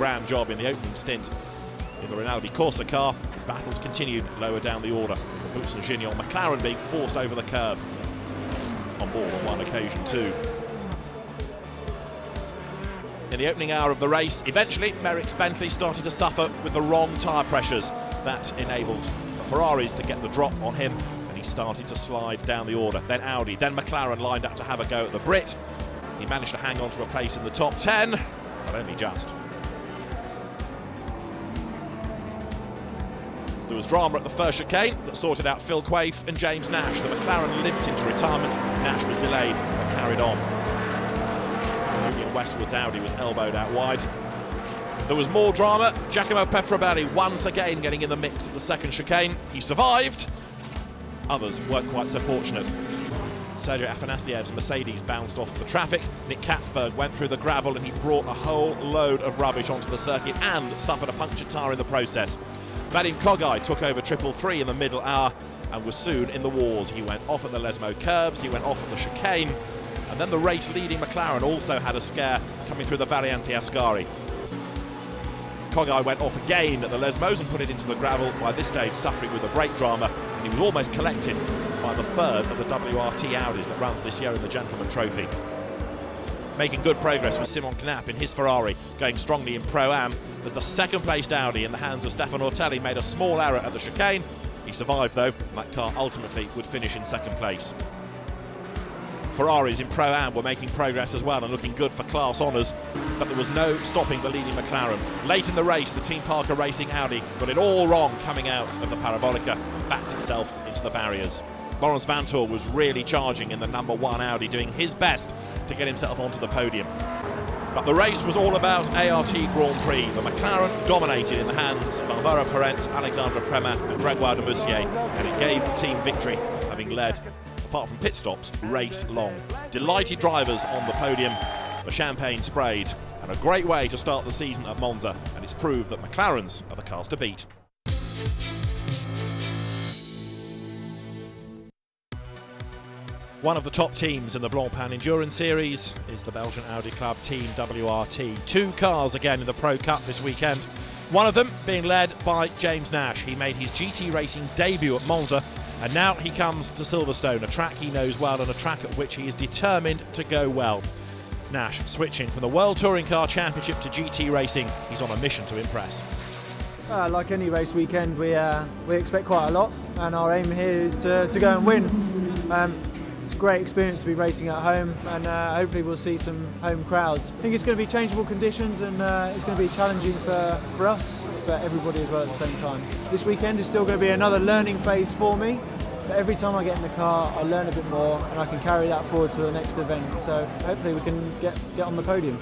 Grand job in the opening stint in the Rinaldi Corsa car. His battles continued lower down the order. Boots and Gignon, McLaren being forced over the curb. Onboard on one occasion too. In the opening hour of the race, eventually Merrick's Bentley started to suffer with the wrong tyre pressures. That enabled the Ferraris to get the drop on him, and he started to slide down the order. Then Audi, then McLaren lined up to have a go at the Brit. He managed to hang on to a place in the top 10, but only just. There was drama at the first chicane that sorted out Phil Quaife and James Nash. The McLaren limped into retirement. Nash was delayed but carried on. Julian Westwood's Audi was elbowed out wide. There was more drama. Giacomo Petrobelli once again getting in the mix at the second chicane. He survived. Others weren't quite so fortunate. Sergio Afanassiev's Mercedes bounced off the traffic. Nick Katzberg went through the gravel and he brought a whole load of rubbish onto the circuit and suffered a punctured tyre in the process. Vadim Kogai took over triple three in the middle hour and was soon in the wars. He went off at the Lesmo curbs, he went off at the chicane, and then the race-leading McLaren also had a scare coming through the Variante Ascari. Kogai went off again at the Lesmos and put it into the gravel, by this stage suffering with the brake drama, and he was almost collected by the third of the WRT Audis that runs this year in the Gentleman Trophy. Making good progress was Simon Knapp in his Ferrari, going strongly in Pro-Am as the second-placed Audi in the hands of Stefan Ortelli made a small error at the chicane. He survived though, and that car ultimately would finish in second place. Ferraris in Pro-Am were making progress as well and looking good for class honours, but there was no stopping the leading McLaren. Late in the race, the Team Parker Racing Audi got it all wrong coming out of the Parabolica, backed itself into the barriers. Laurens Vanthoor was really charging in the number one Audi, doing his best to get himself onto the podium. But the race was all about ART Grand Prix. The McLaren dominated in the hands of Alvaro Perez, Alexandre Premat and Gregoire de Moussier, and it gave the team victory, having led, apart from pit stops, race long. Delighted drivers on the podium, the champagne sprayed, and a great way to start the season at Monza, and it's proved that McLarens are the cars to beat. One of the top teams in the Blancpain Endurance Series is the Belgian Audi Club Team WRT. Two cars again in the Pro Cup this weekend. One of them being led by James Nash. He made his GT racing debut at Monza, and now he comes to Silverstone, a track he knows well and a track at which he is determined to go well. Nash switching from the World Touring Car Championship to GT racing. He's on a mission to impress. Like any race weekend, we expect quite a lot, and our aim here is to go and win. It's a great experience to be racing at home, and hopefully we'll see some home crowds. I think it's going to be changeable conditions, and it's going to be challenging for us, but everybody as well at the same time. This weekend is still going to be another learning phase for me, but every time I get in the car I learn a bit more and I can carry that forward to the next event, so hopefully we can get on the podium.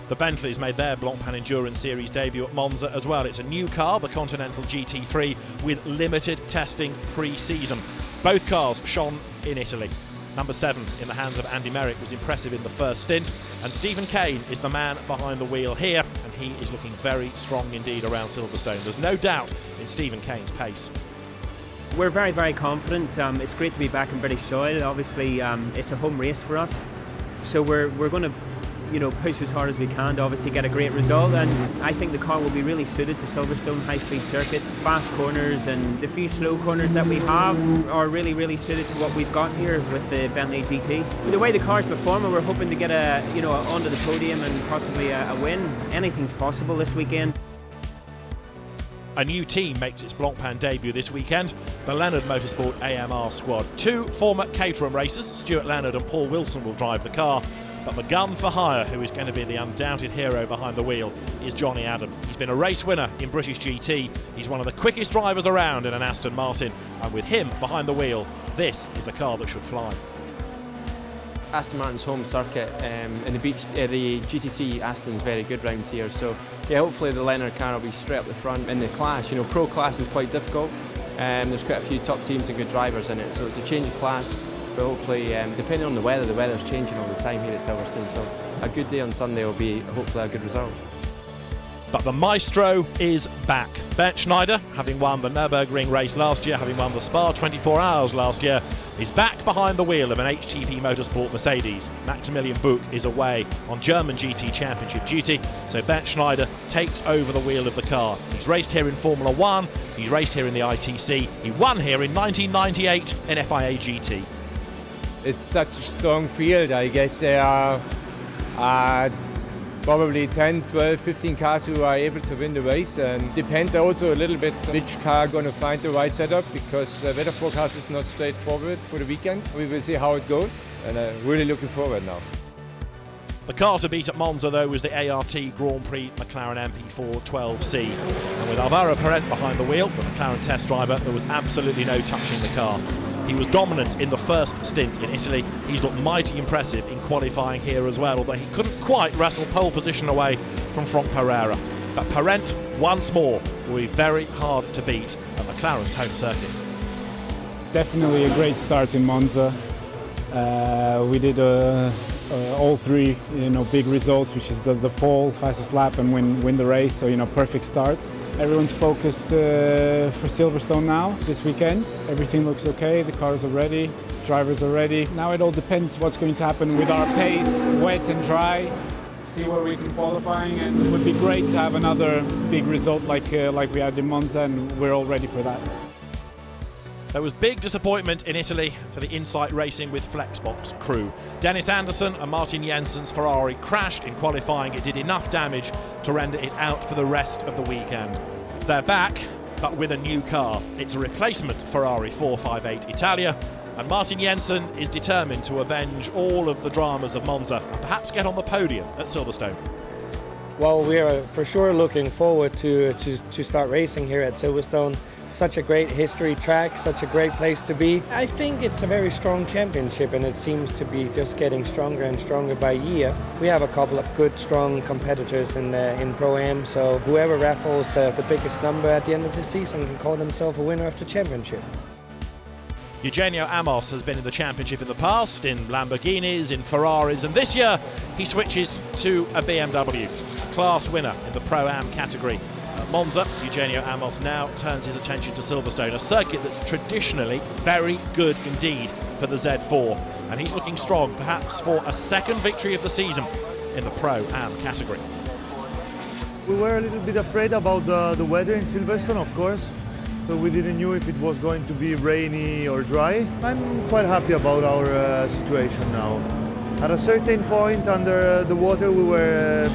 The Bentleys made their Blancpain Endurance Series debut at Monza as well. It's a new car, the Continental GT3, with limited testing pre-season. Both cars shone in Italy. Number 7 in the hands of Andy Merrick was impressive in the first stint, and Stephen Kane is the man behind the wheel here, and he is looking very strong indeed around Silverstone. There's no doubt in Stephen Kane's pace. We're very, very confident. It's great to be back in British soil. Obviously, it's a home race for us, so we're going to push as hard as we can to obviously get a great result, and I think the car will be really suited to Silverstone high-speed circuit. Fast corners and the few slow corners that we have are really, really suited to what we've got here with the Bentley GT. With the way the car's performing, we're hoping to get onto the podium and possibly a win. Anything's possible this weekend. A new team makes its Blancpain debut this weekend, the Leonard Motorsport AMR squad. Two former Caterham racers, Stuart Leonard and Paul Wilson, will drive the car. But the gun for hire, who is going to be the undoubted hero behind the wheel, is Johnny Adam. He's been a race winner in British GT. He's one of the quickest drivers around in an Aston Martin. And with him behind the wheel, this is a car that should fly. Aston Martin's home circuit, and the GT3 Aston's very good round here. So yeah, hopefully the Leonard car will be straight up the front in the class. Pro class is quite difficult. There's quite a few top teams and good drivers in it, so it's a change of class. But hopefully, depending on the weather's changing all the time here at Silverstone, so a good day on Sunday will be hopefully a good result. But the maestro is back. Bernd Schneider, having won the Nürburgring race last year, having won the Spa 24 Hours last year, is back behind the wheel of an HTP Motorsport Mercedes. Maximilian Buch is away on German GT Championship duty, so Bernd Schneider takes over the wheel of the car. He's raced here in Formula 1, he's raced here in the ITC, he won here in 1998 in FIA GT. It's such a strong field. I guess there are probably 10, 12, 15 cars who are able to win the race, and depends also a little bit which car going to find the right setup, because the weather forecast is not straightforward for the weekend. We will see how it goes, and I'm really looking forward now. The car to beat at Monza, though, was the ART Grand Prix McLaren MP4 12C. And with Alvaro Parent behind the wheel, the McLaren test driver, there was absolutely no touching the car. He was dominant in the first stint in Italy. He's looked mighty impressive in qualifying here as well, although he couldn't quite wrestle pole position away from Franck Pereira. But Parent, once more, will be very hard to beat at McLaren's home circuit. Definitely a great start in Monza. We did all three, big results, which is the pole, fastest lap, and win the race. So, perfect start. Everyone's focused for Silverstone now this weekend. Everything looks okay. The cars are ready, drivers are ready. Now it all depends what's going to happen with our pace, wet and dry. See where we can qualifying, and it would be great to have another big result like we had in Monza, and we're all ready for that. There was big disappointment in Italy for the Insight Racing with Flexbox crew. Dennis Anderson and Martin Jensen's Ferrari crashed in qualifying. It did enough damage to render it out for the rest of the weekend. They're back, but with a new car. It's a replacement Ferrari 458 Italia, and Martin Jensen is determined to avenge all of the dramas of Monza and perhaps get on the podium at Silverstone. Well, we are for sure looking forward to start racing here at Silverstone. Such a great history track, such a great place to be. I think it's a very strong championship, and it seems to be just getting stronger and stronger by year. We have a couple of good, strong competitors in Pro-Am, so whoever raffles the biggest number at the end of the season can call themselves a winner of the championship. Eugenio Amos has been in the championship in the past, in Lamborghinis, in Ferraris, and this year he switches to a BMW, a class winner in the Pro-Am category. At Monza, Eugenio Amos now turns his attention to Silverstone, a circuit that's traditionally very good indeed for the Z4, and he's looking strong, perhaps for a second victory of the season in the Pro-Am category. We were a little bit afraid about the weather in Silverstone, of course, so we didn't know if it was going to be rainy or dry. I'm quite happy about our situation now. At a certain point under the water we were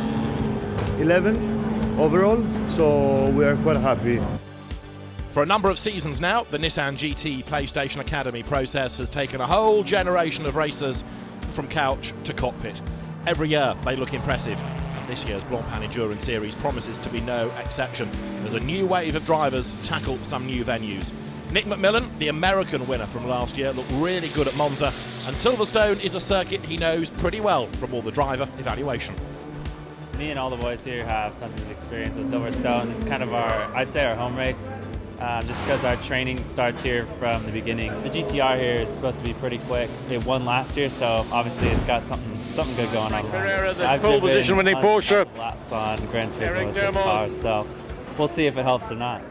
11th overall, so we are quite happy. For a number of seasons now, the Nissan GT PlayStation Academy process has taken a whole generation of racers from couch to cockpit. Every year they look impressive, and this year's Blancpain Endurance Series promises to be no exception as a new wave of drivers tackle some new venues. Nick McMillan, the American winner from last year, looked really good at Monza, and Silverstone is a circuit he knows pretty well from all the driver evaluation. Me and all the boys here have tons of experience with Silverstone. This is kind of I'd say our home race, just because our training starts here from the beginning. The GTR here is supposed to be pretty quick. It won last year, so obviously it's got something good going on. Pereira, the pole position winning Porsche. Laps on Grand Prix with this car, so we'll see if it helps or not.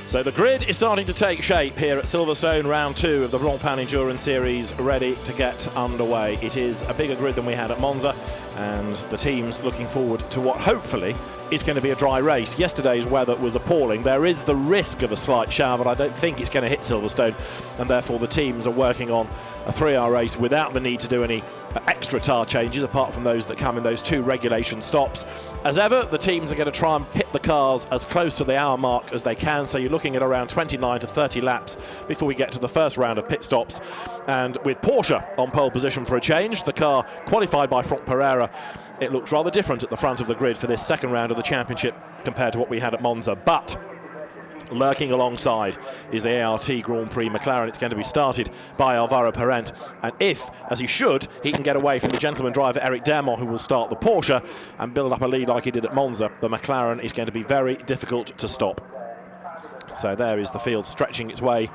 So the grid is starting to take shape here at Silverstone, round 2 of the Blancpain Endurance Series, ready to get underway. It is a bigger grid than we had at Monza, and the team's looking forward to what hopefully is going to be a dry race. Yesterday's weather was appalling. There is the risk of a slight shower, but I don't think it's going to hit Silverstone, and therefore the teams are working on a 3-hour race without the need to do any extra tyre changes apart from those that come in those 2 regulation stops. As ever, the teams are going to try and hit the cars as close to the hour mark as they can, so you're looking at around 29 to 30 laps before we get to the first round of pit stops. And with Porsche on pole position for a change, the car qualified by Franck Pereira, it looks rather different at the front of the grid for this second round of the championship compared to what we had at Monza. But lurking alongside is the ART Grand Prix McLaren. It's going to be started by Alvaro Parent, and if, as he should, he can get away from the gentleman driver Eric Dermont, who will start the Porsche and build up a lead like he did at Monza, the McLaren is going to be very difficult to stop. So there is the field stretching its way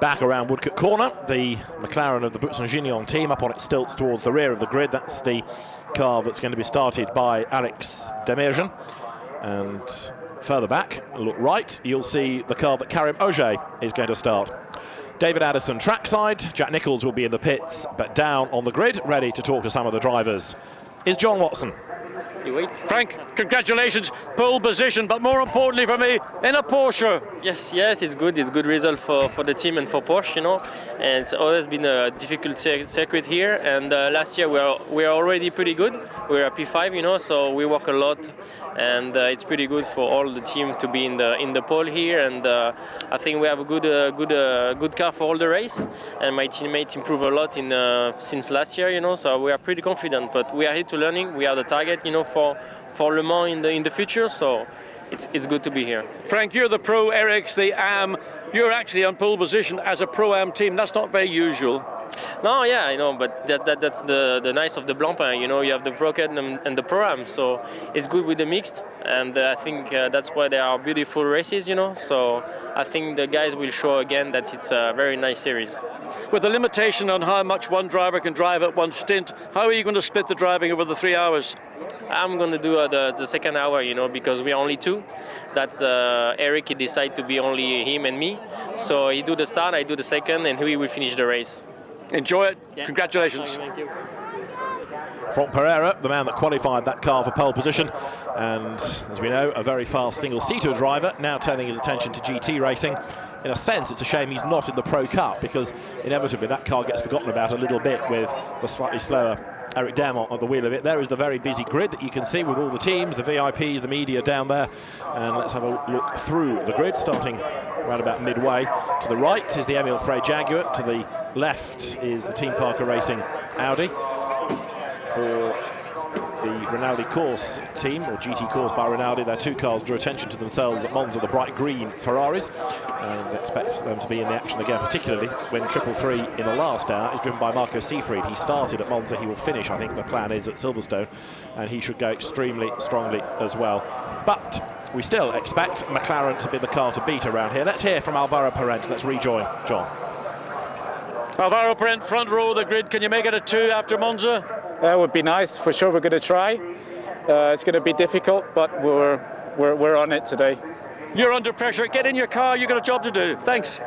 Back around Woodcote Corner, the McLaren of the Bouton-Gignon team up on its stilts towards the rear of the grid. That's the car that's going to be started by Alex Demergen. And further back, look right, you'll see the car that Karim Auger is going to start. David Addison trackside, Jack Nicholls will be in the pits, but down on the grid, ready to talk to some of the drivers, is John Watson. Frank, congratulations, pole position, but more importantly for me, in a Porsche. Yes, it's good. It's good result for the team and for Porsche, you know. And it's always been a difficult circuit here. And last year we are already pretty good. We're a P5, you know, so we work a lot, and it's pretty good for all the team to be in the pole here. And I think we have a good car for all the race. And my teammate improved a lot since last year, you know. So we are pretty confident. But we are here to learning. We are the target, you know, for Le Mans in the future. So it's good to be here. Frank, you're the pro, Eric's the AM. You're actually on pole position as a pro-am team. That's not very usual. No, yeah, I know, but that's the nice of the Blancpain. You know, you have the Pro Cut and the Pro-Am, so it's good with the mixed, and I think that's why they are beautiful races, you know. So I think the guys will show again that it's a very nice series. With the limitation on how much one driver can drive at one stint, how are you going to split the driving over the 3 hours? I'm going to do the second hour, you know, because we're only two. That's Eric, he decided to be only him and me. So he do the start, I do the second, and we will finish the race. Enjoy it. Yeah. Congratulations. Thank you. Franck Pereira, the man that qualified that car for pole position, and as we know, a very fast single-seater driver, now turning his attention to GT racing. In a sense, it's a shame he's not in the Pro Cup, because inevitably that car gets forgotten about a little bit with the slightly slower Eric Dermont at the wheel of it. There is the very busy grid that you can see with all the teams, the VIPs, the media down there. And let's have a look through the grid, starting around about midway. To the right is the Emile Frey Jaguar. To the left is the Team Parker Racing Audi. For the Rinaldi Course team, or GT Course by Rinaldi, their two cars drew attention to themselves at Monza, the bright green Ferraris, and expect them to be in the action again, particularly when 333 in the last hour is driven by Marco Seefried. He started at Monza, he will finish, I think the plan is, at Silverstone, and he should go extremely strongly as well. But we still expect McLaren to be the car to beat around here. Let's hear from Alvaro Parent. Let's rejoin John. Alvaro Parent, front row of the grid. Can you make it a 2 after Monza? That would be nice. For sure, we're going to try. It's going to be difficult, but we're on it today. You're under pressure. Get in your car. You've got a job to do. Thanks.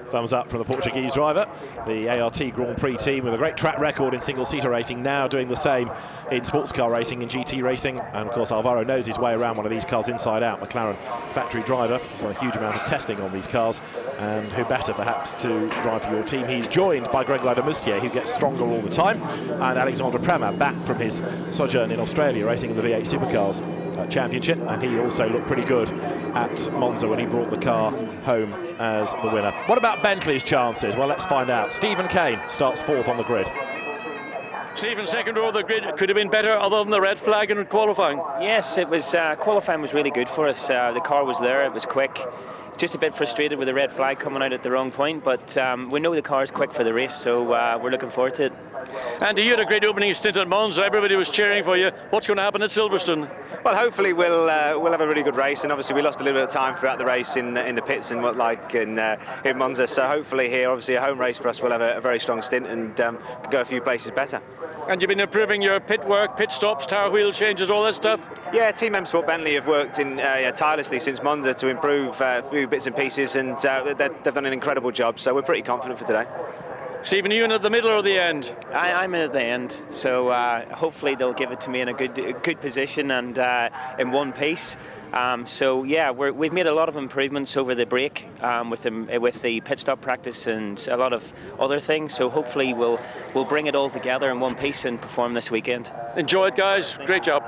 Thumbs up from the Portuguese driver, the ART Grand Prix team with a great track record in single-seater racing, now doing the same in sports car racing and GT racing. And of course Alvaro knows his way around one of these cars inside out. McLaren factory driver, he's done a huge amount of testing on these cars, and who better perhaps to drive for your team. He's joined by Gregoire de Moustier, who gets stronger all the time, and Alexandre Premat, back from his sojourn in Australia racing in the V8 Supercars Championship, and he also looked pretty good at Monza when he brought the car home as the winner. What about Bentley's chances? Well, let's find out. Stephen Kane starts fourth on the grid. Stephen, second row of the grid. Could have been better other than the red flag in qualifying. Yes, it was. Qualifying was really good for us. The car was there, it was quick. Just a bit frustrated with the red flag coming out at the wrong point, but we know the car is quick for the race, so we're looking forward to it. Andy, you had a great opening stint at Monza. Everybody was cheering for you. What's going to happen at Silverstone? Well, hopefully we'll have a really good race, and obviously we lost a little bit of time throughout the race in the pits and in Monza. So hopefully here, obviously a home race for us, we'll have a very strong stint and can go a few places better. And you've been improving your pit work, pit stops, tyre wheel changes, all that stuff? Yeah, Team M Sport Bentley have worked tirelessly since Monza to improve a few bits and pieces, and they've done an incredible job, so we're pretty confident for today. Stephen, are you in at the middle or the end? I'm in at the end, so hopefully they'll give it to me in a good position and in one piece. So yeah, we've made a lot of improvements over the break with the pit stop practice and a lot of other things. So hopefully we'll bring it all together in one piece and perform this weekend. Enjoy it, guys. Great job.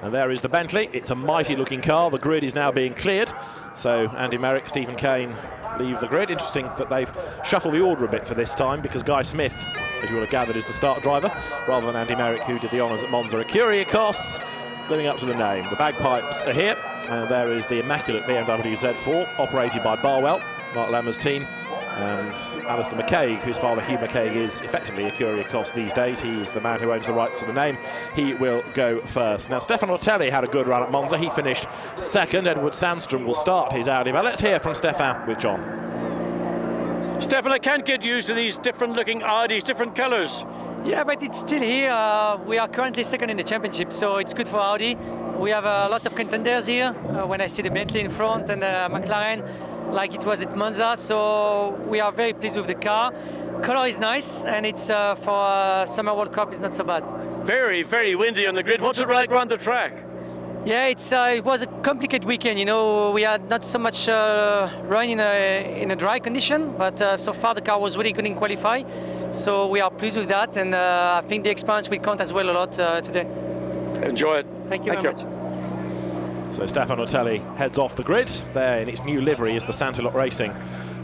And there is the Bentley. It's a mighty looking car. The grid is now being cleared. So Andy Merrick, Stephen Kane leave the grid. Interesting that they've shuffled the order a bit for this time, because Guy Smith, as you will have gathered, is the start driver, rather than Andy Merrick, who did the honours at Monza. A Curiacos, living up to the name. The bagpipes are here, and there is the immaculate BMW Z4, operated by Barwell, Mark Lemmer's team. And Alistair McCaig, whose father Hugh McCaig is effectively a Curiacos these days, he is the man who owns the rights to the name, he will go first. Now, Stefano Telli had a good run at Monza. He finished second. Edward Sandstrom will start his Audi. But let's hear from Stefan with John. Stefan, I can't get used to these different looking Audis, different colours. Yeah, but it's still here. We are currently second in the championship, so it's good for Audi. We have a lot of contenders here. When I see the Bentley in front and the McLaren, like it was at Monza, so we are very pleased with the car. Color is nice, and it's for Summer World Cup, it's not so bad. Very, very windy on the grid. What's it like around the track? Yeah, it was a complicated weekend. You know, we had not so much rain in a dry condition, but so far the car was really good in qualify. So we are pleased with that, and I think the experience will count as well a lot today. Enjoy it. Thank you very much. So Stefano Telli heads off the grid. There in its new livery is the Santilot Racing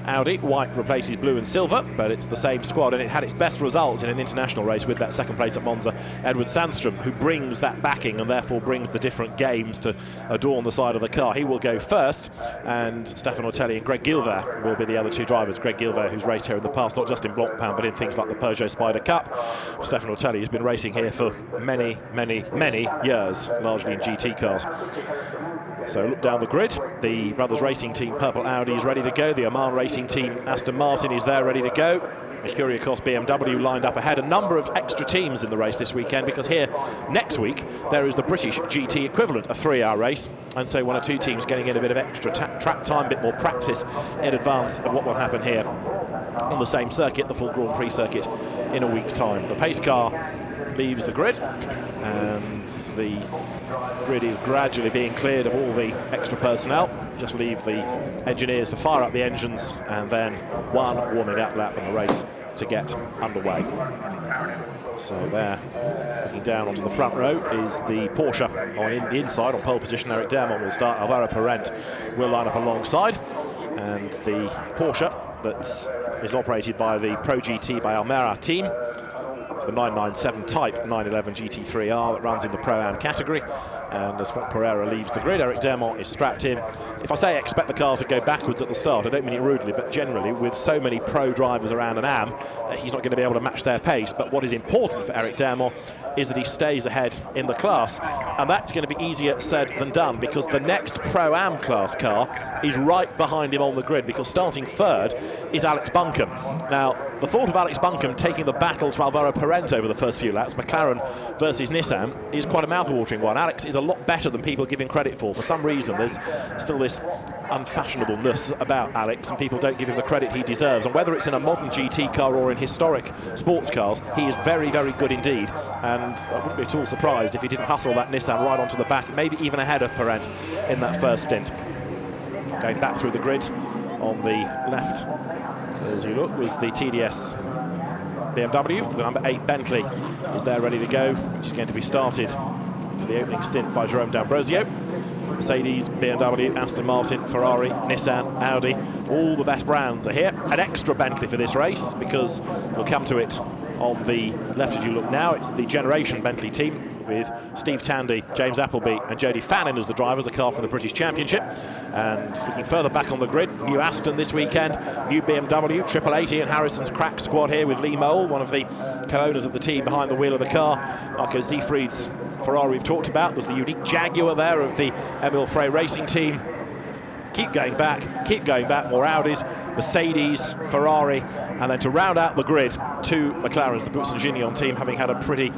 Audi. White replaces blue and silver, but it's the same squad, and it had its best result in an international race with that second place at Monza. Edward Sandstrom, who brings that backing and therefore brings the different games to adorn the side of the car. He will go first, and Stefano Telli and Greg Gilver will be the other two drivers. Greg Gilver, who's raced here in the past, not just in Blancpain, but in things like the Peugeot Spider Cup. Stefano Telli has been racing here for many, many, many years, largely in GT cars. So look down the grid. The Brothers Racing Team Purple Audi is ready to go. The Oman Racing Team Aston Martin is there ready to go. The Curiacos BMW lined up ahead. A number of extra teams in the race this weekend, because here next week there is the British GT equivalent, a 3-hour race, and so one or two teams getting in a bit of extra track time, a bit more practice in advance of what will happen here on the same circuit, the full Grand Prix circuit, in a week's time. The pace car leaves the grid, and the grid is gradually being cleared of all the extra personnel. Just leave the engineers to fire up the engines, and then one warming up lap in the race to get underway. So there, looking down onto the front row, is the Porsche on the inside on pole position. Eric Dermont will start. Alvaro Parent will line up alongside, and the Porsche that is operated by the Pro GT by Almera team. It's the 997 Type 911 GT3R that runs in the Pro-Am category. And as Frank Pereira leaves the grid, Eric Dermont is strapped in. If I say expect the car to go backwards at the start, I don't mean it rudely, but generally with so many pro drivers around an Am, he's not going to be able to match their pace. But what is important for Eric Dermont is that he stays ahead in the class. And that's going to be easier said than done, because the next Pro-Am class car is right behind him on the grid, because starting third is Alex Buncombe. Now, the thought of Alex Buncombe taking the battle to Alvaro Parent over the first few laps, McLaren versus Nissan, is quite a mouth-watering one. Alex is a lot better than people give him credit for. For some reason, there's still this unfashionableness about Alex, and people don't give him the credit he deserves. And whether it's in a modern GT car or in historic sports cars, he is very, very good indeed. And I wouldn't be at all surprised if he didn't hustle that Nissan right onto the back, maybe even ahead of Parent in that first stint. Going back through the grid on the left, as you look, was the TDS BMW. The number 8 Bentley is there ready to go, which is going to be started for the opening stint by Jerome D'Ambrosio. Mercedes, BMW, Aston Martin, Ferrari, Nissan, Audi, all the best brands are here. An extra Bentley for this race, because we'll come to it on the left as you look now. It's the Generation Bentley team, with Steve Tandy, James Appleby and Jody Fannin as the drivers, the car for the British Championship. And looking further back on the grid, new Aston this weekend, new BMW, Triple 80 Ian Harrison's crack squad here with Lee Mole, one of the co-owners of the team behind the wheel of the car. Marco Siegfried's Ferrari we've talked about. There's the unique Jaguar there of the Emil Frey Racing team. Keep going back, more Audis, Mercedes, Ferrari, and then to round out the grid, two McLarens, the Brooks&Gignon team, having had a pretty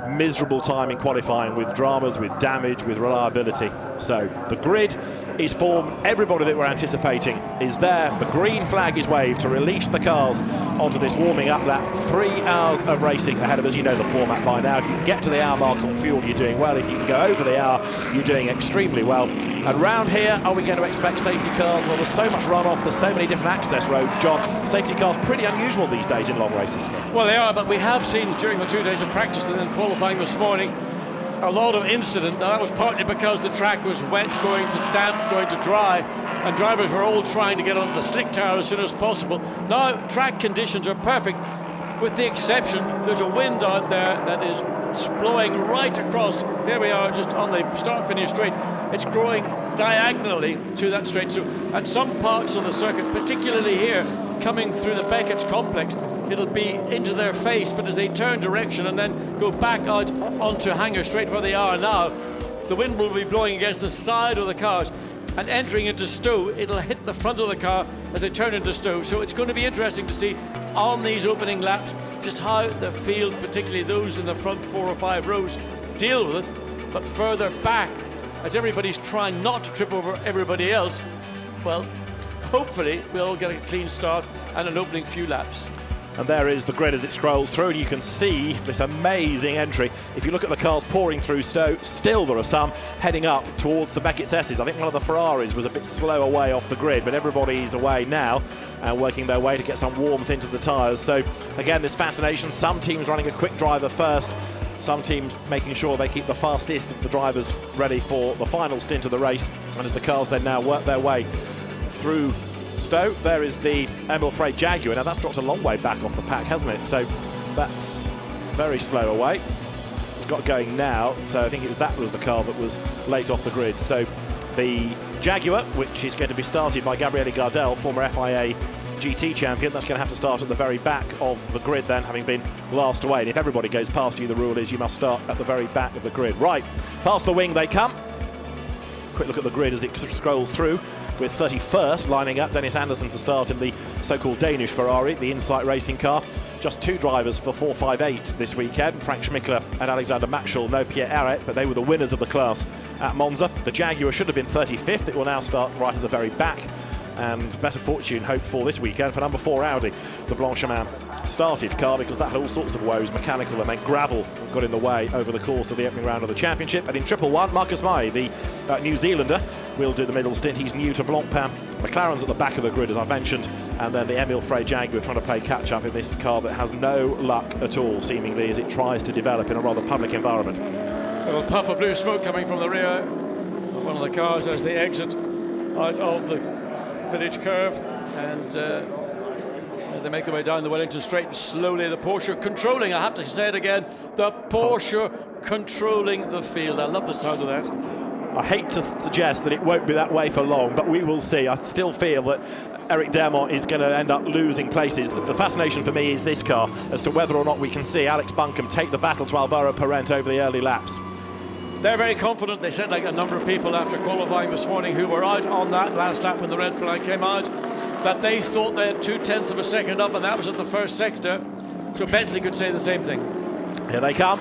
miserable time in qualifying, with dramas, with damage, with reliability. So the grid is formed. Everybody that we're anticipating is there. The green flag is waved to release the cars onto this warming up lap. 3 hours of racing ahead of us. You know the format by now. If you can get to the hour mark on fuel, you're doing well. If you can go over the hour, you're doing extremely well. And round here, are we going to expect safety cars? Well, there's so much runoff, there's so many different access roads, John. Safety cars pretty unusual these days in long races. Well, they are, but we have seen during the 2 days of practice and then qualifying this morning a lot of incident. Now, that was partly because the track was wet, going to damp, going to dry, and drivers were all trying to get onto the slick tire as soon as possible. Now track conditions are perfect, with the exception there's a wind out there that is blowing right across. Here we are just on the start-finish straight. It's growing diagonally to that straight, so at some parts of the circuit, particularly here, coming through the Beckett's complex, it'll be into their face, but as they turn direction and then go back out onto Hanger Straight where they are now, the wind will be blowing against the side of the cars, and entering into Stowe, it'll hit the front of the car as they turn into Stowe. So it's going to be interesting to see on these opening laps just how the field, particularly those in the front 4 or 5 rows, deal with it. But further back, as everybody's trying not to trip over everybody else, well, hopefully we'll get a clean start and an opening few laps. And there is the grid as it scrolls through, and you can see this amazing entry. If you look at the cars pouring through Stowe, still there are some heading up towards the Beckett's S's. I think one of the Ferraris was a bit slow away off the grid, but everybody's away now and working their way to get some warmth into the tyres. So again, this fascination, some teams running a quick driver first, some teams making sure they keep the fastest of the drivers ready for the final stint of the race. And as the cars then now work their way through Stowe, there is the Emil Frey Jaguar. Now that's dropped a long way back off the pack, hasn't it? So that's very slow away. It's got going now, so I think that was the car that was late off the grid. So the Jaguar, which is going to be started by Gabriele Gardel, former FIA GT champion, that's going to have to start at the very back of the grid then, having been last away. And if everybody goes past you, the rule is you must start at the very back of the grid. Right, past the wing they come. Quick look at the grid as it scrolls through, with 31st lining up Dennis Anderson to start in the so-called Danish Ferrari, the Insight racing car. Just 2 drivers for 458 this weekend, Frank Schmickler and Alexander Maxwell, no Pierre Arret, but they were the winners of the class at Monza. The Jaguar should have been 35th, it will now start right at the very back, and better fortune hoped for this weekend for number 4 Audi, the Blancpain started car, because that had all sorts of woes, mechanical, and then gravel got in the way over the course of the opening round of the championship. And in Triple One, Marcus May, the New Zealander, will do the middle stint. He's new to Blancpain. McLaren's at the back of the grid, as I mentioned, and then the Emil Frey Jaguar trying to play catch-up in this car that has no luck at all, seemingly, as it tries to develop in a rather public environment. A little puff of blue smoke coming from the rear of one of the cars as they exit out of the village curve, and they make their way down the Wellington Straight slowly. The Porsche controlling, I have to say it again, the Porsche controlling the field. I love the sound of that. I hate to suggest that it won't be that way for long, but we will see. I still feel that Eric Dermot is going to end up losing places. The fascination for me is this car, as to whether or not we can see Alex Buncombe take the battle to Alvaro Parente over the early laps. They're very confident. They said, like a number of people after qualifying this morning who were out on that last lap when the red flag came out, that they thought they had 0.2 of a second up, and that was at the first sector. So Bentley could say the same thing. Here they come.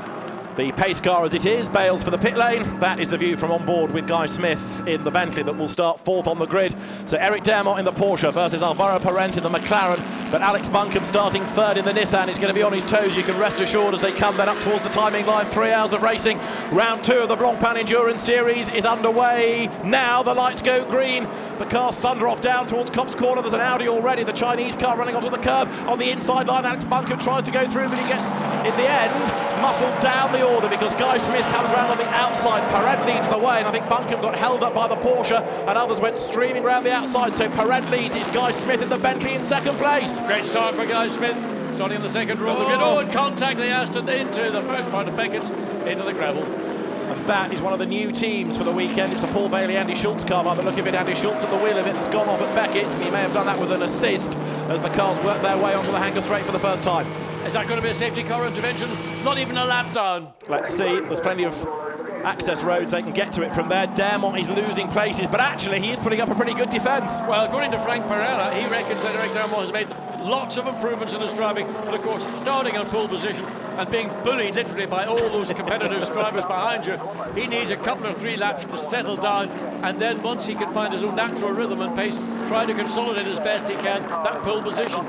The pace car as it is, Bales for the pit lane. That is the view from on board with Guy Smith in the Bentley that will start 4th on the grid. So Eric Dermot in the Porsche versus Alvaro Parente in the McLaren. But Alex Buncombe starting 3rd in the Nissan is going to be on his toes, you can rest assured, as they come then up towards the timing line. 3 hours of racing. Round 2 of the Blancpain Endurance Series is underway. Now the lights go green. The cars thunder off down towards Cops Corner. There's an Audi already, the Chinese car running onto the curb. On the inside line, Alex Buncombe tries to go through, but he gets, in the end, muscled down the order, because Guy Smith comes around on the outside. Parent leads the way, and I think Buncombe got held up by the Porsche, and others went streaming around the outside. So Parent leads. It's Guy Smith in the Bentley in 2nd place. Great start for Guy Smith, starting in the 2nd row of the grid. Oh, and contact the Aston into the first part of Beckett's, into the gravel. And that is one of the new teams for the weekend. It's the Paul Bailey Andy Schultz car. By the look of it, Andy Schultz at the wheel of it has gone off at Beckett's, and he may have done that with an assist as the cars work their way onto the Hanger Straight for the first time. Is that going to be a safety car intervention? Not even a lap down. Let's see. There's plenty of access roads, they can get to it from there. Dermot is losing places, but actually he is putting up a pretty good defence. Well, according to Frank Pereira, he reckons that Eric Dermot has made lots of improvements in his driving, but of course starting on pole position and being bullied literally by all those competitors' drivers behind you, he needs a couple of 3 laps to settle down, and then once he can find his own natural rhythm and pace, try to consolidate as best he can that pole position.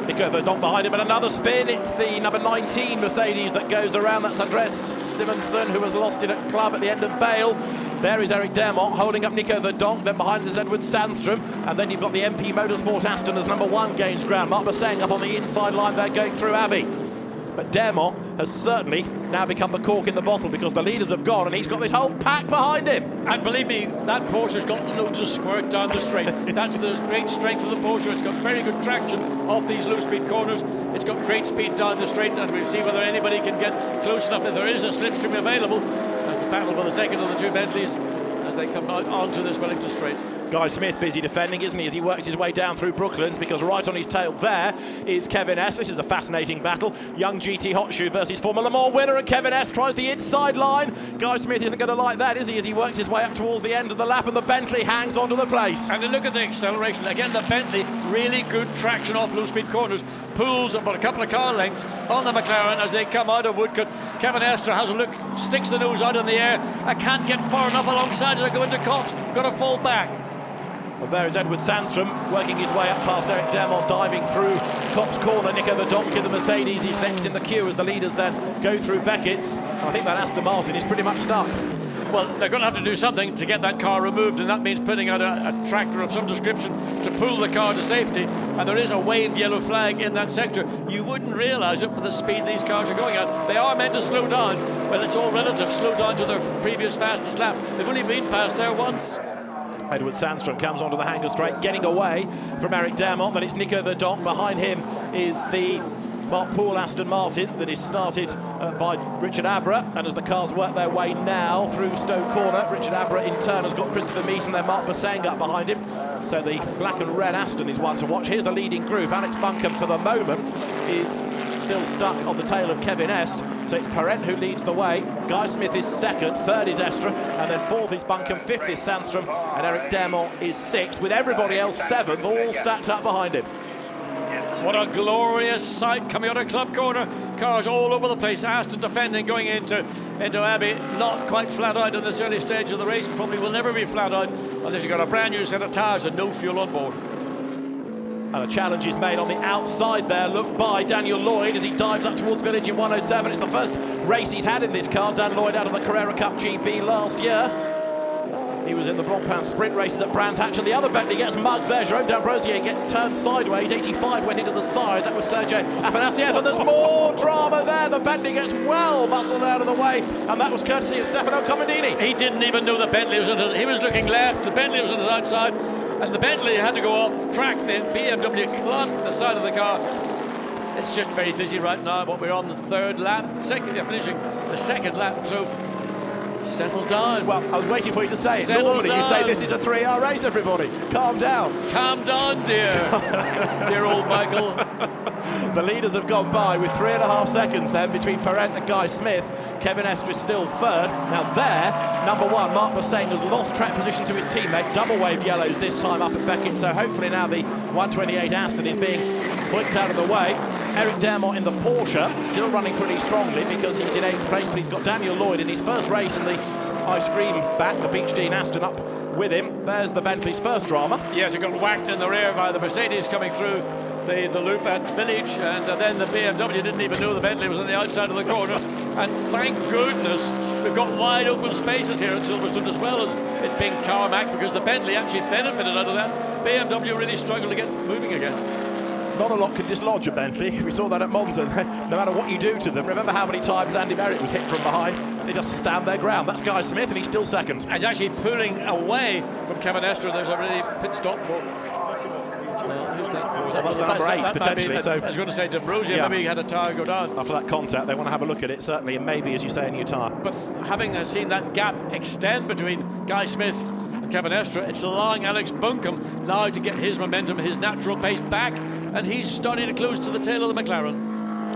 Nico Verdonk behind him, and another spin. It's the number 19 Mercedes that goes around. That's Andres Simonsen, who has lost it at Club at the end of Vale. There is Eric Dermot holding up Nico Verdonk. Then behind there's Edward Sandstrom, and then you've got the MP Motorsport Aston as number 1 gains ground. Mark Basseng up on the inside line there, going through Abbey. But Dermot has certainly now become the cork in the bottle, because the leaders have gone and he's got this whole pack behind him. And believe me, that Porsche's got loads of squirt down the straight. That's the great strength of the Porsche. It's got very good traction off these low-speed corners. It's got great speed down the straight, and we'll see whether anybody can get close enough, if there is a slipstream available, as the battle for the second of the 2 Bentleys as they come out onto this Wellington Straight. Guy Smith busy defending, isn't he, as he works his way down through Brooklands, because right on his tail there is Kevin S. This is a fascinating battle. Young GT Hot Shoe versus former Le Mans winner, and Kevin S. tries the inside line. Guy Smith isn't going to like that, is he, as he works his way up towards the end of the lap, and the Bentley hangs onto the place. And look at the acceleration. Again, the Bentley, really good traction off low-speed corners, pulls about a couple of car lengths on the McLaren as they come out of Woodcut. Kevin Estre has a look, sticks the nose out in the air. I can't get far enough alongside as I go into Copse. Got to fall back. Well, there is Edward Sandstrom working his way up past Eric Dermont, diving through Copse corner. Nico Verdonk in the Mercedes, he's next in the queue as the leaders then go through Beckett's. I think that Aston Martin is pretty much stuck. Well, they're going to have to do something to get that car removed, and that means putting out a tractor of some description to pull the car to safety. And there is a waved yellow flag in that sector. You wouldn't realise it with the speed these cars are going at. They are meant to slow down. Well, it's all relative. Slow down to their previous fastest lap. They've only been past there once. Edward Sandstrom comes onto the hanger straight, getting away from Eric Dermont. Then it's Nico Verdonk. Behind him is the Mark Poole Aston Martin that is started by Richard Abra, and as the cars work their way now through Stowe Corner, Richard Abra in turn has got Christopher Mees and then Mark Basseng up behind him. So the black and red Aston is one to watch. Here's the leading group. Alex Buncombe for the moment is still stuck on the tail of Kevin Est. So it's Parent who leads the way. Guy Smith is second, third is Estre, and then fourth is Buncombe, fifth is Sandstrom, and Eric Dermont is sixth, with everybody else seventh, all stacked up behind him. What a glorious sight coming out of Club Corner. Cars all over the place. Aston defending, going into Abbey. Not quite flat out in this early stage of the race. Probably will never be flat out unless you've got a brand new set of tyres and no fuel on board. And a challenge is made on the outside there. Look by Daniel Lloyd as he dives up towards Village in 107. It's the first race he's had in this car. Dan Lloyd out of the Carrera Cup GB last year. He was in the Blancpain sprint races at Brands Hatch, and the other Bentley gets mugged there. Jerome D'Ambrosier gets turned sideways. 85 went into the side. That was Sergei Afanasiev, and there's more drama there. The Bentley gets well muscled out of the way, and that was courtesy of Stefano Comodini. He didn't even know the Bentley was on his, he was looking left, the Bentley was on his outside, and the Bentley had to go off the track. The BMW clumped the side of the car. It's just very busy right now, but we're on the third lap, finishing the second lap, so settle down. Well, I was waiting for you to say it. Settle Normally down. you say this is a 3-hour race, everybody. Calm down. Calm down, dear. Dear old Michael. The leaders have gone by with 3.5 seconds then between Parent and Guy Smith. Kevin Estre is still third. Now there, number one, Mark Basseng has lost track position to his teammate. Double wave yellows this time up at Beckett, so hopefully now the 128 Aston is being clicked out of the way. Eric Dermont in the Porsche, still running pretty strongly because he's in 8th place, but he's got Daniel Lloyd in his first race in the ice cream back, the Beach Dean Aston up with him. There's the Bentley's first drama. Yes, he got whacked in the rear by the Mercedes coming through the loop at Village, and then the BMW didn't even know the Bentley was on the outside of the corner. And thank goodness we've got wide open spaces here at Silverstone, as well as it being tarmac, because the Bentley actually benefited out of that. BMW really struggled to get moving again. Not a lot could dislodge a Bentley. We saw that at Monza. No matter what you do to them, remember how many times Andy Merritt was hit from behind? They just stand their ground. That's Guy Smith, and he's still second. And actually pulling away from Kevin Estre. There's a really pit stop for. Who's that for? That's number 8 potentially. So I was going to say D'Ambrosio. Maybe he had a tyre go down. After that contact, they want to have a look at it certainly, and maybe, as you say, a new tyre. But having seen that gap extend between Guy Smith and Kevin Estre, it's allowing Alex Buncombe now to get his momentum, his natural pace back, and he's starting to close to the tail of the McLaren.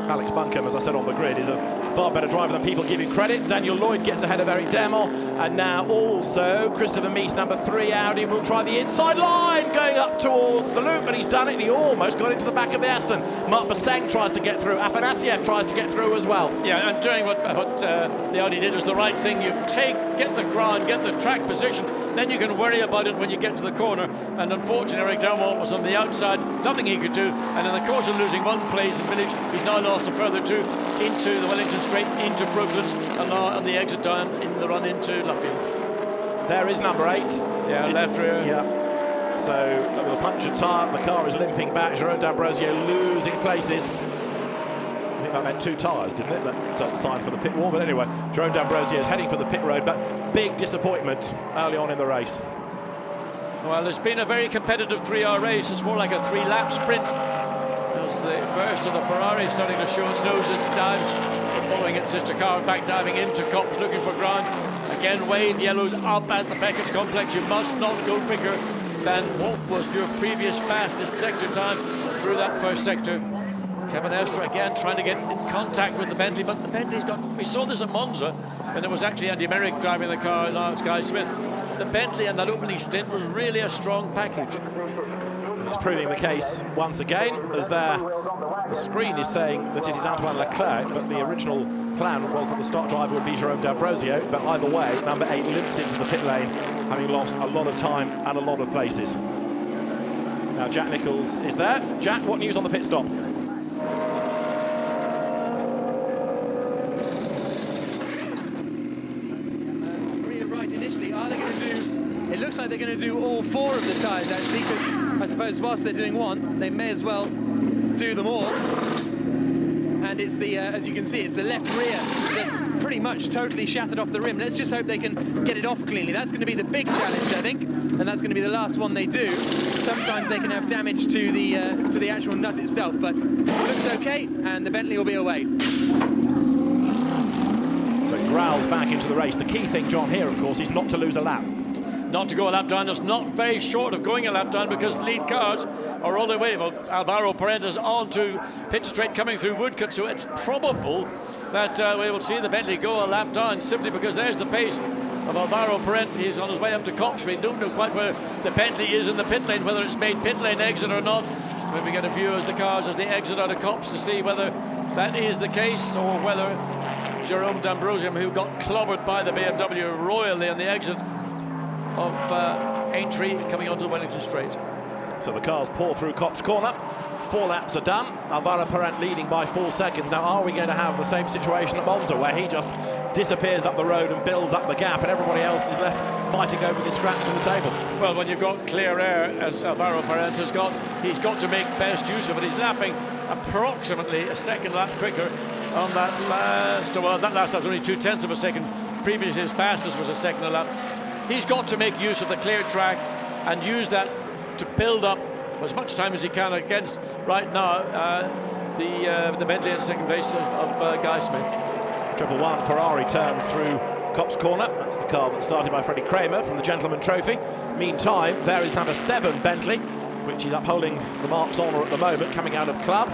Alex Buncombe, as I said on the grid, is a far better driver than people give him credit. Daniel Lloyd gets ahead of Eric Dermont, and now also Christopher Mees, number 3 Audi, will try the inside line going up towards the loop, and he's done it, and he almost got into the back of the Aston. Mark Basseng tries to get through. Afanasiev tries to get through as well. Yeah, and doing what the Audi did was the right thing. You get the ground, get the track position, then you can worry about it when you get to the corner. And unfortunately, Eric Dermont was on the outside, nothing he could do, and in the course of losing one place in Village, he's now lost a further 2 into the Wellington Straight, into Brooklands, and now on the exit down in the run into Luffield. There is number 8. Yeah, left rear. Yeah. So with a punctured tyre, the car is limping back. Jerome D'Ambrosio losing places. I think that meant 2 tyres, didn't it? That's a sign for the pit wall. But anyway, Jerome D'Ambrosio is heading for the pit road, but big disappointment early on in the race. Well, there's been a very competitive 3-hour race. It's more like a 3-lap sprint. As the first of the Ferrari starting to show its nose, it dives, following its sister car, in fact diving into Copse looking for ground. Again, wave yellows up at the Beckett's complex. You must not go quicker than what was your previous fastest sector time through that first sector. Kevin Estre again trying to get in contact with the Bentley, but the Bentley's got, we saw this at Monza, and it was actually Andy Merrick driving the car, now it's Guy Smith. The Bentley and that opening stint was really a strong package. And it's proving the case once again, as the screen is saying that it is Antoine Leclerc, but the original plan was that the start driver would be Jerome D'Ambrosio, but either way, number 8 limps into the pit lane, having lost a lot of time and a lot of places. Now Jack Nicholls is there. Jack, what news on the pit stop? It looks like they're going to do all 4 of the tyres actually, because I suppose whilst they're doing one, they may as well do them all. And it's the, as you can see, it's the left rear that's pretty much totally shattered off the rim. Let's just hope they can get it off cleanly. That's going to be the big challenge, I think, and that's going to be the last one they do. Sometimes they can have damage to the actual nut itself, but it looks okay, and the Bentley will be away. So it growls back into the race. The key thing, John, here, of course, is not to lose a lap. Not to go a lap down. It's not very short of going a lap down because lead cars are all the way. Well, Alvaro Parente's on to pit straight coming through Woodcut, so it's probable that we will see the Bentley go a lap down simply because there's the pace of Alvaro Parente. He's on his way up to Copse. We don't know quite where the Bentley is in the pit lane, whether it's made pit lane exit or not. When we get a view as the cars as they exit out of Copse to see whether that is the case or whether Jerome D'Ambrosio, who got clobbered by the BMW royally on the exit of Aintree coming onto the Wellington Straight. So the cars pour through Copse Corner. 4 laps are done. Alvaro Parente leading by 4 seconds. Now, are we going to have the same situation at Monza where he just disappears up the road and builds up the gap and everybody else is left fighting over the scraps on the table? Well, when you've got clear air, as Alvaro Parente has got, he's got to make best use of it. He's lapping approximately a second lap quicker on that last, well, that last lap was only 0.2 of a second. Previously, his fastest was a second a lap. He's got to make use of the clear track and use that to build up as much time as he can against, right now, the Bentley in second place of Guy Smith. 111 Ferrari turns through Copse Corner. That's the car that started by Freddie Kramer from the Gentleman Trophy. Meantime, there is number 7 Bentley, which is upholding the Marque's honour at the moment, coming out of club.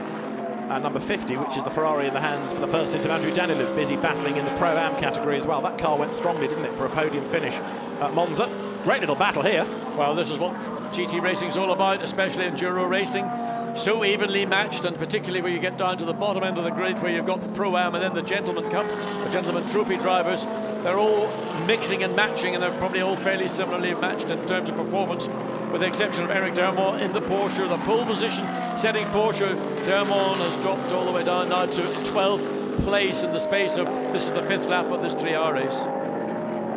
And number 50, which is the Ferrari in the hands for the first stint of Andrew Danilov, busy battling in the Pro-Am category as well. That car went strongly, didn't it, for a podium finish at Monza. Great little battle here. Well, this is what GT racing's all about, especially enduro racing. So evenly matched, and particularly where you get down to the bottom end of the grid where you've got the Pro-Am and then the Gentleman Cup, the Gentleman Trophy drivers. They're all mixing and matching, and they're probably all fairly similarly matched in terms of performance, with the exception of Eric Dermot in the Porsche, the pole position setting Porsche. Dermot has dropped all the way down now to 12th place in the space of, this is the 5th lap of this 3-hour race.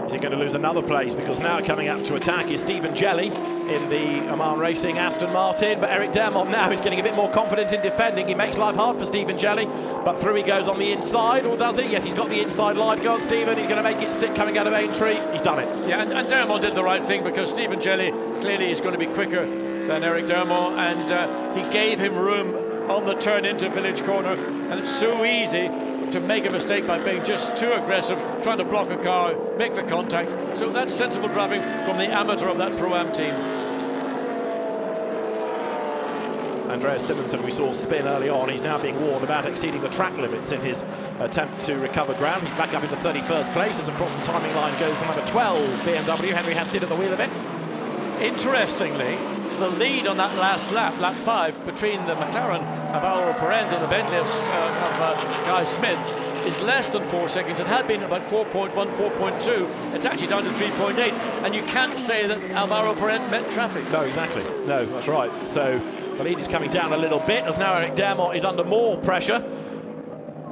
Is he going to lose another place? Because now coming up to attack is Stephen Jelly in the Oman Racing Aston Martin. But Eric Dermot now is getting a bit more confident in defending. He makes life hard for Stephen Jelly, but through he goes on the inside, or does he? Yes, he's got the inside line. Go on, Stephen. He's going to make it stick coming out of Aintree. He's done it. Yeah, and Dermot did the right thing, because Stephen Jelly clearly is going to be quicker than Eric Dermot, and he gave him room on the turn into Village Corner, and it's so easy to make a mistake by being just too aggressive, trying to block a car, make the contact. So that's sensible driving from the amateur of that Pro-Am team. Andreas Simonsen, we saw spin early on. He's now being warned about exceeding the track limits in his attempt to recover ground. He's back up into 31st place as across the timing line goes the number 12 BMW. Henry Hassid at the wheel of it. Interestingly, the lead on that last lap, lap 5, between the McLaren of Alvaro Parente and the Bentley of Guy Smith is less than 4 seconds. It had been about 4.1, 4.2. It's actually down to 3.8. And you can't say that Alvaro Parente met traffic. No, exactly. No, that's right. So the lead is coming down a little bit as now Eric Dermot is under more pressure.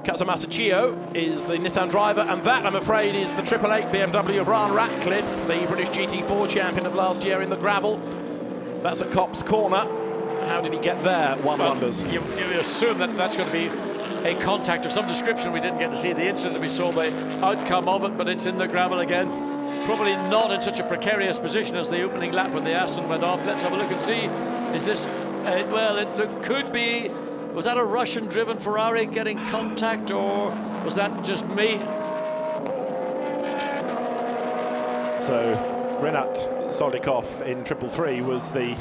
Kazumasa Chio is the Nissan driver, and that, I'm afraid, is the 888 BMW of Ryan Ratcliffe, the British GT4 champion of last year in the gravel. That's at Copse Corner. How did he get there? One wonders. You assume that that's going to be a contact of some description. We didn't get to see the incident. We saw the outcome of it, but it's in the gravel again. Probably not in such a precarious position as the opening lap when the Aston went off. Let's have a look and see. Is this... well, it could be... Was that a Russian-driven Ferrari getting contact, or was that just me? So Renat Solikov in 333 was the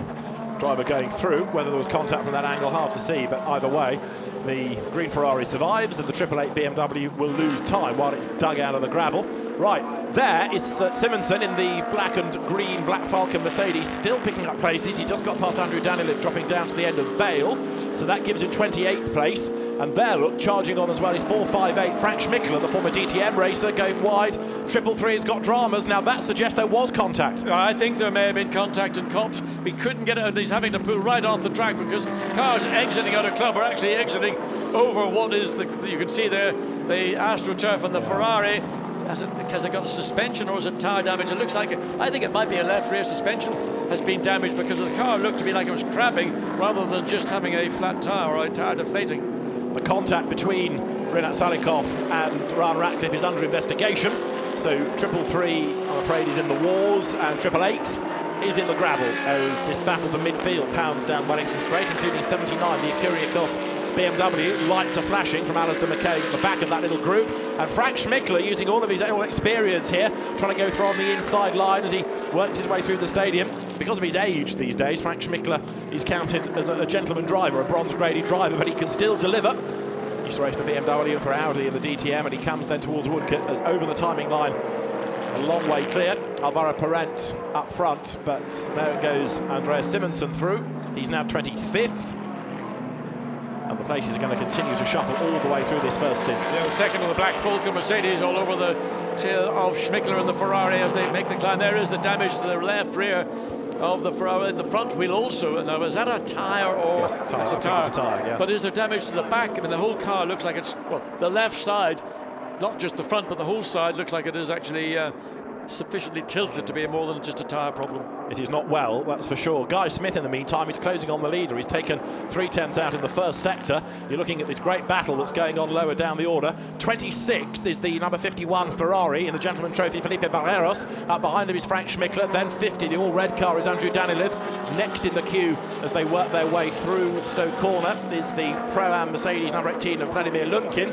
driver going through. Whether there was contact from that angle, hard to see, but either way, the green Ferrari survives and the 888 BMW will lose time while it's dug out of the gravel. Right, there is Simonsen in the black and green Black Falcon Mercedes, still picking up places. He's just got past Andrew Danilev, dropping down to the end of Vale, so that gives him 28th place. And there, look, charging on as well is 458 Frank Schmickler, the former DTM racer, going wide. 333 has got dramas. Now that suggests there was contact. I think there may have been contact in Copse. We couldn't get it, and he's having to pull right off the track because cars exiting out of club are actually exiting over what is you can see there, the AstroTurf and the Ferrari. Has it got a suspension or is it tyre damage? It looks like I think it might be a left rear suspension has been damaged because the car looked to me like it was crabbing rather than just having a flat tyre or a tyre deflating. The contact between Rinat Salikov and Ryan Ratcliffe is under investigation. So 333, I'm afraid, is in the wars, and 888 is in the gravel as this battle for midfield pounds down Wellington Straight, including 79, the Kyriakos BMW. Lights are flashing from Alistair McKay at the back of that little group, and Frank Schmickler using all of his own experience here, trying to go through on the inside line as he works his way through the stadium. Because of his age these days, Frank Schmickler is counted as a gentleman driver, a bronze-graded driver, but he can still deliver. He used to race for BMW and for Audi in the DTM, and he comes then towards Woodcote as over the timing line. A long way clear. Alvaro Parent up front, but there goes Andreas Simonsen through. He's now 25th. And the places are going to continue to shuffle all the way through this first stint. Yeah, second of the Black Falcon Mercedes all over the tail of Schmickler and the Ferrari as they make the climb. There is the damage to the left rear of the Ferrari, in the front wheel also. And now, is that a tyre or? Yes, it's a tyre. Yeah. But is there damage to the back? I mean, the whole car looks like it's, well, the left side, not just the front, but the whole side looks like it is actually sufficiently tilted to be more than just a tyre problem. It is not well, that's for sure. Guy Smith, in the meantime, is closing on the leader. He's taken 3/10 out in the first sector. You're looking at this great battle that's going on lower down the order. 26th is the number 51 Ferrari in the Gentleman Trophy, Felipe Barreros. Up behind him is Frank Schmickler. Then 50, the all-red car, is Andrew Danilev. Next in the queue, as they work their way through Stoke Corner, is the Pro-Am Mercedes number 18 of Vladimir Lunkin.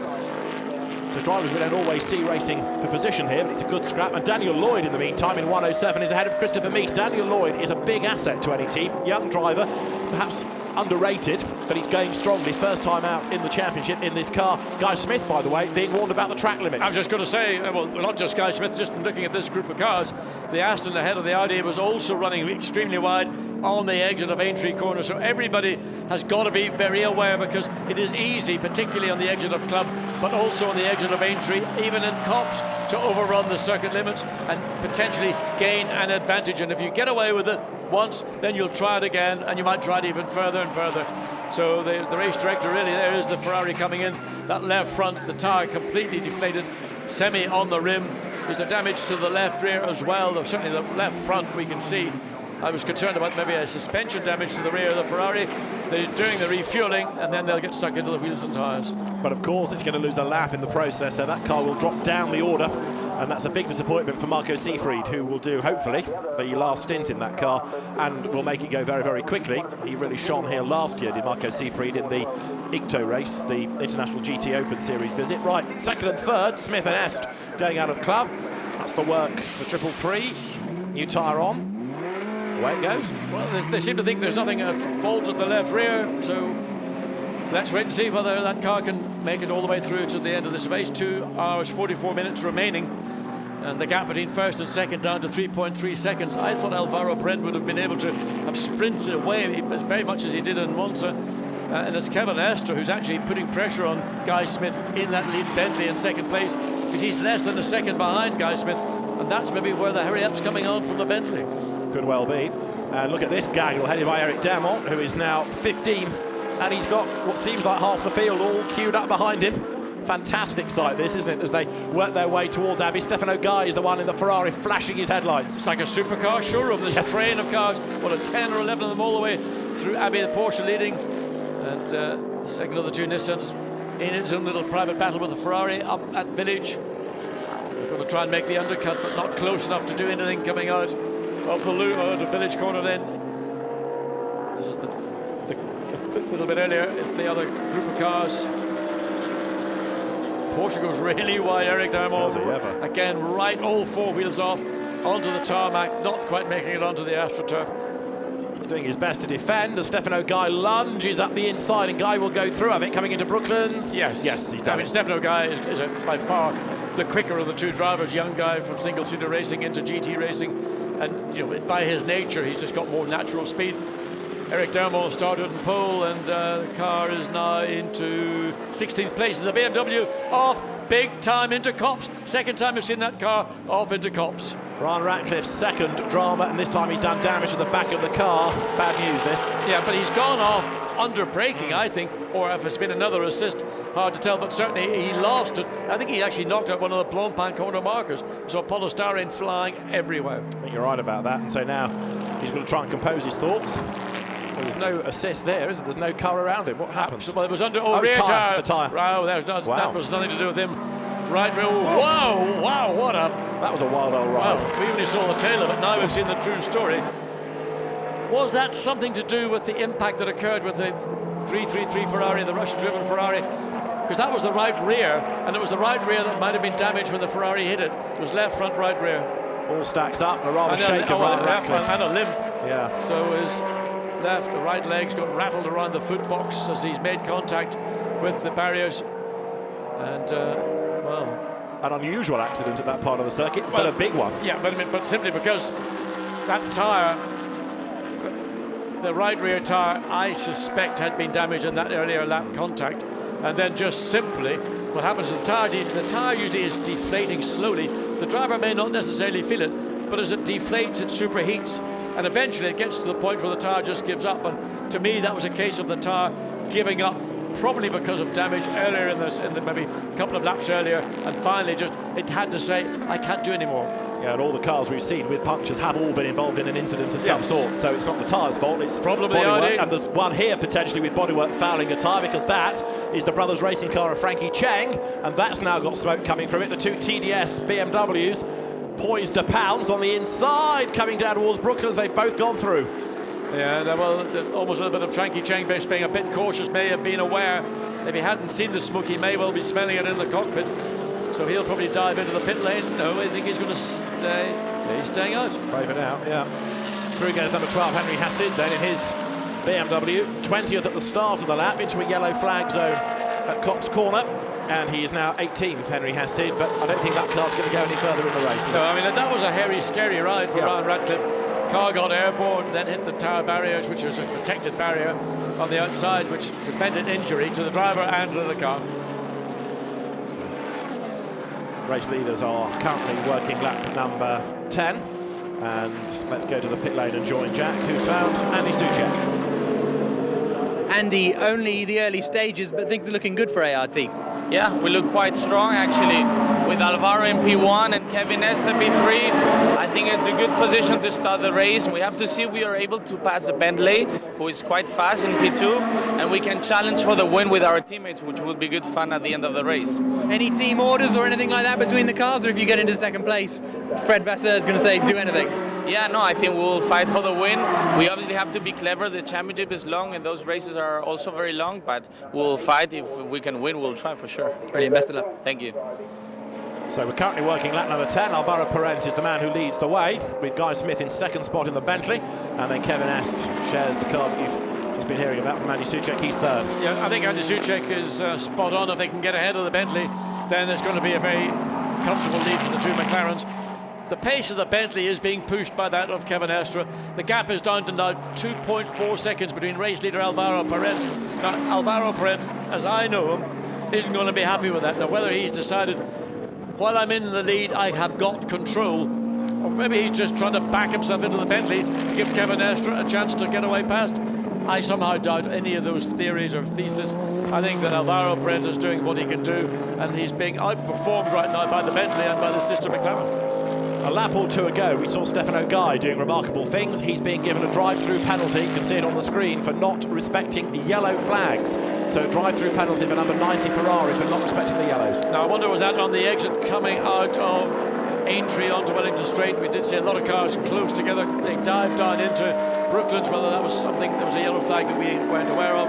So drivers we don't always see racing for position here, but it's a good scrap. And Daniel Lloyd, in the meantime, in 107, is ahead of Christopher Meeks. Daniel Lloyd is a big asset to any team. Young driver, perhaps underrated, but he's going strongly. First time out in the championship in this car. Guy Smith, by the way, being warned about the track limits. I'm just going to say, well, not just Guy Smith, just looking at this group of cars, the Aston ahead of the Audi was also running extremely wide on the exit of Aintree Corner. So everybody has got to be very aware, because it is easy, particularly on the exit of Club, but also on the exit of Aintree, even in Copse, to overrun the circuit limits and potentially gain an advantage. And if you get away with it once, then you'll try it again, and you might try it even further and further. So the race director, really, there is the Ferrari coming in. That left front, the tyre completely deflated, semi on the rim. There's a damage to the left rear as well, certainly the left front we can see. I was concerned about maybe a suspension damage to the rear of the Ferrari. They're doing the refueling, and then they'll get stuck into the wheels and tyres. But of course, it's going to lose a lap in the process, so that car will drop down the order, and that's a big disappointment for Marco Seefried, who will do, hopefully, the last stint in that car, and will make it go very, very quickly. He really shone here last year, did Marco Seefried, in the IGTO race, the International GT Open Series visit. Right, second and third, Smith and Est going out of Club. That's the work for 333. New tyre on. Away it goes. Well, they seem to think there's nothing at fault at the left rear, so let's wait and see whether that car can make it all the way through to the end of this race. 2 hours 44 minutes remaining, and the gap between first and second down to 3.3 seconds. I thought Alvaro Brent would have been able to have sprinted away as very much as he did in Monza. And it's Kevin Estre who's actually putting pressure on Guy Smith in that lead Bentley in second place, because he's less than a second behind Guy Smith, and that's maybe where the hurry-up's coming on from the Bentley. Could well be. And look at this gaggle headed by Eric Damont, who is now 15th, and he's got what seems like half the field all queued up behind him. Fantastic sight this, isn't it, as they work their way towards Abbey. Stefano Guy is the one in the Ferrari flashing his headlights. It's like a supercar showroom. There's a train of cars, what, 10 or 11 of them all the way through Abbey, the Porsche leading, and the second of the two Nissans in its own little private battle with the Ferrari up at Village. They're going to try and make the undercut, but not close enough to do anything coming out of the Village Corner. Then this is the little bit earlier, it's the other group of cars. Porsche goes really wide. Eric Damont again, right, all four wheels off. onto the tarmac, not quite making it onto the AstroTurf. He's doing his best to defend as Stefano Guy lunges up the inside, and Guy will go through, I think, coming into Brooklands. Yes, he's done I mean, it. Stefano Guy is by far the quicker of the two drivers. Young guy from single-seater racing into GT racing, and by his nature, he's just got more natural speed. Eric Dermol started in pole, and the car is now into 16th place. And the BMW off big time into Copse. Second time we've seen that car off into Copse. Ryan Ratcliffe's second drama, and this time he's done damage to the back of the car. Bad news, this. Yeah, but he's gone off under braking, I think, or if it's been another assist, hard to tell, but certainly he lost it. I think he actually knocked out one of the Blancpain corner markers. So polystyrene flying everywhere. I think you're right about that, and so now he's going to try and compose his thoughts. Well, there's no assist there, is there? There's no car around him. What happens? Well, it was under rear tyre. It's a tyre. Wow, that was nothing to do with him. Right, wow, what a... That was a wild old ride. Wow, we only saw the tail of it, now we've seen the true story. Was that something to do with the impact that occurred with the 333 Ferrari, the Russian-driven Ferrari? Because that was the right rear, and it was the right rear that might have been damaged when the Ferrari hit it. It was left, front, right rear. All stacks up, a rather shaken Ryan Ratcliffe. And a limp. Yeah. So his left, right leg's got rattled around the foot box as he's made contact with the barriers. And, well... An unusual accident at that part of the circuit, but a big one. Yeah, but simply because that tyre, the right rear tyre, I suspect had been damaged in that earlier lap contact. And then just simply, what happens to the tyre usually is deflating slowly. The driver may not necessarily feel it, but as it deflates, it superheats. And eventually it gets to the point where the tyre just gives up. And to me, that was a case of the tyre giving up, probably because of damage earlier in the maybe a couple of laps earlier, and finally just it had to say, I can't do anymore. Yeah, and all the cars we've seen with punctures have all been involved in an incident of some sort, so it's not the tyre's fault, it's probably bodywork. And there's one here potentially with bodywork fouling a tyre, because that is the brothers racing car of Frankie Cheng, and that's now got smoke coming from it. The two TDS BMWs poised to pounce on the inside, coming down towards Brooklands. They've both gone through. Yeah, well, almost a little bit of Frankie Cheng being a bit cautious, may have been aware. If he hadn't seen the smoke, he may well be smelling it in the cockpit. So he'll probably dive into the pit lane. No, I think he's going to stay. Yeah, he's staying out. Braving out, yeah. Through goes number 12, Henry Hassid, then in his BMW. 20th at the start of the lap, into a yellow flag zone at Copse Corner. And he is now 18th, Henry Hassid, but I don't think that car's going to go any further in the race, is it? I mean, that was a hairy, scary ride for Ryan Ratcliffe. Car got airborne, then hit the tyre barriers, which was a protected barrier on the outside, which prevented injury to the driver and to the car. Race leaders are currently working lap number 10. And let's go to the pit lane and join Jack, who's found Andy Soucek. Andy, only the early stages, but things are looking good for ART. Yeah, we look quite strong actually. With Alvaro in P1 and Kevin Estre P3, I think it's a good position to start the race. We have to see if we are able to pass the Bentley, who is quite fast in P2, and we can challenge for the win with our teammates, which will be good fun at the end of the race. Any team orders or anything like that between the cars, or if you get into second place, Fred Vasseur is going to say, do anything? Yeah, no, I think we'll fight for the win. We obviously have to be clever. The championship is long, and those races are also very long, but we'll fight. If we can win, we'll try for sure. Brilliant, best of luck. Thank you. So we're currently working lap number 10. Alvaro Parent is the man who leads the way, with Guy Smith in second spot in the Bentley, and then Kevin Est shares the car that you've just been hearing about from Andy Soucek. He's third. Yeah, I think Andy Soucek is spot on. If they can get ahead of the Bentley, then there's going to be a very comfortable lead for the two McLarens. The pace of the Bentley is being pushed by that of Kevin Estre. The gap is down to now 2.4 seconds between race leader Alvaro Parent. Now, Alvaro Parent, as I know him, isn't going to be happy with that. Now, whether he's decided, while I'm in the lead, I have got control, or maybe he's just trying to back himself into the Bentley to give Kevin Estre a chance to get away past. I somehow doubt any of those theories or theses. I think that Alvaro Parent is doing what he can do, and he's being outperformed right now by the Bentley and by the sister McLaren. A lap or two ago, we saw Stefano Guy doing remarkable things. He's being given a drive-through penalty, you can see it on the screen, for not respecting yellow flags. So a drive-through penalty for number 90 Ferrari for not respecting the yellows. Now I wonder, was that on the exit coming out of Aintree onto Wellington Straight? We did see a lot of cars close together. They dived down into Brooklands, whether that was something, that was a yellow flag that we weren't aware of.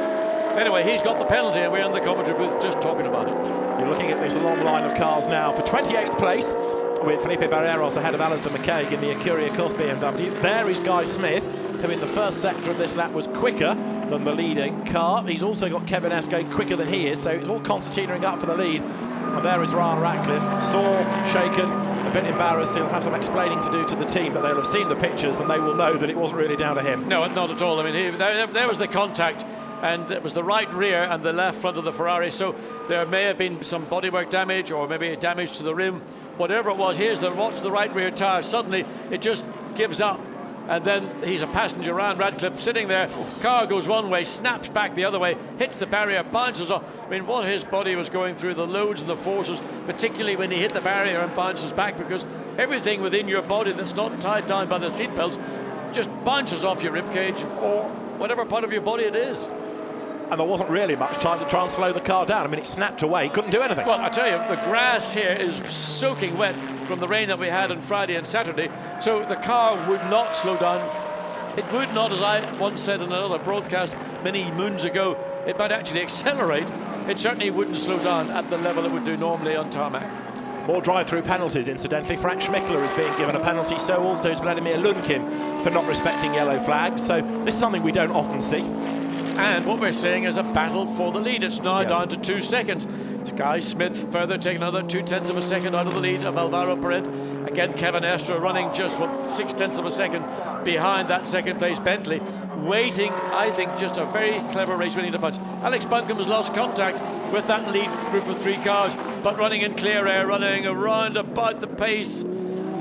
Anyway, he's got the penalty and we're in the commentary booth just talking about it. You're looking at this long line of cars now for 28th place. with Felipe Barreiros ahead of Alistair McCaig in the Acuria Cost BMW. There is Guy Smith, who in the first sector of this lap was quicker than the leading car. He's also got Kevin S going quicker than he is, so it's all concertinaing up for the lead. And there is Ryan Ratcliffe, sore, shaken, a bit embarrassed. He'll have some explaining to do to the team, but they'll have seen the pictures and they will know that it wasn't really down to him. No, not at all. I mean, there was the contact, and it was the right rear and the left front of the Ferrari, so there may have been some bodywork damage or maybe damage to the rim. Whatever it was, watch the right rear tyre. Suddenly, it just gives up. And then he's a passenger, Ryan Radcliffe, sitting there. Car goes one way, snaps back the other way, hits the barrier, bounces off. I mean, what his body was going through, the loads and the forces, particularly when he hit the barrier and bounces back, because everything within your body that's not tied down by the seatbelts just bounces off your ribcage or whatever part of your body it is. And there wasn't really much time to try and slow the car down. I mean, it snapped away, couldn't do anything. Well, I tell you, the grass here is soaking wet from the rain that we had on Friday and Saturday, so the car would not slow down. It would not, as I once said in another broadcast many moons ago, it might actually accelerate. It certainly wouldn't slow down at the level it would do normally on tarmac. More drive-through penalties, incidentally. Frank Schmickler is being given a penalty, so also is Vladimir Lunkin for not respecting yellow flags. So this is something we don't often see. And what we're seeing is a battle for the lead. It's now down to 2 seconds. Guy Smith further taking another 0.2 of a second out of the lead of Alvaro Perez. Again, Kevin Estre running just 0.6 of a second behind that second place Bentley. Waiting, I think, just a very clever race winning to punch. Alex Buncombe has lost contact with that lead group of 3 cars, but running in clear air, running around about the pace.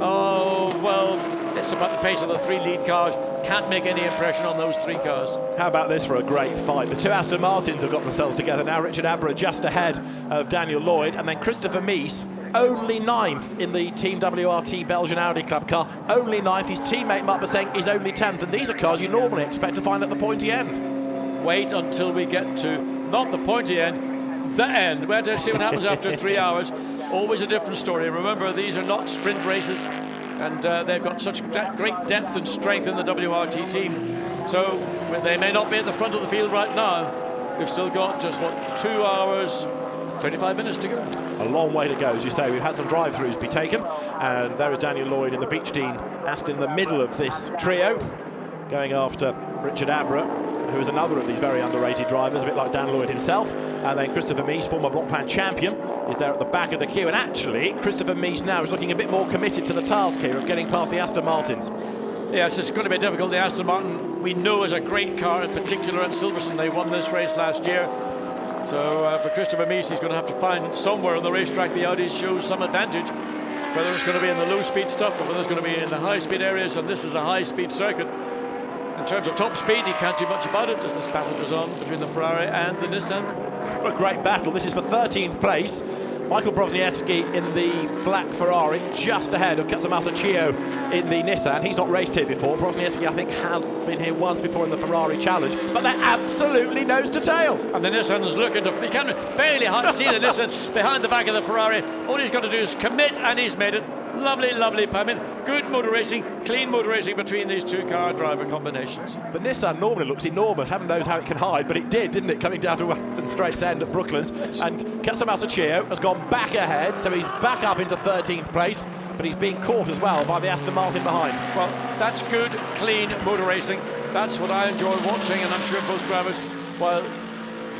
Oh, well, it's about the pace of the 3 lead cars. Can't make any impression on those 3 cars. How about this for a great fight? The 2 Aston Martins have got themselves together now. Richard Abra just ahead of Daniel Lloyd, and then Christopher Mies only 9th in the Team WRT Belgian Audi Club car. Only 9th. His teammate Mark Baseng is only 10th, and these are cars you normally expect to find at the pointy end. Wait until we get to not the pointy end, the end. We're to see what happens after 3 hours. Always a different story. Remember, these are not sprint races, and they've got such great depth and strength in the WRT team. So they may not be at the front of the field right now. We've still got just, 2 hours, 35 minutes to go. A long way to go, as you say. We've had some drive-throughs be taken, and there is Daniel Lloyd in the Beech Dean Aston in the middle of this trio, going after Richard Abra, who is another of these very underrated drivers, a bit like Dan Lloyd himself. And then Christopher Mies, former Blancpain champion, is there at the back of the queue. And actually, Christopher Mies now is looking a bit more committed to the task here of getting past the Aston Martins. Yes, it's going to be difficult. The Aston Martin, we know, is a great car, in particular at Silverstone. They won this race last year. So for Christopher Mies, he's going to have to find somewhere on the racetrack the Audis show some advantage. Whether it's going to be in the low-speed stuff or whether it's going to be in the high-speed areas, and this is a high-speed circuit. In terms of top speed, he can't do much about it as this battle goes on between the Ferrari and the Nissan. What a great battle. This is for 13th place. Michael Brozniewski in the black Ferrari, just ahead of Katsumasa Chio in the Nissan. He's not raced here before. Brozniewski, I think, has been here once before in the Ferrari Challenge, but they're absolutely nose to tail. And the Nissan is looking to... You can barely see the Nissan behind the back of the Ferrari. All he's got to do is commit, and he's made it. Lovely, lovely payment. Good motor racing, clean motor racing between these 2 car driver combinations. The Nissan normally looks enormous. Heaven knows how it can hide, but it did, didn't it? Coming down to Wellington Straits End at Brooklands. And Katsumasa Chio has gone back ahead, so he's back up into 13th place, but he's being caught as well by the Aston Martin behind. Well, that's good, clean motor racing. That's what I enjoy watching, and I'm sure both drivers, while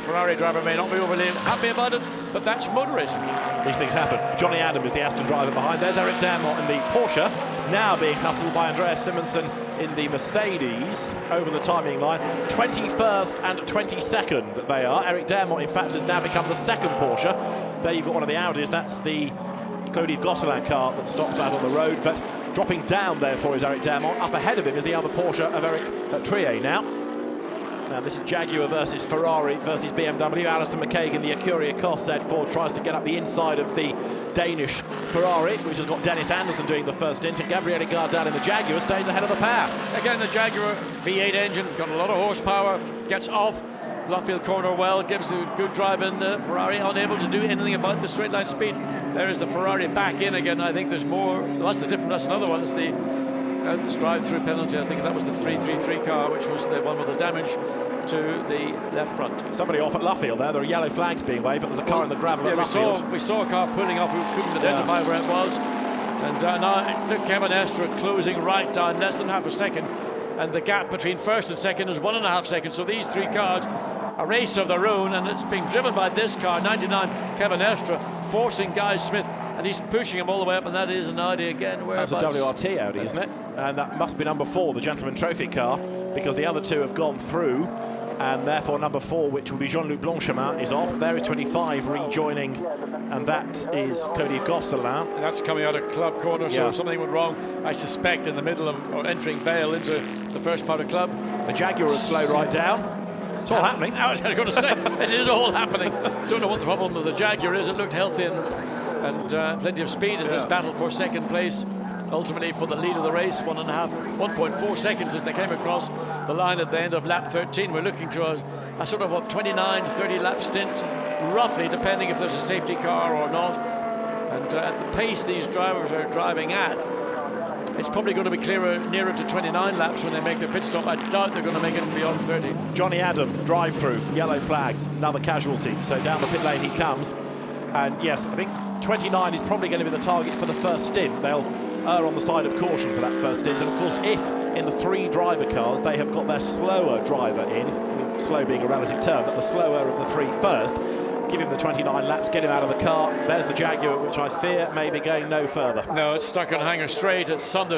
Ferrari driver may not be overly happy about it, but that's motor racing. These things happen. Johnny Adam is the Aston driver behind. There's Eric Dermott in the Porsche, now being hustled by Andreas Simonsen in the Mercedes over the timing line. 21st and 22nd they are. Eric Dermott, in fact, has now become the 2nd Porsche. There you've got one of the Audis. That's the Claude-Yves Gosselin car that stopped out on the road, but dropping down therefore is Eric Dermott. Up ahead of him is the other Porsche of Eric Trier now. Now this is Jaguar versus Ferrari versus BMW. Alistair McCaig in the Acuria Cost Z4 tries to get up the inside of the Danish Ferrari, which has got Dennis Anderson doing the first stint, and Gabriele Gardal in the Jaguar stays ahead of the pair. Again, the Jaguar V8 engine, got a lot of horsepower, gets off Luffield corner well, gives a good drive in. The Ferrari unable to do anything about the straight line speed. There is the Ferrari back in again. I think there's more. Well, that's the different. That's another one. It's the drive-through penalty. I think that was the 333 car, which was the one with the damage to the left front. Somebody off at Luffield there. There are yellow flags being waved, but there's a car in the gravel at Luffield. We saw a car pulling off. We couldn't identify where it was. And now look, Kevin Estre closing right down, less than half a second. And the gap between first and second is 1.5 seconds. So these three cars, a race of their own, and it's being driven by this car, 99 Kevin Estre, forcing Guy Smith, and he's pushing him all the way up, and that is an Audi again. That's a WRT Audi, isn't it? And that must be number 4, the Gentleman Trophy car, because the other two have gone through, and therefore number 4, which will be Jean-Luc Blancpain, is off. There is 25 rejoining, and that is Cody Gosselin. And that's coming out of Club Corner, so if something went wrong, I suspect, in the middle of or entering Vale into the first part of Club. The Jaguar has slowed right down. It's all happening. I was going to say, it is all happening. Don't know what the problem with the Jaguar is. It looked healthy and plenty of speed as this battle for second place. Ultimately for the lead of the race, 1.4 seconds as they came across the line at the end of lap 13. We're looking to a sort of 29, 30 lap stint, roughly, depending if there's a safety car or not. And at the pace these drivers are driving at, it's probably going to be nearer to 29 laps when they make their pit stop. I doubt they're going to make it beyond 30. Johnny Adam, drive-through, yellow flags, another casualty. So down the pit lane he comes. And yes, I think 29 is probably going to be the target for the first stint. They'll err on the side of caution for that first stint. And of course, if in the 3 driver cars they have got their slower driver in, I mean, slow being a relative term, but the slower of the 3 first, give him the 29 laps, get him out of the car. There's the Jaguar, which I fear may be going no further. No, it's stuck on hanger straight. There's some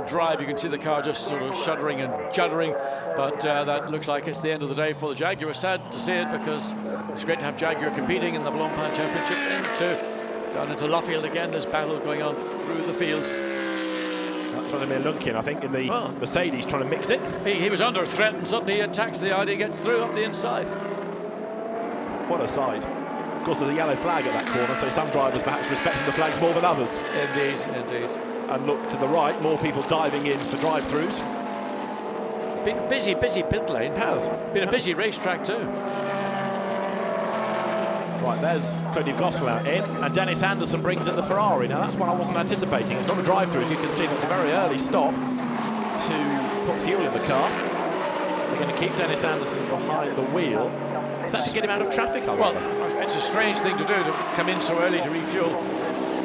drive. You can see the car just sort of shuddering and juddering, but that looks like it's the end of the day for the Jaguar. Sad to see it, because it's great to have Jaguar competing in the Blancpain Championship. Down into Luffield again. There's battle going on through the field. That's Vladimir Lunkin, I think, in the Mercedes, trying to mix it. He was under threat, and suddenly he attacks the Audi, gets through up the inside. What a side. Of course, there's a yellow flag at that corner, so some drivers perhaps respecting the flags more than others. Indeed. And look to the right, more people diving in for drive-throughs. Been busy pit lane. Has. Been a busy racetrack too. Right, there's Cody Gosselin in, and Dennis Anderson brings in the Ferrari. Now, that's one I wasn't anticipating. It's not a drive-through, as you can see. It's a very early stop to put fuel in the car. They're going to keep Dennis Anderson behind the wheel. Is that to get him out of traffic, Well, it's a strange thing to do, to come in so early to refuel.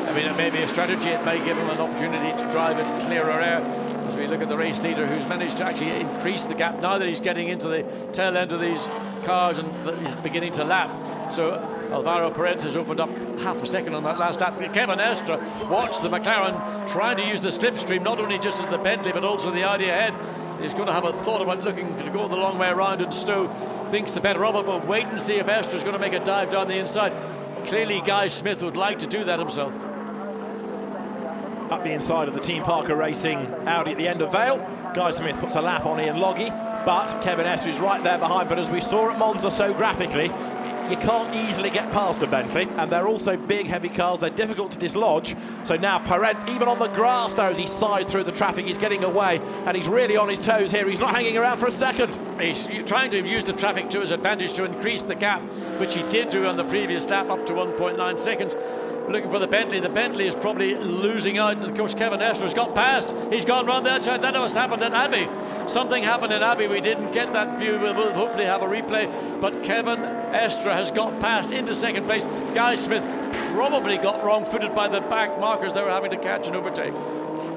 I mean, it may be a strategy. It may give him an opportunity to drive in clearer air. As we look at the race leader, who's managed to actually increase the gap now that he's getting into the tail end of these cars and he's beginning to lap. So Alvaro Perez has opened up half a second on that last lap. Kevin Estre watched the McLaren trying to use the slipstream, not only just at the Bentley but also the Audi ahead. He's going to have a thought about looking to go the long way around, and Stowe thinks the better of it, but wait and see if Estre's going to make a dive down the inside. Clearly Guy Smith would like to do that himself. Up the inside of the Team Parker Racing Audi at the end of Vale. Guy Smith puts a lap on Ian Loggy, but Kevin Estre is right there behind. But as we saw at Monza so graphically, you can't easily get past a Bentley, and they're also big, heavy cars. They're difficult to dislodge. So now Parent, even on the grass though, as he sighed through the traffic, he's getting away, and he's really on his toes here. He's not hanging around for a second. He's trying to use the traffic to his advantage to increase the gap, which he did do on the previous lap, up to 1.9 seconds. Looking for the Bentley. The Bentley is probably losing out. And of course, Kevin Estre's got past. He's gone round the outside. That must happened in Abbey. Something happened in Abbey. We didn't get that view. We'll hopefully have a replay. But Kevin Estre has got past into second place. Guy Smith probably got wrong-footed by the back markers they were having to catch and overtake.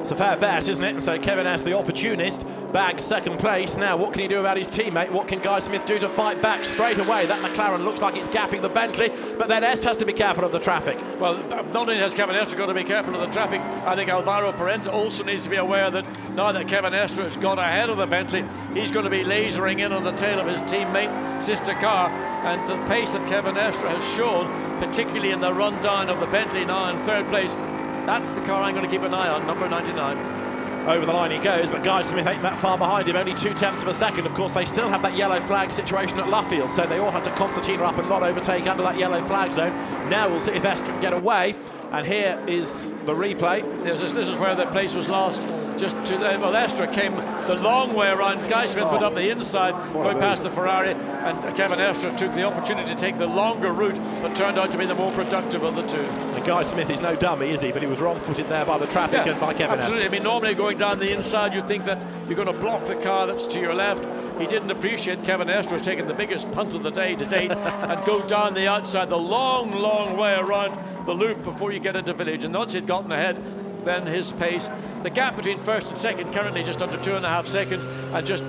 It's a fair bet, isn't it? So Kevin Estre, the opportunist, bags second place. Now, what can he do about his teammate? What can Guy Smith do to fight back straight away? That McLaren looks like it's gapping the Bentley, but then Estre has to be careful of the traffic. Well, not only has Kevin Estre got to be careful of the traffic, I think Alvaro Parent also needs to be aware that now that Kevin Estre has got ahead of the Bentley, he's going to be lasering in on the tail of his teammate, sister car, and the pace that Kevin Estre has shown, particularly in the rundown of the Bentley now in third place, that's the car I'm going to keep an eye on, number 99. Over the line he goes, but Guy Smith ain't that far behind him, only 0.2 of a second. Of course, they still have that yellow flag situation at Luffield, so they all had to concertina up and not overtake under that yellow flag zone. Now we'll see if Estre can get away, and here is the replay. This is where the place was lost. Just to well, Estre came the long way around. Guy Smith went up the inside, going past the Ferrari, and Kevin Estre took the opportunity to take the longer route, but turned out to be the more productive of the two. And Guy Smith is no dummy, is he? But he was wrong-footed there by the traffic and by Kevin absolutely. Estre. I mean, normally going down the inside, you think that you're going to block the car that's to your left. He didn't appreciate Kevin Estre taking the biggest punt of the day to date and go down the outside, the long way around the loop before you get into village. And once he'd gotten ahead, than his pace. The gap between first and second currently just under 2.5 seconds, and just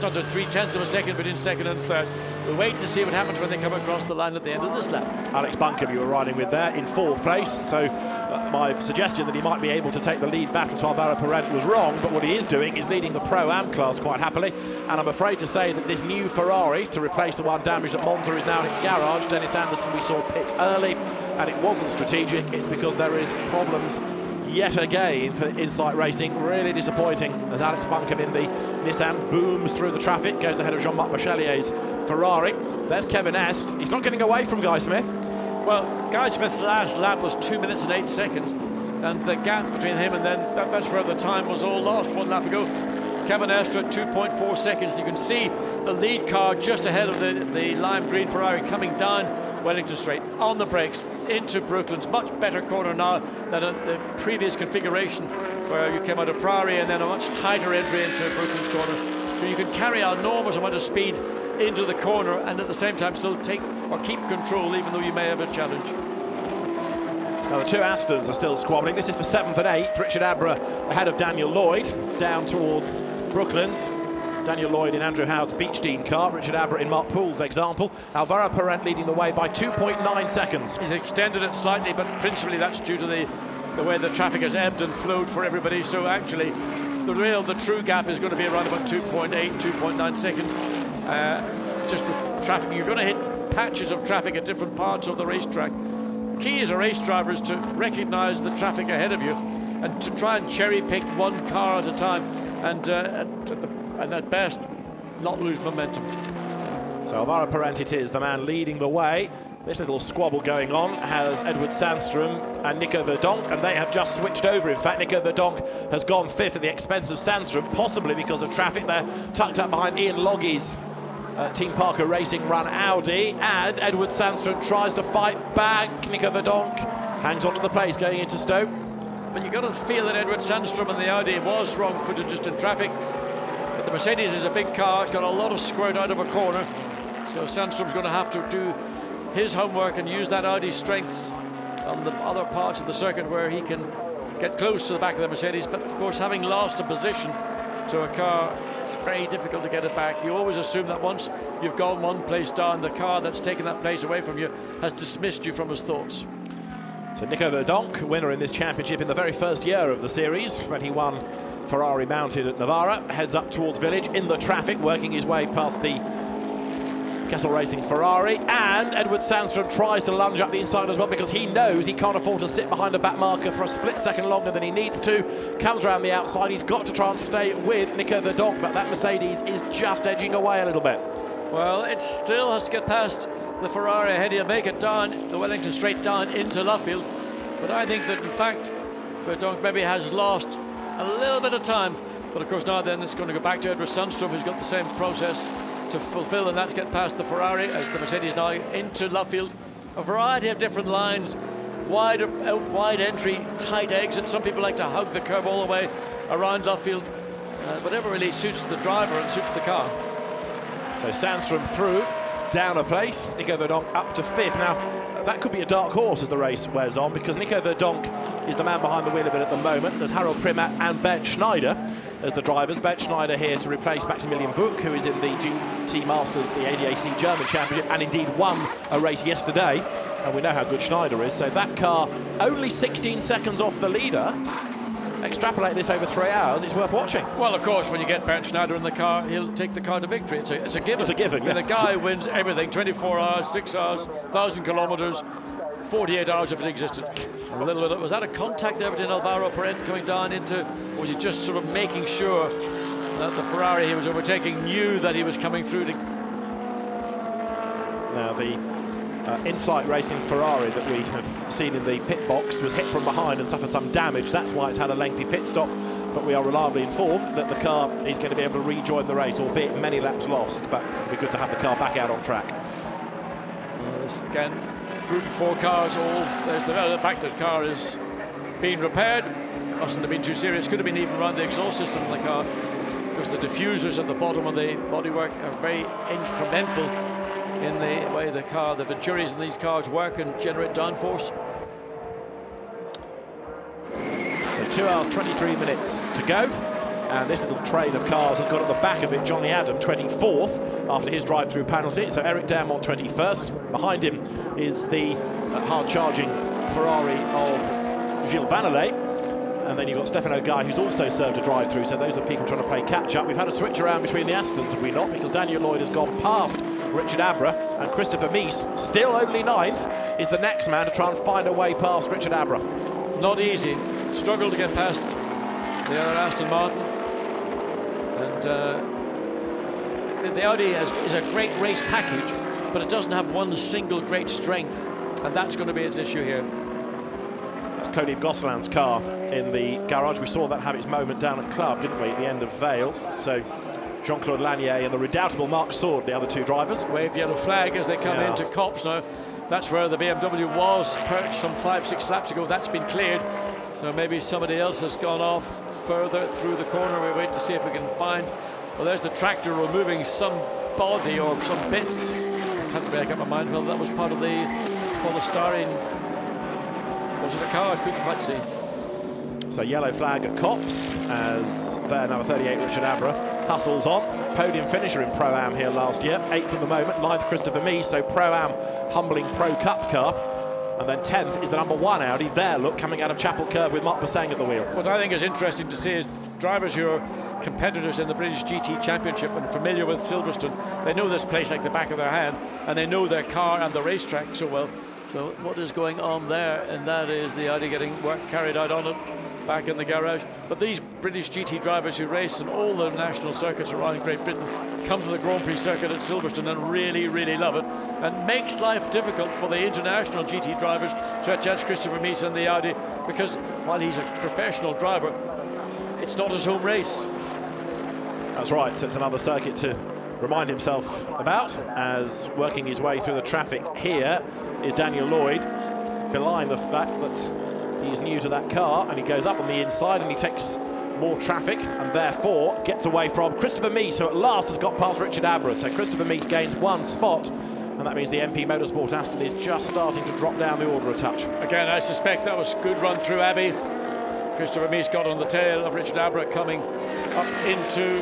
under 0.3 of a second between second and third. We'll wait to see what happens when they come across the line at the end of this lap. Alex Buncombe, you were riding with there in 4th place, so my suggestion that he might be able to take the lead battle to Alvaro Parente was wrong, but what he is doing is leading the Pro-Am class quite happily, and I'm afraid to say that this new Ferrari, to replace the one damaged at Monza, is now in its garage. Dennis Anderson we saw pit early, and it wasn't strategic. It's because there is problems yet again for Insight Racing. Really disappointing as Alex Buncombe in the Nissan booms through the traffic, goes ahead of Jean-Marc Bachelier's Ferrari. There's Kevin Est. He's not getting away from Guy Smith. Well, Guy Smith's last lap was 2 minutes and 8 seconds, and the gap between him and then that's where the time was all lost 1 lap ago. Kevin Est at 2.4 seconds. You can see the lead car just ahead of the lime green Ferrari coming down Wellington Straight on the brakes into Brooklands. Much better corner now than the previous configuration where you came out of Priory and then a much tighter entry into Brooklands corner. So you can carry an enormous amount of speed into the corner and at the same time still take or keep control even though you may have a challenge. Now the two Astons are still squabbling. This is for 7th and 8th. Richard Abra ahead of Daniel Lloyd down towards Brooklands. Daniel Lloyd in Andrew Howard's Beechdean car, Richard Abra in Mark Poole's example. Alvaro Parente leading the way by 2.9 seconds. He's extended it slightly, but principally that's due to the way the traffic has ebbed and flowed for everybody. So actually, the true gap is going to be around about 2.8, 2.9 seconds. Just with traffic, you're going to hit patches of traffic at different parts of the racetrack. The key as a race driver is to recognise the traffic ahead of you and to try and cherry pick one car at a time and at best not lose momentum. So Alvaro Parente it is, the man leading the way. This little squabble going on has Edward Sandstrom and Nico Verdonk, and they have just switched over. In fact, Nico Verdonk has gone 5th at the expense of Sandstrom, possibly because of traffic there, tucked up behind Ian Loggie's Team Parker Racing run Audi, and Edward Sandstrom tries to fight back. Nico Verdonk hangs onto the place going into Stowe. But you've got to feel that Edward Sandstrom and the Audi was wrong-footed just in traffic. But the Mercedes is a big car, it's got a lot of squirt out of a corner. So Sandstrom's going to have to do his homework and use that Audi strengths on the other parts of the circuit where he can get close to the back of the Mercedes. But of course, having lost a position to a car, it's very difficult to get it back. You always assume that once you've gone one place down, the car that's taken that place away from you has dismissed you from his thoughts. So Nico Verdonk, winner in this championship in the very first year of the series, when he won Ferrari mounted at Navarra, heads up towards Village in the traffic, working his way past the Kessel Racing Ferrari, and Edward Sandstrom tries to lunge up the inside as well because he knows he can't afford to sit behind a back marker for a split second longer than he needs to. Comes around the outside, he's got to try and stay with Nico Verdonk, but that Mercedes is just edging away a little bit. Well, it still has to get past the Ferrari ahead. He'll make it down the Wellington Straight down into Luffield, but I think that in fact Verdonk maybe has lost a little bit of time. But of course now then it's going to go back to Edward Sandstrom, who's got the same process to fulfill, and that's get past the Ferrari as the Mercedes now into Luffield. A variety of different lines, wide entry, tight exit. Some people like to hug the curb all the way around Luffield. Whatever really suits the driver and suits the car. So Sandstrom through, down a place, Nico Verdonk up to 5th. Now, that could be a dark horse as the race wears on, because Nico Verdonk is the man behind the wheel of it at the moment. There's Harold Primat and Bert Schneider as the drivers. Bert Schneider here to replace Maximilian Buch, who is in the GT Masters, the ADAC German Championship, and indeed won a race yesterday. And we know how good Schneider is. So that car only 16 seconds off the leader. Extrapolate this over 3 hours, it's worth watching. Well, of course, when you get Bert Schneider in the car, he'll take the car to victory. It's a given. It's a given, yeah. And the guy wins everything, 24 hours, 6 hours, 1,000 kilometres, 48 hours if it existed. A little bit. Was that a contact there between Alvaro Parente coming down into, or was he just sort of making sure that the Ferrari he was overtaking knew that he was coming through to... Now the Insight Racing Ferrari that we have seen in the pit box was hit from behind and suffered some damage. That's why it's had a lengthy pit stop, but we are reliably informed that the car is going to be able to rejoin the race, albeit many laps lost, but it'll be good to have the car back out on track. Well, this, again, Group 4 cars, there's the fact that the car is being repaired. Mustn't have been too serious, could have been even around the exhaust system in the car, because the diffusers at the bottom of the bodywork are very incremental in the way the venturis in these cars work and generate downforce. So 2 hours 23 minutes to go. And this little train of cars has got at the back of it Johnny Adam, 24th, after his drive-through penalty. So Eric Dermont, 21st. Behind him is the hard-charging Ferrari of Gilles Vannelet. And then you've got Stefano Guy, who's also served a drive-through. So those are people trying to play catch-up. We've had a switch around between the Astons, have we not? Because Daniel Lloyd has gone past Richard Abra, and Christopher Mies, still only 9th, is the next man to try and find a way past Richard Abra. Not easy. Struggled to get past the other Aston Martin. And the Audi is a great race package, but it doesn't have one single great strength, and that's going to be its issue here. That's Claude Gosselin's car in the garage. We saw that have its moment down at Club, didn't we, at the end of Vale. So Jean-Claude Lanier and the redoubtable Marc Sword, the other two drivers. Wave yellow flag as they come into Copse now. That's where the BMW was perched some 5-6 laps ago. That's been cleared. So maybe somebody else has gone off further through the corner. We wait to see if we can find. Well, there's the tractor removing some body or some bits. Can't make up my mind whether that was part of the polystyrene. Was it a car? I couldn't quite see. So yellow flag at Copse as their number 38 Richard Abra hustles on. Podium finisher in Pro-Am here last year. 8th at the moment, 9th Christopher Mies. So Pro-Am humbling Pro Cup car. And then 10th is the number 1 Audi. There, look, coming out of Chapel Curve with Marc Bossang at the wheel. What I think is interesting to see is drivers who are competitors in the British GT Championship and familiar with Silverstone. They know this place like the back of their hand, and they know their car and the racetrack so well. So what is going on there? And that is the Audi getting work carried out on it back in the garage. But these British GT drivers who race in all the national circuits around Great Britain come to the Grand Prix circuit at Silverstone and really, really love it, and makes life difficult for the international GT drivers such as Christopher Mies and the Audi, because while he's a professional driver, it's not his home race. That's right, so it's another circuit to remind himself about, as working his way through the traffic here is Daniel Lloyd, belying the fact that he's new to that car, and he goes up on the inside and he takes more traffic and therefore gets away from Christopher Mies, who at last has got past Richard Abra. So Christopher Mies gains 1 spot, and that means the MP Motorsport Aston is just starting to drop down the order a touch. Again, I suspect that was a good run through Abbey. Christopher Mies got on the tail of Richard Abra coming up into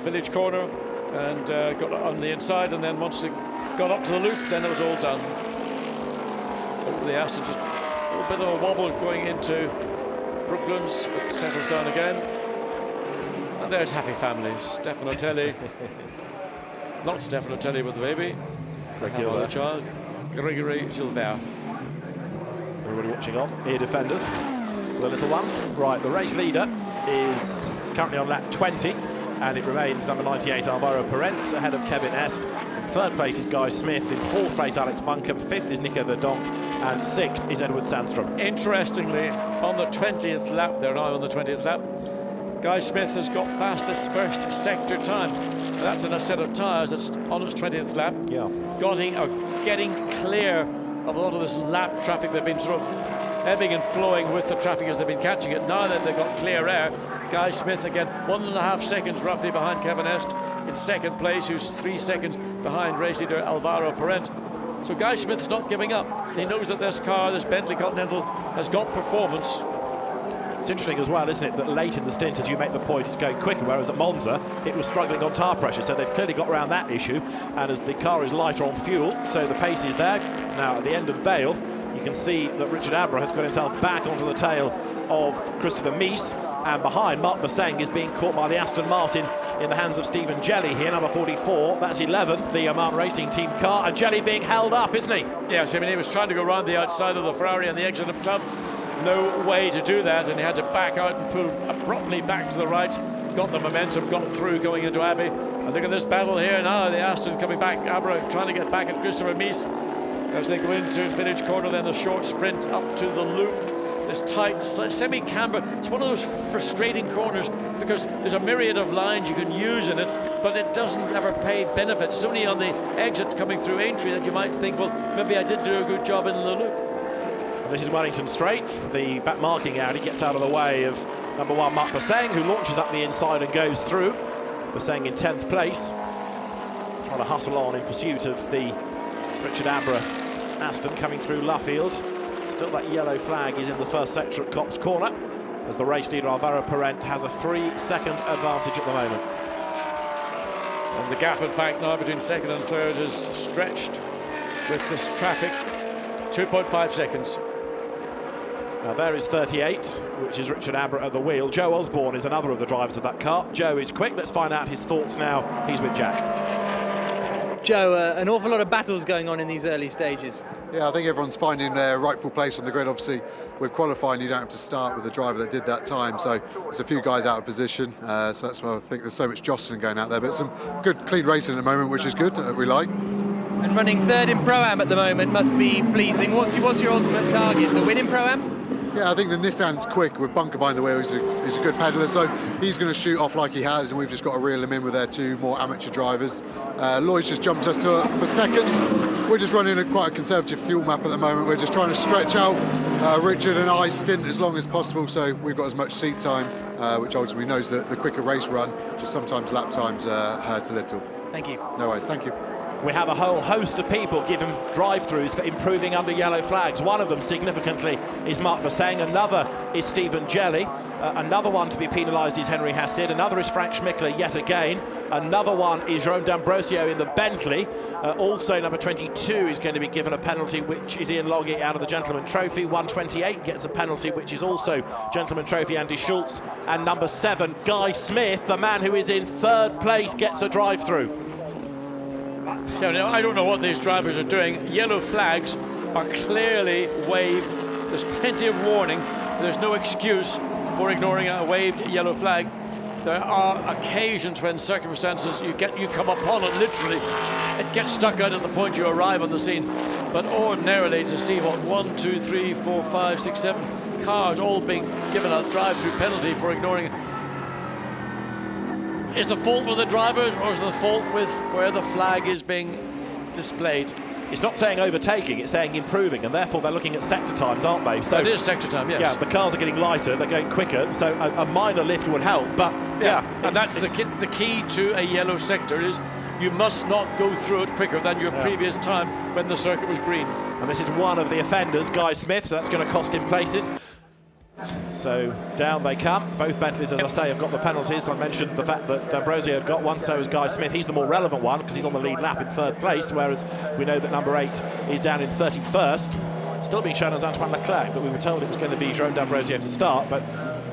Village Corner and got on the inside, and then once it got up to the loop, then it was all done. The Aston just a little bit of a wobble going into Brooklands, but settles down again. And there's happy families. Stefano Telly, not Stefano Telly with the baby, the child, Gregory Gilbert. Everybody watching on, ear defenders, the little ones. Right, the race leader is currently on lap 20, and it remains number 98 Alvaro Parent ahead of Kevin Est. In 3rd place is Guy Smith, in 4th place Alex Buncombe, 5th is Nico Verdonk, and 6th is Edward Sandstrom. Interestingly, on the 20th lap, they're now on the 20th lap, Guy Smith has got fastest first sector time. That's in a set of tyres that's on its 20th lap. Yeah. Getting clear of a lot of this lap traffic. They've been sort of ebbing and flowing with the traffic as they've been catching it. Now that they've got clear air, Guy Smith again 1.5 seconds roughly behind Kevin Est in 2nd place, who's 3 seconds behind race leader Alvaro Parent. So Guy Smith's not giving up. He knows that this car, this Bentley Continental, has got performance. It's interesting as well, isn't it, that late in the stint, as you make the point, it's going quicker, whereas at Monza it was struggling on tyre pressure, so they've clearly got around that issue, and as the car is lighter on fuel, so the pace is there. Now at the end of Vale, you can see that Richard Abra has got himself back onto the tail of Christopher Mies, and behind Marc Bossang is being caught by the Aston Martin in the hands of Stephen Jelly here, number 44. That's 11th, the Oman Racing Team car, and Jelly being held up, isn't he? Yes, I mean, he was trying to go around the outside of the Ferrari and the exit of Club. No way to do that, and he had to back out and pull abruptly back to the right. Got the momentum, got through going into Abbey. And look at this battle here now, the Aston coming back, Abra trying to get back at Christopher Mies as they go into Village Corner, then the short sprint up to the loop. This tight semi-camber, it's one of those frustrating corners because there's a myriad of lines you can use in it, but it doesn't ever pay benefits. It's only on the exit coming through Aintree that you might think, well, maybe I did do a good job in the loop. And this is Wellington Straight. The back marking Audi gets out of the way of number 1 Marc Bossang, who launches up the inside and goes through. Bossang in 10th place, trying to hustle on in pursuit of the Richard Abra Aston coming through Luffield. Still that yellow flag is in the first sector at Copse Corner, as the race leader Alvaro Parent has a 3-second advantage at the moment. And the gap, in fact, now between second and third is stretched with this traffic, 2.5 seconds. Now there is 38, which is Richard Abbott at the wheel. Joe Osborne is another of the drivers of that car. Joe is quick. Let's find out his thoughts now. He's with Jack. Joe, an awful lot of battles going on in these early stages. Yeah, I think everyone's finding their rightful place on the grid. Obviously, with qualifying, you don't have to start with the driver that did that time. So there's a few guys out of position. So that's why I think there's so much jostling going out there. But some good, clean racing at the moment, which is good. We like. And running third in Pro-Am at the moment must be pleasing. What's your ultimate target? The win in Pro-Am? Yeah, I think the Nissan's quick with Bunker behind the wheel. He's a good peddler, so he's going to shoot off like he has, and we've just got to reel him in with their two more amateur drivers. Lloyd's just jumped us for second. We're just running quite a conservative fuel map at the moment. We're just trying to stretch out Richard and I's stint as long as possible, so we've got as much seat time, which ultimately knows that the quicker race run, just sometimes lap times hurt a little. Thank you. No worries, thank you. We have a whole host of people giving drive-throughs for improving under yellow flags. One of them, significantly, is Mark Basseng. Another is Stephen Jelly. Another one to be penalised is Henry Hassid. Another is Frank Schmickler yet again. Another one is Jerome D'Ambrosio in the Bentley. Also, number 22 is going to be given a penalty, which is Ian Logie out of the Gentleman Trophy. 128 gets a penalty, which is also Gentleman Trophy, Andy Schultz. And number 7, Guy Smith, the man who is in third place, gets a drive-through. So now I don't know what these drivers are doing. Yellow flags are clearly waved. There's plenty of warning. There's no excuse for ignoring a waved yellow flag. There are occasions when circumstances you come upon it literally. It gets stuck out at the point you arrive on the scene. But ordinarily to see 1, 2, 3, 4, 5, 6, 7 cars all being given a drive-through penalty for ignoring it. Is the fault with the drivers, or is the fault with where the flag is being displayed? It's not saying overtaking, it's saying improving, and therefore they're looking at sector times, aren't they? So it is sector time, yes. Yeah, the cars are getting lighter, they're going quicker, so a minor lift would help, but and that's the key to a yellow sector is you must not go through it quicker than your previous time when the circuit was green. And this is one of the offenders, Guy Smith, so that's going to cost him places. So down they come. Both Bentleys, as I say, have got the penalties. I mentioned the fact that D'Ambrosio had got one, so has Guy Smith. He's the more relevant one because he's on the lead lap in third place, whereas we know that number 8 is down in 31st. Still being shown as Antoine Leclerc, but we were told it was going to be Jerome D'Ambrosio to start, but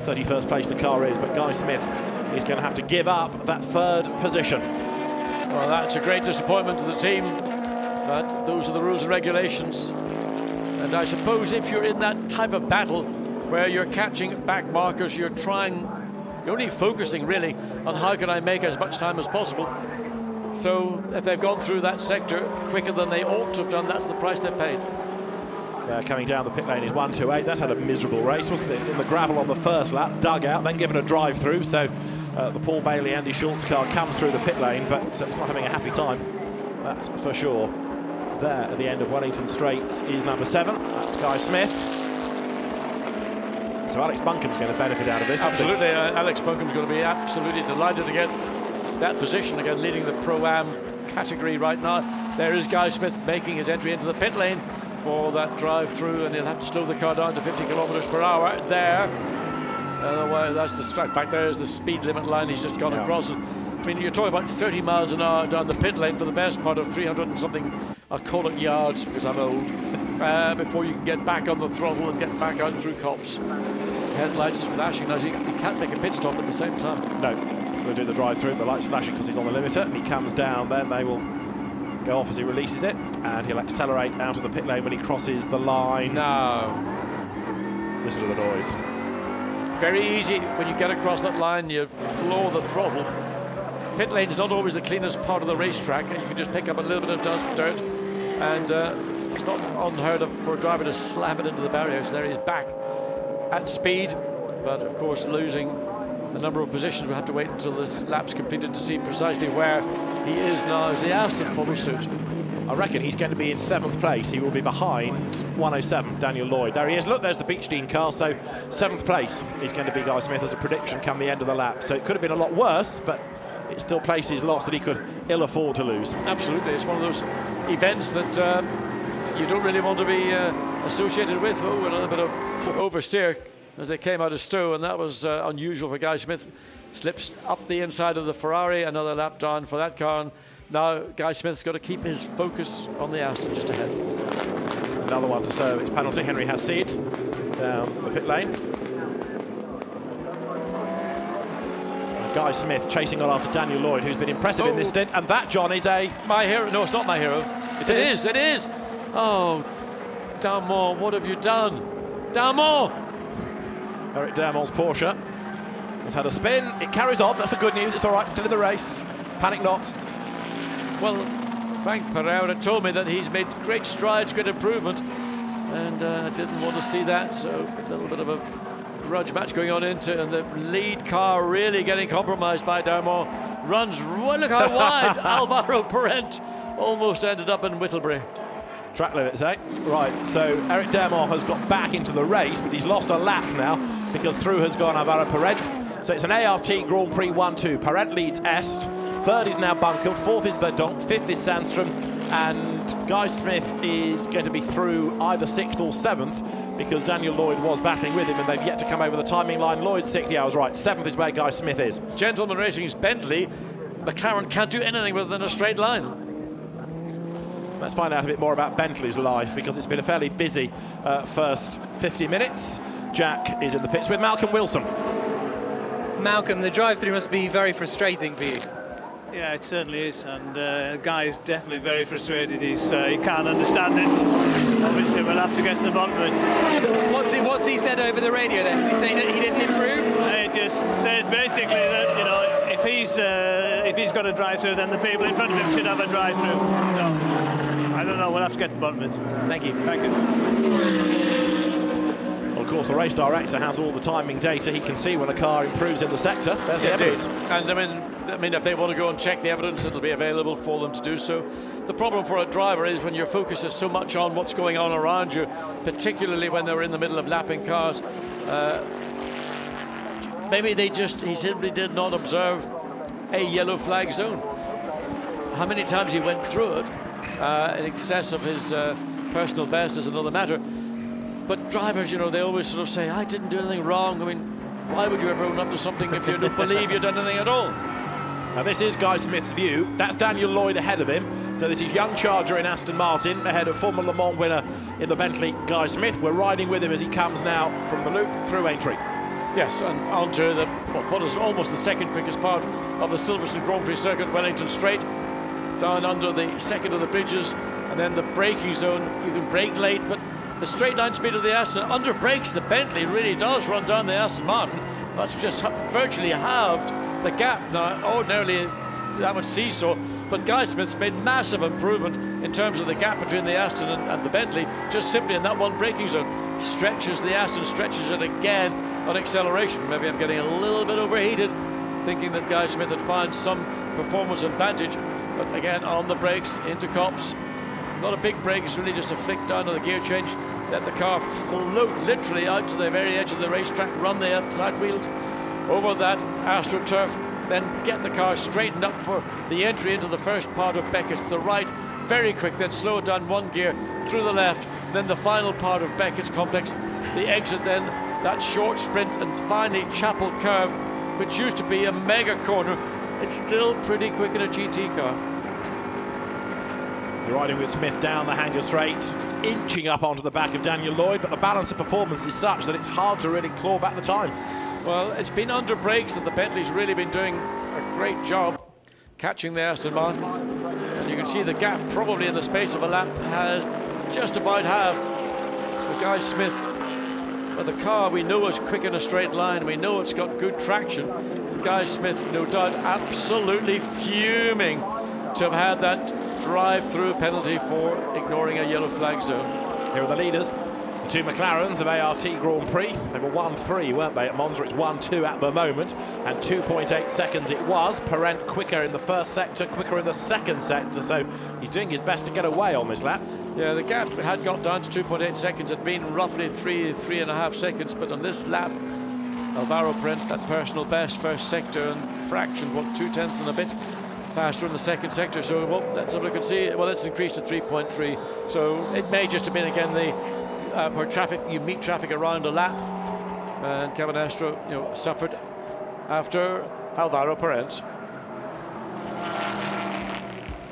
31st place the car is. But Guy Smith is going to have to give up that third position. Well, that's a great disappointment to the team, but those are the rules and regulations. And I suppose if you're in that type of battle where you're catching back markers, you're only focusing really on how can I make as much time as possible. So if they've gone through that sector quicker than they ought to have done, that's the price they've paid. Coming down the pit lane is 128. That's had a miserable race, wasn't it? In the gravel on the first lap, dug out, then given a drive through. So the Paul Bailey, Andy Schultz car comes through the pit lane, but it's not having a happy time. That's for sure. There at the end of Wellington Straight is number 7. That's Guy Smith. So Alex Bunkum's going to benefit out of this. Absolutely, Alex Bunkum's going to be absolutely delighted to get that position again, leading the Pro-Am category right now. There is Guy Smith making his entry into the pit lane for that drive-through, and he'll have to slow the car down to 50 kilometres per hour there. That's in fact, there's the speed limit line he's just gone across. I mean, you're talking about 30 miles an hour down the pit lane for the best part of 300 and something, I'll call it yards because I'm old, before you can get back on the throttle and get back out through Copse. Headlights flashing. Now, you can't make a pit stop at the same time. No, we'll do the drive-through. The lights flashing because he's on the limiter, and he comes down. Then they will go off as he releases it, and he'll accelerate out of the pit lane when he crosses the line. No. Listen to the noise. Very easy when you get across that line. You floor the throttle. Pit lane's not always the cleanest part of the racetrack, and you can just pick up a little bit of dust, dirt, and it's not unheard of for a driver to slam it into the barrier. So there he is back at speed, but of course losing a number of positions. We'll have to wait until this lap's completed to see precisely where he is now as the Aston follows suit. I reckon he's going to be in 7th place. He will be behind 107, Daniel Lloyd. There he is. Look, there's the Beachdean car. So 7th place is going to be Guy Smith as a prediction come the end of the lap. So it could have been a lot worse, but it still places lots that he could ill afford to lose. Absolutely. It's one of those events that you don't really want to be associated with. Oh, a little bit of oversteer as they came out of Stowe, and that was unusual for Guy Smith. Slips up the inside of the Ferrari, another lap down for that car. And now Guy Smith's got to keep his focus on the Aston just ahead. Another one to serve its penalty. Henry Hassid down the pit lane. Guy Smith chasing on after Daniel Lloyd, who's been impressive in this stint, and that, John, is a... My hero. No, it's not my hero. It is. Oh, Darmon, what have you done? Darmon! Eric Darmon's Porsche has had a spin. It carries on. That's the good news. It's all right. Still in the race. Panic not. Well, Frank Pereira told me that he's made great strides, great improvement, and I didn't want to see that, so a little bit of a grudge match going on into, and the lead car really getting compromised by Darmon. Runs, well, look how wide Alvaro Parent almost ended up in Whittlebury. Track limits, eh? Right, so Eric Darmon has got back into the race, but he's lost a lap now because through has gone Alvaro Parent. So it's an ART Grand Prix 1-2. Parent leads Est. Third is now Buncombe. Fourth is Verdonk. Fifth is Sandstrom. And Guy Smith is going to be through either 6th or 7th because Daniel Lloyd was battling with him and they've yet to come over the timing line. Lloyd's 6th, yeah, I was right. 7th is where Guy Smith is. Gentleman Racing's Bentley. McLaren can't do anything within a straight line. Let's find out a bit more about Bentley's life because it's been a fairly busy first 50 minutes. Jack is in the pits with Malcolm Wilson. Malcolm, the drive-through must be very frustrating for you. Yeah, it certainly is, and Guy is definitely very frustrated. He can't understand it. Obviously, we'll have to get to the bottom of it. What's he said over the radio then? Does he say that he didn't improve? It just says basically that, you know, if he's got a drive-through, then the people in front of him should have a drive-through. So, I don't know. We'll have to get to the bottom of it. Thank you. Thank you. Of course, the race director has all the timing data. He can see when a car improves in the sector. There's the evidence. And I mean, if they want to go and check the evidence, it'll be available for them to do so. The problem for a driver is when your focus is so much on what's going on around you, particularly when they're in the middle of lapping cars. Maybe he simply did not observe a yellow flag zone. How many times he went through it in excess of his personal best is another matter. But drivers, you know, they always sort of say, I didn't do anything wrong. I mean, why would you ever own up to something if you don't believe you've done anything at all? Now, this is Guy Smith's view. That's Daniel Lloyd ahead of him. So this is young Charger in Aston Martin, ahead of former Le Mans winner in the Bentley, Guy Smith. We're riding with him as he comes now from the loop through Aintree. Yes, and onto what is almost the second quickest part of the Silverstone Grand Prix circuit, Wellington Straight, down under the second of the bridges, and then the braking zone. You can brake late, but the straight line speed of the Aston under brakes, the Bentley really does run down the Aston Martin. That's just virtually halved the gap. Now, ordinarily that would seesaw, but Guy Smith's made massive improvement in terms of the gap between the Aston and the Bentley, just simply in that one braking zone. Stretches the Aston, stretches it again on acceleration. Maybe I'm getting a little bit overheated, thinking that Guy Smith had found some performance advantage, but again on the brakes, into cops. Not a big brake, it's really just a flick down on the gear change. Let the car float literally out to the very edge of the racetrack, run the outside wheels over that AstroTurf, then get the car straightened up for the entry into the first part of Beckett's, the right, very quick, then slow it down one gear through the left, then the final part of Beckett's complex, the exit, then that short sprint, and finally Chapel Curve, which used to be a mega corner. It's still pretty quick in a GT car. You're riding with Smith down the Hangar Straight. It's inching up onto the back of Daniel Lloyd, but the balance of performance is such that it's hard to really claw back the time. Well, it's been under brakes that the Bentley's really been doing a great job catching the Aston Martin. And you can see the gap probably in the space of a lap has just about halved. So Guy Smith, with a car we know is quick in a straight line, we know it's got good traction. Guy Smith, no doubt, absolutely fuming to have had that drive-through penalty for ignoring a yellow flag zone. Here are the leaders, the two McLarens of ART Grand Prix. They were 1-3, weren't they, at Monza? It's 1-2 at the moment, and 2.8 seconds it was. Parent quicker in the first sector, quicker in the second sector, so he's doing his best to get away on this lap. Yeah, the gap had got down to 2.8 seconds. It had been roughly 3.5 seconds, but on this lap, Alvaro Parent, that personal best first sector and fraction, what, 0.2 and a bit faster in the second sector. So let's have a look and see. Well, it's increased to 3.3. So it may just have been again the where traffic, you meet traffic around a lap, and Kevin Astro, suffered after Alvaro Parent.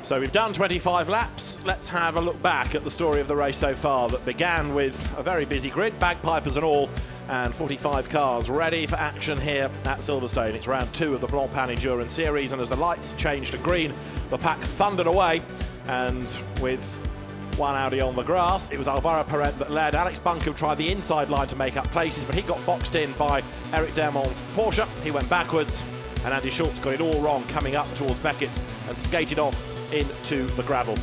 So we've done 25 laps. Let's have a look back at the story of the race so far that began with a very busy grid, bagpipers and all, and 45 cars ready for action here at Silverstone. It's round 2 of the Blancpain Endurance Series, and as the lights changed to green, the pack thundered away, and with one Audi on the grass, it was Alvaro Parent that led. Alex Buncombe tried the inside line to make up places, but he got boxed in by Eric Dermont's Porsche. He went backwards, and Andy Schultz got it all wrong coming up towards Beckett's and skated off into the gravel.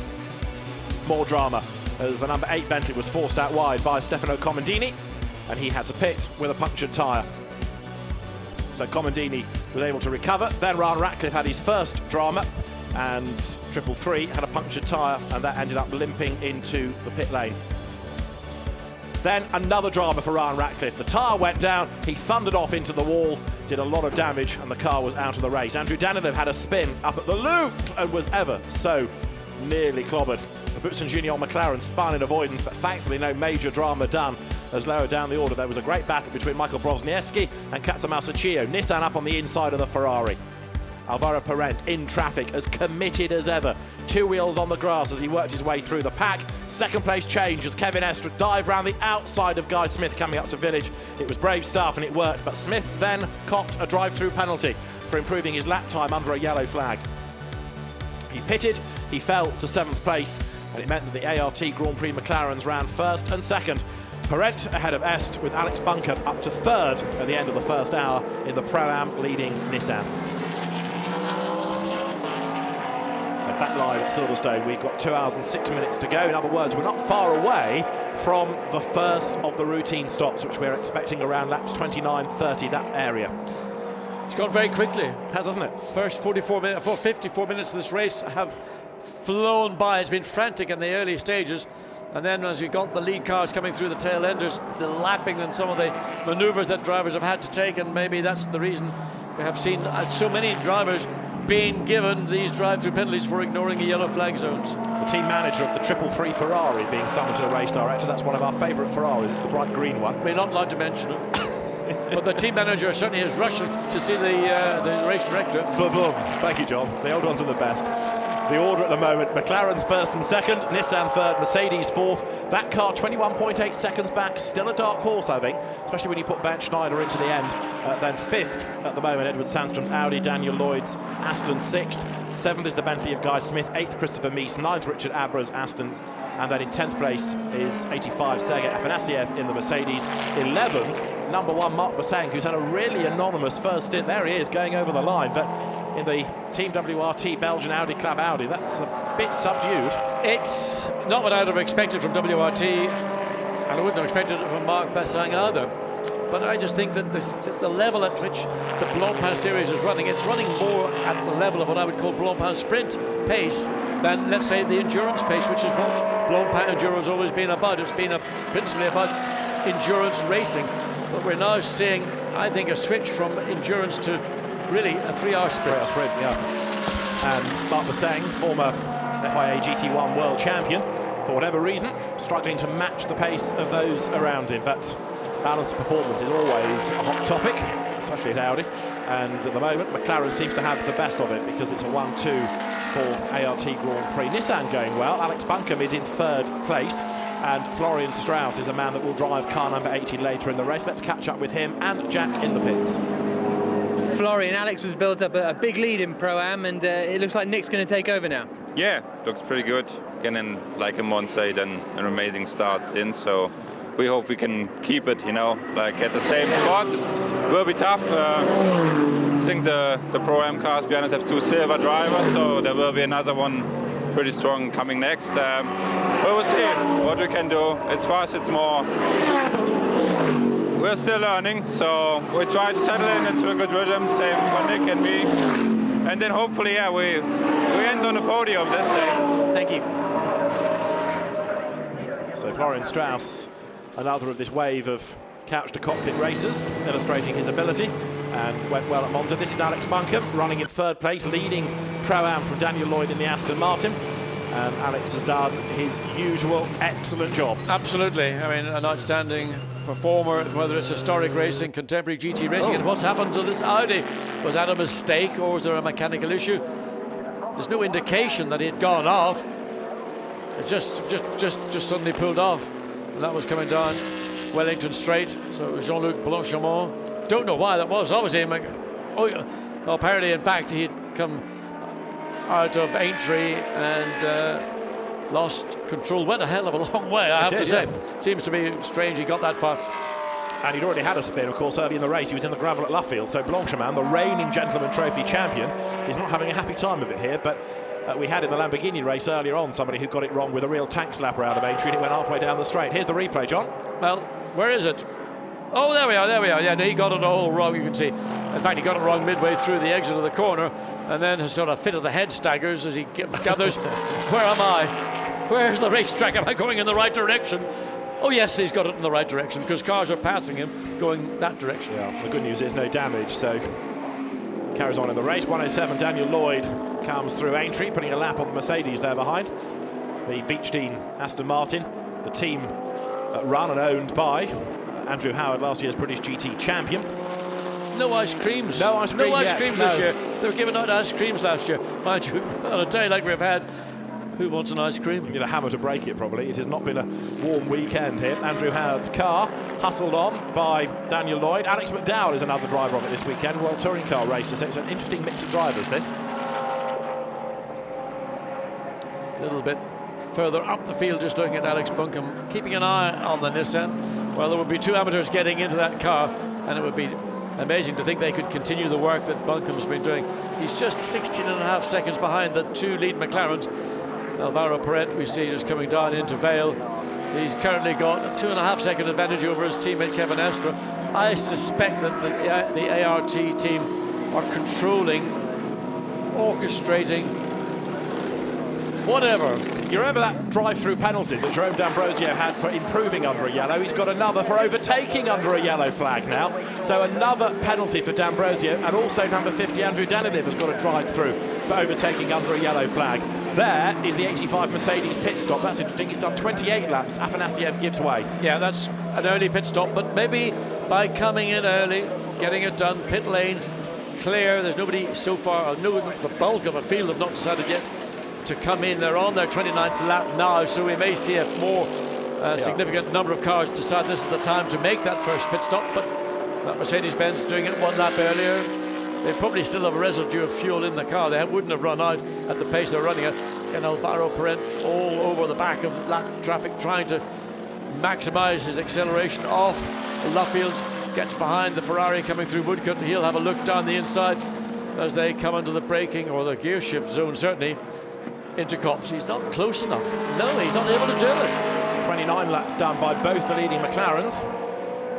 More drama as the number 8 Bentley was forced out wide by Stefano Comandini, and he had to pit with a punctured tyre. So Comandini was able to recover. Then Ryan Ratcliffe had his first drama, and 333 had a punctured tyre, and that ended up limping into the pit lane. Then another drama for Ryan Ratcliffe. The tyre went down, he thundered off into the wall, did a lot of damage, and the car was out of the race. Andrew Danilev had a spin up at the loop and was ever so nearly clobbered. The Boutsen Junior McLaren spun in avoidance, but thankfully no major drama done, as lower down the order there was a great battle between Michael Brozniewski and Katsumasa Masachio. Nissan up on the inside of the Ferrari. Alvaro Parent in traffic, as committed as ever. 2 wheels on the grass as he worked his way through the pack. Second place change as Kevin Estre dived round the outside of Guy Smith coming up to Village. It was brave stuff and it worked, but Smith then copped a drive-through penalty for improving his lap time under a yellow flag. He pitted, he fell to 7th place, and it meant that the ART Grand Prix McLarens ran first and second. Parent ahead of Est, with Alex Buncombe up to 3rd at the end of the first hour in the Pro-Am leading Nissan. Back live at Silverstone, we've got 2 hours and 6 minutes to go. In other words, we're not far away from the first of the routine stops, which we're expecting around laps 29, 30, that area. It's gone very quickly. It has, hasn't it? First 54 minutes of this race have flown by. It's been frantic in the early stages, and then as we got the lead cars coming through the tail enders, the lapping and some of the manoeuvres that drivers have had to take, and maybe that's the reason we have seen so many drivers being given these drive-through penalties for ignoring the yellow flag zones. The team manager of the 333 Ferrari being summoned to the race director. That's one of our favourite Ferraris. It's the bright green one. We're not allowed to mention it. But the team manager certainly is rushing to see the race director. Boom, boom. Thank you, John. The old ones are the best. The order at the moment, McLaren's 1st and 2nd, Nissan 3rd, Mercedes 4th. That car 21.8 seconds back, still a dark horse, I think, especially when you put Ben Schneider into the end. Then 5th at the moment, Edward Sandstrom's Audi, Daniel Lloyd's Aston 6th. 7th is the Bentley of Guy Smith, 8th Christopher Mies, 9th Richard Abra's Aston, and then in 10th place is 85 Sergei Afanasiev in the Mercedes. 11th, number 1 Mark Bossang, who's had a really anonymous first stint. There he is, going over the line, but in the Team WRT Belgian Audi Club Audi, that's a bit subdued. It's not what I'd have expected from WRT, and I wouldn't have expected it from Mark Bossang either. But I just think that the level at which the Blancpain series is running, it's running more at the level of what I would call Blancpain sprint pace than, let's say, the endurance pace, which is what Blancpain Enduro has always been about. It's been principally about endurance racing. But we're now seeing, I think, a switch from endurance to really a 3-hour sprint. 3-hour sprint, yeah. And Mark Bossang, former FIA GT1 world champion, for whatever reason, struggling to match the pace of those around him. But balanced performance is always a hot topic, especially at Audi. And at the moment, McLaren seems to have the best of it because it's a 1-2 for ART Grand Prix. Nissan going well. Alex Buncombe is in 3rd place, and Florian Strauss is a man that will drive car number 80 later in the race. Let's catch up with him and Jack in the pits. Florian, Alex has built up a big lead in Pro-Am, and it looks like Nick's going to take over now. Yeah, looks pretty good. Getting like a Monza, then an amazing start in, so we hope we can keep it, like at the same spot. It will be tough. I think the Pro-Am cars, to be honest, have 2 silver drivers, so there will be another one pretty strong coming next. But we'll see what we can do. It's for us, it's more. We're still learning, so we try to settle into a good rhythm, same for Nick and me. And then hopefully, yeah, we end on the podium this day. Thank you. So Florian Strauss, another of this wave of couch to cockpit racers, illustrating his ability, and went well at Monza. This is Alex Buncombe running in 3rd place, leading Pro-Am from Daniel Lloyd in the Aston Martin. And Alex has done his usual excellent job. Absolutely. I mean, an outstanding performer, whether it's historic racing, contemporary GT racing, and what's happened to this Audi? Was that a mistake or was there a mechanical issue? There's no indication that he'd gone off. It just suddenly pulled off, and that was coming down Wellington Straight. So it was Jean-Luc Blanchimont. Don't know why that was. Obviously, apparently, in fact, he'd come out of Aintree and lost control. Went a hell of a long way, I have to say. Seems to be strange he got that far. And he'd already had a spin, of course, early in the race. He was in the gravel at Luffield. So Blanchimont, the reigning Gentleman Trophy champion, is not having a happy time of it here. But we had in the Lamborghini race earlier on somebody who got it wrong with a real tank slapper out of Aintree, and it went halfway down the straight. Here's the replay, John. Well, where is it? Oh, there we are. Yeah, he got it all wrong, you can see. In fact, he got it wrong midway through the exit of the corner, and then has sort of fitted the head staggers as he gathers. Where am I? Where's the racetrack? Am I going in the right direction? Oh yes, he's got it in the right direction because cars are passing him going that direction. Yeah, the good news is no damage, so carries on in the race. 107, Daniel Lloyd comes through Aintree, putting a lap on the Mercedes there behind. The Beechdene Aston Martin, the team run and owned by Andrew Howard, last year's British GT champion. No ice creams. No ice cream ice creams this year. They were giving out ice creams last year. Mind you, on a day like we've had, who wants an ice cream? You need a hammer to break it, probably. It has not been a warm weekend here. Andrew Howard's car hustled on by Daniel Lloyd. Alex McDowell is another driver of it this weekend, World Touring Car racer. So it's an interesting mix of drivers, this. A little bit further up the field, just looking at Alex Buncombe, keeping an eye on the Nissan. Well, there would be two amateurs getting into that car, and it would be amazing to think they could continue the work that Buncombe's been doing. He's just 16.5 seconds behind the two lead McLarens. Alvaro Parent, we see, just coming down into Vale. He's currently got a 2.5 second advantage over his teammate Kevin Estre. I suspect that the ART team are controlling, orchestrating, whatever. You remember that drive-through penalty that Jerome D'Ambrosio had for improving under a yellow? He's got another for overtaking under a yellow flag now. So another penalty for D'Ambrosio, and also number 50, Andrew Danilov, has got a drive-through for overtaking under a yellow flag. There is the 85 Mercedes pit stop. That's interesting. It's done 28 laps. Afanasiev gives way. Yeah, that's an early pit stop, but maybe by coming in early, getting it done, pit lane clear. There's nobody so far. No, the bulk of the field have not decided yet to come in. They're on their 29th lap now, so we may see a more significant number of cars decide this is the time to make that first pit stop. But that Mercedes-Benz doing it one lap earlier. They probably still have a residue of fuel in the car. They wouldn't have run out at the pace they're running at. And Alvaro Parent all over the back of lap traffic, trying to maximise his acceleration off Luffield. Gets behind the Ferrari coming through Woodcut. He'll have a look down the inside as they come into the braking or the gear shift zone, certainly, into Copse. He's not close enough. No, he's not able to do it. 29 laps done by both the leading McLarens.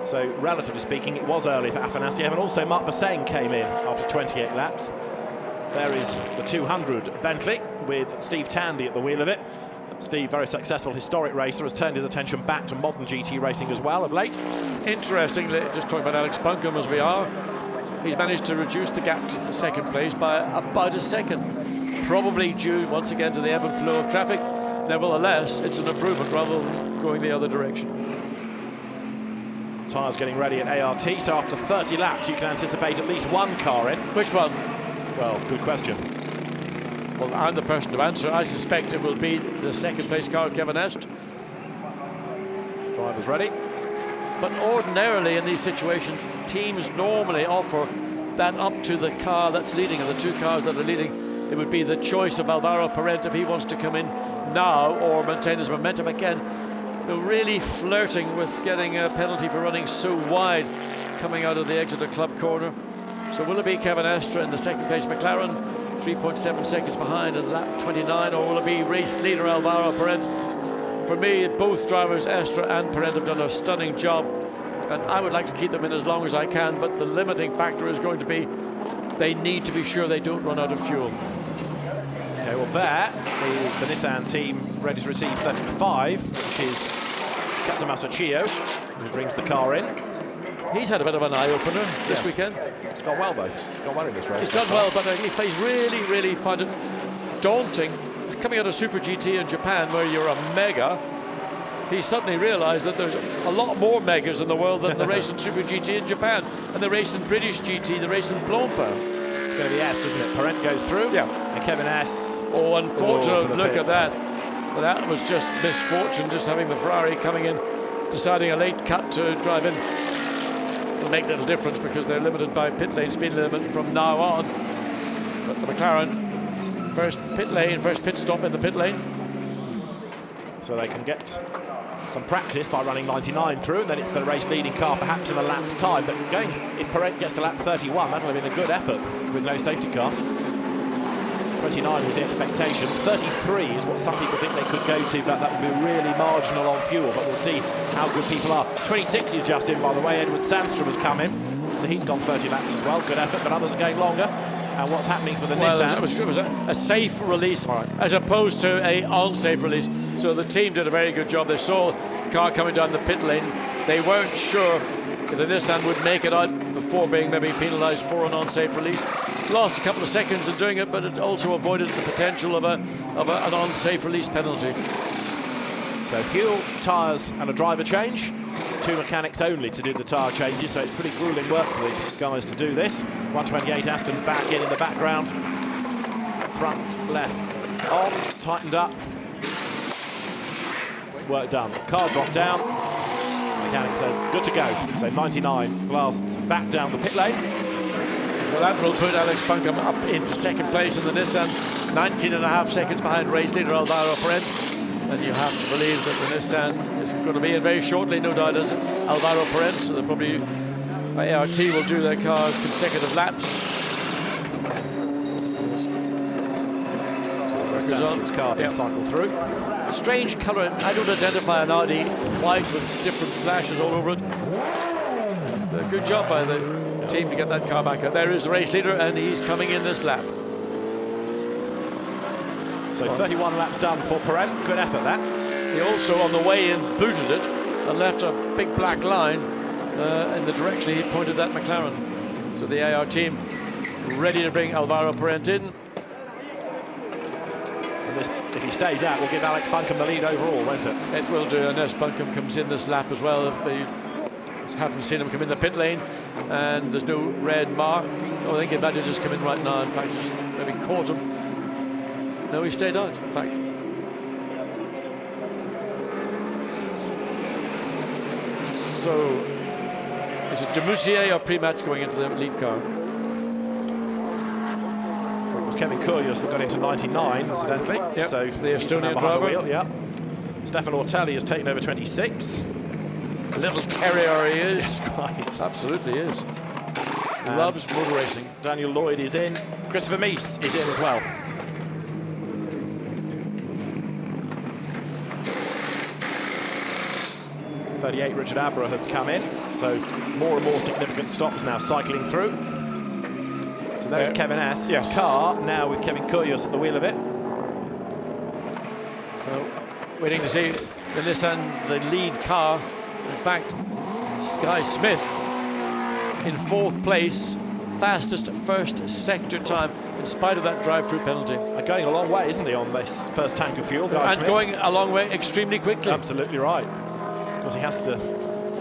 So, relatively speaking, it was early for Afanasiev, and also Mark Basseng came in after 28 laps. There is the 200 Bentley with Steve Tandy at the wheel of it. Steve, very successful historic racer, has turned his attention back to modern GT racing as well of late. Interestingly, just talking about Alex Buncombe as we are, he's managed to reduce the gap to the second place by about a second. Probably due, once again, to the ebb and flow of traffic. Nevertheless, it's an improvement rather than going the other direction. Tyres getting ready at ART, so after 30 laps you can anticipate at least one car in. Which one? Well, good question. Well, I'm the person to answer. I suspect it will be the second place car, Kevin Estre. Drivers ready. But ordinarily in these situations, teams normally offer that up to the car that's leading, and the two cars that are leading. It would be the choice of Alvaro Parent if he wants to come in now or maintain his momentum again. Really flirting with getting a penalty for running so wide coming out of the Exeter Club corner. So will it be Kevin Estre in the second place McLaren, 3.7 seconds behind in lap 29, or will it be race leader Alvaro Parent? For me, both drivers, Estre and Parent, have done a stunning job, and I would like to keep them in as long as I can, but the limiting factor is going to be they need to be sure they don't run out of fuel. Okay, well there is the Nissan team ready to receive 35, which is Katsumasa Chiyo, who brings the car in. He's had a bit of an eye-opener this weekend. He's gone well, though. He's gone well in this race. He's done well, but he's really found it daunting. Coming out of Super GT in Japan, where you're a mega, he suddenly realised that there's a lot more megas in the world than the race in Super GT in Japan, and the race in British GT, the race in Blancpain. It's going to be S, doesn't it? Parent goes through. Yeah. And Kevin S. Oh, unfortunate. Look pits. at that. Well, that was just misfortune, just having the Ferrari coming in, deciding a late cut to drive in. It'll make little difference because they're limited by pit lane speed limit from now on. But the McLaren, first pit stop in the pit lane. So they can get some practice by running 99 through, and then it's the race leading car perhaps in a lap's time. But if Perret gets to lap 31, that'll have been a good effort with no safety car. 29 was the expectation. 33 is what some people think they could go to, but that would be really marginal on fuel. But we'll see how good people are. 26 is just in, by the way. Edward Sandstrom has come in, so he's gone 30 laps as well. Good effort, but others are going longer. And what's happening for the Nissan? It was a safe release as opposed to a unsafe release. So the team did a very good job. They saw the car coming down the pit lane. They weren't sure if the Nissan would make it out before being maybe penalised for an unsafe release. Lost a couple of seconds in doing it, but it also avoided the potential of an unsafe release penalty. So fuel, tyres and a driver change. 2 mechanics only to do the tyre changes, so it's pretty gruelling work for the guys to do this. 128 Aston back in the background. Front left on, tightened up. Work done. Car dropped down. Mechanic says good to go. So 99 blasts back down the pit lane. Well, that will put Alex Buncombe up into second place in the Nissan, 19.5 seconds behind race leader Alvaro Parent. And you have to believe that the Nissan is going to be in very shortly, no doubt, as Alvaro Parent. So they'll probably, ART will do their cars consecutive laps. Sandstrom's car being cycled through. Strange colour. I don't identify an Audi white with different flashes all over it. So good job by the team to get that car back out. There is the race leader, and he's coming in this lap. So 31 laps done for Parent. Good effort, that. He also, on the way in, booted it and left a big black line in the direction he pointed that McLaren. So the AR team ready to bring Alvaro Parent in. And this, if he stays out, will give Alex Buncombe the lead overall, won't it? It will do, unless Buncombe comes in this lap as well. They haven't seen him come in the pit lane, and there's no red mark. Oh, I think he might have just come in right now. In fact, just maybe caught him. No, he stayed out, in fact. So, is it Demussier or Primat going into the lead car? It was Kevin Kyrgios that got into 99, incidentally. Yep. So the Estonian driver. The wheel, yeah. Stefan Ortelli has taken over 26. A little terrier he is. Yes, quite. Absolutely is. Loves motor racing. Daniel Lloyd is in. Christopher Meese is in as well. .38 Richard Abra has come in, so more and more significant stops now cycling through. So there's Kevin S. Yes. Car now with Kevin Kyrgios at the wheel of it. So waiting to see the Nissan, the lead car. In fact, Sky Smith in 4th place, fastest first sector time in spite of that drive-through penalty. Going a long way, isn't he, on this first tank of fuel, Guy And Smith? going a long way extremely quickly. Absolutely right. Because he has to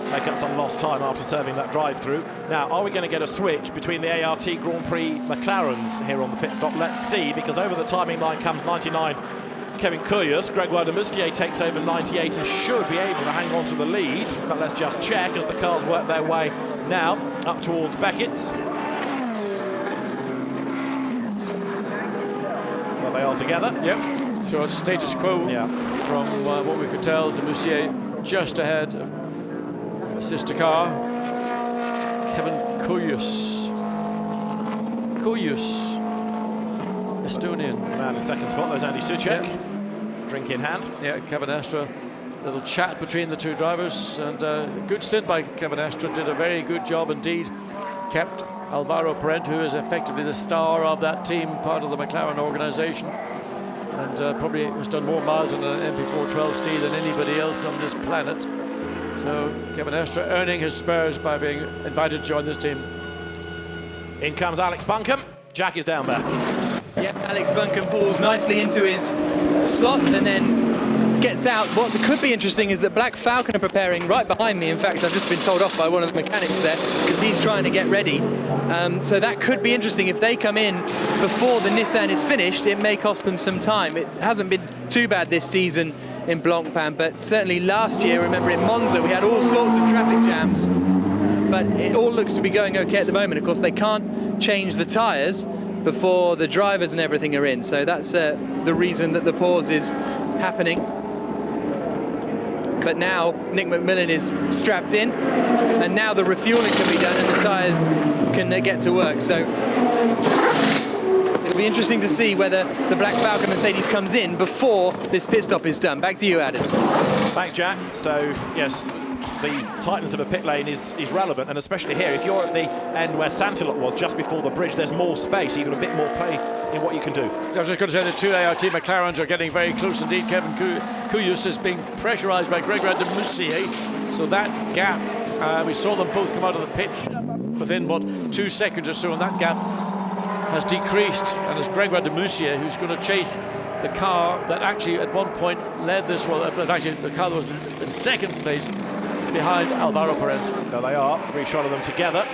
make up some lost time after serving that drive-through. Now, are we going to get a switch between the ART Grand Prix McLarens here on the pit stop? Let's see, because over the timing line comes 99 Kevin Kyrgios. Gregoire de Mustier takes over 98 and should be able to hang on to the lead. But let's just check as the cars work their way now up towards Beckett's. Well, they are together. Yep. So it's status quo from what we could tell. De Mustier just ahead of the sister car. Kevin Kyrgios. Estonian. The man in second spot, there's Andy Suchek. Drink in hand. Yeah, Kevin Astra. Little chat between the two drivers, and good stint by Kevin Astra. Did a very good job indeed. Kept Alvaro Parent, who is effectively the star of that team, part of the McLaren organisation, and probably has done more miles in an MP412C than anybody else on this planet. So Kevin Estre earning his spurs by being invited to join this team. In comes Alex Buncombe. Jack is down there. Yeah, Alex Buncombe falls nicely into his slot and then gets out. What could be interesting is that Black Falcon are preparing right behind me. In fact, I've just been told off by one of the mechanics there because he's trying to get ready. So that could be interesting. If they come in before the Nissan is finished, it may cost them some time. It hasn't been too bad this season in Blancpain, but certainly last year, remember in Monza, we had all sorts of traffic jams. But it all looks to be going okay at the moment. Of course, they can't change the tyres before the drivers and everything are in. So that's the reason that the pause is happening. But now Nick McMillan is strapped in, and now the refueling can be done and the tyres can get to work. So it'll be interesting to see whether the Black Falcon Mercedes comes in before this pit stop is done. Back to you, Addis. Thanks, Jack. So, yes, the tightness of a pit lane is relevant, and especially here, if you're at the end where Santilot was, just before the bridge, there's more space, so you've got a bit more play in what you can do. I was just going to say the two ART McLarens are getting very close indeed. Kevin Kuyus is being pressurised by Gregoire de Moussier, so that gap, we saw them both come out of the pits within, 2 seconds or so, and that gap has decreased, and it's Gregoire de Moussier who's going to chase the car that actually at one point led this, actually the car that was in second place behind Alvaro Parente. There they are, a brief shot of them together.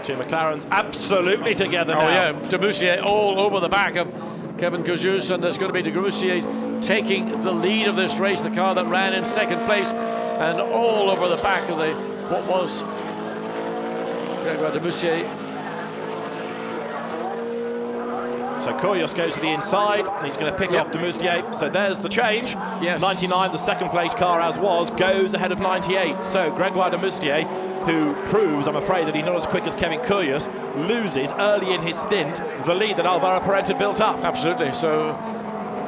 Two McLarens absolutely together now. Oh yeah, de Moussier all over the back of Kevin Kujus, and there's going to be de Moussier taking the lead of this race, the car that ran in second place, and all over the back of what was Gregoire de Moussier. So Kuyus goes to the inside, and he's going to pick off de Moussier. So there's the change. Yes. 99, the second place car as was, goes ahead of 98. So Gregoire de Moussier, who proves, I'm afraid, that he's not as quick as Kevin Kuyus, loses early in his stint the lead that Alvaro Parente had built up. Absolutely. So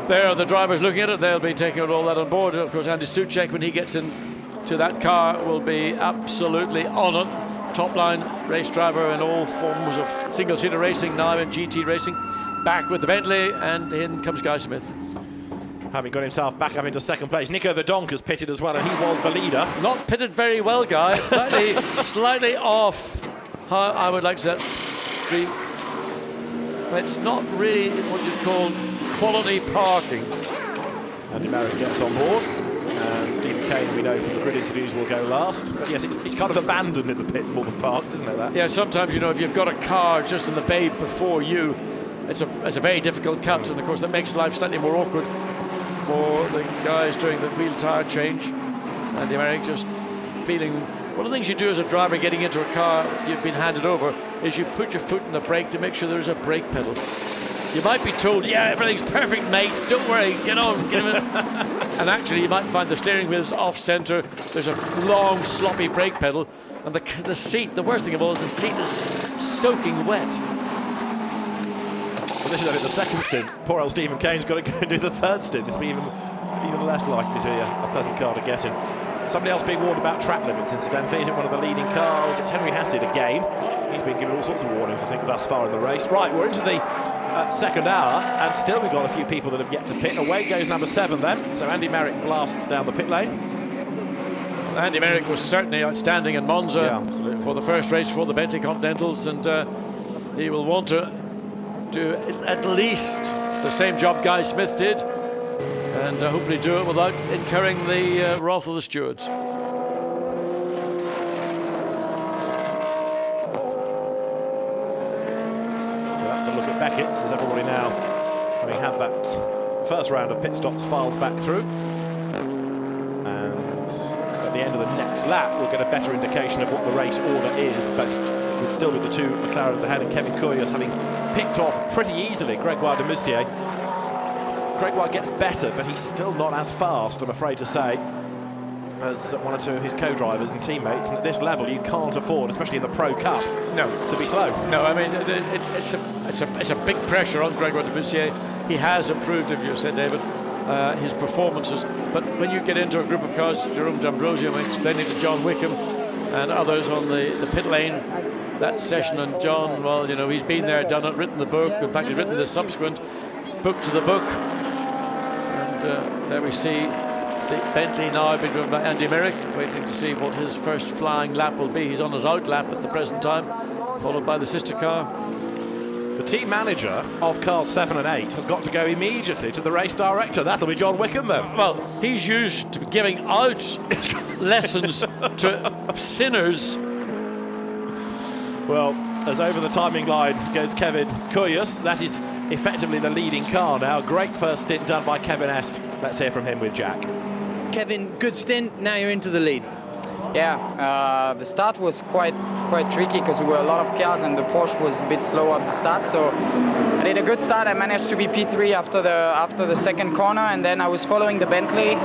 there are the drivers looking at it. They'll be taking all that on board. Of course, Andy Soucek, when he gets into that car, will be absolutely on it. Top line race driver in all forms of single-seater racing, now in GT racing. Back with the Bentley, and in comes Guy Smith. Having got himself back up into second place. Nico Verdonk has pitted as well, and he was the leader. Not pitted very well, Guy. Slightly off, I would like to say. It's not really what you'd call quality parking. Andy Merrick gets on board, and Stephen Kane, we know from the grid interviews, will go last. But yes, it's kind of abandoned in the pits more than parked, isn't it? That? Yeah, sometimes, if you've got a car just in the bay before you, it's a very difficult cut, and of course that makes life slightly more awkward for the guys doing the wheel tyre change. And the American just feeling. One of the things you do as a driver getting into a car you've been handed over is you put your foot in the brake to make sure there's a brake pedal. You might be told, yeah, everything's perfect, mate, don't worry, get on, get in. And actually you might find the steering wheel's off centre, there's a long sloppy brake pedal, and the seat, the worst thing of all is the seat is soaking wet. Well, this is only the second stint. Poor old Stephen Kane's got to go and do the third stint. It'll be even less likely to be a pleasant car to get in. Somebody else being warned about track limits, incidentally, is it one of the leading cars? It's Henry Hassett again. He's been given all sorts of warnings, I think, thus far in the race. Right, we're into the second hour, and still we've got a few people that have yet to pit. Away goes number 7 then. So Andy Merrick blasts down the pit lane. Andy Merrick was certainly outstanding in Monza for the first race for the Bentley Continentals, and he will want to do at least the same job Guy Smith did, and hopefully do it without incurring the wrath of the stewards. So that's a look at Beckett's, as everybody now, having had that first round of pit stops, files back through. And at the end of the next lap, we'll get a better indication of what the race order is, but we'd still be the two McLarens ahead, and Kevin Kuyus having picked off pretty easily Gregoire de Moussier. Gregoire gets better, but he's still not as fast, I'm afraid to say, as one or two of his co-drivers and teammates. And at this level, you can't afford, especially in the Pro Cup, to be slow. No, I mean, it's a big pressure on Gregoire de Moussier. He has improved, as you said, David, his performances. But when you get into a group of cars, Jerome D'Ambrosio explaining to John Wickham and others on the pit lane that session, and John, well, he's been there, done it, written the book. In fact, he's written the subsequent book to the book. And there we see The Bentley now being driven by Andy Merrick, waiting to see what his first flying lap will be. He's on his out lap at the present time, followed by the sister car. The team manager of cars 7 and 8 has got to go immediately to the race director. That'll be John Wickham then. Well, he's used to giving out lessons to sinners. Well, as over the timing line goes Kevin Kuyus. That is effectively the leading car now. Great first stint done by Kevin Est. Let's hear from him with Jack. Kevin, good stint. Now you're into the lead. Yeah, the start was quite tricky because we were a lot of cars and the Porsche was a bit slow at the start. So I did a good start. I managed to be P3 after the second corner, and then I was following the Bentley.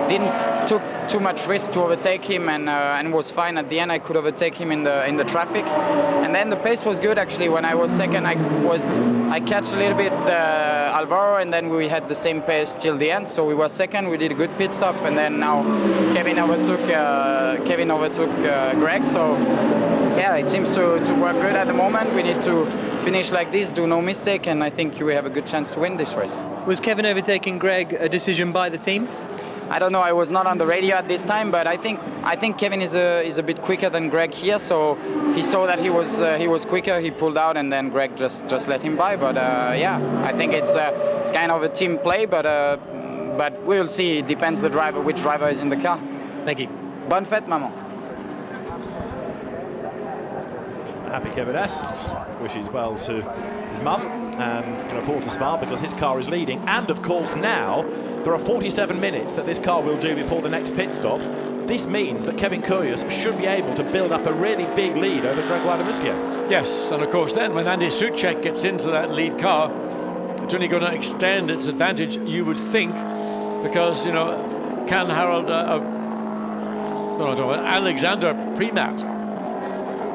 Didn't took too much risk to overtake him, and was fine at the end. I could overtake him in the traffic, and then the pace was good actually. When I was second, I catch a little bit Alvaro, and then we had the same pace till the end. So we were second. We did a good pit stop, and then now Kevin overtook Greg. So yeah, it seems to work good at the moment. We need to finish like this, do no mistake, and I think we have a good chance to win this race. Was Kevin overtaking Greg a decision by the team? I don't know. I was not on the radio at this time, but I think Kevin is a bit quicker than Greg here. So he saw that he was quicker. He pulled out, and then Greg just let him by. But yeah, I think it's kind of a team play. But we'll see. It depends which driver is in the car. Thank you. Bonne fête, maman. Happy Kevin Est wishes well to his mum and can afford to smile because his car is leading. And of course now there are 47 minutes that this car will do before the next pit stop. This means that Kevin Kuyus should be able to build up a really big lead over Gregoire de Musquier. Yes, and of course then when Andy Soucek gets into that lead car, it's only going to extend its advantage, you would think, because, you know, can Harold Alexander Primat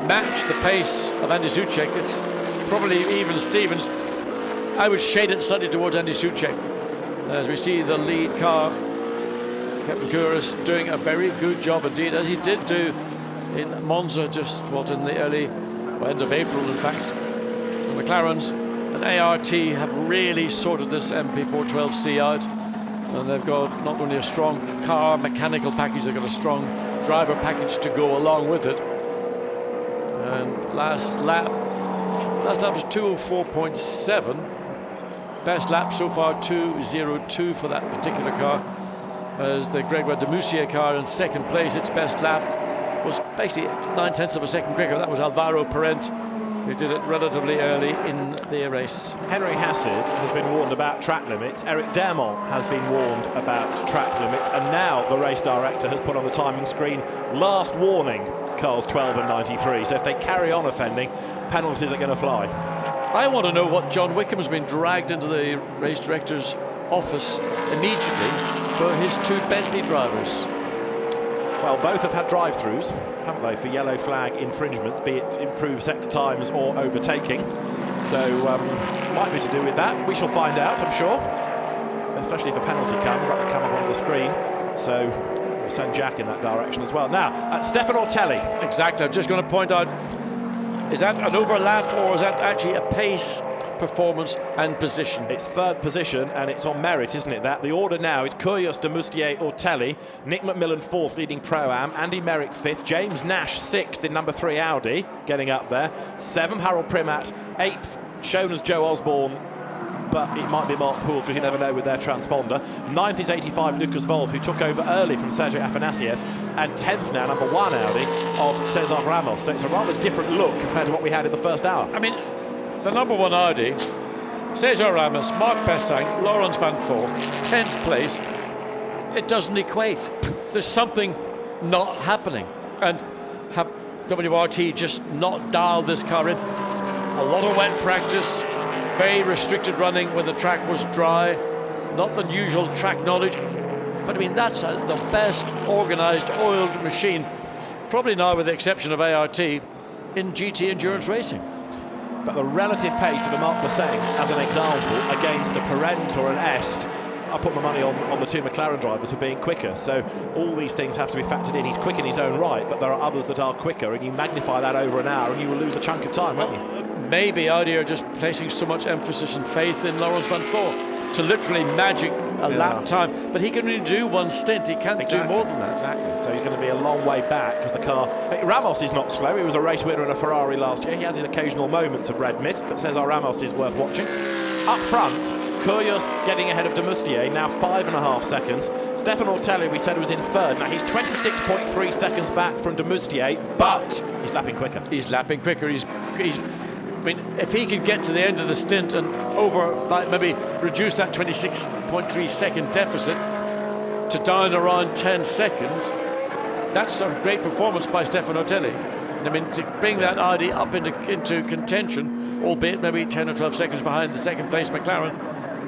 match the pace of Andy Soucek? It's probably even Stevens. I would shade it slightly towards Andy Soucek as we see the lead car, Kevin Kuyus, doing a very good job indeed, as he did do in Monza just in the end of April in fact. So McLaren's and ART have really sorted this MP412C out, and they've got not only a strong car mechanical package, they've got a strong driver package to go along with it. And last lap was 204.7. Best lap so far 2:02 for that particular car, as the Gregoire de Musquier car in second place. Its best lap was basically 9/10 of a second quicker. That was Alvaro Parent, who did it relatively early in the race. Henry Hassett has been warned about track limits. Eric Dermont has been warned about track limits, and now the race director has put on the timing screen last warning, cars 12 and 93. So if they carry on offending, penalties are going to fly. I want to know what John Wickham has been dragged into the race director's office immediately for his two Bentley drivers. Well, both have had drive-throughs, haven't they, for yellow flag infringements, be it improved sector times or overtaking. So might be to do with that. We shall find out, I'm sure, especially if a penalty comes. That will come up on the screen. So we'll send Jack in that direction as well. Now, Stefan Ortelli. Exactly. I'm just going to point out, is that an overlap or is that actually a pace, performance and position? It's third position and it's on merit, isn't it? That the order now is Kuyus, de Musquier, Ortelli, Nick McMillan fourth, leading Pro-Am, Andy Merrick fifth, James Nash sixth in number 3 Audi, getting up there, seventh Harold Primat, eighth shown as Joe Osborne, but it might be Mark Poole because you never know with their transponder. 9th is 85 Lucas Volve, who took over early from Sergio Afanasiev, and 10th now, number 1 Audi of Cesar Ramos. So it's a rather different look compared to what we had in the first hour. I mean, the number 1 Audi, Cesar Ramos, Mark Pessang, Laurens van Thor, 10th place. It doesn't equate. There's something not happening. And have WRT just not dialed this car in? A lot of wet practice, very restricted running when the track was dry, not the usual track knowledge. But I mean, that's the best organised, oiled machine, probably now with the exception of ART, in GT endurance racing. But the relative pace of a Marc Bosseng, as an example, against a Parent or an Est, I put my money on the two McLaren drivers for being quicker. So all these things have to be factored in. He's quick in his own right, but there are others that are quicker, and you magnify that over an hour and you will lose a chunk of time, won't you? maybe Audi are just placing so much emphasis and faith in Laurens van Voor to literally magic a lap time. But he can only do one stint. He can't do more than that. Exactly. So he's going to be a long way back because the car... Ramos is not slow. He was a race winner in a Ferrari last year. He has his occasional moments of red mist, but Cesar Ramos is worth watching. Up front, Kyrgios getting ahead of de Moustier, now 5.5 seconds. Stefan Ortelli, we said, was in third. Now he's 26.3 seconds back from de Moustier, but he's lapping quicker. He's lapping quicker. He's I mean, if he can get to the end of the stint and maybe reduce that 26.3 second deficit to down around 10 seconds, that's a great performance by Stefan Ortelli. I mean, to bring that Audi up into contention, albeit maybe 10 or 12 seconds behind the second place McLaren.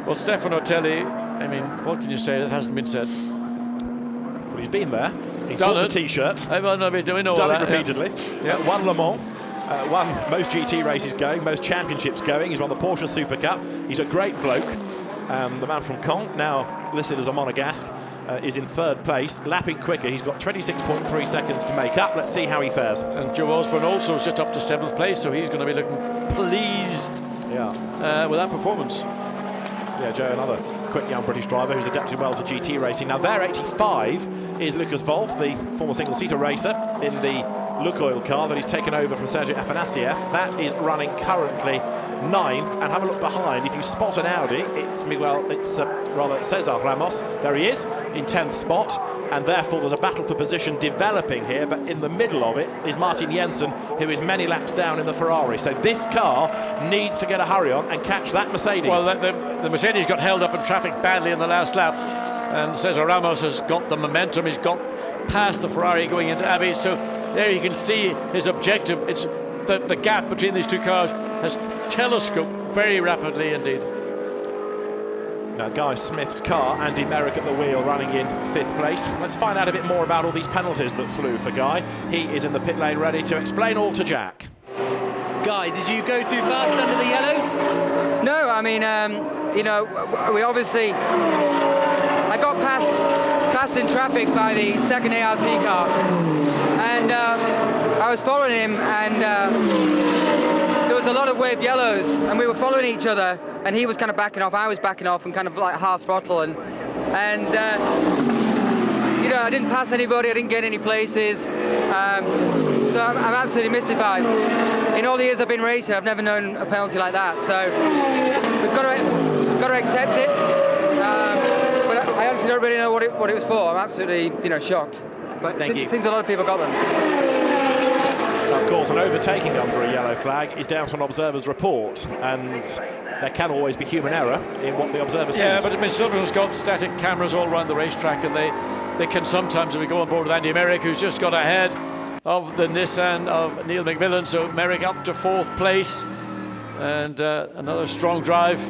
Well, Stefan Ortelli, I mean, what can you say that hasn't been said? Well, he's been there. He's bought the T-shirt. We know done it repeatedly. Yeah. Won Le Mans. Won most GT races going, most championships going. He's won the Porsche Super Cup. He's a great bloke. The man from Caen, now listed as a Monegasque, is in third place, lapping quicker. He's got 26.3 seconds to make up. Let's see how he fares. And Joe Osborne also is just up to 7th place, so he's going to be looking pleased with that performance. Yeah, Joe, another quick young British driver who's adapted well to GT racing. Now, their 85 is Lucas Wolf, the former single-seater racer in the Lukoil car that he's taken over from Sergio Afanasiev. That is running currently 9th. And have a look behind. If you spot an Audi, it's Cesar Ramos. There he is in 10th spot. And therefore, there's a battle for position developing here. But in the middle of it is Martin Jensen, who is many laps down in the Ferrari. So this car needs to get a hurry on and catch that Mercedes. Well, the Mercedes got held up in traffic badly in the last lap. And Cesar Ramos has got the momentum. He's got past the Ferrari going into Abbey. So there you can see his objective. It's the gap between these two cars has telescoped very rapidly indeed. Now, Guy Smith's car, Andy Merrick at the wheel, running in 5th place. Let's find out a bit more about all these penalties that flew for Guy. He is in the pit lane ready to explain all to Jack. Guy, did you go too fast under the yellows? No, I mean, we obviously... I got passed in traffic by the second ART car, and I was following him, and there was a lot of waved yellows, and we were following each other, and he was kind of backing off, I was backing off, and kind of like half throttle, and I didn't pass anybody, I didn't get any places, so I'm absolutely mystified. In all the years I've been racing, I've never known a penalty like that, so we've got to accept it. But I honestly don't really know what it was for. I'm absolutely, shocked. But it seems a lot of people got them. Of course, an overtaking under a yellow flag is down to an observer's report, and there can always be human error in what the observer sees. Yeah, but I mean, Silverstone's got static cameras all around the racetrack, and they can sometimes, if we go on board with Andy Merrick, who's just got ahead of the Nissan of Neil McMillan, so Merrick up to 4th place, and another strong drive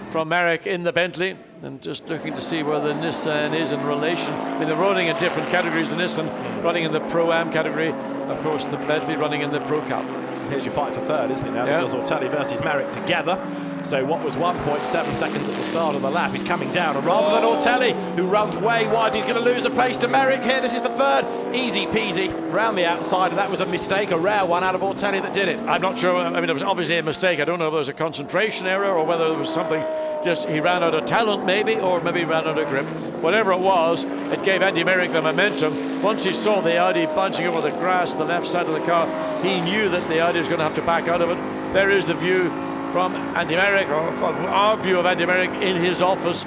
from Merrick in the Bentley, and just looking to see where the Nissan is in relation. I mean, they're running in different categories. The Nissan running in the Pro-Am category, of course the Bentley running in the Pro Cup. Here's your fight for third, isn't it now? Yeah. Because Ortelli versus Merrick together. So what was 1.7 seconds at the start of the lap, he's coming down, and rather than Ortelli, who runs way wide, he's going to lose a place to Merrick here. This is the third. Easy peasy round the outside, and that was a mistake, a rare one out of Ortelli that did it. I'm not sure. I mean, it was obviously a mistake. I don't know if it was a concentration error or whether it was something, just he ran out of talent maybe, or maybe he ran out of grip. Whatever it was, it gave Andy Merrick the momentum. Once he saw the Audi bunching over the grass, the left side of the car, he knew that the Audi was going to have to back out of it. There is the view from Andy Merrick, or from our view of Andy Merrick in his office,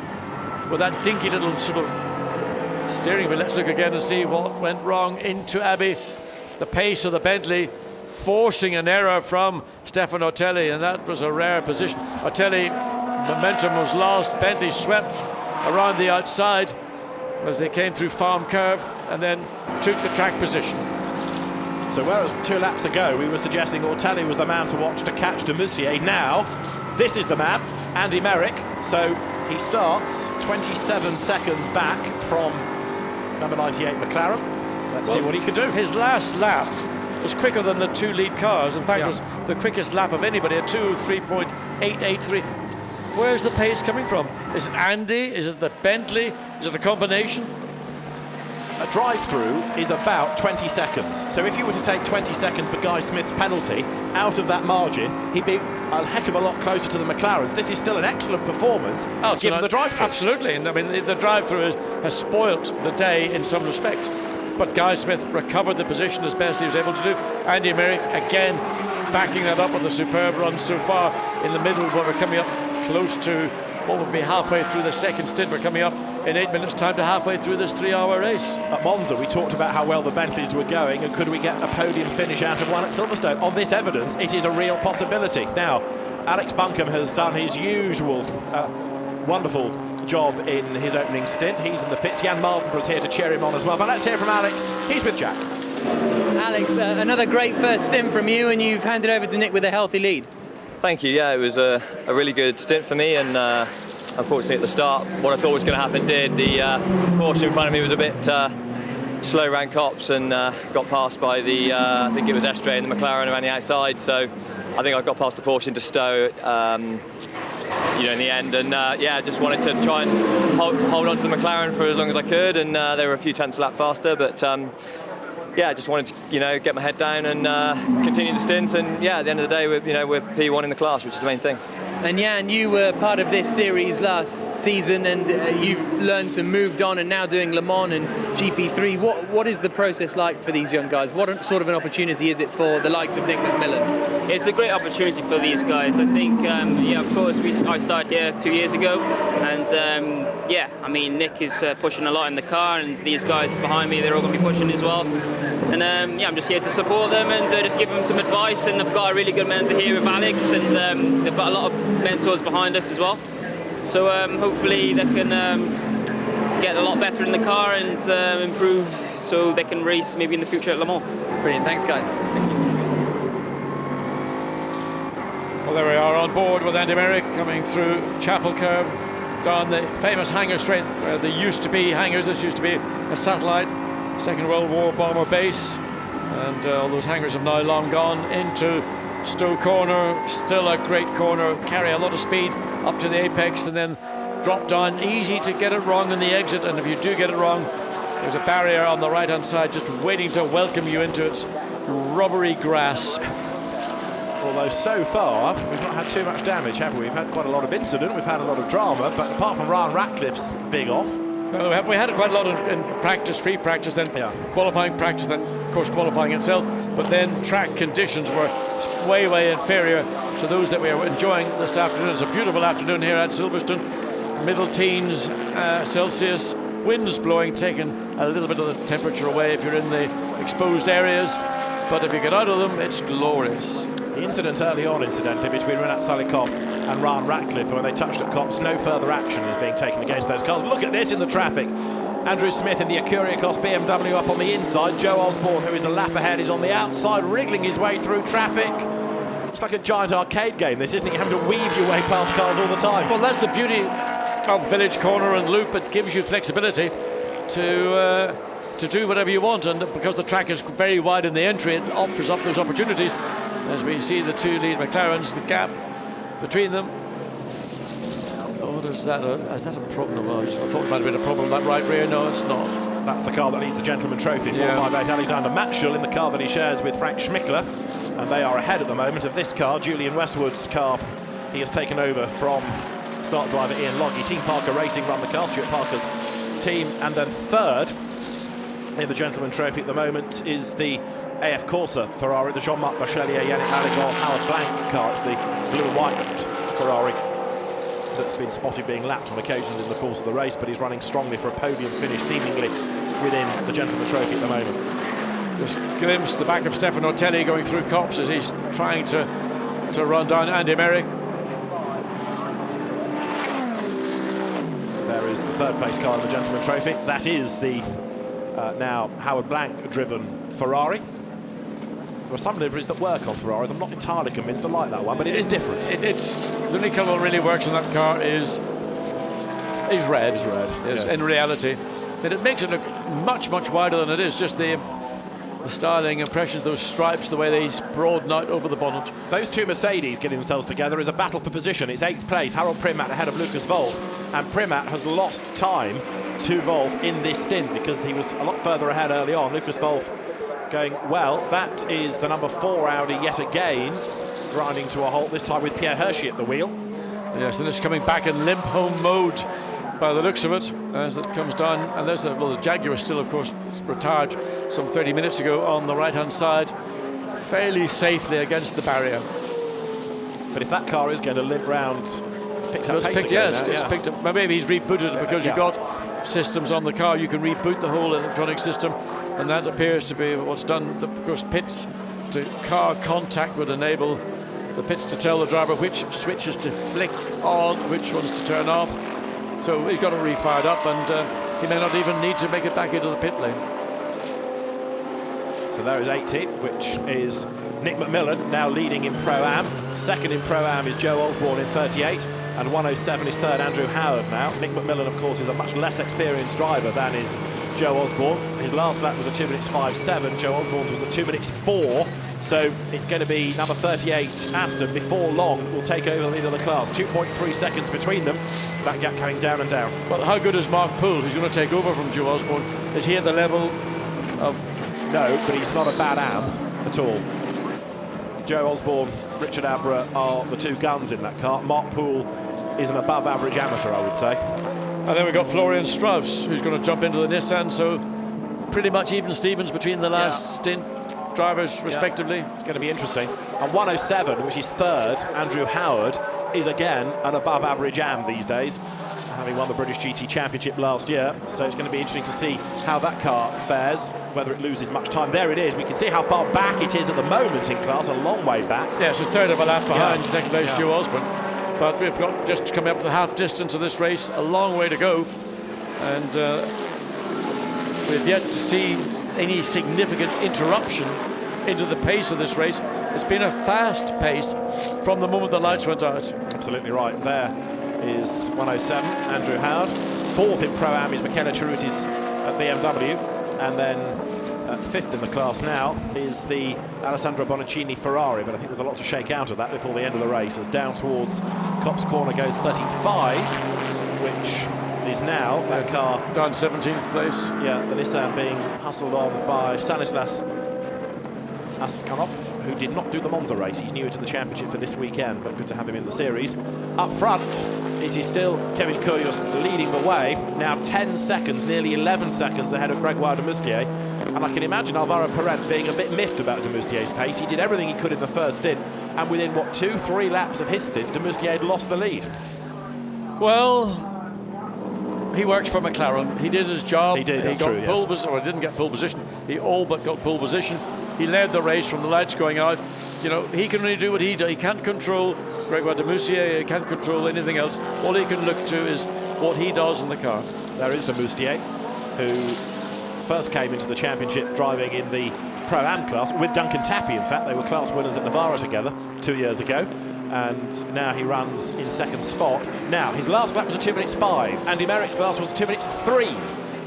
with that dinky little sort of steering wheel. Let's look again and see what went wrong into Abbey. The pace of the Bentley forcing an error from Stefan Ortelli, and that was a rare position. Ortelli, momentum was lost. Bentley swept around the outside as they came through Farm Curve and then took the track position. So whereas 2 laps ago we were suggesting Ortelli was the man to watch to catch de Moustier, now this is the man, Andy Merrick. So he starts 27 seconds back from number 98 McLaren. Let's see what he can do. His last lap was quicker than the 2 lead cars. In fact, it was the quickest lap of anybody, a 2:03.883. Where's the pace coming from? Is it Andy? Is it the Bentley? Is it a combination? a drive-through is about 20 seconds. So if you were to take 20 seconds for Guy Smith's penalty out of that margin, he'd be a heck of a lot closer to the McLarens. This is still an excellent performance given the drive-through. Absolutely, and I mean the drive-through has spoilt the day in some respect. But Guy Smith recovered the position as best he was able to do. Andy Merrick again backing that up with a superb run so far in the middle, but we're coming up close to what will be halfway through the second stint. We're coming up in 8 minutes time to halfway through this 3-hour race. At Monza we talked about how well the Bentleys were going and could we get a podium finish out of one at Silverstone. On this evidence it is a real possibility. Now Alex Buncombe has done his usual wonderful job in his opening stint. He's in the pits. Jan Mardenborough's here to cheer him on as well, but let's hear from Alex. He's with Jack. Alex, another great first stint from you, and you've handed over to Nick with a healthy lead. Thank you. Yeah, it was a really good stint for me, and unfortunately at the start what I thought was going to happen did. The Porsche in front of me was a bit slow around cops and got passed by the I think it was Estre and the McLaren around the outside, so I think I got past the Porsche into Stowe in the end, and yeah, just wanted to try and hold on to the McLaren for as long as I could, and they were a few tenths a lap faster, but yeah, I just wanted to get my head down and continue the stint, and yeah, at the end of the day we're P1 in the class, which is the main thing. And Jan, you were part of this series last season, and you've learned to move on and now doing Le Mans and GP3. What is the process like for these young guys? What sort of an opportunity is it for the likes of Nick McMillan? It's a great opportunity for these guys. I think, yeah, of course, I started here 2 years ago, and yeah, I mean, Nick is pushing a lot in the car, and these guys behind me, they're all going to be pushing as well. And yeah, I'm just here to support them and just give them some advice. And I've got a really good mentor here with Alex, and they've got a lot of mentors behind us as well. So hopefully they can get a lot better in the car and improve, so they can race maybe in the future at Le Mans. Brilliant, thanks guys. Thank you. Well, there we are on board with Andy Merrick coming through Chapel Curve down the famous hangar straight where there used to be hangars. This used to be a satellite Second World War bomber base, and all those hangars have now long gone into Stowe Corner. Still a great corner, carry a lot of speed up to the apex and then drop down. Easy to get it wrong in the exit, and if you do get it wrong, there's a barrier on the right hand side just waiting to welcome you into its rubbery grasp. Although so far we've not had too much damage, have we? We've had quite a lot of incident, we've had a lot of drama, but apart from Ryan Ratcliffe's big off. Well, we had quite a lot in practice, free practice, then qualifying practice, then of course qualifying itself, but then track conditions were way inferior to those that we are enjoying this afternoon. It's a beautiful afternoon here at Silverstone, middle teens Celsius, winds blowing, taking a little bit of the temperature away if you're in the exposed areas, but if you get out of them, it's glorious. The incident early on, incidentally, between Renat Salikov and Ryan Ratcliffe, when they touched at Copse, no further action is being taken against those cars. Look at this in the traffic. Andrew Smith in the Akuriakos BMW up on the inside. Joe Osborne, who is a lap ahead, is on the outside, wriggling his way through traffic. It's like a giant arcade game, this, isn't it? You're having to weave your way past cars all the time. Well, that's the beauty of Village Corner and Loop. It gives you flexibility to do whatever you want, and because the track is very wide in the entry, it offers up those opportunities. As we see the two lead McLarens, the gap between them. Oh, is that a problem? Oh, I thought it might have been a problem that right rear. No, it's not. That's the car that leads the Gentleman Trophy, 458 Alexander Matschul in the car that he shares with Frank Schmickler, and they are ahead at the moment of this car, Julian Westwood's car. He has taken over from start driver Ian Logie. Team Parker Racing run the car, Stuart Parker's team, and then third in the Gentleman Trophy at the moment is the AF Corsa Ferrari, the Jean-Marc Bachelier, Yannick Malagol, Howard Blank car. It's the blue and white Ferrari that's been spotted being lapped on occasions in the course of the race, but he's running strongly for a podium finish, seemingly within the Gentleman Trophy at the moment. Just glimpse the back of Stefano Telli going through Copse as he's trying to run down Andy Merrick. There is the third place car in the Gentleman Trophy. That is the now Howard Blank driven Ferrari. There are some liveries that work on Ferraris. I'm not entirely convinced I like that one, but it is different. It's the only colour that really works on that car is red. It's red, yes. In reality. And it makes it look much wider than it is. Just the styling impressions, those stripes, the way they broaden out over the bonnet. Those two Mercedes getting themselves together is a battle for position. It's 8th place, Harold Primat ahead of Lucas Wolf, and Primat has lost time to Wolf in this stint, because he was a lot further ahead early on. Lucas Wolf going well. That is the number 4 Audi yet again, grinding to a halt, this time with Pierre Hershey at the wheel. Yes, and it's coming back in limp home mode by the looks of it as it comes down. And there's the Jaguar still, of course, retired some 30 minutes ago on the right-hand side, fairly safely against the barrier. But if that car is going to limp round, picked up pace again. Yes, it's picked up. Maybe he's rebooted it because you've got systems on the car. You can reboot the whole electronic system, and that appears to be what's done. Of course, pits to car contact would enable the pits to tell the driver which switches to flick on, which ones to turn off. So he's got it refired up, and he may not even need to make it back into the pit lane. So there is 80, which is Nick McMillan, now leading in Pro-Am. Second in Pro-Am is Joe Osborne in 38, and 107 is third Andrew Howard now. Nick McMillan, of course, is a much less experienced driver than is Joe Osborne. His last lap was a 2 minutes 5.7. Joe Osborne's was a 2 minutes 4. So it's going to be number 38 Aston before long will take over the lead of the class. 2.3 seconds between them. That gap coming down and down. Well, how good is Mark Poole, who's going to take over from Joe Osborne? Is he at the level of... No, but he's not a bad am at all. Joe Osborne, Richard Abra are the two guns in that car. Mark Poole is an above-average amateur, I would say. And then we've got Florian Strauss, who's going to jump into the Nissan, so pretty much even Stevens between the last stint drivers, respectively. It's going to be interesting. And 107, which is third, Andrew Howard, is again an above-average am these days, having won the British GT Championship last year. So it's going to be interesting to see how that car fares, whether it loses much time. There it is. We can see how far back it is at the moment in class, a long way back. Yes, a third of a lap behind second place Joe Osborne. But we've got just coming up to the half distance of this race, a long way to go. And we've yet to see any significant interruption into the pace of this race. It's been a fast pace from the moment the lights went out. Absolutely right. There is 107, Andrew Howard. Fourth in Pro-Am is Michele Ceruti's at BMW. And then fifth in the class now is the Alessandro Bonaccini Ferrari. But I think there's a lot to shake out of that before the end of the race, as down towards Copse Corner goes 35, which is now that car down 17th place. Yeah, the Nissan being hustled on by Stanislas Askanov, who did not do the Monza race. He's newer to the championship for this weekend, but good to have him in the series. Up front, it is still Kevin Kyrgios leading the way, now 10 seconds, nearly 11 seconds ahead of Gregoire de Moustier. And I can imagine Alvaro Parent being a bit miffed about de Moustier's pace. He did everything he could in the first stint, and within, what, 2-3 laps of his stint, de Moustier had lost the lead. Well, he works for McLaren. He did his job. He did, he got pole position, or didn't get pole position. He all but got pole position. He led the race from the lights going out. You know, he can only do what he does. He can't control Gregoire de Moustier. He can't control anything else. All he can look to is what he does in the car. There is de Moustier, who first came into the championship driving in the Pro-Am class with Duncan Tappy. In fact, they were class winners at Navarra together 2 years ago. And now he runs in second spot. Now, his last lap was a 2 minutes 5. Andy Merrick's class was a 2 minutes 3.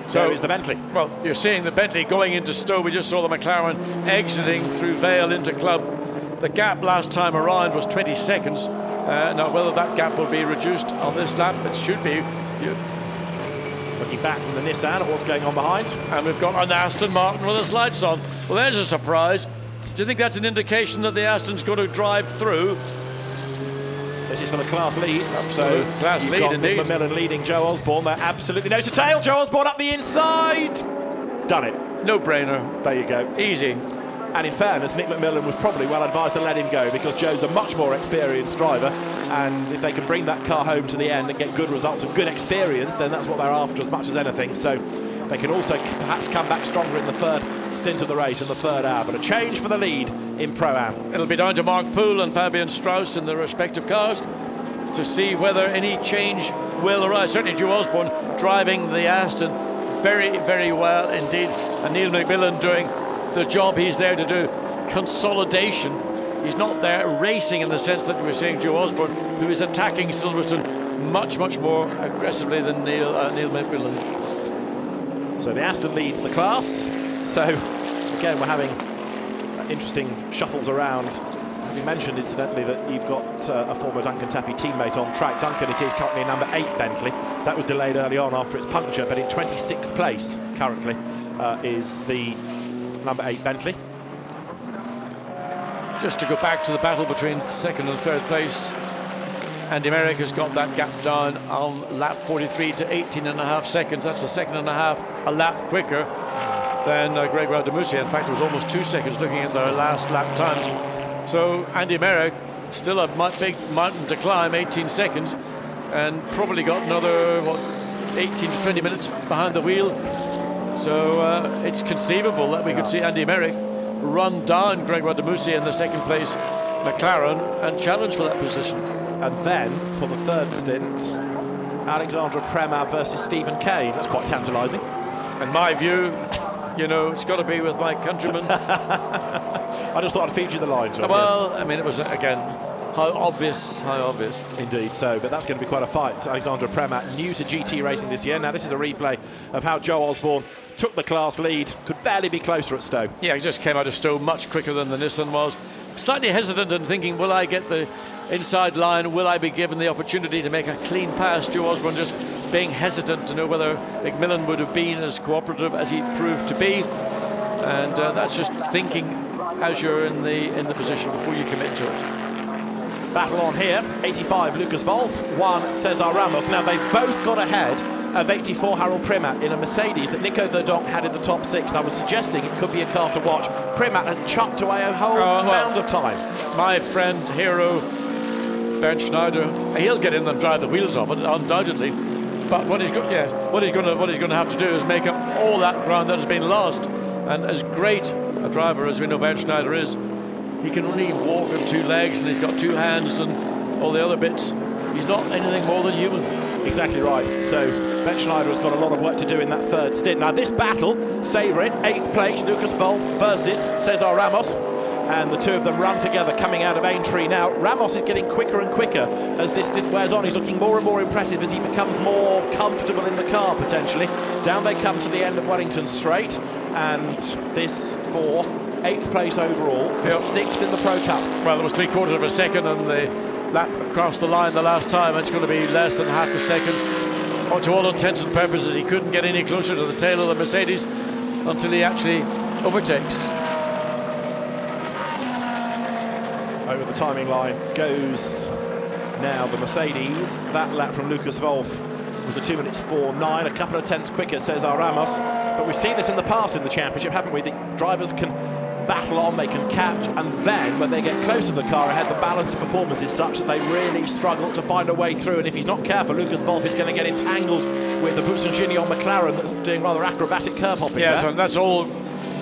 So is the Bentley. Well, you're seeing the Bentley going into Stowe. We just saw the McLaren exiting through Vale into Club. The gap last time around was 20 seconds. Now, whether that gap will be reduced on this lap, it should be. Looking back from the Nissan at what's going on behind. And we've got an Aston Martin with his lights on. Well, there's a surprise. Do you think that's an indication that the Aston's going to drive through? This is for the class lead. Absolute so class lead, got indeed. Nick McMillan leading Joe Osborne. They're absolutely nose to tail. Joe Osborne up the inside. Done it. No brainer. There you go. Easy. And in fairness, Nick McMillan was probably well advised to let him go, because Joe's a much more experienced driver, and if they can bring that car home to the end and get good results and good experience, then that's what they're after as much as anything. So they can also perhaps come back stronger in the third stint of the race, in the third hour. But a change for the lead in Pro-Am. It'll be down to Mark Poole and Fabian Strauss in their respective cars to see whether any change will arise. Certainly Joe Osborne driving the Aston very, very well indeed, and Neil McMillan doing the job he's there to do, consolidation. He's not there racing in the sense that we're seeing Joe Osborne, who is attacking Silverstone much, much more aggressively than Neil McMillan. So the Aston leads the class. So again, we're having interesting shuffles around Having mentioned, incidentally, that you've got a former Duncan Tappy teammate on track. Duncan, it is currently number 8 Bentley. That was delayed early on after its puncture, but in 26th place currently is the number 8 Bentley. Just to go back to the battle between second and third place, Andy Merrick has got that gap down on lap 43 to 18.5 seconds. That's a second and a half a lap quicker than Greg Rademusia. In fact, it was almost 2 seconds looking at their last lap times. So Andy Merrick, still a big mountain to climb, 18 seconds, and probably got another, 18 to 20 minutes behind the wheel. So it's conceivable that we could see Andy Merrick run down Greg Rademusia in the second place McLaren and challenge for that position. And then, for the third stint, Alexandra Prema versus Stephen Kane. That's quite tantalising. In my view, you know, it's got to be with my countryman. I just thought I'd feed you the line, John. Well, I mean, it was, again, how obvious. Indeed so, but that's going to be quite a fight. Alexandra Prema, new to GT racing this year. Now, this is a replay of how Joe Osborne took the class lead, could barely be closer at Stowe. Yeah, he just came out of Stowe much quicker than the Nissan was. Slightly hesitant and thinking, will I get the inside line? Will I be given the opportunity to make a clean pass? Joe Osborne just being hesitant to know whether McMillan would have been as cooperative as he proved to be. And that's just thinking as you're in the position before you commit to it. Battle on here. 85 Lucas Wolf, 1 Cesar Ramos. Now they've both got ahead of 84 Harold Primat in a Mercedes that Nico Verdonk had in the top 6. And I was suggesting it could be a car to watch. Primat has chucked away a whole round of time. My friend, hero, Bernd Schneider, he'll get in and drive the wheels off it, undoubtedly. But what he's going to have to do is make up all that ground that has been lost. And as great a driver as we know Bernd Schneider is, he can only walk on 2 legs, and he's got 2 hands and all the other bits. He's not anything more than human. Exactly right. So Ben Schneider has got a lot of work to do in that third stint. Now this battle, savour it, 8th place, Lucas Wolf versus Cesar Ramos. And the two of them run together coming out of Aintree now. Ramos is getting quicker and quicker as this stint wears on. He's looking more and more impressive as he becomes more comfortable in the car, potentially. Down they come to the end of Wellington Straight. And this for 8th place overall, for 6th in the Pro Cup. Well, there was 3/4 of a second on the lap across the line the last time. It's going to be less than half a second. Oh, to all intents and purposes, he couldn't get any closer to the tail of the Mercedes until he actually overtakes. Over the timing line goes now the Mercedes. That lap from Lucas Wolf was a 2 minutes 4.9, a couple of tenths quicker, Cesar Ramos. But we've seen this in the past in the championship, haven't we? The drivers can battle on, they can catch, and then when they get close to the car ahead, the balance of performance is such that they really struggle to find a way through. And if he's not careful, Lucas Wolf is going to get entangled with the Boutsen-Gignon McLaren that's doing rather acrobatic curb hopping. Yes, and that's all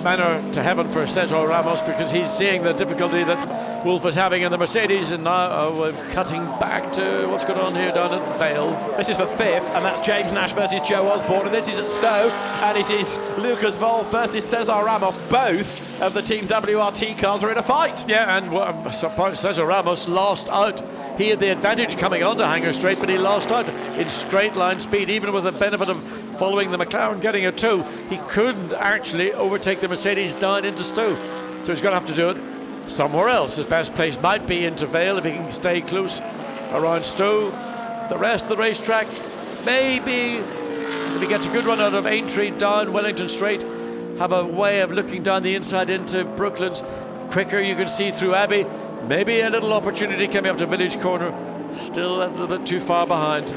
manner to heaven for Cesar Ramos, because he's seeing the difficulty that Wolf is having in the Mercedes, and now we're cutting back to what's going on here down at Vale. This is for 5th, and that's James Nash versus Joe Osborne, and this is at Stowe, and it is Lucas Wolf versus Cesar Ramos. Both of the Team WRT cars are in a fight. Yeah, and Cesar Ramos lost out. He had the advantage coming onto Hangar Straight, but he lost out in straight line speed, even with the benefit of following the McLaren getting a 2. He couldn't actually overtake the Mercedes down into Stowe, so he's going to have to do it somewhere else. His best place might be into Vale if he can stay close around Stowe. The rest of the racetrack, maybe if he gets a good run out of Aintree down Wellington Straight, have a way of looking down the inside into Brooklands quicker. You can see through Abbey. Maybe a little opportunity coming up to Village Corner. Still a little bit too far behind.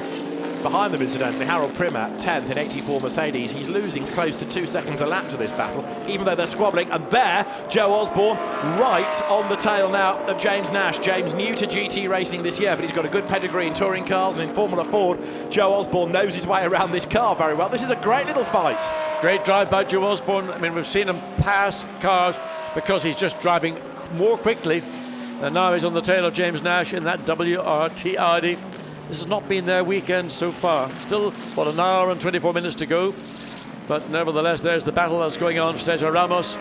Behind them, incidentally, Harold Primat, 10th in 84 Mercedes. He's losing close to 2 seconds a lap to this battle, even though they're squabbling. And there, Joe Osborne right on the tail now of James Nash. James new to GT racing this year, but he's got a good pedigree in touring cars and in Formula Ford. Joe Osborne knows his way around this car very well. This is a great little fight. Great drive by Joe Osborne. I mean, we've seen him pass cars because he's just driving more quickly. And now he's on the tail of James Nash in that WRT Audi. This has not been their weekend so far. Still, what, an hour and 24 minutes to go. But nevertheless, there's the battle that's going on for Cesar Ramos.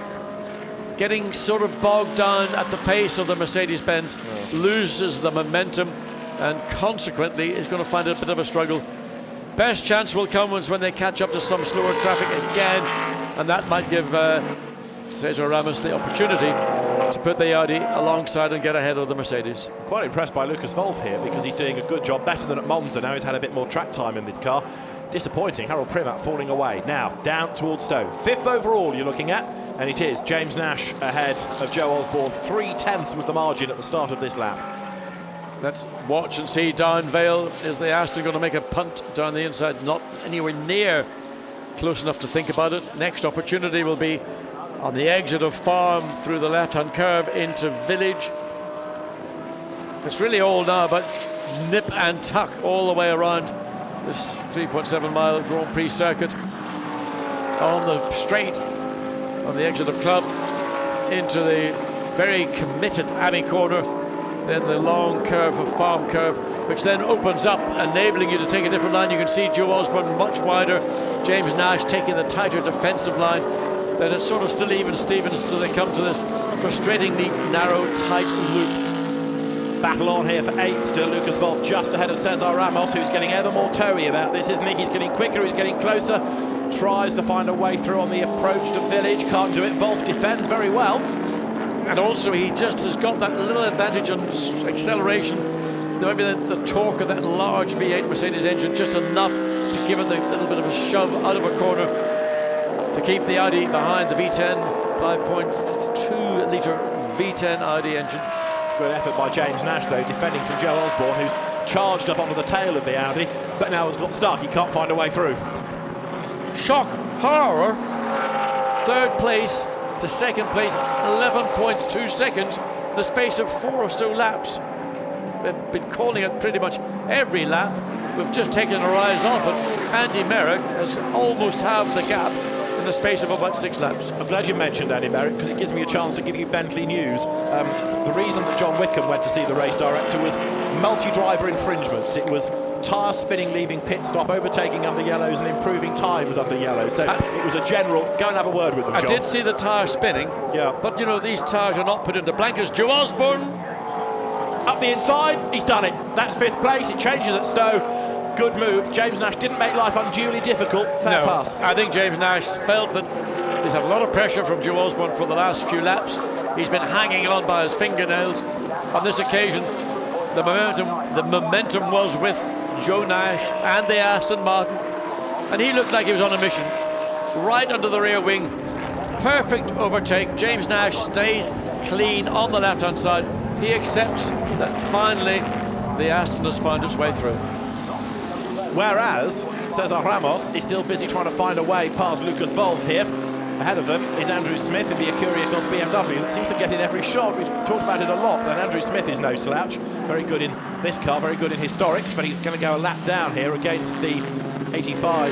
Getting sort of bogged down at the pace of the Mercedes-Benz, loses the momentum, and consequently is going to find it a bit of a struggle. Best chance will come when they catch up to some slower traffic again, and that might give Sergio Ramos the opportunity to put the Audi alongside and get ahead of the Mercedes. Quite impressed by Lucas Wolf here because he's doing a good job, better than at Monza. Now he's had a bit more track time in this car. Disappointing, Harold Primat falling away. Now down towards Stowe. 5th overall you're looking at, and it is James Nash ahead of Joe Osborne. 3/10 was the margin at the start of this lap. Let's watch and see down Vale. Is the Aston going to make a punt down the inside? Not anywhere near close enough to think about it. Next opportunity will be on the exit of Farm through the left-hand curve into Village. It's really all now about nip and tuck all the way around this 3.7 mile Grand Prix circuit. On the straight, on the exit of Club, into the very committed Abbey corner, then the long curve of Farm curve, which then opens up, enabling you to take a different line. You can see Joe Osborne much wider, James Nash taking the tighter defensive line. Then it's sort of still even Stevens till they come to this frustratingly narrow, tight loop. Battle on here for 8th, still Lucas Wolf just ahead of Cesar Ramos, who's getting ever more toey about this, isn't he? He's getting quicker, he's getting closer, tries to find a way through on the approach to Village, can't do it. Wolf defends very well. And also he just has got that little advantage on acceleration. Maybe the torque of that large V8 Mercedes engine just enough to give it the little bit of a shove out of a corner to keep the Audi behind the V10, 5.2 litre V10 Audi engine. Good effort by James Nash though, defending from Joe Osborne, who's charged up onto the tail of the Audi, but now has got stuck, he can't find a way through. Shock horror, 3rd place to 2nd place, 11.2 seconds, the space of 4 or so laps. We've been calling it pretty much every lap. We've just taken a rise off it. Andy Merrick has almost halved the gap in the space of about 6 laps. I'm glad you mentioned Andy Merrick because it gives me a chance to give you Bentley news. The reason that John Wickham went to see the race director was multi-driver infringements. It was tyre spinning, leaving pit stop, overtaking under yellows and improving times under yellows. So it was a general, go and have a word with them, John. I did see the tyre spinning, yeah, but you know, these tyres are not put into blankets. Joe Osborne up the inside, he's done it. That's 5th place, it changes at Stowe. Good move. James Nash didn't make life unduly difficult. Fair pass. I think James Nash felt that he's had a lot of pressure from Joe Osborne for the last few laps. He's been hanging on by his fingernails. On this occasion, the momentum was with Joe Nash and the Aston Martin, and he looked like he was on a mission. Right under the rear wing, perfect overtake. James Nash stays clean on the left-hand side. He accepts that finally the Aston has found its way through. Whereas Cesar Ramos is still busy trying to find a way past Lucas Wolf here. Ahead of them is Andrew Smith in the Acuriacos BMW that seems to get in every shot. We've talked about it a lot, and Andrew Smith is no slouch. Very good in this car, very good in historics, but he's going to go a lap down here against the 85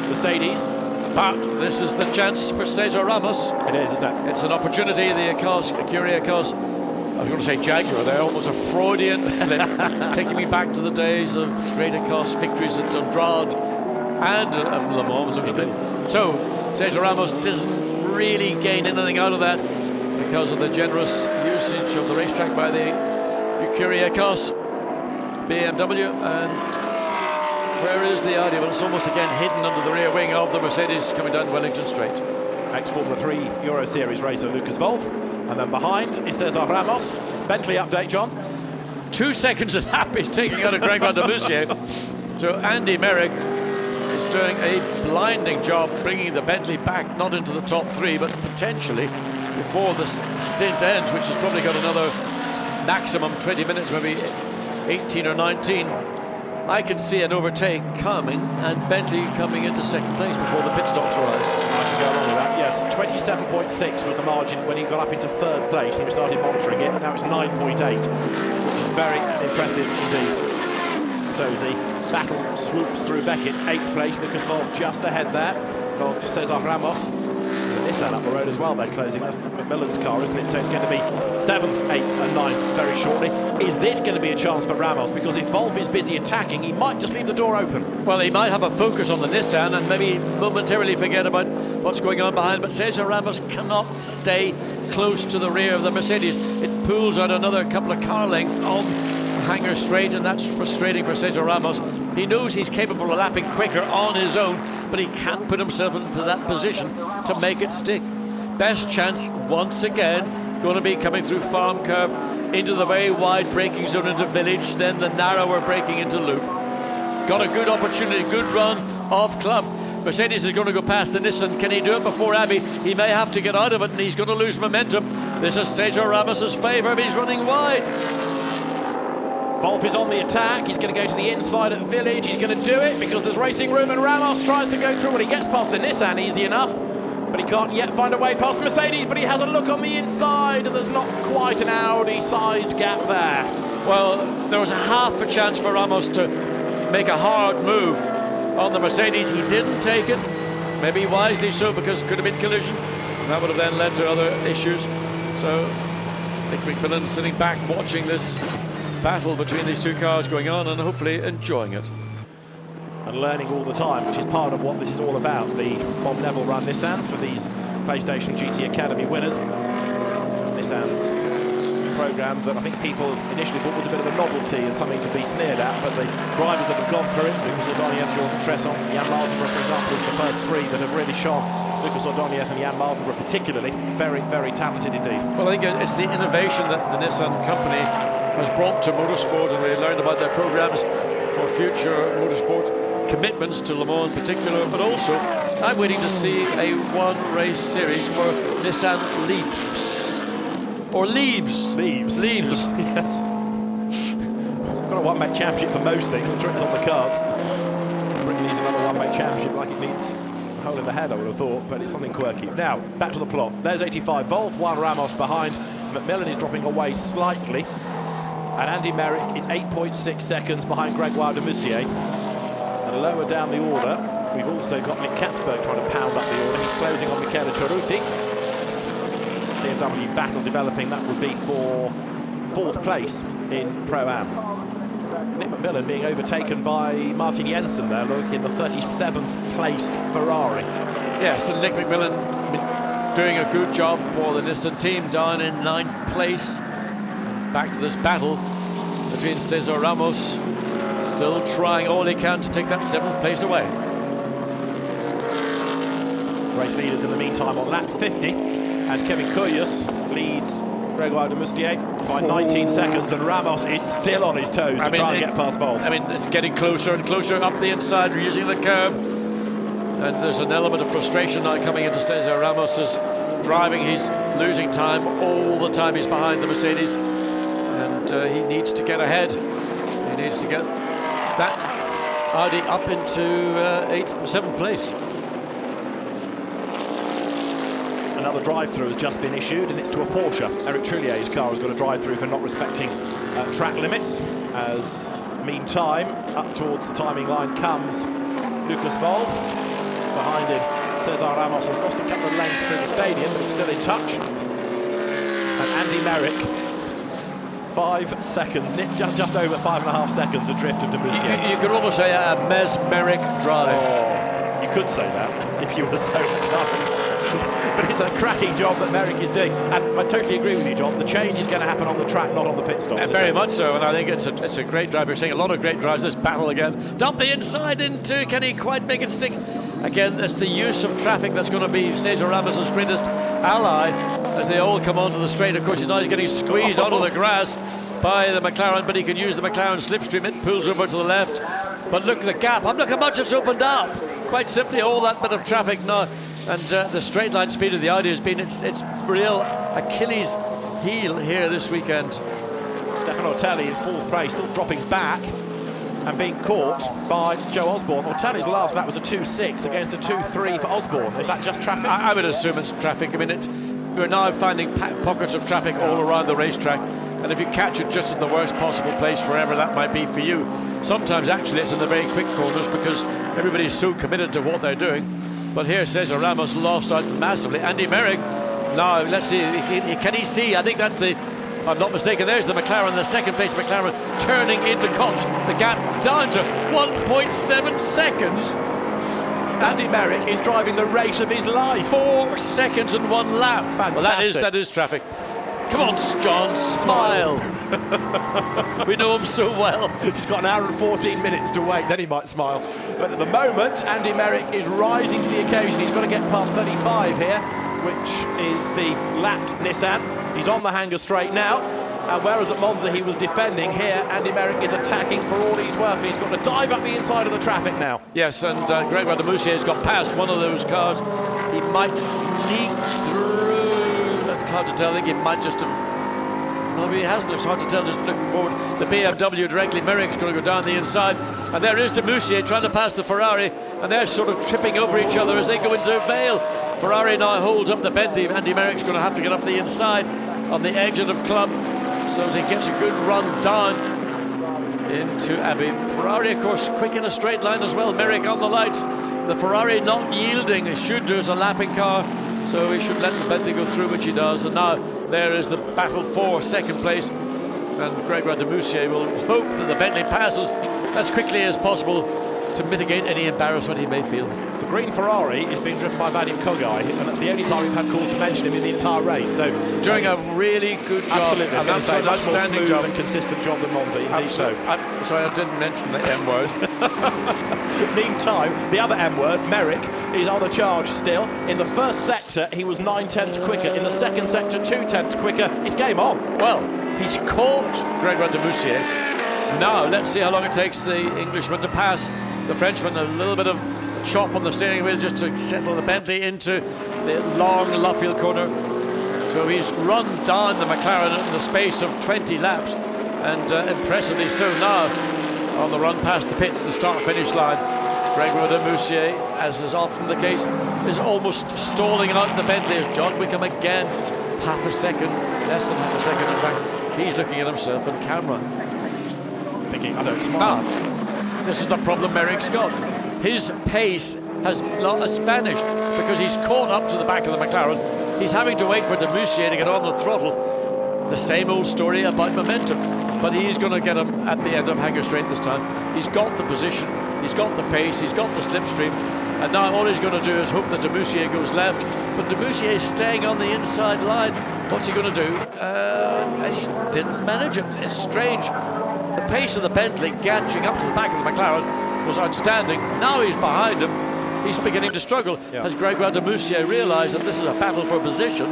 Mercedes. But this is the chance for Cesar Ramos. It is, isn't it? It's an opportunity. The Acuriacos, I was going to say Jaguar there, almost a Freudian slip, taking me back to the days of great Acos victories at Andrade and Le Mans. Look at it. So Cesar Ramos doesn't really gain anything out of that because of the generous usage of the racetrack by the Acuriacos BMW. And where is the Audi? Well, it's almost again hidden under the rear wing of the Mercedes coming down Wellington Straight. Ex-Formula 3 Euro Series racer Lucas Wolf, and then behind is Cesar Ramos. Bentley update, John. 2 seconds a lap is taking out of Greg Van der Mussier. So Andy Merrick is doing a blinding job bringing the Bentley back, not into the top 3, but potentially before the stint ends, which has probably got another maximum 20 minutes, maybe 18 or 19. I can see an overtake coming and Bentley coming into 2nd place before the pit stops arise. I can go along with that, yes. 27.6 was the margin when he got up into 3rd place and we started monitoring it. Now it's 9.8, which is very impressive indeed. So as the battle swoops through Beckett's 8th place, Lucas Wolf just ahead there of Cesar Ramos. There's a Nissan up the road as well, they're closing. That's McMillan's car, isn't it? So it's going to be 7th, 8th and 9th very shortly. Is this going to be a chance for Ramos? Because if Wolf is busy attacking, he might just leave the door open. Well, he might have a focus on the Nissan and maybe momentarily forget about what's going on behind, but Cesar Ramos cannot stay close to the rear of the Mercedes. It pulls out another couple of car lengths on Hanger Straight, and that's frustrating for Cesar Ramos. He knows he's capable of lapping quicker on his own, but he can't put himself into that position to make it stick. best chance once again going to be coming through Farm Curve into the very wide braking zone into Village, then the narrower braking into Loop. Got a good opportunity, good run off club. Mercedes is going to go past the Nissan. Can he do it before Abbey? He may have to get out of it, and he's going to lose momentum. This is Cesar Ramos's favour, but he's running wide. Wolf is on the attack. He's going to go to the inside at Village. He's going to do it because there's racing room, and Ramos tries to go through. Well, he gets past the Nissan easy enough, but he can't yet find a way past Mercedes. But he has a look on the inside, and there's not quite an Audi-sized gap there. Well, there was a half a chance for Ramos to make a hard move on the Mercedes. He didn't take it, maybe wisely so, because it could have been collision. That would have then led to other issues. So Nick McMillan sitting back watching this battle between these two cars going on and hopefully enjoying it. And learning all the time, which is part of what this is all about. The Bob Neville run Nissans for these PlayStation GT Academy winners. Nissan's program that I think people initially thought was a bit of a novelty and something to be sneered at, but the drivers that have gone through it, Lucas Ordonez, Jordan Tresson, Jan Mardenborough, for example, is the first three that have really shone. Lucas Ordonez and Jan Mardenborough particularly, very, very talented indeed. Well, I think it's the innovation that the Nissan company has brought to motorsport, and we learned about their programs for future motorsport commitments to Le Mans in particular, but also I'm waiting to see a one-race series for Nissan Leafs. Or Leaves. Leaves. Yes. Got a one-make championship for most things. I'm sure it's on the cards. Britain needs another one-make championship like it needs a hole in the head, I would have thought, but it's something quirky. Now, back to the plot. There's 85 Wolf, Juan Ramos behind. McMillan is dropping away slightly. And Andy Merrick is 8.6 seconds behind Gregoire de Moustier. And lower down the order, we've also got Nick Katzberg trying to pound up the order. He's closing on Michele Cerruti. BMW battle developing, that would be for 4th place in Pro-Am. Nick McMillan being overtaken by Martin Jensen there, look, in the 37th placed Ferrari. Yes, and Nick McMillan doing a good job for the Nissan team, down in 9th place. Back to this battle between Cesar Ramos, still trying all he can to take that 7th place away. Race leaders in the meantime on lap 50. And Kevin Kuyus leads Gregoire de Moustier by 19 seconds, and Ramos is still on his toes to try and get past Wolf. I mean, it's getting closer and closer up the inside, using the curb. And there's an element of frustration now coming into Cesar Ramos's driving. He's losing time all the time. He's behind the Mercedes, and he needs to get ahead. He needs to get that Audi up into 7th place. Another drive-through has just been issued, and it's to a Porsche. Eric Trullier's car has got a drive-through for not respecting track limits. As meantime, up towards the timing line comes Lucas Wolf. Behind him, Cesar Ramos has lost a couple of lanes through the stadium, but he's still in touch. And Andy Merrick, 5 seconds, just over 5.5 seconds adrift of de Moustier. You could almost say a mesmeric drive. Oh, you could say that if you were so kind. But it's a cracking job that Merrick is doing, and I totally agree with you, John. The change is going to happen on the track, not on the pit stops. Very much so, and I think it's a great drive. We're seeing a lot of great drives. This battle again. Dump the inside into, can he quite make it stick? Again, that's the use of traffic that's going to be Cesar Ramos's greatest ally as they all come onto the straight. Of course, he's getting squeezed onto the grass by the McLaren, but he can use the McLaren slipstream. It pulls over to the left, but look at the gap. Look how much it's opened up. Quite simply, all that bit of traffic now. And the straight line speed of the Audi has been its real Achilles heel here this weekend. Stefano Ortelli in 4th place, still dropping back and being caught by Joe Osborne. Ortelli's last lap was a 2.6 against a 2.3 for Osborne. Is that just traffic? I would assume it's traffic. I mean, we're now finding pockets of traffic all around the racetrack, and if you catch it just at the worst possible place, wherever that might be for you, sometimes actually it's in the very quick corners because everybody's so committed to what they're doing. But here Cesar Ramos lost out massively. Andy Merrick, now let's see, can he see? I think that's the, if I'm not mistaken, there's the McLaren, the 2nd place McLaren turning into Copse. The gap down to 1.7 seconds. Andy Merrick is driving the race of his life. 4 seconds and 1 lap. Fantastic. Well, that is traffic. Come on, John, smile. We know him so well. He's got an hour and 14 minutes to wait, then he might smile. But at the moment, Andy Merrick is rising to the occasion. He's got to get past 35 here. which is the lapped Nissan. He's on the hanger straight now. And whereas at Monza he was defending, here Andy Merrick is attacking for all he's worth. He's got to dive up the inside of the traffic now. Yes, and Gregoire de Moussier's got past one of those cars. He might sneak through. That's hard to tell. I think he might just have... Well, he hasn't. It's hard to tell just looking forward. The BMW directly. Merrick's going to go down the inside. And there is de Moussier trying to pass the Ferrari. And they're sort of tripping over each other as they go into Vale. Ferrari now holds up the Bentley. Andy Merrick's going to have to get up the inside on the exit of Club. So as he gets a good run down into Abbey. Ferrari, of course, quick in a straight line as well. Merrick on the lights. The Ferrari not yielding. It should do as a lapping car. So he should let the Bentley go through, which he does. And now there is the battle for second place. And Gregoire de Moussier will hope that the Bentley passes as quickly as possible to mitigate any embarrassment he may feel. The green Ferrari is being driven by Vadim Kogai, and that's the only time we've had cause to mention him in the entire race. So doing a really good job. Absolutely, an absolute outstanding job and consistent job than Monza. Indeed, so. Sorry, I didn't mention the M word. Meantime, the other M word, Merrick, is on the charge still. In the first sector, he was 9/10 quicker. In the second sector, 2/10 quicker. It's game on. Well, he's caught Gregoire de Moussier. Now, let's see how long it takes the Englishman to pass the Frenchman. A little bit of chop on the steering wheel just to settle the Bentley into the long Luffield corner. So he's run down the McLaren in the space of 20 laps, and impressively so now on the run past the pits, the start-finish line. Gregoire de Moussier, as is often the case, is almost stalling out the Bentley as John Wickham again, half a second, less than half a second in fact. He's looking at himself on camera. Thinking, I don't smile. This is the problem Merrick's got. His pace has vanished because he's caught up to the back of the McLaren. He's having to wait for de Moussier to get on the throttle. The same old story about momentum. But he's going to get him at the end of Hanger Straight this time. He's got the position, he's got the pace, he's got the slipstream. And now all he's going to do is hope that de Moussier goes left. But de Moussier is staying on the inside line. What's he going to do? He didn't manage it. It's strange. The pace of the Bentley catching up to the back of the McLaren was outstanding. Now he's behind him. He's beginning to struggle. Has Gregoire de Moussier realised that this is a battle for position?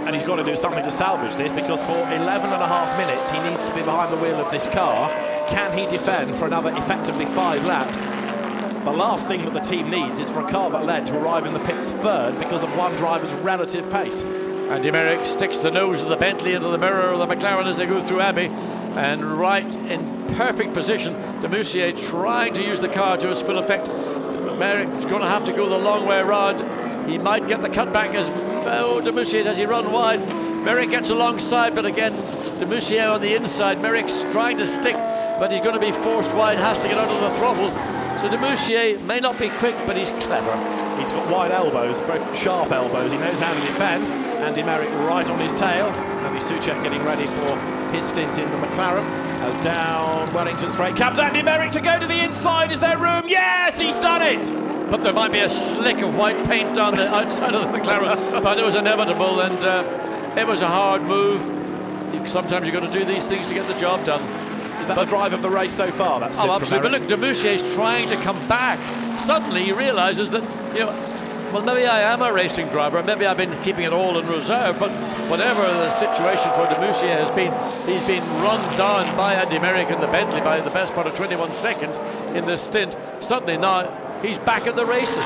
And he's got to do something to salvage this, because for 11.5 minutes he needs to be behind the wheel of this car. Can he defend for another effectively 5 laps? The last thing that the team needs is for a car that led to arrive in the pits third because of one driver's relative pace. Andy Merrick sticks the nose of the Bentley into the mirror of the McLaren as they go through Abbey, and right in perfect position, de Moussier trying to use the car to its full effect. Merrick's going to have to go the long way around. He might get the cutback as de Moussier does he run wide. Merrick gets alongside, but again de Moussier on the inside. Merrick's trying to stick, but he's going to be forced wide, has to get out of the throttle. So de Moussier may not be quick, but he's clever. He's got wide elbows, very sharp elbows. He knows how to defend. Andy Merrick right on his tail. Andy Soucek getting ready for his stint in the McLaren. As down Wellington Straight comes Andy Merrick to go to the inside. Is there room? Yes, he's done it! But there might be a slick of white paint down the outside of the McLaren, but it was inevitable, and it was a hard move. Sometimes you've got to do these things to get the job done. Is that the drive of the race so far? That's absolutely. But look, de Moussier's trying to come back. Suddenly he realises that, well, maybe I am a racing driver, maybe I've been keeping it all in reserve, but whatever the situation for de Moussier has been, he's been run down by Andy Merrick in the Bentley by the best part of 21 seconds in this stint. Suddenly now he's back at the races.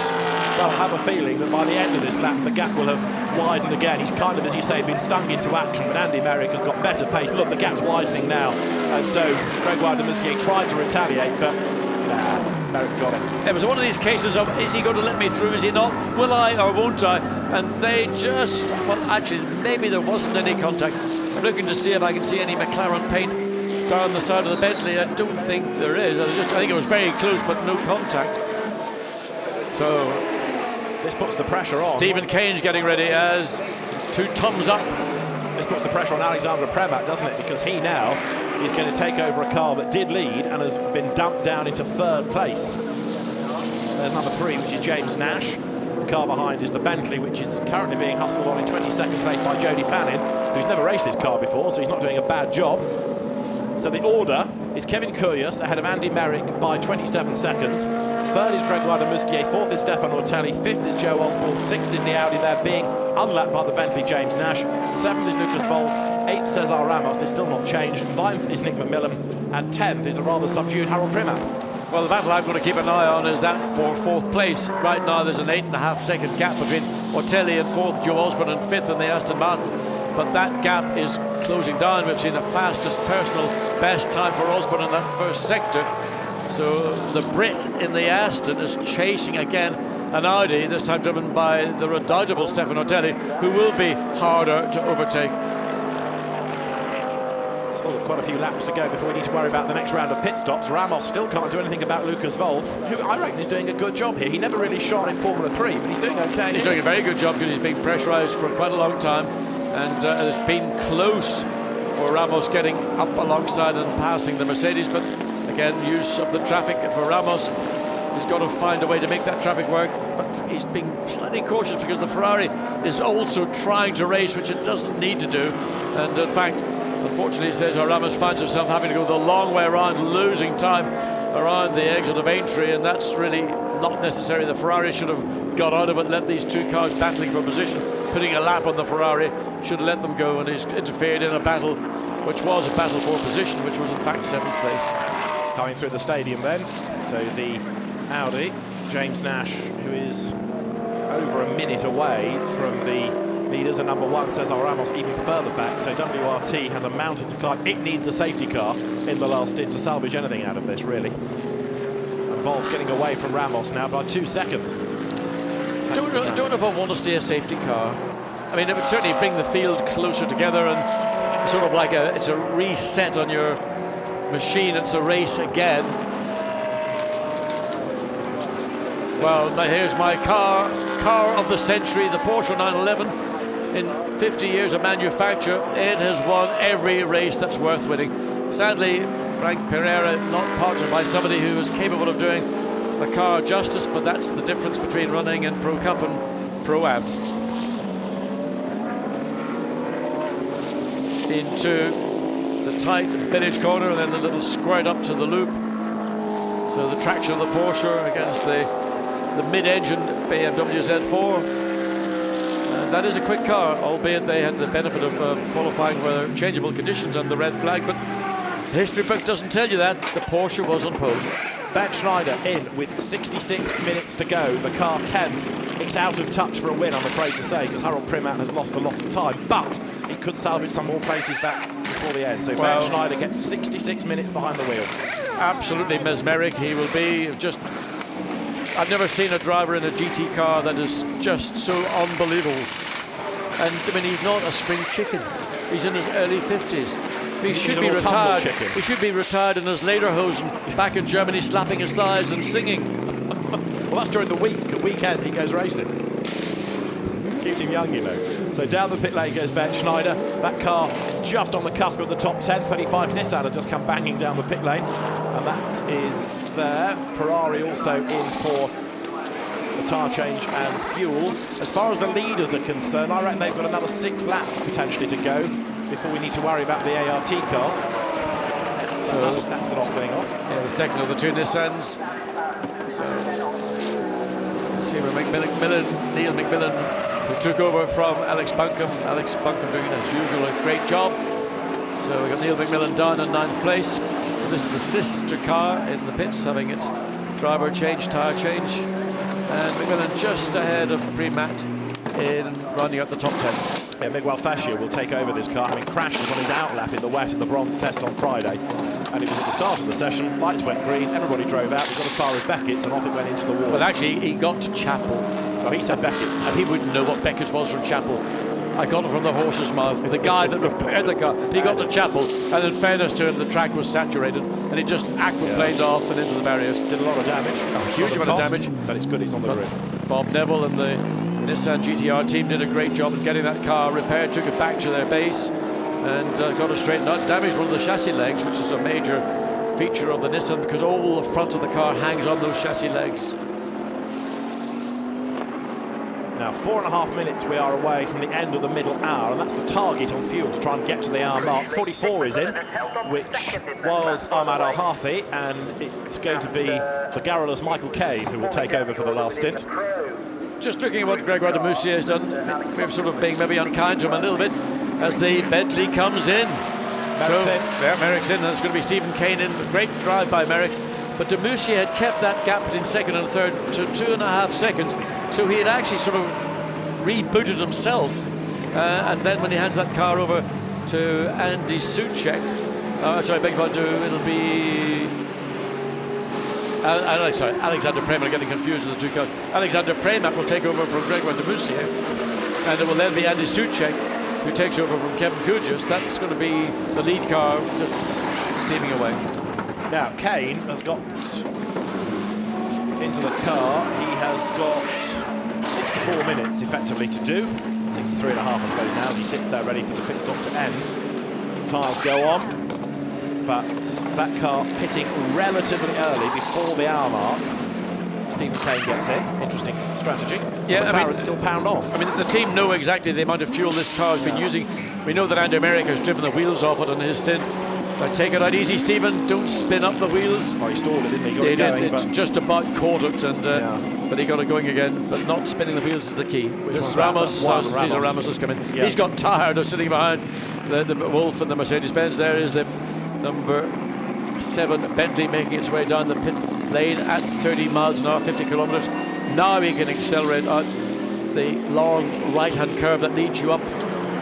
Well, I have a feeling that by the end of this lap, the gap will have widened again. He's kind of, as you say, been stung into action, but Andy Merrick has got better pace. Look, the gap's widening now. And so Gregoire de Moussier tried to retaliate, but Merrick got it. It was one of these cases of, is he going to let me through, is he not? Will I or won't I? And they just, well, actually, maybe there wasn't any contact. I'm looking to see if I can see any McLaren paint down the side of the Bentley. I don't think there is. I think it was very close, but no contact. So this puts the pressure on. Stephen Kane's getting ready as 2 thumbs up. This puts the pressure on Alexander Premat, doesn't it? Because he now is going to take over a car that did lead and has been dumped down into 3rd place. There's number 3, which is James Nash. The car behind is the Bentley, which is currently being hustled on in 22nd place by Jody Fannin, who's never raced this car before, so he's not doing a bad job. So the order is Kevin Kyrgios ahead of Andy Merrick by 27 seconds. Third is Gregoire Musquier, fourth is Stefan Ortelli, fifth is Joe Osborne, sixth is the Audi there being unlapped by the Bentley James Nash, seventh is Lucas Wolff, eighth Cesar Ramos, they're still not changed, ninth is Nick McMillan, and 10th is a rather subdued Harold Primat. Well, the battle I'm going to keep an eye on is that for fourth place. Right now there's an 8.5 second gap between Ortelli and fourth, Joe Osborne, and fifth in the Aston Martin. But that gap is closing down. We've seen the fastest personal best time for Osborne in that first sector. So the Brit in the Aston is chasing again an Audi, this time driven by the redoubtable Stefan Ortelli, who will be harder to overtake. Still got quite a few laps to go before we need to worry about the next round of pit stops. Ramos still can't do anything about Lucas Wolff, who I reckon is doing a good job here. He never really shone in Formula 3, but he's doing okay. He's doing a very good job because he's been pressurised for quite a long time, and it's been close for Ramos getting up alongside and passing the Mercedes, but again, use of the traffic for Ramos. He's got to find a way to make that traffic work, but he's being slightly cautious because the Ferrari is also trying to race, which it doesn't need to do. And in fact, unfortunately, Cesar Ramos finds himself having to go the long way around, losing time around the exit of entry, and that's really not necessary. The Ferrari should have got out of it, let these two cars battling for position, putting a lap on the Ferrari, should have let them go, and he's interfered in a battle which was a battle for position, which was in fact 7th place. Coming through the stadium then, so the Audi, James Nash, who is over a minute away from the leaders, and number 1 Cesar Ramos even further back, so WRT has a mountain to climb. It needs a safety car in the last stint to salvage anything out of this, really. And Wolff getting away from Ramos now by 2 seconds. Don't know if I want to see a safety car. I mean, it would certainly bring the field closer together, and sort of like it's a reset on your machine. It's a race again. Well, now here's my car of the century, the Porsche 911. In 50 years of manufacture, it has won every race that's worth winning. Sadly, Frank Pereira not partnered by somebody who is capable of doing the car justice, but that's the difference between running in Pro Cup and Pro Am. Into the tight village corner, and then the little squirt up to the loop. So the traction of the Porsche against the mid-engine BMW Z4. That is a quick car, albeit they had the benefit of qualifying where changeable conditions and the red flag, but the history book doesn't tell you that. The Porsche was on pole. Ben Schneider in with 66 minutes to go. The car 10th. It's out of touch for a win, I'm afraid to say, because Harold Primat has lost a lot of time, but it could salvage some more places back before the end. So Ben Schneider gets 66 minutes behind the wheel. Absolutely mesmeric. He will be just... I've never seen a driver in a GT car that is just so unbelievable. And I mean, he's not a spring chicken. He's in his early 50s. He should be retired. He should be retired in his lederhosen back in Germany, slapping his thighs and singing. Well, that's during the week. At weekend, he goes racing. Keeps him young, you know. So down the pit lane goes Ben Schneider. That car just on the cusp of the top 10. 35 Nissan has just come banging down the pit lane. And that is there. Ferrari also in for the tyre change and fuel. As far as the leaders are concerned, I reckon they've got another 6 laps potentially to go before we need to worry about the ART cars. So that's an off going off. Yeah, the second of the 2 Nissans. So let's see where Neil McMillan, who took over from Alex Buncombe. Alex Buncombe doing, as usual, a great job. So we've got Neil McMillan down in 9th place. This is the sister car in the pits, having its driver change, tyre change. And McMillan just ahead of Primat in rounding up the top 10. Yeah, Miguel Fascia will take over this car, having crashed on his outlap in the wet in the bronze test on Friday. And it was at the start of the session, lights went green, everybody drove out, we got as far as Beckett's, and off it went into the wall. Well, actually, he got to Chapel. Oh, he said Beckett's. And he wouldn't know what Beckett's was from Chapel. I got it from the horse's mouth. The guy that repaired the car, he got to Chapel, and in fairness to him, the track was saturated, and he just aquaplaned off and into the barriers. Did a lot of damage. A huge amount of damage. But it's good he's on the grid. Bob Neville and the Nissan GTR team did a great job at getting that car repaired, took it back to their base, and got it straightened out. Damaged one of the chassis legs, which is a major feature of the Nissan, because all the front of the car hangs on those chassis legs. Now, 4.5 minutes we are away from the end of the middle hour, and that's the target on fuel to try and get to the hour mark. 44 is in, which was Ahmad Al-Hafi, and it's going to be the garrulous Michael Caine who will take over for the last stint. Just looking at what Gregoire de Moussier has done, we're sort of being maybe unkind to him a little bit as the Bentley comes in. Merrick's in, and it's going to be Stephen Caine in. Great drive by Merrick. But de Moussier had kept that gap between second and third to 2.5 seconds, so he had actually sort of rebooted himself. And then when he hands that car over to Andy Soucek, sorry, beg your pardon, it'll be sorry, Alexander Premack. I'm getting confused with the two cars. Alexander Premack will take over from Gregoire de Moussier, and it will then be Andy Soucek who takes over from Kevin Kudus. That's going to be the lead car just steaming away. Now, Caine has got into the car. He has got 64 minutes effectively to do. 63.5, I suppose, now, as he sits there ready for the pit stop to end. Tyres go on, but that car pitting relatively early before the hour mark. Stephen Caine gets in. Interesting strategy. Yeah, McLaren still pound on. I mean, the team know exactly the amount of fuel this car has been using. We know that Andy Merrick has driven the wheels off it on his stint. But take it out easy, Stephen. Don't spin up the wheels. Oh, he stalled it, didn't he? He did. It just about caught it, and but he got it going again. But not spinning the wheels is the key. This Ramos, Cesar Ramos has come in. Yeah. He's got tired of sitting behind the Wolf and the Mercedes-Benz. There is the number 7 Bentley making its way down the pit lane at 30 miles an hour, 50 kilometres. Now he can accelerate out the long right-hand curve that leads you up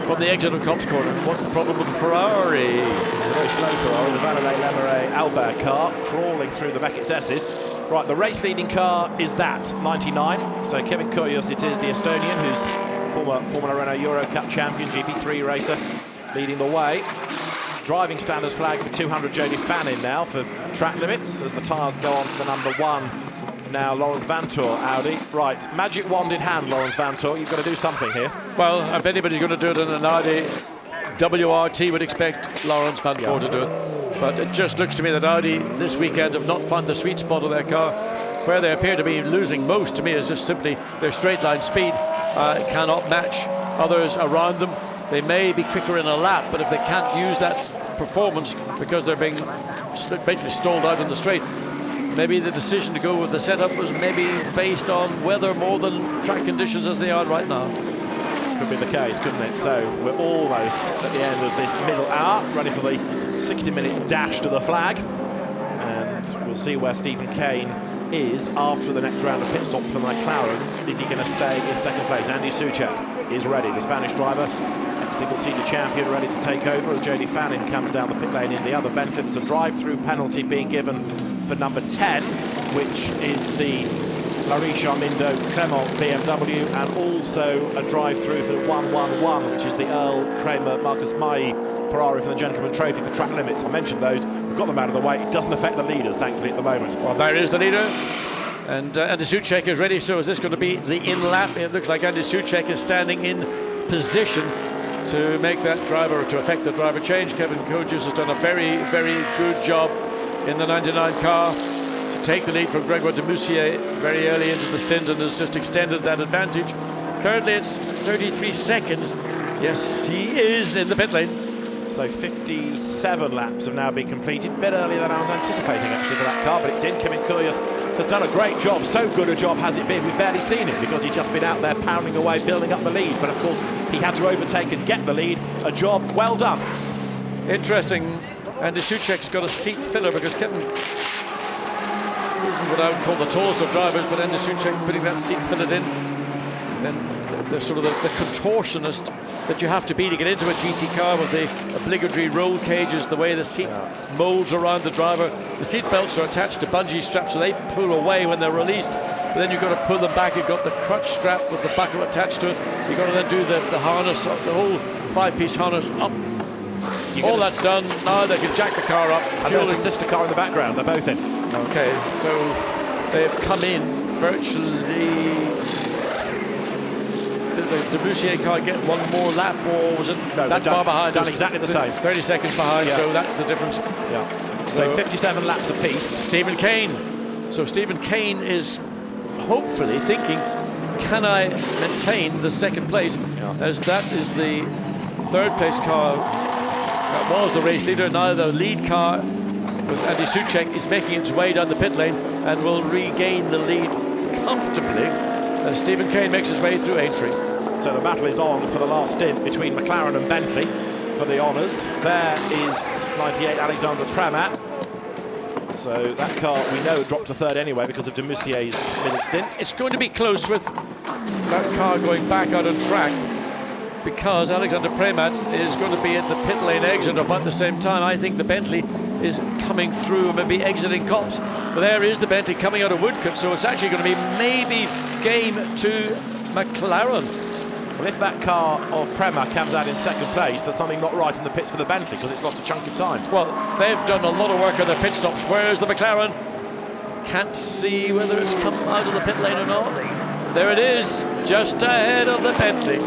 from the exit of Copse Corner. What's the problem with the Ferrari? Very slow Ferrari, the Valet Lemeray Albert car crawling through the Beckett's S's. Right, the race-leading car is that, 99. So Kevin Kudus, it is the Estonian, who's former Renault Euro Cup champion, GP3 racer, leading the way. Driving standards flag for 200 Jody Fannin now for track limits as the tyres go on to the number 1. Now Laurens Vanthoor, Audi. Right, magic wand in hand, Laurens Vanthoor. You've got to do something here. Well, if anybody's going to do it in an Audi WRT, would expect Laurens Vanthoor to do it. But it just looks to me that Audi this weekend have not found the sweet spot of their car. Where they appear to be losing most, to me, is just simply their straight line speed. Cannot match others around them. They may be quicker in a lap, but if they can't use that performance because they're being basically stalled out in the straight, maybe the decision to go with the setup was maybe based on weather more than track conditions as they are right now. Could be the case, couldn't it? So we're almost at the end of this middle hour, ready for the 60-minute dash to the flag, and we'll see where Stephen Caine is after the next round of pit stops for the McLarens. Is he going to stay in second place? Andy Soucek is ready, the Spanish driver, ex-single-seater champion, ready to take over as Jody Fannin comes down the pit lane in the other Bentley. There's a drive-through penalty being given for number 10, which is the Lariche Armindo Clement BMW, and also a drive-through for 111, which is the Earl Kramer Marcus Mai Ferrari for the Gentleman Trophy for track limits. I mentioned those, we've got them out of the way. It doesn't affect the leaders, thankfully, at the moment. Well, there is the leader, and Andy Soucek is ready. So is this going to be the in-lap? It looks like Andy Soucek is standing in position to make that driver, to affect the driver change. Kevin Kudus has done a very, very good job in the 99 car to take the lead from Gregoire de Moussier very early into the stint, and has just extended that advantage. Currently it's 33 seconds. Yes, he is in the pit lane. So 57 laps have now been completed, a bit earlier than I was anticipating actually for that car, but it's in. Kevin Kudus has done a great job. So good a job has it been, we've barely seen it because he's just been out there pounding away, building up the lead, but of course he had to overtake and get the lead. A job well done. Interesting, Andy Soucek's got a seat filler because Kevin isn't what I would call the tallest of drivers, but Andy Soucek putting that seat filler in. And the sort of the contortionist that you have to be to get into a GT car with the obligatory roll cages, the way the seat molds around the driver. The seat belts are attached to bungee straps, so they pull away when they're released, but then you've got to pull them back. You've got the crutch strap with the buckle attached to it. You've got to then do the harness up, the whole 5-piece harness up. All that's done. Now they can jack the car up. And there's the sister car in the background, they're both in. Okay, so they've come in virtually. Did the de Moussier car get one more lap, or was it that far behind? Done exactly the same. 30 seconds behind, so that's the difference. Yeah. So 57 laps apiece. Stephen Caine. So Stephen Caine is hopefully thinking, can I maintain the second place, as that is the third place car that was the race leader. Now the lead car with Andy Soucek is making its way down the pit lane and will regain the lead comfortably as Stephen Kane makes his way through Aintree. So the battle is on for the last stint between McLaren and Bentley for the honours. There is 98 Alexandre Pramat. So that car, we know, dropped to third anyway because of de Moustier's minute stint. It's going to be close with that car going back out on track, because Alexandre Pramat is going to be at the pit lane exit about the same time. I think the Bentley is coming through and maybe exiting Copse. But there is the Bentley coming out of Woodcote, so it's actually going to be maybe game to McLaren. Well, if that car of Prema comes out in second place, there's something not right in the pits for the Bentley, because it's lost a chunk of time. Well, they've done a lot of work on their pit stops. Where's the McLaren? Can't see whether it's come out of the pit lane or not. There it is, just ahead of the Bentley.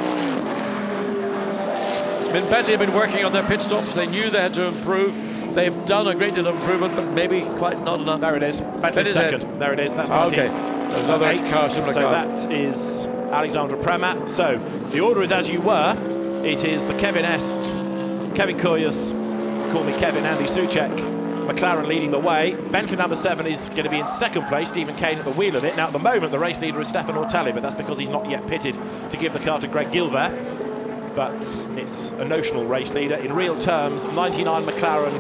I mean, Bentley have been working on their pit stops. They knew they had to improve. They've done a great deal of improvement, but maybe quite not enough. There it is. Bentley's second. There it is. That's 19. Okay. There's another 8 car, similar so car. that is Alexandre Pramat. So the order is as you were. It is the Kevin Est, Kevin Kuyas, call me Kevin, Andy Soucek, McLaren leading the way. Bentley number 7 is going to be in second place, Stephen Kane at the wheel of it. Now at the moment the race leader is Stefan Ortelli, but that's because he's not yet pitted to give the car to Greg Gilbert. But it's a notional race leader. In real terms, 99 McLaren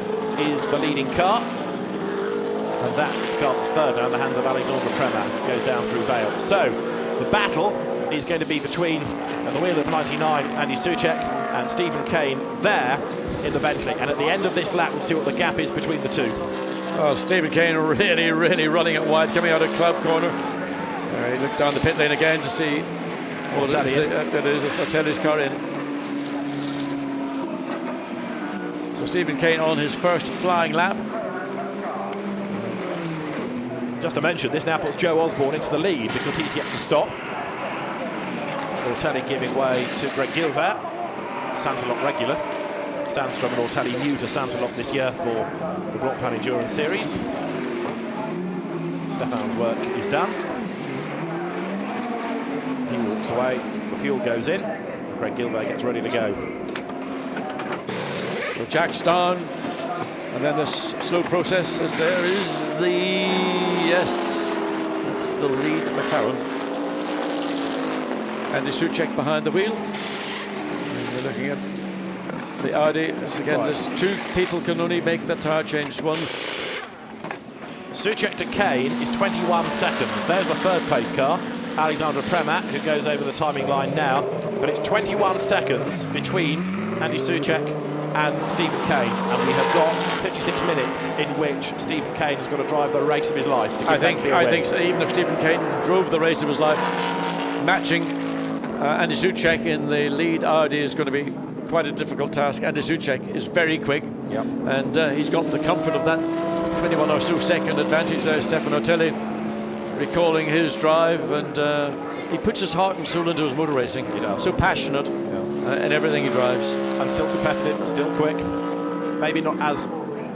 is the leading car. And that is the car that's third now in the hands of Alexandre Pramat as it goes down through Vale. So the battle is going to be between at the wheel of 99 Andy Soucek and Stephen Kane there in the Bentley. And at the end of this lap, we'll see what the gap is between the two. Oh, Stephen Kane really, really running it wide, coming out of club corner. He looked down the pit lane again to see what it is. That is Ortelli's car in. So Stephen Kane on his first flying lap. Just to mention, this now puts Joe Osborne into the lead because he's yet to stop. Ortelli giving way to Greg Gilbert, Santalot regular. Sandstrom and Ortelli new to Santalot this year for the Blancpain Endurance Series. Stefan's work is done. He walks away, the fuel goes in, Greg Gilbert gets ready to go. So Jack's down, and then this slow process as there is the, yes, that's the lead McLaren. Andy Soucek behind the wheel. And we're looking at the Audi. As again, there's 2 people can only make that tire change. One. Soucek to Kane is 21 seconds. There's the third place car, Alexandre Pramat, who goes over the timing line now. But it's 21 seconds between Andy Soucek and Stephen Kane, and we have got 56 minutes in which Stephen Kane has got to drive the race of his life. I think so. Even if Stephen Kane drove the race of his life, matching Andy Soucek in the lead Audi is going to be quite a difficult task. Andy Soucek is very quick, and he's got the comfort of that 21 or so second advantage there. Stefan Ortelli recalling his drive, and he puts his heart and soul into his motor racing. He does. So passionate in everything he drives. And still competitive, still quick. Maybe not as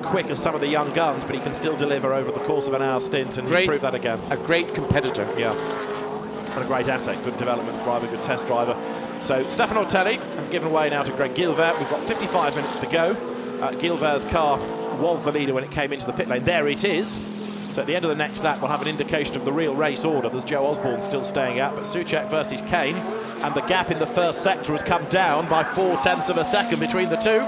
quick as some of the young guns, but he can still deliver over the course of an hour stint, and he's proved that again. A great competitor. Yeah. And a great asset, good development driver, good test driver. So Stefan Ortelli has given way now to Greg Gilbert. We've got 55 minutes to go. Gilbert's car was the leader when it came into the pit lane. There it is. So at the end of the next lap, we'll have an indication of the real race order. There's Joe Osborne still staying out, but Soucek versus Kane. And the gap in the first sector has come down by 0.4 of a second between the two.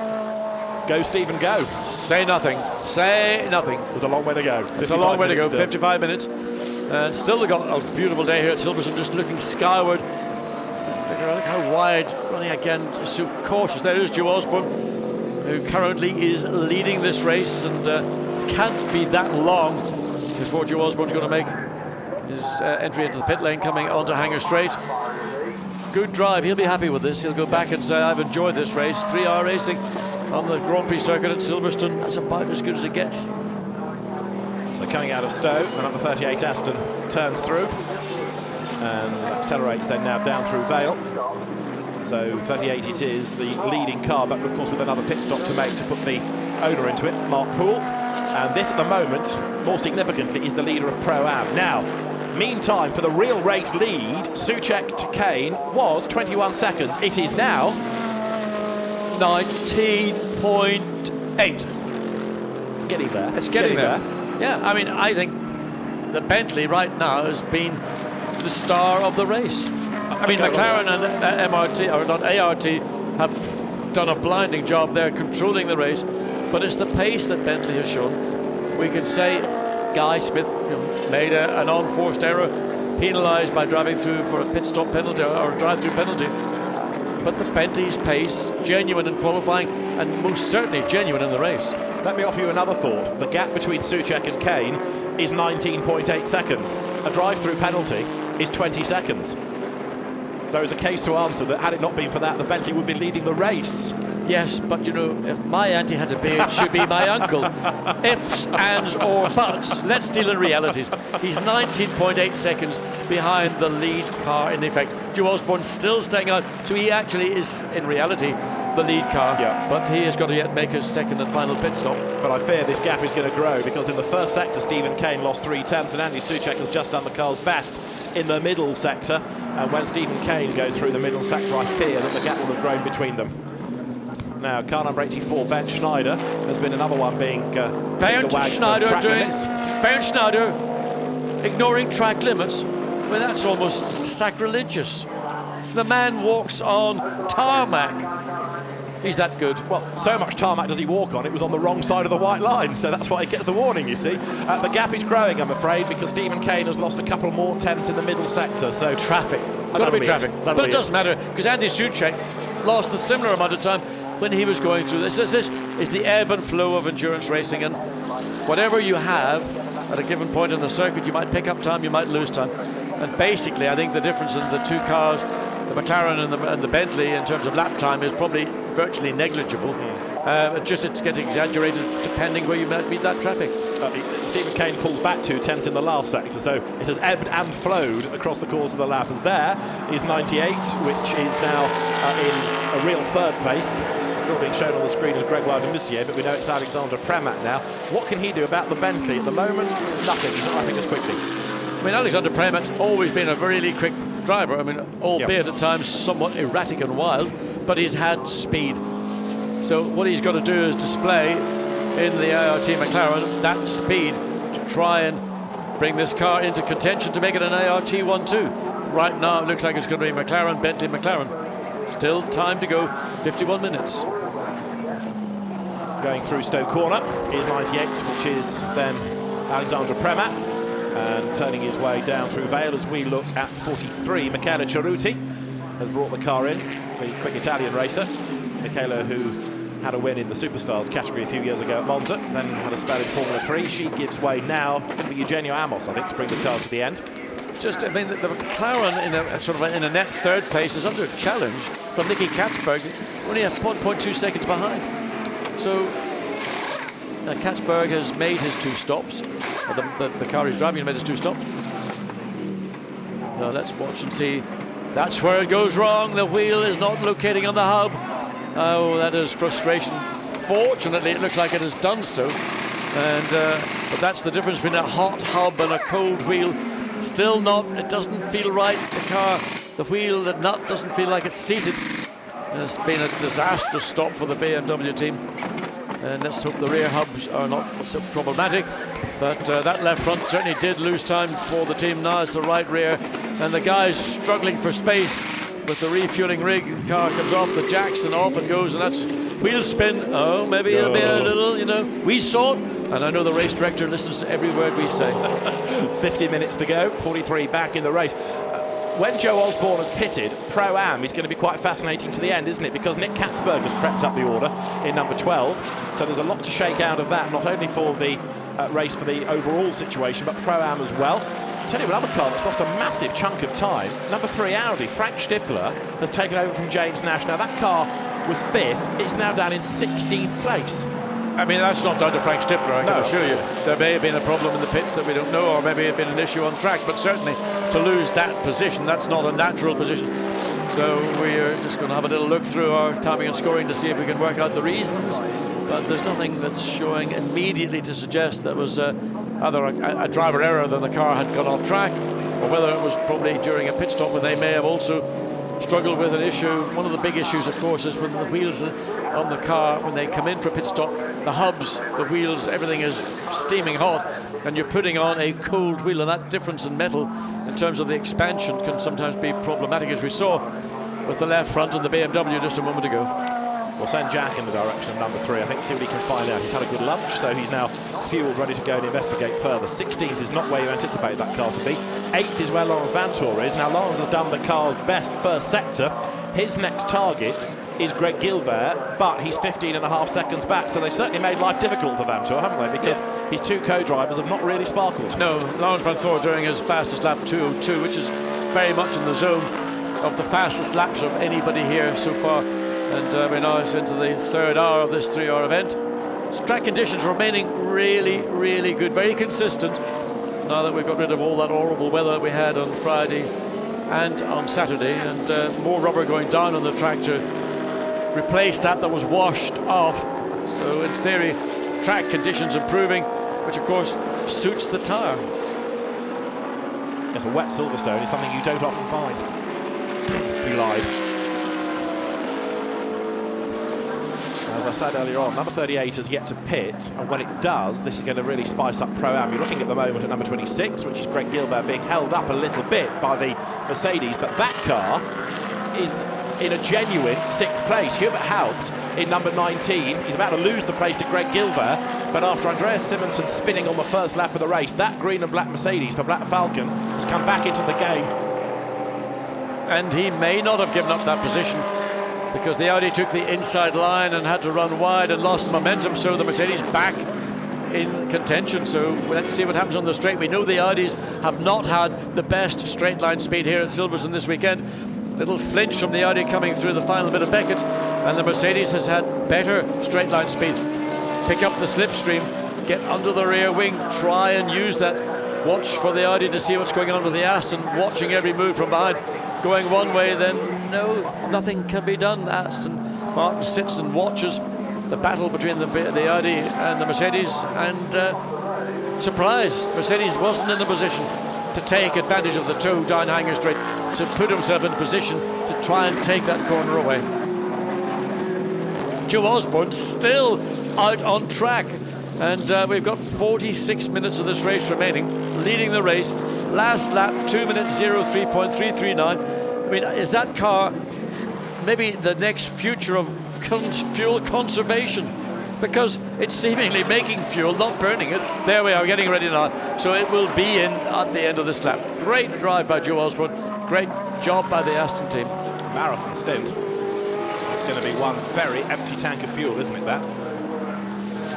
Go, Stephen, go. Say nothing. Say nothing. There's a long way to go. It's a long way to go, 55 minutes. And still they've got a beautiful day here at Silverstone, just looking skyward. Look how wide, running again, so cautious. There is Joe Osborne, who currently is leading this race, and it can't be that long before Joe Osborne's going to make his entry into the pit lane, coming onto Hanger Straight. Good drive, he'll be happy with this. He'll go back and say, I've enjoyed this race. 3-hour racing on the Grand Prix circuit at Silverstone, that's about as good as it gets. So coming out of Stowe, the number 38 Aston turns through and accelerates then now down through Vale. So 38 it is, the leading car, but of course with another pit stop to make to put the owner into it, Mark Poole. And this at the moment, more significantly, is the leader of Pro-Am. Now, Mean time for the real race lead, Souček to Kane, was 21 seconds. It is now 19.8. It's getting there. It's getting there. Yeah, I mean, I think the Bentley right now has been the star of the race. I mean, McLaren and MRT, or not ART, have done a blinding job there controlling the race, but it's the pace that Bentley has shown. We can say Guy Smith made an unforced error, penalised by driving through for a pit stop penalty or a drive-through penalty. But the Bentley's pace, genuine in qualifying and most certainly genuine in the race. Let me offer you another thought. The gap between Souček and Kane is 19.8 seconds. A drive-through penalty is 20 seconds. There is a case to answer that had it not been for that, the Bentley would be leading the race. Yes, but you know, if my auntie had a beard, she'd be my uncle. Ifs, ands, or buts. Let's deal in realities. He's 19.8 seconds behind the lead car, in effect. Joe Osborne still staying out, so he actually is, in reality, the lead car. Yeah. But he has got to yet make his second and final pit stop. But I fear this gap is going to grow, because in the first sector, Stephen Kane lost 3/10, and Andy Souček has just done the car's best in the middle sector. And when Stephen Kane goes through the middle sector, I fear that the gap will have grown between them. Now, car number 84, Ben Schneider, has been another one being Ben Schneider ignoring track limits. Well, that's almost sacrilegious. The man walks on tarmac. He's that good. Well, so much tarmac does he walk on, it was on the wrong side of the white line, so that's why he gets the warning, you see. The gap is growing, I'm afraid, because Stephen Kane has lost a couple more tenths in the middle sector, so... Traffic. Got to be traffic. But it doesn't matter, because Andy Souček lost a similar amount of time when he was going through this. This is the ebb and flow of endurance racing, and whatever you have at a given point in the circuit, you might pick up time, you might lose time. And basically, I think the difference in the two cars, the McLaren and the Bentley, in terms of lap time, is probably virtually negligible. It's getting exaggerated depending where you might meet that traffic. Stephen Kane pulls back 2 tenths in the last sector, so it has ebbed and flowed across the course of the lap. As there is 98, which is now in a real third place. Still being shown on the screen as Gregoire de Mussier, but we know it's Alexandre Premat now. What can he do about the Bentley? At the moment, it's nothing. He's not running as quickly. I mean, Alexandre Premat's always been a really quick driver. I mean, albeit at times somewhat erratic and wild, but he's had speed. So what he's got to do is display in the ART McLaren that speed to try and bring this car into contention to make it an ART 1-2. Right now, it looks like it's going to be McLaren, Bentley, McLaren. Still time to go, 51 minutes. Going through Stowe Corner is 98, which is then Alexandre Premat. And turning his way down through Vale as we look at 43, Michele Cerruti has brought the car in, the quick Italian racer. Michele, who had a win in the Superstars category a few years ago at Monza, then had a spell in Formula 3. She gives way now. It's going to be Eugenio Amos, I think, to bring the car to the end. Just, I mean, the McLaren in a net third place is under a challenge from Nicky Katzberg, only 1.2 seconds behind. So Katzberg has made his 2 stops. The car he's driving has made his 2 stops. So let's watch and see. That's where it goes wrong. The wheel is not locating on the hub. Oh, that is frustration. Fortunately, it looks like it has done so. And but that's the difference between a hot hub and a cold wheel. Still not, it doesn't feel right. The wheel, the nut doesn't feel like it's seated. It's been a disastrous stop for the BMW team. And let's hope the rear hubs are not so problematic. But that left front certainly did lose time for the team. Now it's the right rear. And the guys struggling for space with the refueling rig. The car comes off the jacks and off it goes. And that's wheel spin. Oh, maybe it'll be a little, you know. We saw it. And I know the race director listens to every word we say. 50 minutes to go. 43 back in the race. When Joe Osborne has pitted, Pro-Am is going to be quite fascinating to the end, isn't it? Because Nick Katzberg has crept up the order in number 12. So there's a lot to shake out of that, not only for the race for the overall situation, but Pro-Am as well. I'll tell you another car that's lost a massive chunk of time. Number 3 Audi, Frank Stippler, has taken over from James Nash. Now that car was 5th. It's now down in 16th place. I mean, that's not down to Frank Stippler, I can assure you. There may have been a problem in the pits that we don't know, or maybe it had been an issue on track, but certainly to lose that position, that's not a natural position. So we're just going to have a little look through our timing and scoring to see if we can work out the reasons, but there's nothing that's showing immediately to suggest that was either a driver error than the car had gone off track. or whether it was probably during a pit stop when they may have also struggled with an issue. One of the big issues, of course, is when the wheels on the car, when they come in for a pit stop, the hubs, the wheels, everything is steaming hot, and you're putting on a cold wheel, and that difference in metal in terms of the expansion can sometimes be problematic, as we saw with the left front and the BMW just a moment ago. We'll send Jack in the direction of number 3, I think, see what he can find out. He's had a good lunch, so he's now fueled, ready to go and investigate further. 16th is not where you anticipate that car to be. 8th is where Lawrence Vantour is. Now, Lawrence has done the car's best first sector. His next target is Greg Gilbert, but he's 15.5 seconds back, so they've certainly made life difficult for Vantour, haven't they? Because his 2 co-drivers have not really sparkled. No, Lawrence Vantour doing his fastest lap 2:02, which is very much in the zone of the fastest laps of anybody here so far. And we're now into the 3rd hour of this 3-hour event. So track conditions remaining really, really good, very consistent. Now that we've got rid of all that horrible weather we had on Friday and on Saturday, and more rubber going down on the track to replace that was washed off. So in theory, track conditions improving, which of course suits the tyre. Yes, a wet Silverstone is something you don't often find. You lied. As I said earlier on, number 38 has yet to pit, and when it does, this is going to really spice up Pro-Am. You're looking at the moment at number 26, which is Greg Gilbert, being held up a little bit by the Mercedes, but that car is in a genuine 6th place. Hubert Haupt in number 19. He's about to lose the place to Greg Gilbert, but after Andreas Simonsen spinning on the first lap of the race, that green and black Mercedes for Black Falcon has come back into the game. And he may not have given up that position, because the Audi took the inside line and had to run wide and lost momentum, so the Mercedes back in contention. So let's see what happens on the straight. We know the Audis have not had the best straight line speed here at Silverstone this weekend. Little flinch from the Audi coming through the final bit of Beckett, and the Mercedes has had better straight line speed. Pick up the slipstream, get under the rear wing, try and use that. Watch for the Audi to see what's going on with the Aston, watching every move from behind. Going one way, then no, nothing can be done. Aston Martin sits and watches the battle between the Audi and the Mercedes, and surprise, Mercedes wasn't in the position to take advantage of the toe down Hanger Straight, to put himself in position to try and take that corner away. Joe Osborne still out on track, and we've got 46 minutes of this race remaining, leading the race. Last lap, 2 minutes 03.339. I mean, is that car maybe the next future of fuel conservation? Because it's seemingly making fuel, not burning it. There we are, getting ready now. So it will be in at the end of this lap. Great drive by Joe Osborne. Great job by the Aston team. Marathon stint. It's going to be one very empty tank of fuel, isn't it, that?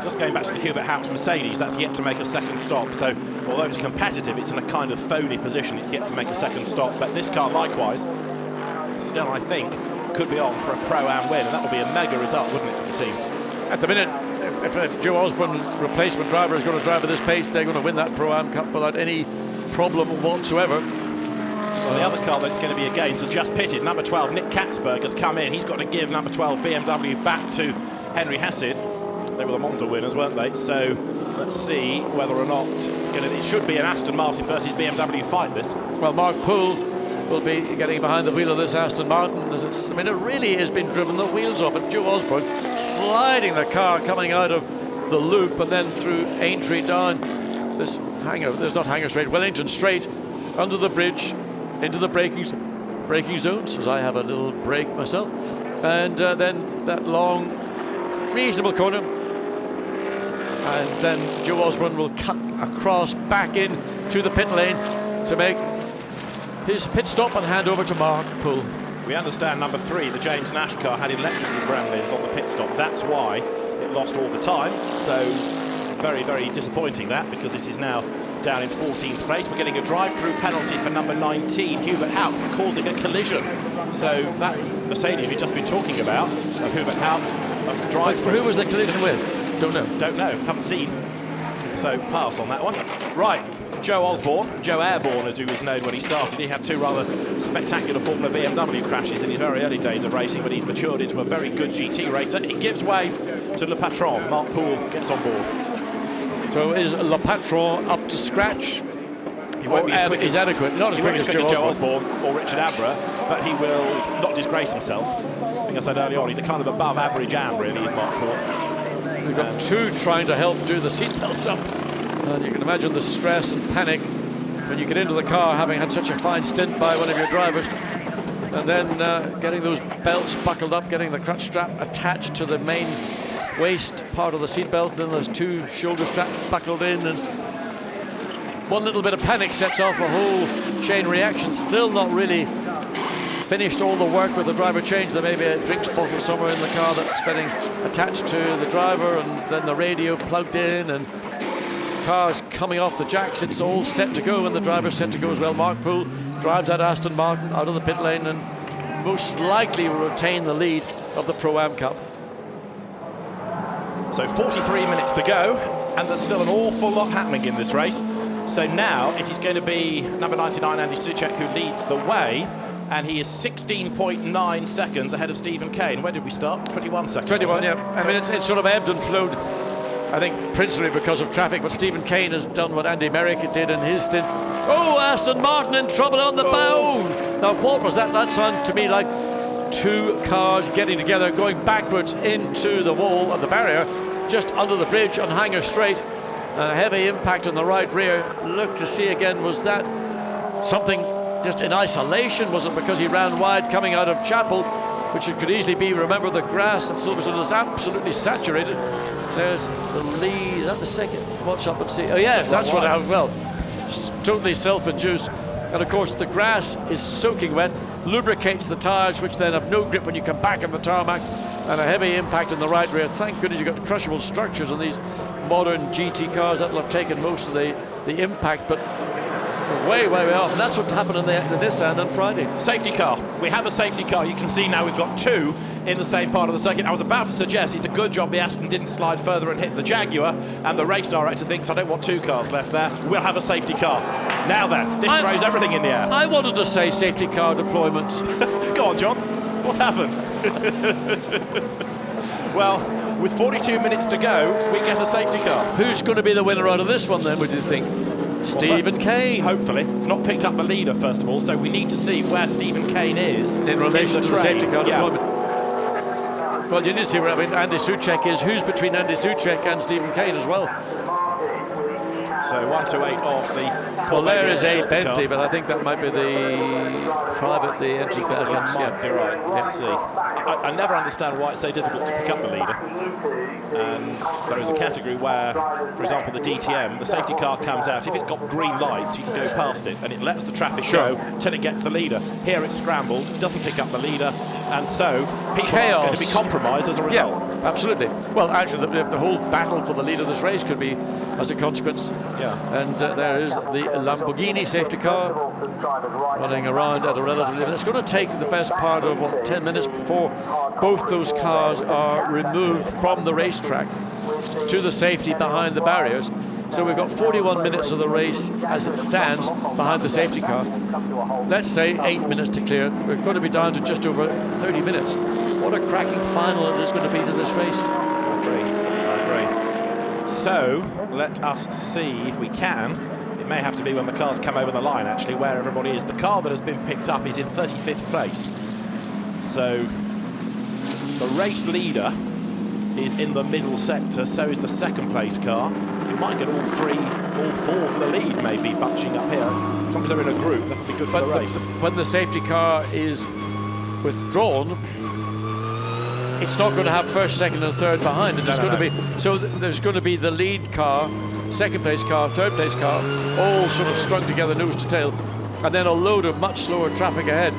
Just going back to the Hubert Haupt Mercedes, that's yet to make a second stop. So although it's competitive, it's in a kind of phony position. It's yet to make a second stop. But this car, likewise, still, I think, could be on for a Pro-Am win. And that would be a mega result, wouldn't it, for the team? At the minute, if Joe Osborne, replacement driver, is going to drive at this pace, they're going to win that Pro-Am Cup without any problem whatsoever. Well, the other car that's going to be again, so just pitted, number 12, Nick Katzberg, has come in. He's got to give number 12 BMW back to Henry Hessid. They were the Monza winners, weren't they? So let's see whether or not it should be an Aston Martin versus BMW fight, this. Well, Mark Poole will be getting behind the wheel of this Aston Martin, as it's, I mean, it really has been driven the wheels off it. Joe Osborne sliding the car coming out of the loop and then through Aintree down this there's not Hanger Straight, Wellington Straight, under the bridge into the braking zones, as I have a little break myself, and then that long reasonable corner, and then Joe Osborne will cut across back in to the pit lane to make his pit stop and hand over to Mark Poole. We understand number 3, the James Nash car, had electrical gremlins on the pit stop. That's why it lost all the time. So very, very disappointing that, because this is now down in 14th place. We're getting a drive-through penalty for number 19, Hubert Haupt, for causing a collision. So that Mercedes we've just been talking about, of Hubert Haupt, drive-through. Who was the collision with? Don't know. Don't know. Haven't seen. So pass on that one. Right. Joe Osborne, Joe Airborne, as he was known when he started. He had 2 rather spectacular Formula BMW crashes in his very early days of racing, but he's matured into a very good GT racer. He gives way to Le Patron. Mark Poole gets on board. So is Le Patron up to scratch? He won't be as quick he's adequate. Not as quick as Joe Osborne or Richard Abra, but he will not disgrace himself. I think I said early on, he's a kind of above average am, really, is Mark Poole. We've got two trying to help do the seatbelts up. And you can imagine the stress and panic when you get into the car having had such a fine stint by one of your drivers. And then getting those belts buckled up, getting the crutch strap attached to the main waist part of the seatbelt, then there's two shoulder straps buckled in, and one little bit of panic sets off a whole chain reaction. Still not really finished all the work with the driver change. There may be a drinks bottle somewhere in the car that's getting attached to the driver, and then the radio plugged in, and cars coming off the jacks. It's all set to go, and the driver's set to go as well. Mark Poole drives that Aston Martin out of the pit lane and most likely will retain the lead of the Pro-Am Cup. So 43 minutes to go, and there's still an awful lot happening in this race. So now it is going to be number 99, Andy Soucek, who leads the way, and he is 16.9 seconds ahead of Stephen Kane. Where did we start? 21 seconds. 21, yeah. I mean, it's sort of ebbed and flowed, I think, principally because of traffic, but Stephen Kane has done what Andy Merrick did in his stint. Oh, Aston Martin in trouble on the bow! Now, what was that? That sounded to me like two cars getting together, going backwards into the wall of the barrier, just under the bridge on Hanger Straight. A heavy impact on the right rear. Look to see again, was that something just in isolation? Was it because he ran wide coming out of Chapel, which it could easily be? Remember, the grass at Silverstone is absolutely saturated. There's the lead. Is that the second? Watch up and see. Oh yes, that's what happened. Well, just totally self-induced. And of course the grass is soaking wet, lubricates the tyres, which then have no grip when you come back on the tarmac, and a heavy impact in the right rear. Thank goodness you've got crushable structures on these modern GT cars. That'll have taken most of the impact, but way off. And that's what happened in the Nissan on Friday. Safety car. We have a safety car. You can see now we've got two in the same part of the circuit. I was about to suggest it's a good job the Aston didn't slide further and hit the Jaguar, and the race director thinks, I don't want two cars left there. We'll have a safety car. Now then, this throws everything in the air. I wanted to say safety car deployment. Go on, John. What's happened? Well, with 42 minutes to go, we get a safety car. Who's going to be the winner out of this one then, would you think? Stephen Kane. Hopefully. It's not picked up the leader, first of all, so we need to see where Stephen Kane is in relation to the safety car deployment. Yeah. Well, you need to see where Andy Soucek is. Who's between Andy Soucek and Stephen Kane as well? So 1 to 8 of the... Well, there is a Bentley, but I think that might be the privately entered car. Might be right. Let's see. I never understand why it's so difficult to pick up the leader. And there is a category where, for example, the DTM, the safety car comes out. If it's got green lights, you can go past it, and it lets the traffic go till it gets the leader. Here it's scrambled, doesn't pick up the leader, and so people are going to be compromised as a result. Yeah, absolutely. Well, actually, the whole battle for the lead of this race could be as a consequence. Yeah. And there is the Lamborghini safety car running around at a relatively... It's going to take the best part of, what, 10 minutes before both those cars are removed from the racetrack to the safety behind the barriers. So we've got 41 minutes of the race as it stands behind the safety car. Let's say 8 minutes to clear. We're going to be down to just over 30 minutes. What a cracking final it is going to be to this race. I agree. So let us see if we can. It may have to be when the cars come over the line, actually, where everybody is. The car that has been picked up is in 35th place. So the race leader is in the middle sector, so is the second place car. You might get all four for the lead, maybe bunching up here. As long as they're in a group, that'll be good for the race. When the safety car is withdrawn, it's not going to have first, second and third behind it. There's going to be the lead car, second place car, third place car, all sort of strung together nose to tail, and then a load of much slower traffic ahead,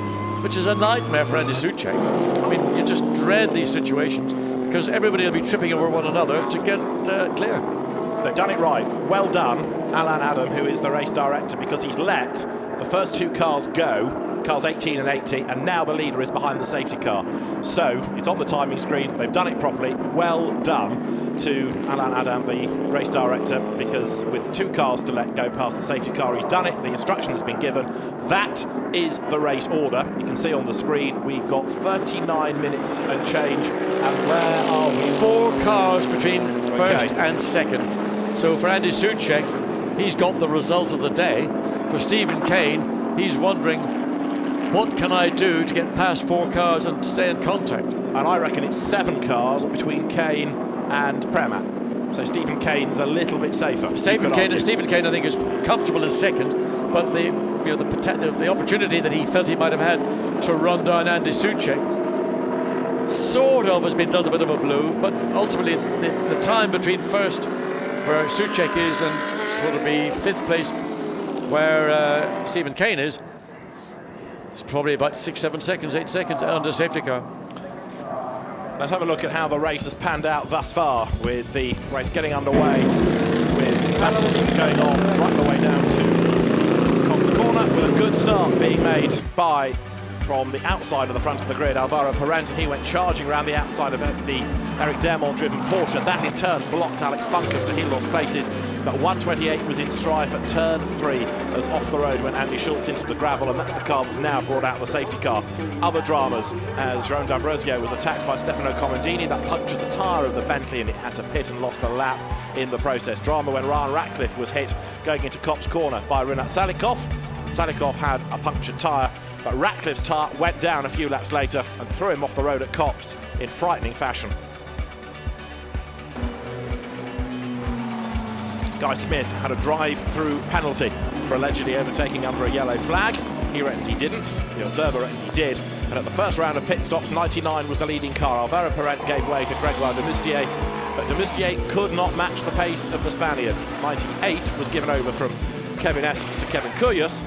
which is a nightmare for Andy Soucek. I mean, you just dread these situations because everybody will be tripping over one another to get clear. They've done it right. Well done, Alan Adam, who is the race director, because he's let the first two cars go, cars 18 and 80, and now the leader is behind the safety car. So it's on the timing screen. They've done it properly. Well done to Alan Adam, the race director, because with two cars to let go past the safety car, he's done it. The instruction has been given. That is the race order. You can see on the screen we've got 39 minutes and change. And where are we? 4 cars between first and second. So for Andy Soucek, he's got the result of the day. For Stephen Kane, he's wondering, what can I do to get past 4 cars and stay in contact? And I reckon it's 7 cars between Kane and Prematt. So Stephen Kane's a little bit safer. Stephen Kane, I think, is comfortable in second, but the opportunity that he felt he might have had to run down Andy Soucek sort of has been dealt a bit of a blow, but ultimately the time between first, where Soucek is, and sort of be 5th place, where Stephen Kane is, it's probably about 6, 7 seconds, 8 seconds under safety car. Let's have a look at how the race has panned out thus far, with the race getting underway, with penalty going on right the way down to Cobb's Corner, with a good start being made by, from the outside of the front of the grid, Alvaro Parent, and he went charging around the outside of the Eric Dermont-driven Porsche. That in turn blocked Alex Bunkers, so he lost places. But 128 was in strife at turn 3 as off the road went Andy Schultz into the gravel, and that's the car that's now brought out the safety car. Other dramas, as Jerome D'Ambrosio was attacked by Stefano Comandini. That punctured the tyre of the Bentley and it had to pit and lost a lap in the process. Drama when Ryan Ratcliffe was hit going into Kopp's Corner by Rinat Salikov. Salikov had a punctured tyre, but Ratcliffe's tyre went down a few laps later and threw him off the road at Kopp's in frightening fashion. Guy Smith had a drive-through penalty for allegedly overtaking under a yellow flag. He reckons he didn't, the observer reckons he did, and at the first round of pit stops, 99 was the leading car. Alvaro Parent gave way to Gregoire de Moustier, but de Moustier could not match the pace of the Spaniard. 98 was given over from Kevin Estre to Kevin Kyrgios,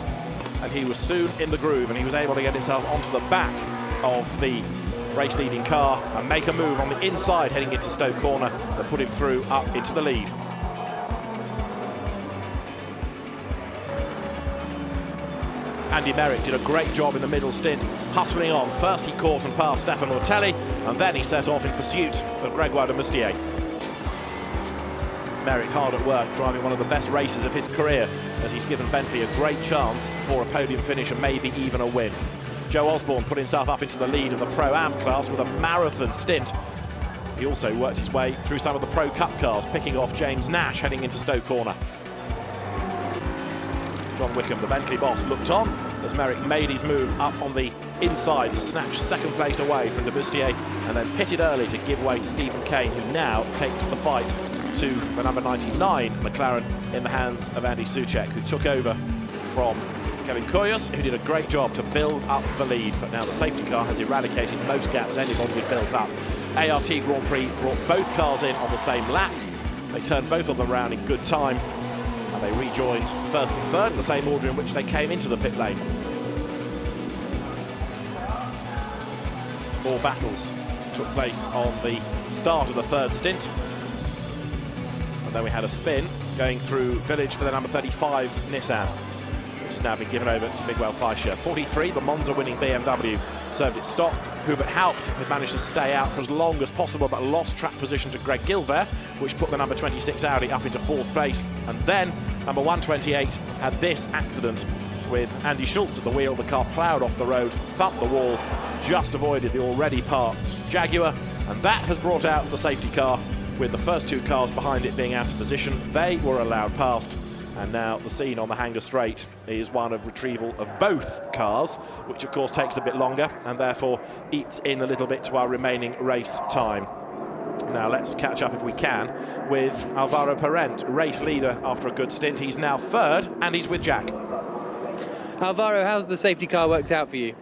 and he was soon in the groove, and he was able to get himself onto the back of the race-leading car and make a move on the inside heading into Stoke Corner that put him through up into the lead. Andy Merrick did a great job in the middle stint, hustling on. First he caught and passed Stefan Ortelli, and then he set off in pursuit of Gregoire de Moustier. Merrick hard at work, driving one of the best races of his career, as he's given Bentley a great chance for a podium finish and maybe even a win. Joe Osborne put himself up into the lead of the Pro-Am class with a marathon stint. He also worked his way through some of the Pro Cup cars, picking off James Nash heading into Stoke Corner. John Wickham, the Bentley boss, looked on as Merrick made his move up on the inside to snatch second place away from de Moustier, and then pitted early to give way to Stephen Kane, who now takes the fight to the number 99 McLaren in the hands of Andy Soucek, who took over from Kevin Kyrgios, who did a great job to build up the lead. But now the safety car has eradicated most gaps anyone would built up. ART Grand Prix brought both cars in on the same lap. They turned both of them around in good time, and they rejoined first and third in the same order in which they came into the pit lane. More battles took place on the start of the third stint. And then we had a spin going through Village for the number 35 Nissan, which has now been given over to Miguel Fleischer. 43, the Monza winning BMW served its stop. Hubert Haupt had managed to stay out for as long as possible, but lost track position to Greg Gilbert, which put the number 26 Audi up into fourth place. And then number 128 had this accident with Andy Schultz at the wheel. The car ploughed off the road, thumped the wall, just avoided the already parked Jaguar, and that has brought out the safety car, with the first two cars behind it being out of position. They were allowed past, and now the scene on the Hanger Straight is one of retrieval of both cars, which of course takes a bit longer and therefore eats in a little bit to our remaining race time. Now let's catch up, if we can, with Alvaro Parent, race leader after a good stint. He's now third, and he's with Jack. Alvaro, how's the safety car worked out for you?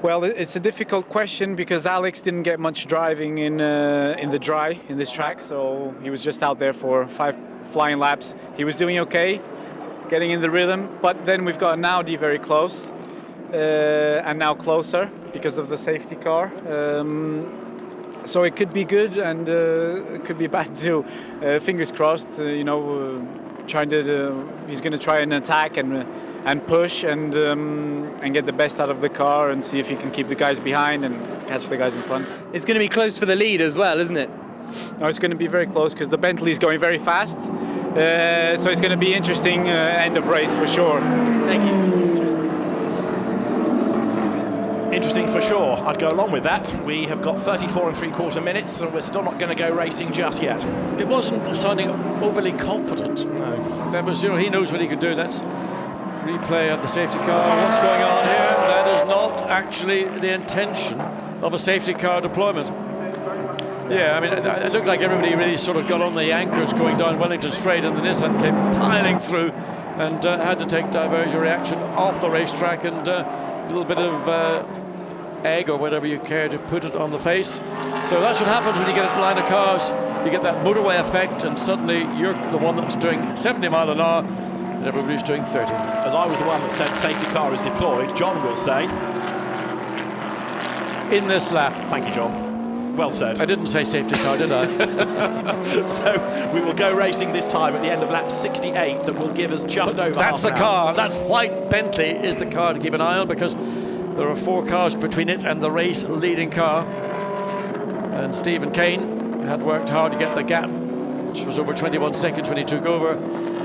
Well, it's a difficult question because Alex didn't get much driving in the dry in this track, so he was just out there for 5 flying laps. He was doing okay, getting in the rhythm, but then we've got an Audi very close, and now closer because of the safety car. So it could be good and it could be bad too. Fingers crossed, he's going to try and attack and push and get the best out of the car and see if he can keep the guys behind and catch the guys in front. It's going to be close for the lead as well, isn't it? No, it's going to be very close because the Bentley is going very fast. So it's going to be interesting end of race for sure. Thank you. Interesting for sure. I'd go along with that. We have got 34 3/4 minutes, and we're still not going to go racing just yet. It wasn't sounding overly confident. No. That was, he knows what he can do. That's replay of the safety car. What's going on here? That is not actually the intention of a safety car deployment. Yeah, I mean, it looked like everybody really sort of got on the anchors going down Wellington Straight, and the Nissan came piling through and had to take diversion reaction off the racetrack, and a little bit of egg or whatever you care to put it on the face. So that's what happens when you get a line of cars. You get that motorway effect, and suddenly you're the one that's doing 70 miles an hour and everybody's doing 30. As I was the one that said safety car is deployed, John will say in this lap. Thank you, John. Well said. I didn't say safety car, did I? So we will go racing this time at the end of lap 68. That will give us just over That's half the an hour. car. That white Bentley is the car to keep an eye on, because there are 4 cars between it and the race leading car. And Stephen Kane had worked hard to get the gap, which was over 21 seconds when he took over,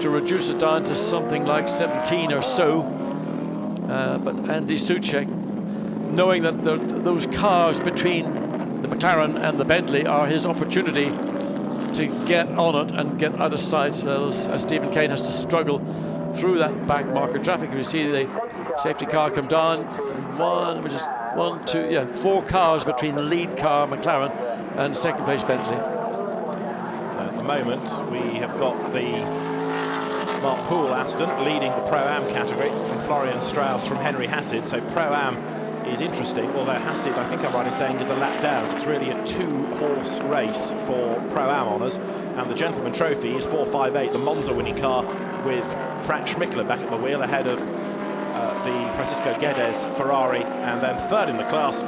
to reduce it down to something like 17 or so. But Andy Soucek, knowing that those cars between the McLaren and the Bentley are his opportunity to get on it and get out of sight, as Stephen Kane has to struggle through that back marker traffic. You see the safety car come down. 4 cars between the lead car McLaren and second place Bentley. At the moment we have got the Mark Poole Aston leading the Pro-Am category from Florian Strauss from Henry Hasid. So Pro-Am is interesting, although Hasid, I think I'm right in saying, is a lap down, so it's really a 2-horse race for Pro-Am honours, and the Gentleman Trophy is 458, the Monza winning car, with Frank Schmickler back at the wheel ahead of the Francisco Guedes Ferrari, and then third in the class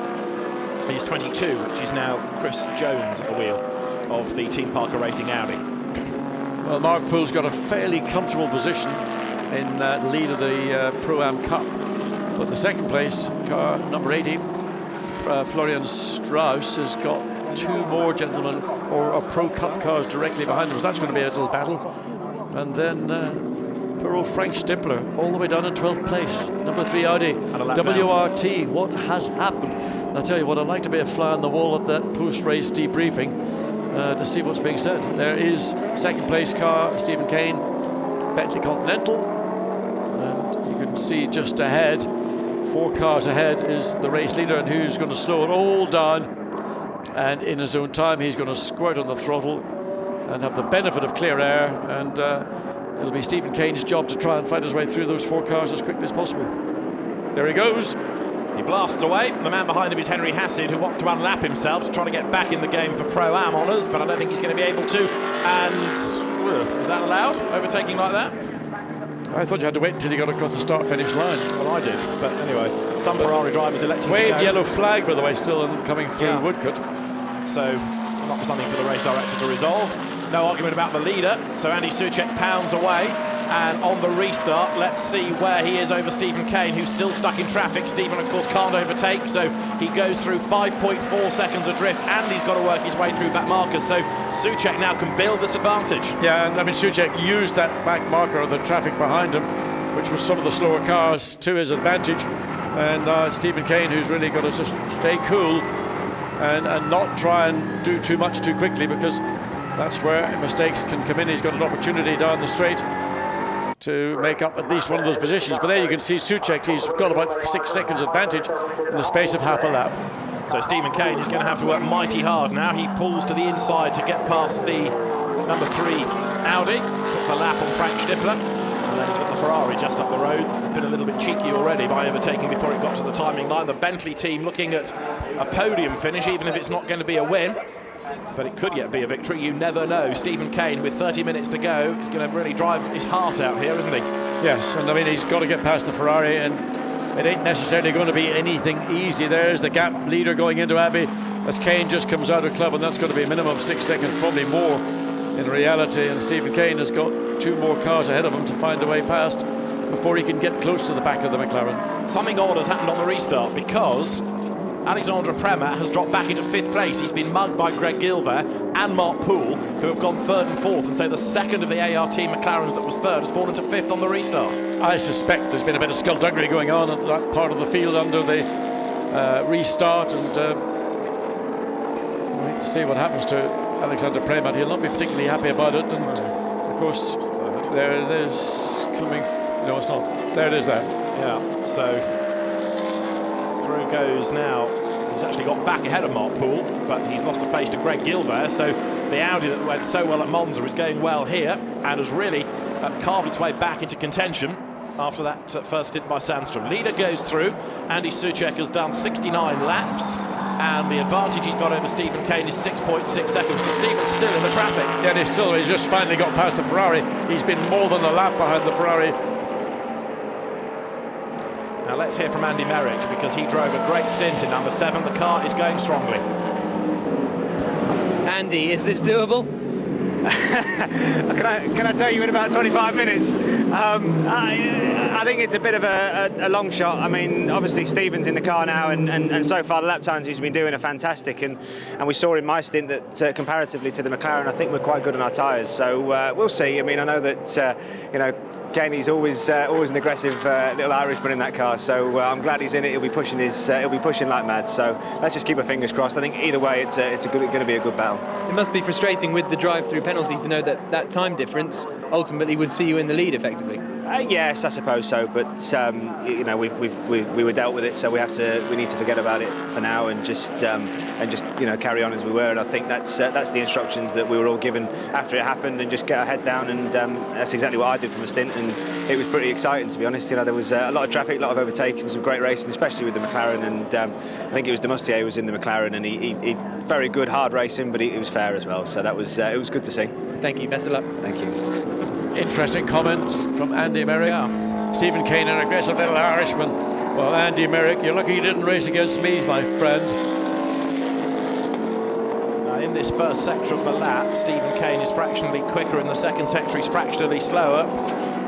is 22, which is now Chris Jones at the wheel of the Team Parker Racing Audi. Well, Mark Poole's got a fairly comfortable position in lead of the Pro-Am Cup. But the second place car, number 80, Florian Strauss, has got 2 more gentlemen or Pro Cup cars directly behind them. So that's going to be a little battle. And then poor old Frank Stippler, all the way down in 12th place. Number 3 Audi, WRT. What has happened? And I'll tell you what, I'd like to be a fly on the wall at that post-race debriefing to see what's being said. There is second place car, Stephen Kane, Bentley Continental. And you can see just ahead, 4 cars ahead is the race leader, and who's going to slow it all down, and in his own time he's going to squirt on the throttle and have the benefit of clear air, and it'll be Stephen Kane's job to try and find his way through those 4 cars as quickly as possible. There he goes. He blasts away. The man behind him is Henry Hasid, who wants to unlap himself to try to get back in the game for Pro-Am honours, but I don't think he's going to be able to. And is that allowed, overtaking like that? I thought you had to wait until you got across the start-finish line. Well, I did, but anyway, some Ferrari drivers elected to go. Waved yellow flag, by the way, still coming through Woodcote. So, not something for the race director to resolve. No argument about the leader, so Andy Soucek pounds away, and on the restart, let's see where he is over Stephen Kane, who's still stuck in traffic. Stephen, of course, can't overtake, so he goes through 5.4 seconds adrift, and he's got to work his way through back markers, so Soucek now can build this advantage. Yeah, and I mean, Soucek used that back marker of the traffic behind him, which was some of the slower cars, to his advantage, and Stephen Kane, who's really got to just stay cool and not try and do too much too quickly, because that's where mistakes can come in. He's got an opportunity down the straight to make up at least one of those positions. But there you can see Soucek, he's got about 6 seconds advantage in the space of half a lap. So Stephen Kane is going to have to work mighty hard now. He pulls to the inside to get past the number 3 Audi, puts a lap on Frank Stippler, and then he's got the Ferrari just up the road. It's been a little bit cheeky already by overtaking before it got to the timing line. The Bentley team looking at a podium finish, even if it's not going to be a win. But it could yet be a victory, you never know. Stephen Kane, with 30 minutes to go, is going to really drive his heart out here, isn't he? Yes, and I mean, he's got to get past the Ferrari, and it ain't necessarily going to be anything easy. There's the gap leader going into Abbey as Kane just comes out of club, and that's going to be a minimum of 6 seconds, probably more in reality. And Stephen Kane has got 2 more cars ahead of him to find a way past before he can get close to the back of the McLaren. Something odd has happened on the restart, because Alexandre Premat has dropped back into 5th place. He's been mugged by Greg Gilver and Mark Poole, who have gone 3rd and 4th, and so the second of the ART McLarens that was 3rd has fallen to 5th on the restart. I suspect there's been a bit of skullduggery going on at that part of the field under the restart, and we'll see what happens to Alexander Premat. He'll not be particularly happy about it, and of course there it is coming. No, it's not. There it is there. Yeah, so through goes now. He's actually got back ahead of Mark Poole, but he's lost a place to Greg Gilbert. So the Audi that went so well at Monza is going well here and has really carved its way back into contention after that first stint by Sandstrom. Leader goes through. Andy Soucek has done 69 laps, and the advantage he's got over Stephen Kane is 6.6 seconds, because Stephen's still in the traffic. Yeah, he's just finally got past the Ferrari. He's been more than a lap behind the Ferrari. Now let's hear from Andy Merrick, because he drove a great stint in number 7. The car is going strongly. Andy, is this doable? Can I tell you in about 25 minutes? I think it's a bit of a long shot. I mean, obviously Stephen's in the car now, and so far the lap times he's been doing are fantastic, and we saw in my stint that comparatively to the McLaren, I think we're quite good on our tyres. So we'll see. I mean, I know that Kaney's always an aggressive little Irishman in that car, so I'm glad he's in it. He'll be pushing like mad. So let's just keep our fingers crossed. I think either way, it's going to be a good battle. It must be frustrating with the drive-through penalty to know that time difference ultimately would see you in the lead effectively. Yes, I suppose so. But we were dealt with it, so we need to forget about it for now and just carry on as we were. And I think that's the instructions that we were all given after it happened, and just get our head down. And that's exactly what I did from a stint, and it was pretty exciting, to be honest. There was a lot of traffic, a lot of overtaking, some great racing, especially with the McLaren. And I think it was Demustier who was in the McLaren, and he very good hard racing, but it was fair as well. So that was it was good to see. Thank you. Best of luck. Thank you. Interesting comment from Andy Merrick. Yeah. Stephen Kane, an aggressive little Irishman. Well, Andy Merrick, you're lucky you didn't race against me, my friend. Now, in this first sector of the lap, Stephen Kane is fractionally quicker. In the second sector, he's fractionally slower.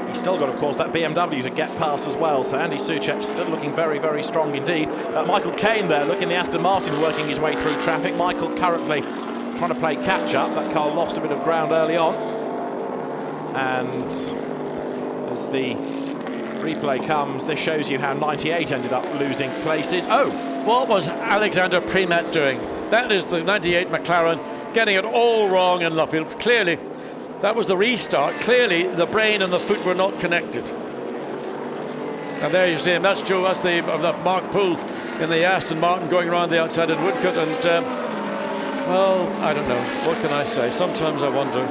He's still got, of course, that BMW to get past as well. So Andy Soucek still looking very, very strong indeed. Michael Caine there, looking the Aston Martin, working his way through traffic. Michael currently trying to play catch-up. That car lost a bit of ground early on. And as the replay comes, this shows you how 98 ended up losing places. Oh! What was Alexander Premat doing? That is the 98 McLaren getting it all wrong in Luffield. Clearly, that was the restart. Clearly, the brain and the foot were not connected. And there you see him. That's Joe. That's the Mark Poole in the Aston Martin going around the outside at Woodcote. And, well, I don't know. What can I say? Sometimes I wonder.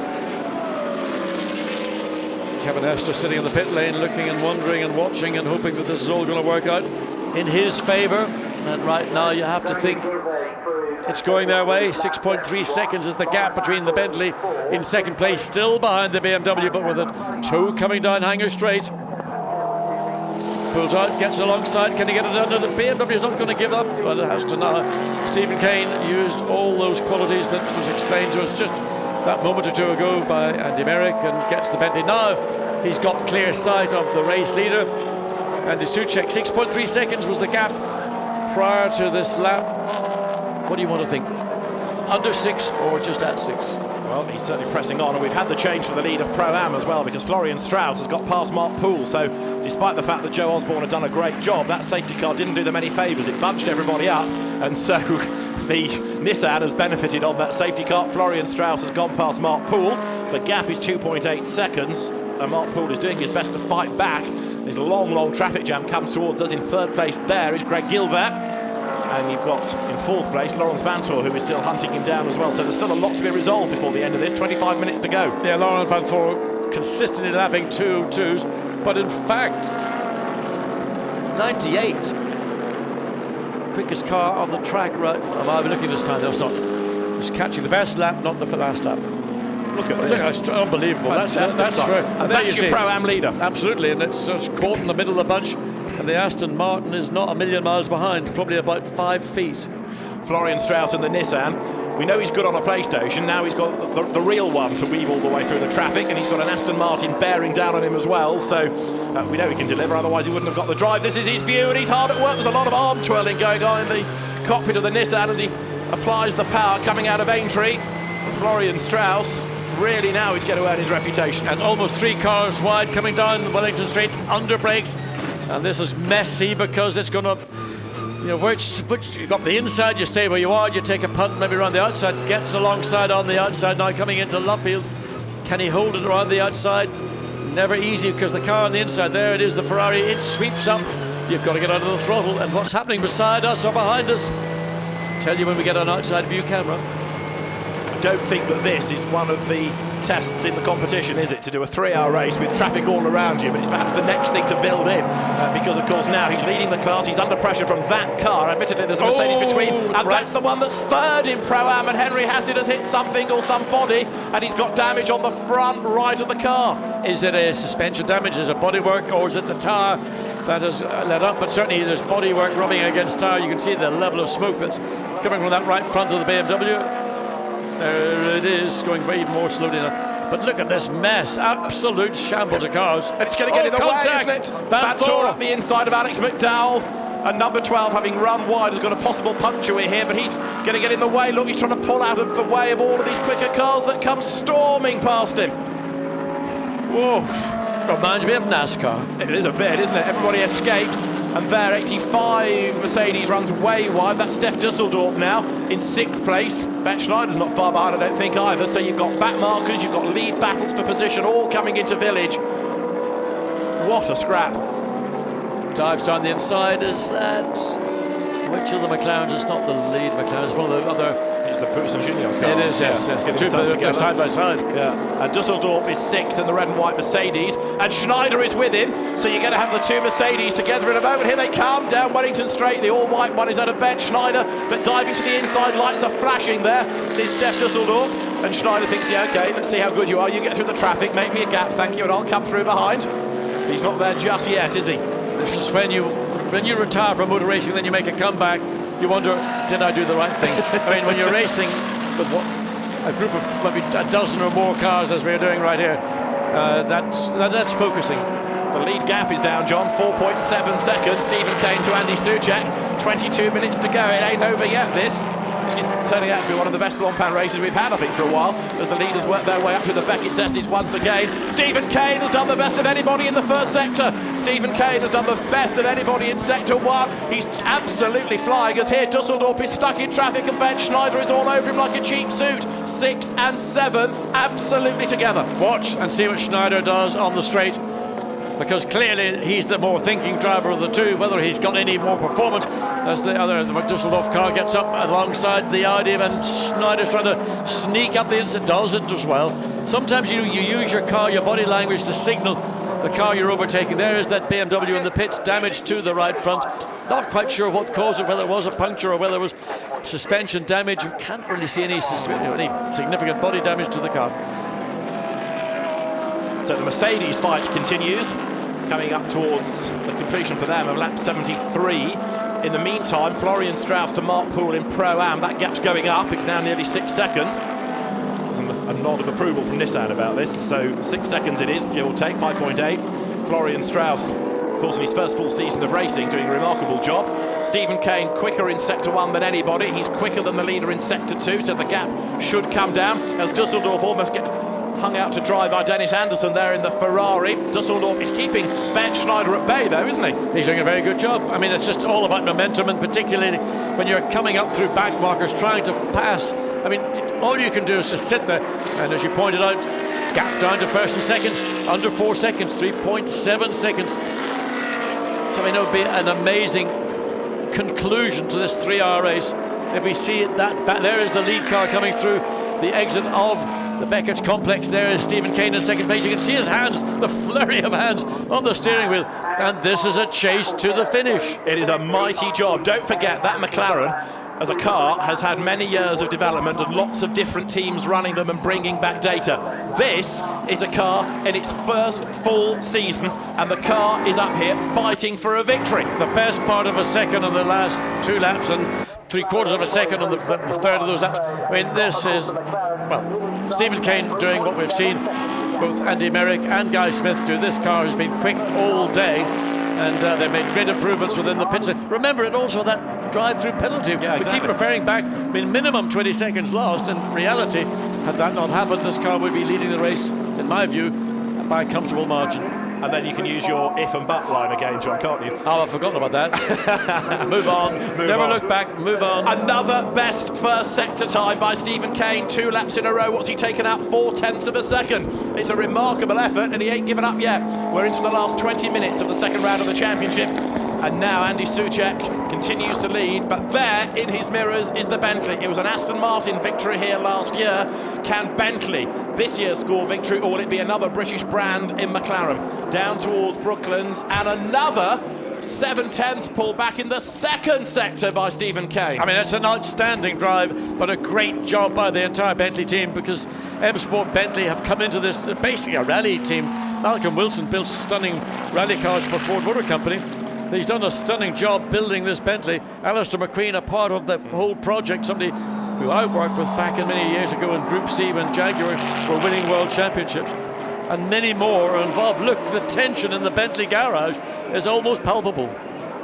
Kevin Hester sitting in the pit lane, looking and wondering and watching and hoping that this is all going to work out in his favour. And right now you have to think it's going their way. 6.3 seconds is the gap between the Bentley in second place, still behind the BMW, but with a toe coming down Hanger Straight. Pulls out, gets alongside. Can he get it under? The BMW is not going to give up. Well, it has to now. Stephen Kane used all those qualities that was explained to us just that moment or two ago by Andy Merrick, and gets the Bentley. Now he's got clear sight of the race leader. Andy Soucek, 6.3 seconds was the gap prior to this lap. What do you want to think? Under 6 or just at 6? Well, he's certainly pressing on, and we've had the change for the lead of Pro-Am as well, because Florian Strauss has got past Mark Poole. So despite the fact that Joe Osborne had done a great job, that safety car didn't do them any favours. It bunched everybody up, and so the Nissan has benefited on that safety car. Florian Strauss has gone past Mark Poole. The gap is 2.8 seconds, and Mark Poole is doing his best to fight back. This long traffic jam comes towards us. In third place there is Greg Gilbert, and you've got in fourth place Laurens Vanthoor, who is still hunting him down as well. So there's still a lot to be resolved before the end of this. 25 minutes to go. Yeah, Laurens Vanthoor consistently lapping 2.2s, but in fact 98 quickest car on the track. Right, I'll be looking this time. That's not. He's catching the best lap, not the last lap. Look at this. That's unbelievable. That's for, and that's your Pro-Am leader. Absolutely, and it's just caught in the middle of the bunch. And the Aston Martin is not a million miles behind, probably about 5 feet. Florian Strauss in the Nissan. We know he's good on a PlayStation. Now he's got the real one to weave all the way through the traffic, and he's got an Aston Martin bearing down on him as well. So we know he can deliver, otherwise he wouldn't have got the drive. This is his view, and he's hard at work. There's a lot of arm twirling going on in the cockpit of the Nissan as he applies the power coming out of Aintree. Florian Strauss, really now he's going to earn his reputation. And almost 3 cars wide coming down Wellington Street, under brakes. And this is messy because it's going to You know, you've got the inside, you stay where you are, you take a punt, maybe around the outside, gets alongside on the outside, now coming into Luffield. Can he hold it around the outside? Never easy, because the car on the inside, there it is, the Ferrari, it sweeps up. You've got to get under the throttle, and what's happening beside us or behind us? I'll tell you when we get on outside view camera. I don't think that this is one of the tests in the competition, is it, to do a 3-hour race with traffic all around you, but it's perhaps the next thing to build in, because of course now he's leading the class, he's under pressure from that car. Admittedly there's a Mercedes between, and that's the one that's third in Pro-Am, and Henry Hassett has hit something or somebody, and he's got damage on the front right of the car. Is it a suspension damage, is it bodywork, or is it the tyre that has let up? But certainly there's bodywork rubbing against tyre. You can see the level of smoke that's coming from that right front of the BMW. There it is, going even more slowly now. But look at this mess, absolute shambles of cars. And it's going to get in the way, isn't it? Van Thor up the inside of Alex McDowell. And number 12, having run wide, has got a possible puncture here, but he's going to get in the way. Look, he's trying to pull out of the way of all of these quicker cars that come storming past him. Whoa. Reminds me of NASCAR. It is a bit, isn't it? Everybody escapes. And there, 85 Mercedes runs way wide. That's Steph Dusseldorp now in 6th place. Bet Schneider's not far behind, I don't think, either. So you've got back markers, you've got lead battles for position, all coming into Village. What a scrap. Dives down the inside. Is that... which of the McLarens is not the lead McLaren? It's one of the other... It's the Poussin Junior car. It is, yes. The two go side by side. Yeah. And Dusseldorp is 6th in the red and white Mercedes. And Schneider is with him. So you're going to have the two Mercedes together in a moment. Here they come down Wellington Straight. The all-white one is out of Ben Schneider. But diving to the inside, lights are flashing there. There's Steph Dusseldorp. And Schneider thinks, yeah, OK, let's see how good you are. You get through the traffic, make me a gap, thank you, and I'll come through behind. He's not there just yet, is he? This is when you retire from motor racing, then you make a comeback. You wonder, did I do the right thing? I mean, when you're racing with a group of maybe a dozen or more cars, as we're doing right here, that's focusing. The lead gap is down, John, 4.7 seconds. Stephen Kane to Andy Soucek, 22 minutes to go. It ain't over yet, this. It's turning out to be one of the best Blancpain races we've had, I think, for a while, as the leaders work their way up to the Beckett's S's once again. Stephen Kane has done the best of anybody in the first sector. Stephen Kane has done the best of anybody in sector 1. He's absolutely flying, as here Dusseldorp is stuck in traffic and Ben Schneider is all over him like a cheap suit. 6th and 7th, absolutely together. Watch and see what Schneider does on the straight, because clearly he's the more thinking driver of the two. Whether he's got any more performance as the Dusseldorf car gets up alongside the Audi, and Schneider's trying to sneak up the inside, does it as well. Sometimes you use your car, your body language, to signal the car you're overtaking. There is that BMW in the pits, damage to the right front. Not quite sure what caused it, whether it was a puncture or whether it was suspension damage. You can't really see any significant body damage to the car. So the Mercedes fight continues, coming up towards the completion for them of lap 73. In the meantime, Florian Strauss to Mark Poole in Pro-Am. That gap's going up. It's now nearly 6 seconds. There's a nod of approval from Nissan about this. So 6 seconds it is, give or take, 5.8. Florian Strauss, of course, in his first full season of racing, doing a remarkable job. Stephen Kane quicker in Sector 1 than anybody. He's quicker than the leader in Sector 2, so the gap should come down as Dusseldorf almost hung out to dry by Dennis Anderson there in the Ferrari. Dusseldorf is keeping Ben Schneider at bay, though, isn't he? He's doing a very good job. I mean, it's just all about momentum, and particularly when you're coming up through back markers, trying to pass. I mean, all you can do is just sit there, and as you pointed out, gap down to first and second, under 4 seconds, 3.7 seconds. So I mean, it would be an amazing conclusion to this 3-hour race if we see it that back. There is the lead car coming through the exit of the Beckett's complex. There is Stephen Kane in second place. You can see his hands, the flurry of hands on the steering wheel, and this is a chase to the finish. It is a mighty job. Don't forget that McLaren as a car has had many years of development and lots of different teams running them and bringing back data. This is a car in its first full season, and the car is up here fighting for a victory. The best part of a second on the last 2 laps, and 3/4 of a second on the third of those laps. I mean, this is, well, Stephen Kane doing what we've seen both Andy Merrick and Guy Smith do. This car has been quick all day, and they've made great improvements within the pits. Remember, it also that drive-through penalty. Yeah, exactly. We keep referring back. I mean, minimum 20 seconds lost. In reality, had that not happened, this car would be leading the race, in my view, by a comfortable margin. and then you can use your if and but line again, John, can't you? Oh, I've forgotten about that. Move on. Never look back. Move on. Another best first sector time by Stephen Kane. 2 laps in a row. What's he taken out? 0.4 of a second. It's a remarkable effort, and he ain't given up yet. We're into the last 20 minutes of the second round of the championship. And now Andy Soucek continues to lead, but there in his mirrors is the Bentley. It was an Aston Martin victory here last year. Can Bentley this year score victory, or will it be another British brand in McLaren? Down towards Brooklands, and another 7/10 pull back in the second sector by Stephen Kane. I mean, it's an outstanding drive, but a great job by the entire Bentley team, because M Sport Bentley have come into this basically a rally team. Malcolm Wilson built stunning rally cars for Ford Motor Company. He's done a stunning job building this Bentley. Alistair McQueen, a part of the whole project, somebody who I worked with back in many years ago in Group C when Jaguar were winning world championships. And many more are involved. Look, the tension in the Bentley garage is almost palpable.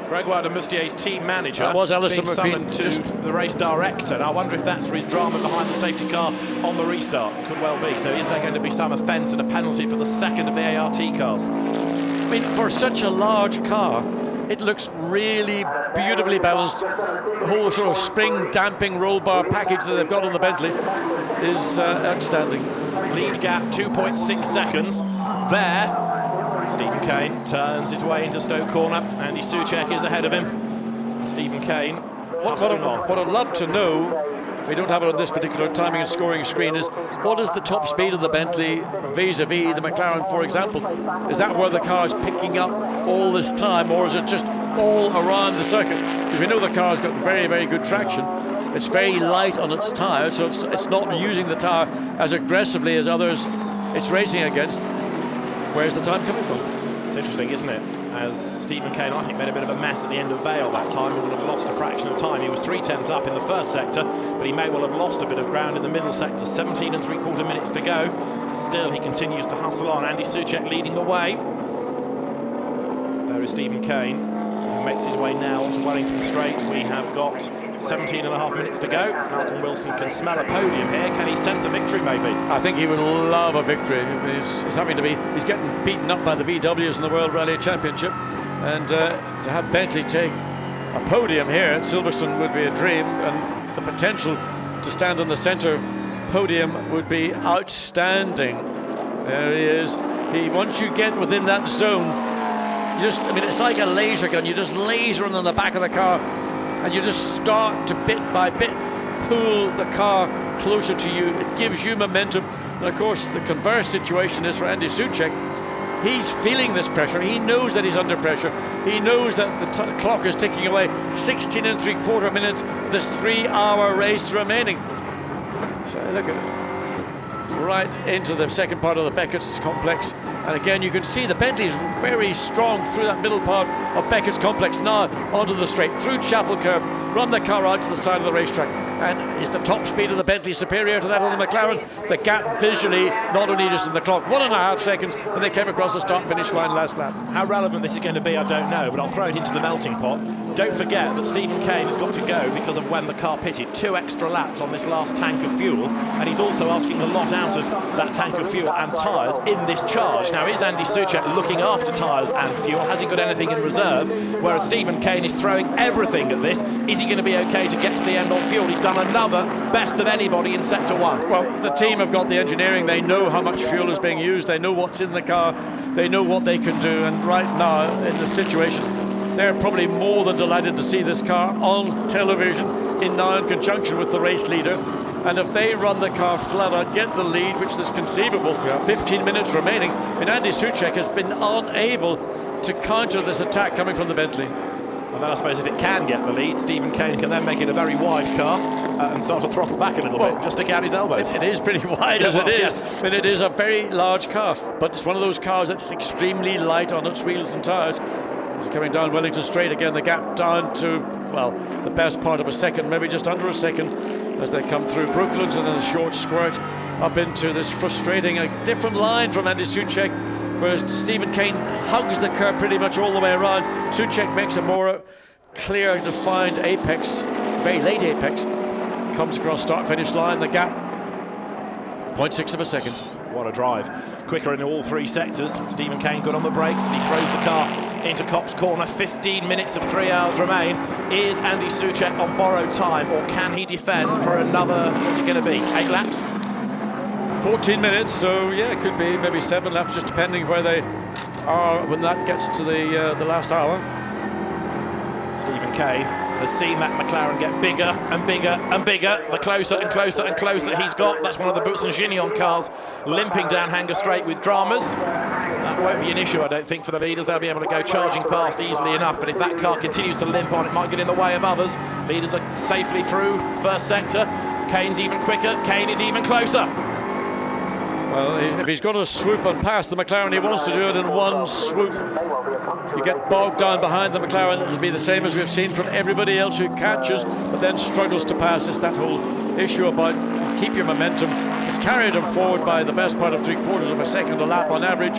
Gregoire de Moustier's team manager that was Alistair being McQueen, summoned to the race director. Now, I wonder if that's for his drama behind the safety car on the restart. Could well be. So is there going to be some offence and a penalty for the second of the ART cars? I mean, for such a large car, it looks really beautifully balanced. The whole sort of spring damping roll bar package that they've got on the Bentley is outstanding. Lead gap 2.6 seconds. There, Stephen Kane turns his way into Stoke Corner. Andy Soucek is ahead of him. And Stephen Kane hustling on. What I'd love to know, we don't have it on this particular timing and scoring screen, is what is the top speed of the Bentley vis-a-vis the McLaren, for example? Is that where the car is picking up all this time, or is it just all around the circuit? Because we know the car's got very, very good traction. It's very light on its tyres, so it's not using the tyre as aggressively as others it's racing against. Where's the time coming from? It's interesting, isn't it? As Stephen Kane, I think, made a bit of a mess at the end of Vale that time. He would have lost a fraction of time. He was 3/10 up in the first sector, but he may well have lost a bit of ground in the middle sector. 17 3/4 minutes to go. Still, he continues to hustle on. Andy Soucek leading the way. There is Stephen Kane, who makes his way now onto Wellington Straight. We have got 17.5 minutes to go. Malcolm Wilson can smell a podium here. Can he sense a victory, maybe? I think he would love a victory. He's having to be. He's getting beaten up by the VWs in the World Rally Championship, and to have Bentley take a podium here at Silverstone would be a dream, and the potential to stand on the centre podium would be outstanding. There he is. Once you get within that zone, I mean, it's like a laser gun. You just laser on the back of the car, and you just start to bit by bit pull the car closer to you. It gives you momentum. And of course, the converse situation is for Andy Soucek. He's feeling this pressure. He knows that he's under pressure. He knows that the clock is ticking away. 16 3/4 minutes, this 3-hour race remaining. So look at it. Right into the second part of the Beckett's complex. And again, you can see the Bentley is very strong through that middle part of Beckett's complex. Now onto the straight, through Chapel Curve, run the car out to the side of the racetrack. And is the top speed of the Bentley superior to that of the McLaren? The gap visually, not only just in the clock, 1.5 seconds when they came across the start-finish line last lap. How relevant this is going to be, I don't know, but I'll throw it into the melting pot. Don't forget that Stephen Kane has got to go because of when the car pitted. 2 extra laps on this last tank of fuel, and he's also asking a lot out of that tank of fuel and tyres in this charge. Now, is Andy Soucek looking after tyres and fuel? Has he got anything in reserve? Whereas Stephen Kane is throwing everything at this. Is he going to be okay to get to the end on fuel? He's done another best of anybody in Sector 1. Well, the team have got the engineering. They know how much fuel is being used. They know what's in the car. They know what they can do. And right now, in the situation, they're probably more than delighted to see this car on television in conjunction with the race leader. And if they run the car flat out, get the lead, which is conceivable, 15 minutes remaining, and Andy Soucek has been unable to counter this attack coming from the Bentley. And then I suppose if it can get the lead, Stephen Kane can then make it a very wide car and start to throttle back a little bit, just stick out his elbows. It is pretty wide as it is, and it is a very large car, but it's one of those cars that's extremely light on its wheels and tyres. It's coming down Wellington Straight again, the gap down to, well, the best part of a second, maybe just under a second, as they come through Brooklands, and then the short squirt up into this frustrating, a different line from Andy Soucek, whereas Stephen Kane hugs the curb pretty much all the way around. Soucek makes a more clear, defined apex, very late apex, comes across start-finish line, the gap, 0.6 of a second. What a drive. Quicker in all three sectors. Stephen Kane good on the brakes as he throws the car into Copse Corner. 15 minutes of 3 hours remain. Is Andy Soucek on borrowed time, or can he defend for another, what's it going to be, 8 laps? 14 minutes, so yeah, it could be maybe 7 laps, just depending where they are when that gets to the last hour. Stephen Kane has seen that McLaren get bigger and bigger and bigger. The closer and closer and closer he's got. That's one of the Boots and Gignon cars limping down Hanger Straight with dramas. That won't be an issue, I don't think, for the leaders. They'll be able to go charging past easily enough. But if that car continues to limp on, it might get in the way of others. Leaders are safely through first sector. Kane's even quicker. Kane is even closer. Well, if he's going to swoop and pass the McLaren, he wants to do it in one swoop. If you get bogged down behind the McLaren, it'll be the same as we've seen from everybody else who catches but then struggles to pass. It's that whole issue about keep your momentum. It's carried him forward by the best part of 3/4 of a second a lap on average.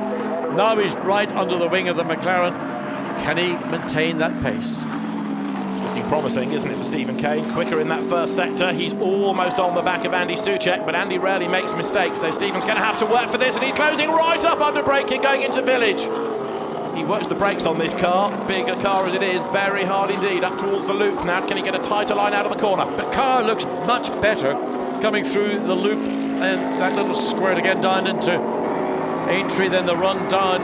Now he's right under the wing of the McLaren. Can he maintain that pace? Looking promising, isn't it, for Stephen Kane? Quicker in that first sector. He's almost on the back of Andy Soucek, but Andy rarely makes mistakes, so Stephen's going to have to work for this, and he's closing right up under braking going into Village. He works the brakes on this car, bigger car as it is, very hard indeed, up towards the loop. Now can he get a tighter line out of the corner? But car looks much better coming through the loop, and that little squirt again down into Aintree, then the run down.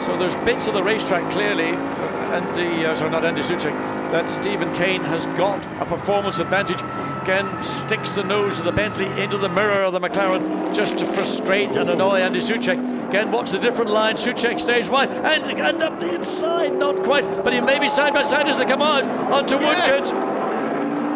So there's bits of the racetrack clearly, not Andy Soucek, that Stephen Kane has got a performance advantage. Again, sticks the nose of the Bentley into the mirror of the McLaren just to frustrate and annoy Andy Soucek. Again, watch the different lines. Soucek stays wide and up the inside, not quite, but he may be side by side as they come out onto Woodcote.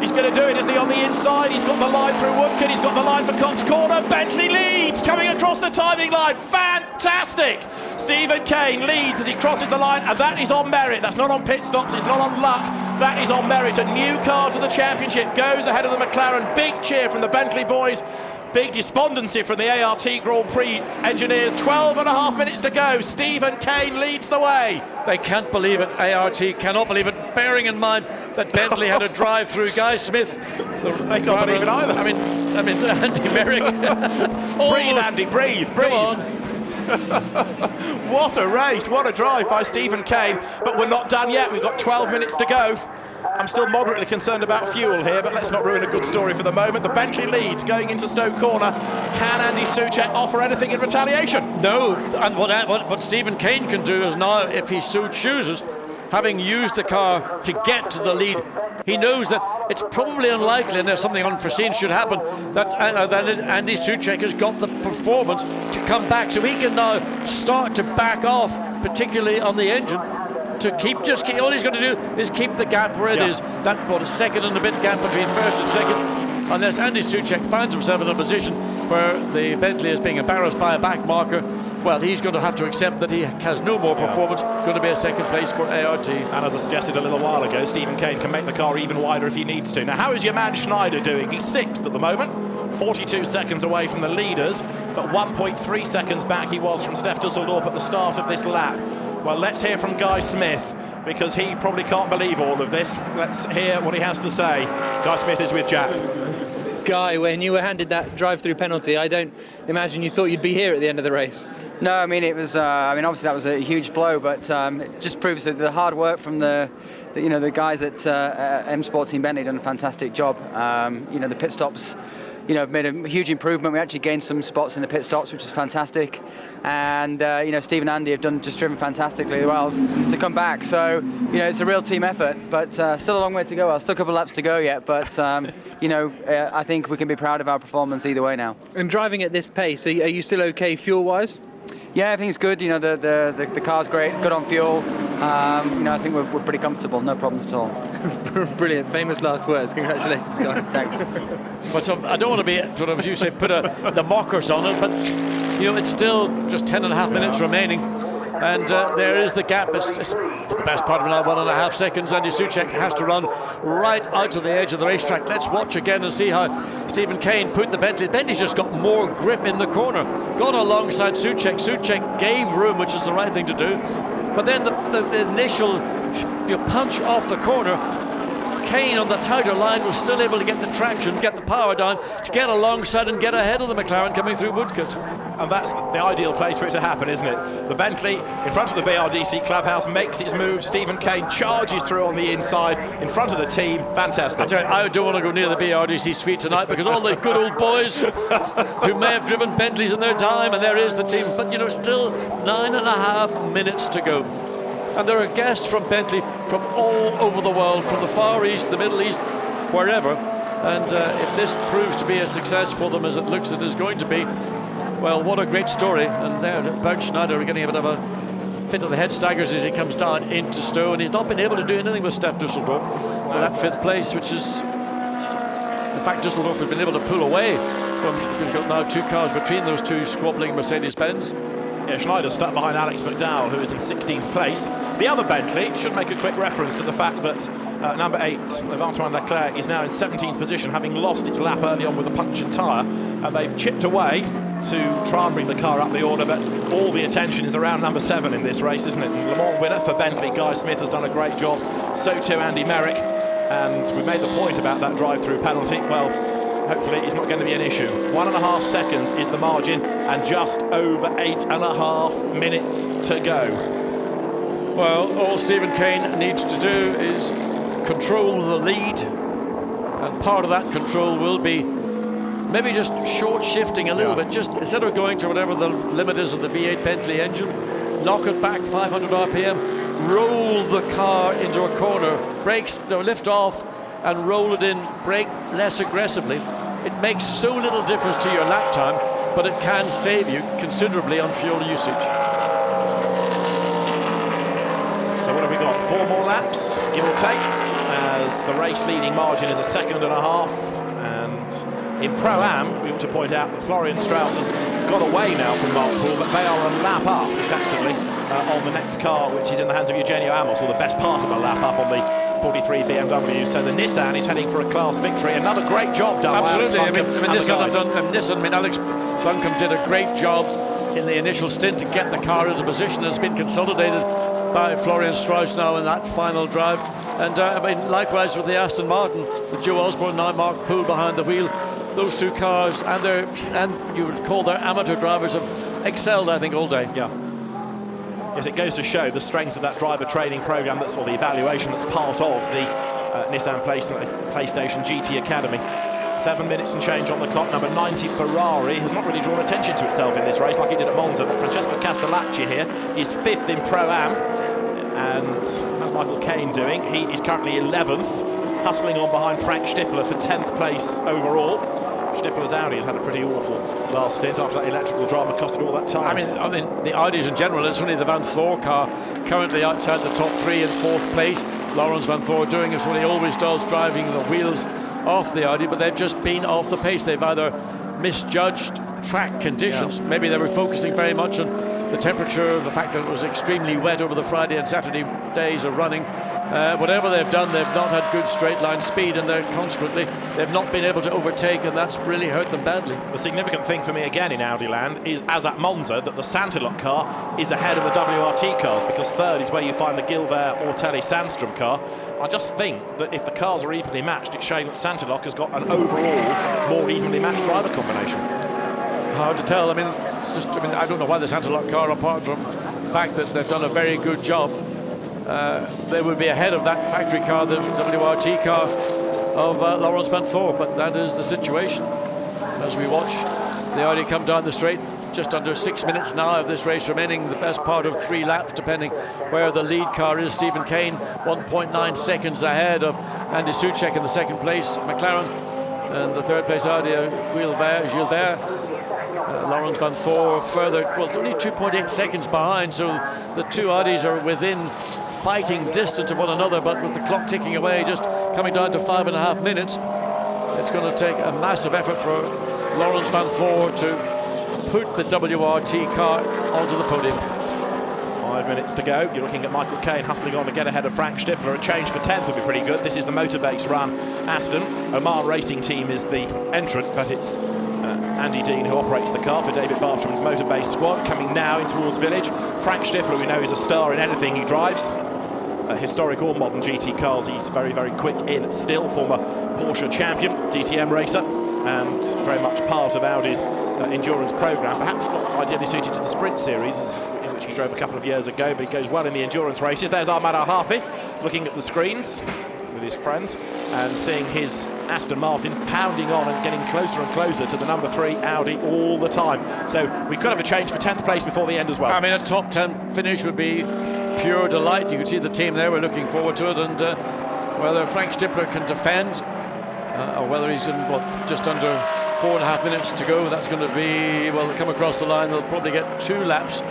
He's going to do it, isn't he, on the inside? He's got the line through Woodcote, he's got the line for Copse Corner. Bentley leads, coming across the timing line. Fantastic! Stephen Kane leads as he crosses the line, and that is on merit. That's not on pit stops, it's not on luck. That is on merit. A new car to the championship goes ahead of the McLaren. Big cheer from the Bentley boys. Big despondency from the ART Grand Prix engineers. 12.5 minutes to go. Stephen Kane leads the way. They can't believe it. ART cannot believe it, bearing in mind that Bentley had a drive through Guy Smith. They can't believe it either. I mean, Andy Merrick. Breathe, Andy, breathe. What a race, what a drive by Stephen Kane. But we're not done yet. We've got 12 minutes to go. I'm still moderately concerned about fuel here, but let's not ruin a good story for the moment. The Bentley leads going into Stoke Corner. Can Andy Soucek offer anything in retaliation? No, and what Stephen Kane can do is now, if he so chooses, having used the car to get to the lead, he knows that it's probably unlikely, unless something unforeseen should happen, that Andy Soucek has got the performance to come back. So he can now start to back off, particularly on the engine, to all he's got to do is keep the gap where it is. That, a second and a bit gap between first and second. Unless Andy Soucek finds himself in a position where the Bentley is being embarrassed by a back marker, well, he's going to have to accept that he has no more performance. Going to be a second place for ART. And as I suggested a little while ago, Stephen Kane can make the car even wider if he needs to. Now, how is your man Schneider doing? He's 6th at the moment, 42 seconds away from the leaders, but 1.3 seconds back he was from Steph Dusseldorp at the start of this lap. Well, let's hear from Guy Smith, because he probably can't believe all of this. Let's hear what he has to say. Guy Smith is with Jack. Guy, when you were handed that drive-through penalty, I don't imagine you thought you'd be here at the end of the race. No, I mean, it was. Obviously that was a huge blow, but it just proves that the hard work from the guys at M Sport Team Bentley done a fantastic job. The pit stops, made a huge improvement. We actually gained some spots in the pit stops, which is fantastic. And Steve and Andy have driven fantastically well to come back. So it's a real team effort, but still a long way to go. Still a couple of laps to go yet, but I think we can be proud of our performance either way now. And driving at this pace, are you still okay fuel-wise? Yeah, everything's good. The car's great, good on fuel. I think we're pretty comfortable, no problems at all. Brilliant, famous last words. Congratulations, Guy. Thanks. But I don't want to be, sort of, as you say, put the markers on it, but it's still just 10.5 minutes remaining. And there is the gap. It's the best part of another 1.5 seconds. Andy Soucek has to run right out to the edge of the racetrack. Let's watch again and see how Stephen Kane put the Bentley. Bentley's just got more grip in the corner. Got alongside Soucek. Soucek gave room, which is the right thing to do. But then the initial punch off the corner, Kane on the tighter line was still able to get the traction, get the power down, to get alongside and get ahead of the McLaren coming through Woodcote. And that's the ideal place for it to happen, isn't it? The Bentley in front of the BRDC clubhouse makes its move. Stephen Kane charges through on the inside in front of the team. Fantastic. I tell you, I don't want to go near the BRDC suite tonight because all the good old boys who may have driven Bentleys in their time, and there is the team, but you know, still 9.5 minutes to go. And there are guests from Bentley from all over the world, from the Far East, the Middle East, wherever. And if this proves to be a success for them, as it looks it is going to be, well, what a great story. And there, Bernd Schneider getting a bit of a fit of the head staggers as he comes down into Stowe, and he's not been able to do anything with Steph Dusseldorf for that 5th place, which is, in fact, Dusseldorf has been able to pull away from, we've got now 2 cars between those 2 squabbling Mercedes-Benz. Yeah, Schneider's stuck behind Alex McDowell, who is in 16th place. The other Bentley should make a quick reference to the fact that number 8, Antoine Leclerc, is now in 17th position, having lost its lap early on with a punctured tyre, and they've chipped away to try and bring the car up the order, but all the attention is around number 7 in this race, isn't it? Le Mans winner for Bentley, Guy Smith, has done a great job, so too Andy Merrick, and we made the point about that drive-through penalty. Well, hopefully it's not going to be an issue. 1.5 seconds is the margin, and just over 8.5 minutes to go. Well, all Stephen Kane needs to do is control the lead, and part of that control will be maybe just short shifting a little bit, just instead of going to whatever the limit is of the V8 Bentley engine, knock it back 500 RPM, roll the car into a corner, lift off and roll it in, brake less aggressively. It makes so little difference to your lap time, but it can save you considerably on fuel usage. So what have we got? 4 more laps, give or take, as the race leading margin is 1.5 seconds. And in Pro-Am, we ought to point out that Florian Strauss has got away now from Mark Poole, but they are a lap up, effectively, on the next car, which is in the hands of Eugenio Amos, or the best part of a lap up on the 43 BMW. So the Nissan is heading for a class victory. Another great job done. Absolutely. By Alex Nissan, Alex Buncombe did a great job in the initial stint to get the car into position. It's been consolidated by Florian Strauss now in that final drive. And likewise with the Aston Martin, with Joe Osborne, now Mark Poole behind the wheel. Those 2 cars and you would call their amateur drivers have excelled, I think, all day. Yeah. Yes, it goes to show the strength of that driver training program, or the evaluation that's part of the Nissan PlayStation GT Academy. 7 minutes and change on the clock. Number 90 Ferrari has not really drawn attention to itself in this race like it did at Monza, but Francesco Castellacci here is 5th in Pro-Am, and how's Michael Caine doing? He is currently 11th, hustling on behind Frank Stippler for 10th place overall. Stippler's Audi has had a pretty awful last stint after that electrical drama costed all that time. I mean, the Audis in general, it's only the Van Thor car currently outside the top 3 in 4th place. Lawrence Van Thor doing what he always does, driving the wheels off the Audi, but they've just been off the pace. They've either misjudged track conditions, maybe they were focusing very much on the temperature, the fact that it was extremely wet over the Friday and Saturday days of running. Whatever they've done, they've not had good straight line speed, and consequently they've not been able to overtake, and that's really hurt them badly. The significant thing for me again in Audi land is, as at Monza, that the Santilot car is ahead of the WRT cars, because 3rd is where you find the Gilbert Ortelli Sandstrom car. I just think that if the cars are evenly matched, it's showing that Santilot has got an overall more evenly matched driver combination. Hard to tell. I don't know why the Santilot car, apart from the fact that they've done a very good job, they would be ahead of that factory car, the WRT car of Lawrence Van Thor, but that is the situation. As we watch the Audi come down the straight, just under 6 minutes now of this race remaining, the best part of 3 laps, depending where the lead car is. Stephen Kane 1.9 seconds ahead of Andy Soucek in the 2nd place McLaren, and the 3rd place Audi Gilbert. Lawrence Van Thor further, well, only 2.8 seconds behind, so the 2 Audis are within fighting distance of one another, but with the clock ticking away, just coming down to 5.5 minutes, it's going to take a massive effort for Lawrence Van Thor to put the WRT car onto the podium. 5 minutes to go. You're looking at Michael Caine hustling on to get ahead of Frank Stippler. A change for 10th would be pretty good. This is the Motorbase run Aston. Oman Racing Team is the entrant, but it's Andy Dean who operates the car for David Bartram's Motorbase squad, coming now in towards Village. Frank Stippler, we know, is a star in anything he drives. historic or modern GT cars. He's very, very quick in still, former Porsche champion, DTM racer, and very much part of Audi's endurance programme. Perhaps not ideally suited to the sprint series, in which he drove a couple of years ago, but he goes well in the endurance races. There's Ahmad Al-Hafi looking at the screens with his friends and seeing his Aston Martin pounding on and getting closer and closer to the number 3 Audi all the time. So we could have a change for 10th place before the end as well. I mean, a top 10 finish would be pure delight. You can see the team there, we're looking forward to it, and whether Frank Stippler can defend or whether he's in just under 4.5 minutes to go, that's going to be, well, come across the line, they'll probably get 2 laps,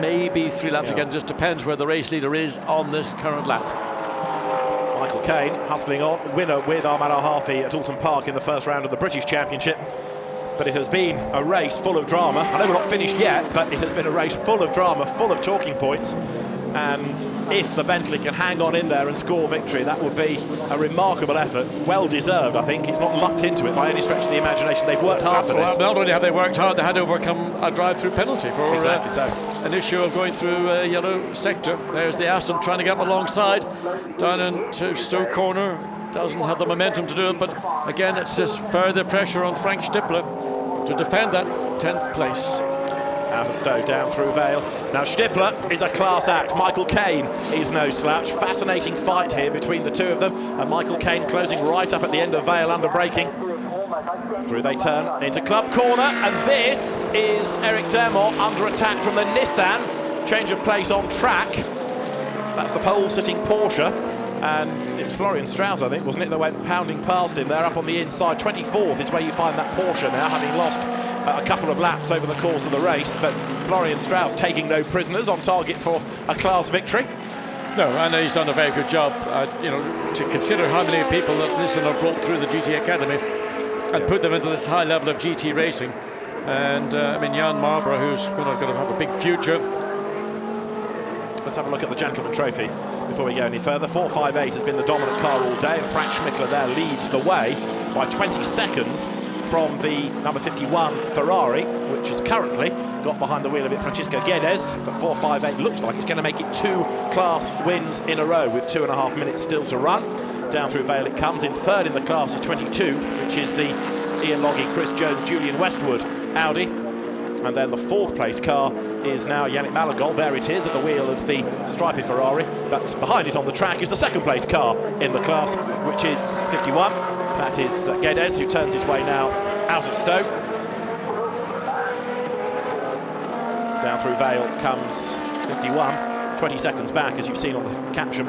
maybe 3 laps again, just depends where the race leader is on this current lap. Michael Caine hustling on, winner with Ahmad Al-Hafi at Alton Park in the first round of the British Championship. But it has been a race full of drama. I know we're not finished yet, but it has been a race full of drama, full of talking points. And if the Bentley can hang on in there and score victory, that would be a remarkable effort. Well deserved, I think. It's not lucked into it by any stretch of the imagination. They've worked hard for this. Not only have they worked hard, they had to overcome a drive-through penalty for an issue of going through a yellow sector. There's the Aston trying to get up alongside, down into Stowe corner. Doesn't have the momentum to do it, but again, it's just further pressure on Frank Stippler to defend that 10th place. Out of Stowe, down through Vale. Now Stippler is a class act. Michael Caine is no slouch. Fascinating fight here between the two of them, and Michael Caine closing right up at the end of Vale under braking. Through they turn into Club Corner, and this is Eric Dermot under attack from the Nissan. Change of place on track. That's the pole-sitting Porsche. And it was Florian Strauss, I think, wasn't it, that went pounding past him there up on the inside. 24th is where you find that Porsche now, having lost a couple of laps over the course of the race. But Florian Strauss taking no prisoners, on target for a class victory. No, and he's done a very good job, you know, to consider how many people that Nissan have brought through the GT Academy and put them into this high level of GT racing. And I mean, Jan Marborough, who's going to have a big future. Let's have a look at the Gentleman Trophy before we go any further. 458 has been the dominant car all day, and Frank Schmickler there leads the way by 20 seconds from the number 51 Ferrari, which has currently got behind the wheel of it Francisco Guedes. But 458 looks like it's going to make it 2 class wins in a row with 2.5 minutes still to run. Down through Vale it comes. In third in the class is 22, which is the Ian Logie, Chris Jones, Julian Westwood Audi. And then the 4th place car is now Yannick Malagol. There it is at the wheel of the stripy Ferrari. But behind it on the track is the 2nd place car in the class, which is 51. That is Guedes, who turns his way now out of Stowe. Down through Vale comes 51. 20 seconds back, as you've seen on the caption.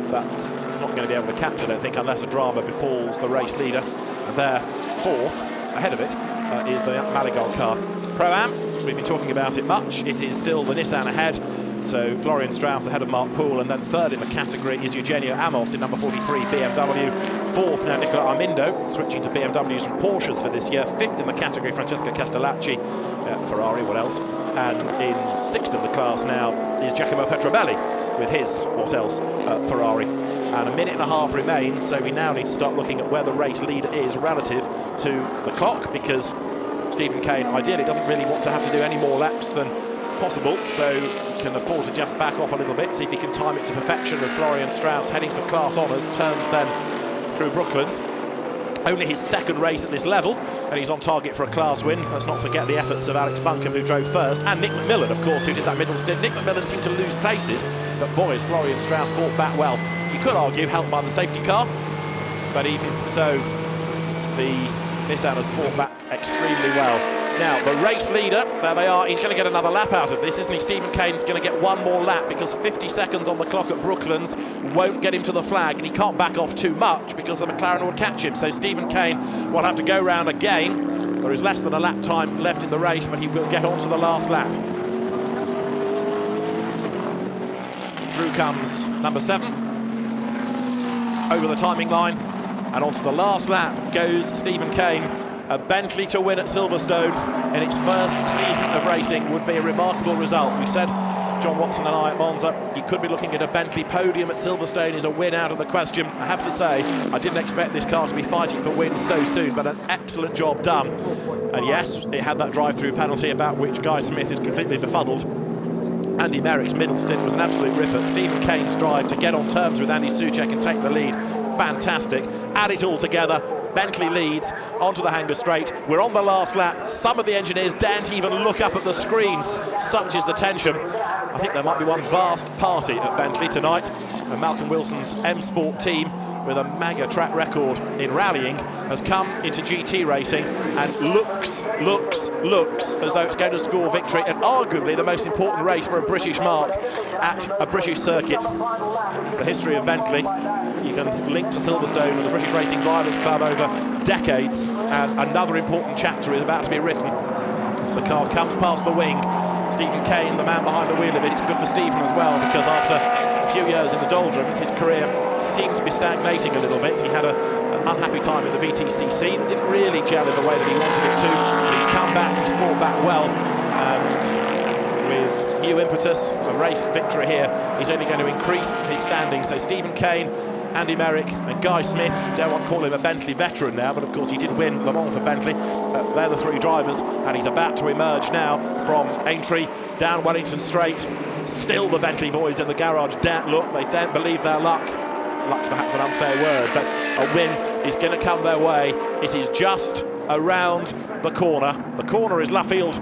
But it's not going to be able to catch, I don't think, unless a drama befalls the race leader. And there, 4th, ahead of it, is the Malagol car. Pro-Am, we've been talking about it much. It is still the Nissan ahead. So Florian Strauss ahead of Mark Poole, and then 3rd in the category is Eugenio Amos in number 43 BMW. 4th now Nicola Armindo, switching to BMWs from Porsches for this year. 5th in the category Francesco Castellacci, Ferrari, what else? And in 6th in the class now is Giacomo Petrobelli with his, what else, Ferrari. And 1.5 minutes remains, so we now need to start looking at where the race leader is relative to the clock, because Stephen Caine ideally doesn't really want to have to do any more laps than possible, so he can afford to just back off a little bit, see if he can time it to perfection as Florian Strauss, heading for class honours, turns then through Brooklands. Only his 2nd race at this level, and he's on target for a class win. Let's not forget the efforts of Alex Buncombe, who drove first, and Nick McMillan, of course, who did that middle stint. Nick McMillan seemed to lose places, but boys, Florian Strauss fought back well. You could argue helped by the safety car, but even so, the Nissan has fought back extremely well. Now, the race leader, there they are, he's going to get another lap out of this, isn't he? Stephen Caine's going to get one more lap, because 50 seconds on the clock at Brooklands won't get him to the flag, and he can't back off too much because the McLaren will catch him. So Stephen Caine will have to go round again. There is less than a lap time left in the race, but he will get on to the last lap. Through comes number 7, over the timing line, and onto the last lap goes Stephen Caine. A Bentley to win at Silverstone in its first season of racing would be a remarkable result. We said, John Watson and I at Monza, you could be looking at a Bentley podium at Silverstone. Is a win out of the question? I have to say, I didn't expect this car to be fighting for wins so soon, but an excellent job done. And yes, it had that drive-through penalty about which Guy Smith is completely befuddled. Andy Merrick's middle stint was an absolute ripper. Stephen Kane's drive to get on terms with Andy Soucek and take the lead, fantastic. Add it all together, Bentley leads onto the Hanger Straight. We're on the last lap. Some of the engineers daren't even look up at the screens, such is the tension. I think there might be one vast party at Bentley tonight. And Malcolm Wilson's M Sport team, with a mega track record in rallying, has come into GT racing and looks as though it's going to score victory at arguably the most important race for a British mark at a British circuit. The history of Bentley, you can link to Silverstone and the British Racing Drivers Club over decades, and another important chapter is about to be written. As the car comes past the wing, Stephen Kane, the man behind the wheel of it, it's good for Stephen as well, because after a few years in the doldrums, his career seemed to be stagnating a little bit. He had an unhappy time in the BTCC that didn't really gel in the way that he wanted it to, but he's come back, he's fought back well, and with new impetus, a race victory here, he's only going to increase his standing. So Stephen Kane, Andy Merrick and Guy Smith, don't want to call him a Bentley veteran now, but of course he did win Le Mans for Bentley. They're the three drivers, and he's about to emerge now from Aintree down Wellington Straight. Still the Bentley boys in the garage don't look, they don't believe their luck. Luck's perhaps an unfair word, but a win is going to come their way. It is just around the corner. The corner is Luffield.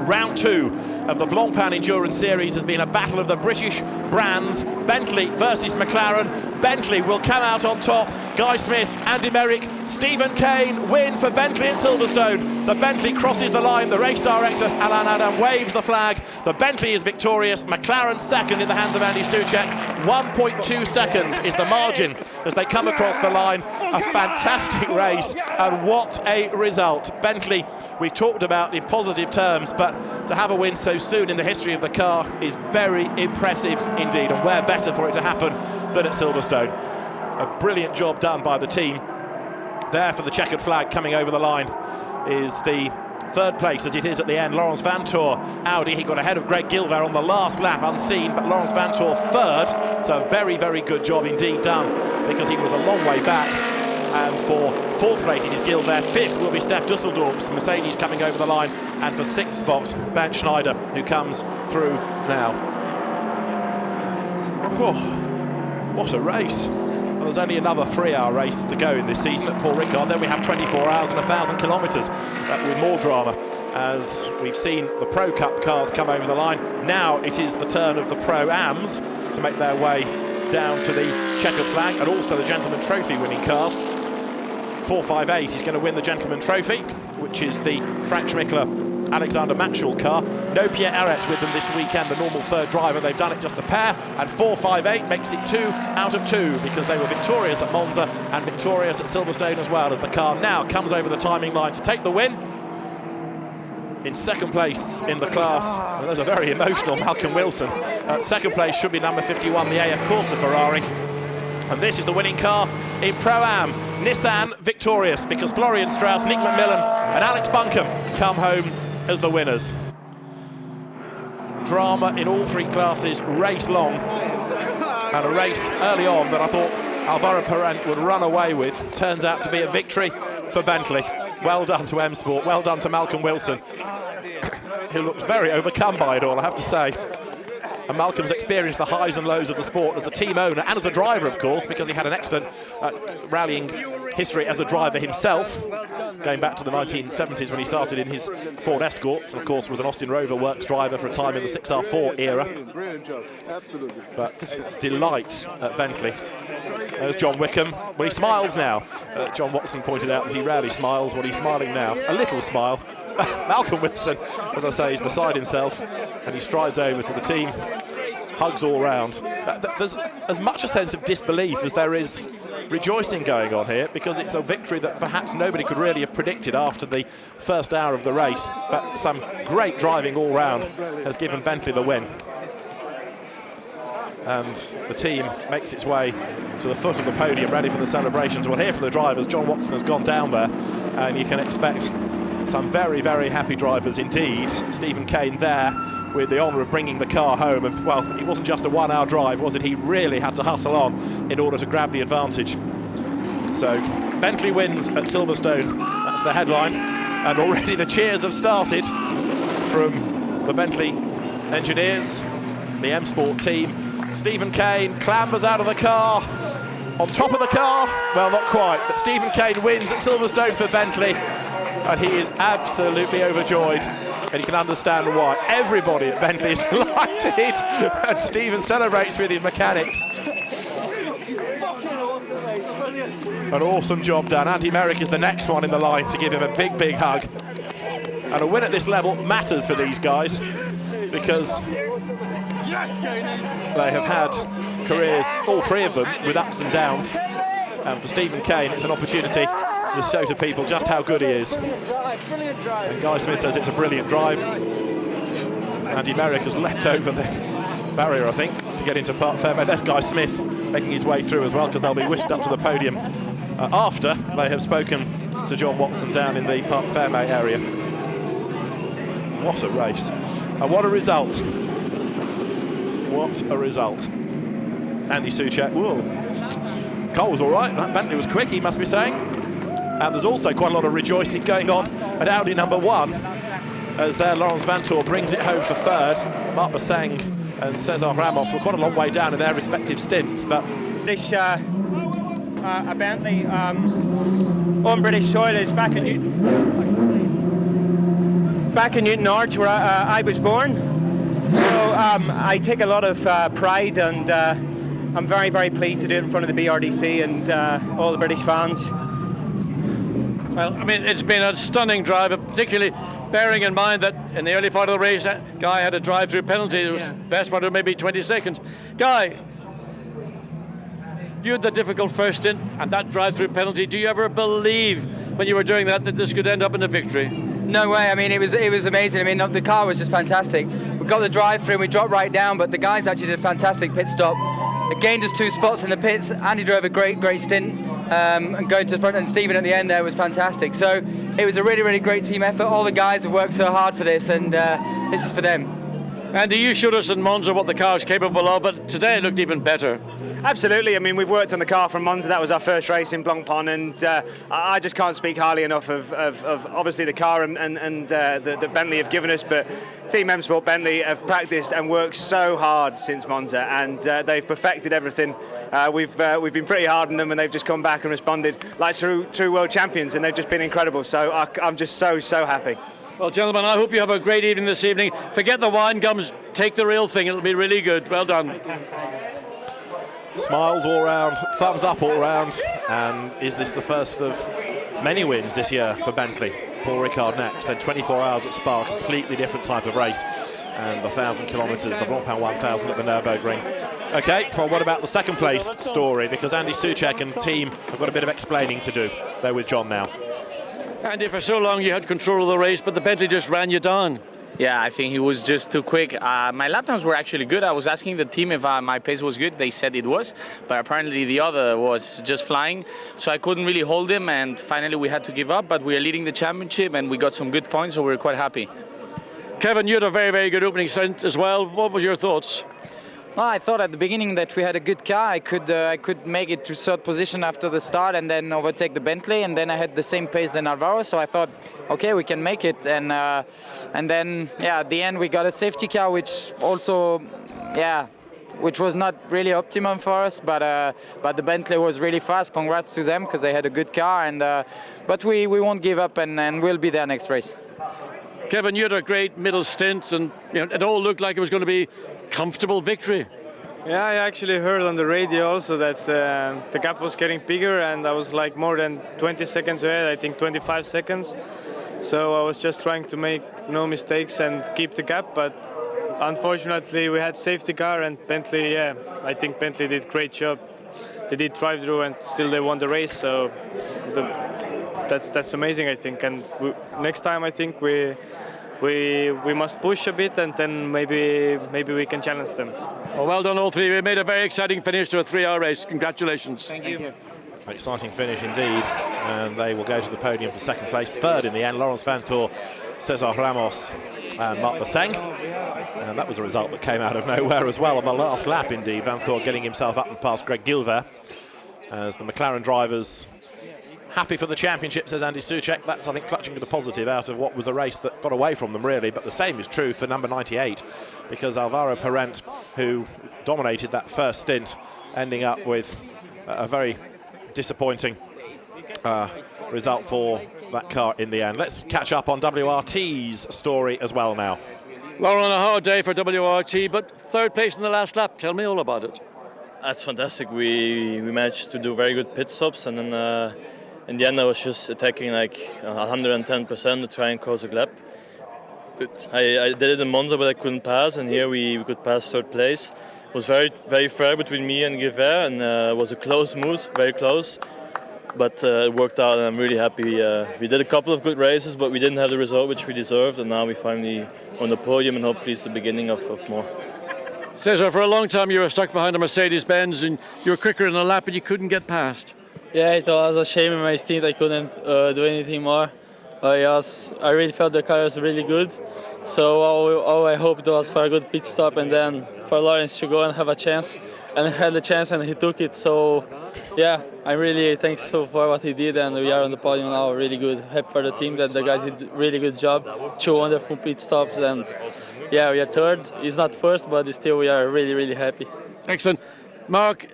Round 2 of the Blancpain Endurance Series has been a battle of the British brands, Bentley versus McLaren. Bentley will come out on top. Guy Smith, Andy Merrick, Stephen Kane win for Bentley at Silverstone. The Bentley crosses the line. The race director, Alan Adam, waves the flag. The Bentley is victorious. McLaren second in the hands of Andy Soucek. 1.2 seconds is the margin as they come across the line. A fantastic race, and what a result. Bentley, we've talked about in positive terms, but to have a win so soon in the history of the car is very impressive indeed, and where better for it to happen than at Silverstone. A brilliant job done by the team. There for the checkered flag coming over the line is the third place, as it is at the end. Laurens Vanthoor, Audi, he got ahead of Greg Gilver on the last lap unseen, but Laurens Vanthoor third, so a very, very good job indeed done, because he was a long way back. And for fourth place it is Gilver, fifth will be Steph Dusseldorp's Mercedes coming over the line, and for sixth spot, Bernd Schneider, who comes through now. Oh, what a race. Well, there's only another 3-hour race to go in this season at Paul Ricard. Then we have 24 hours and 1,000 kilometres with more drama, as we've seen the Pro Cup cars come over the line. Now it is the turn of the Pro-Ams to make their way down to the checkered flag, and also the Gentleman Trophy winning cars. 458 is going to win the Gentleman Trophy, which is the Frank Schmickler Alexander Matschall car. No Pierre Arret with them this weekend, the normal third driver. They've done it just the pair, and 458 makes it 2 out of 2, because they were victorious at Monza and victorious at Silverstone as well, as the car now comes over the timing line to take the win. In second place in the class, and there's a very emotional Malcolm Wilson. Second place should be number 51, the AF Corsa Ferrari. And this is the winning car in Pro-Am. Nissan victorious, because Florian Strauss, Nick McMillan and Alex Buncombe come home as the winners. Drama in all three classes, race long, and a race early on that I thought Alvaro Parent would run away with. Turns out to be a victory for Bentley. Well done to M Sport, well done to Malcolm Wilson, who looked very overcome by it all, I have to say. And Malcolm's experienced the highs and lows of the sport as a team owner and as a driver, of course, because he had an excellent rallying history as a driver himself, going back to the 1970s when he started in his Ford Escorts, and of course was an Austin Rover Works driver for a time in the 6R4 era. Brilliant job, absolutely. But delight at Bentley. There's John Wickham. Well, he smiles now. John Watson pointed out that he rarely smiles. Well, he's smiling now. A little smile. Malcolm Wilson, as I say, is beside himself, and he strides over to the team. Hugs all round. There's as much a sense of disbelief as there is rejoicing going on here, because it's a victory that perhaps nobody could really have predicted after the first hour of the race. But some great driving all round has given Bentley the win. And the team makes its way to the foot of the podium, ready for the celebrations. We'll hear from the drivers. John Watson has gone down there, and you can expect some very, very happy drivers indeed. Stephen Kane there with the honour of bringing the car home, and well, it wasn't just a 1-hour drive, was it? He really had to hustle on in order to grab the advantage. So Bentley wins at Silverstone, that's the headline, and already the cheers have started from the Bentley engineers, the M Sport team. Stephen Kane clambers out of the car, on top of the car. Well, not quite, but Stephen Kane wins at Silverstone for Bentley, and he is absolutely overjoyed. And you can understand why. Everybody at Bentley is delighted, and Stephen celebrates with his mechanics. An awesome job done. Andy Merrick is the next one in the line to give him a big, big hug. And a win at this level matters for these guys, because they have had careers, all three of them, with ups and downs. And for Stephen Kane, it's an opportunity to show to people just how good he is. And Guy Smith says it's a brilliant drive. Andy Merrick has leapt over the barrier, I think, to get into Parc Fermé. There's Guy Smith making his way through as well, because they'll be whisked up to the podium after they have spoken to John Watson down in the Parc Fermé area. What a race. And what a result. What a result. Andy Soucek, whoa. Cole was all right. That Bentley was quick, he must be saying. And there's also quite a lot of rejoicing going on at Audi number 1, as there Laurens Vanthoor brings it home for third. Marc Bosseng and Cesar Ramos were quite a long way down in their respective stints, but British Bentley on British soil is back in Newton Norwich, where I was born. So I take a lot of pride, and I'm very, very pleased to do it in front of the BRDC and all the British fans. Well, I mean, it's been a stunning drive, particularly bearing in mind that in the early part of the race, that Guy had a drive-through penalty. It was best part of maybe 20 seconds. Guy, you had the difficult first stint and that drive-through penalty. Do you ever believe when you were doing that this could end up in a victory? No way. I mean, it was amazing. I mean, the car was just fantastic. We got the drive-through and we dropped right down, but the guys actually did a fantastic pit stop. It gained us 2 spots in the pits. Andy drove a great stint. And going to the front, and Stephen at the end there was fantastic. So it was a really, really great team effort. All the guys have worked so hard for this, and this is for them. Andy, you showed us in Monza what the car's capable of, but today it looked even better. Absolutely. I mean, we've worked on the car from Monza. That was our first race in Blancpain, and I just can't speak highly enough of obviously the car and the Bentley have given us. But Team M Sport Bentley have practiced and worked so hard since Monza, and they've perfected everything. We've been pretty hard on them, and they've just come back and responded like true world champions, and they've just been incredible. So I'm just so happy. Well, gentlemen, I hope you have a great evening this evening. Forget the wine gums, take the real thing. It'll be really good. Well done. Smiles all round, thumbs up all round, and is this the first of many wins this year for Bentley? Paul Ricard next, then 24 hours at Spa, completely different type of race, and the 1,000 kilometres, the Blancpain 1000 at the Nürburgring. Okay, well, what about the second place story? Because Andy Soucek and team have got a bit of explaining to do. They're with John now. Andy, for so long you had control of the race, but the Bentley just ran you down. Yeah, I think he was just too quick. My lap times were actually good. I was asking the team if my pace was good. They said it was, but apparently the other was just flying. So I couldn't really hold him, and finally we had to give up. But we are leading the championship, and we got some good points, so we're quite happy. Kevin, you had a very, very good opening stint as well. What were your thoughts? Well, I thought at the beginning that we had a good car. I could make it to third position after the start and then overtake the Bentley, and then I had the same pace than Alvaro, so I thought, okay, we can make it. And then, yeah, at the end we got a safety car, which also, yeah, which was not really optimum for us, but the Bentley was really fast. Congrats to them, because they had a good car, and but we won't give up, and we'll be there next race. Kevin, you had a great middle stint, and it all looked like it was going to be comfortable victory. Yeah, I actually heard on the radio also that the gap was getting bigger, and I was like more than 20 seconds ahead, I think 25 seconds. So I was just trying to make no mistakes and keep the gap, but unfortunately we had safety car, and Bentley, yeah, I think Bentley did a great job. They did drive through and still they won the race, so that's amazing, I think. And next time I think we must push a bit, and then maybe we can challenge them. Well done all three. We made a very exciting finish to a 3-hour race. Congratulations. Thank you. Exciting finish indeed, and they will go to the podium for second place. Third in the end, Laurens Vanthoor, Cesar Ramos and Marc Bosseng. And that was a result that came out of nowhere as well on the last lap indeed. Vanthoor getting himself up and past Greg Gilver as the McLaren drivers Happy for the championship, says Andy Soucek. That's, I think, clutching the positive out of what was a race that got away from them, really. But the same is true for number 98, because Alvaro Parent, who dominated that first stint, ending up with a very disappointing result for that car in the end. Let's catch up on WRT's story as well now. Lauren, a hard day for WRT, but third place in the last lap. Tell me all about it. That's fantastic. We managed to do very good pit stops, and then in the end I was just attacking like 110% to try and close a gap. I did it in Monza, but I couldn't pass, and here we could pass third place. It was very, very fair between me and Guevara, and it was a close move, very close. But it worked out, and I'm really happy. We did a couple of good races, but we didn't have the result which we deserved, and now we finally on the podium, and hopefully it's the beginning of more. Cesar, for a long time you were stuck behind a Mercedes-Benz, and you were quicker in the lap, and you couldn't get past. Yeah, it was a shame in my stint. I couldn't do anything more. I really felt the car was really good, so all I hoped was for a good pit stop, and then for Lawrence to go and have a chance, and he had the chance and he took it. So yeah, I'm really thankful for what he did, and we are on the podium now. Really good. Happy for the team that the guys did a really good job. 2 wonderful pit stops, and yeah, we are third. It's not first, but still we are really, really happy. Excellent. Mark,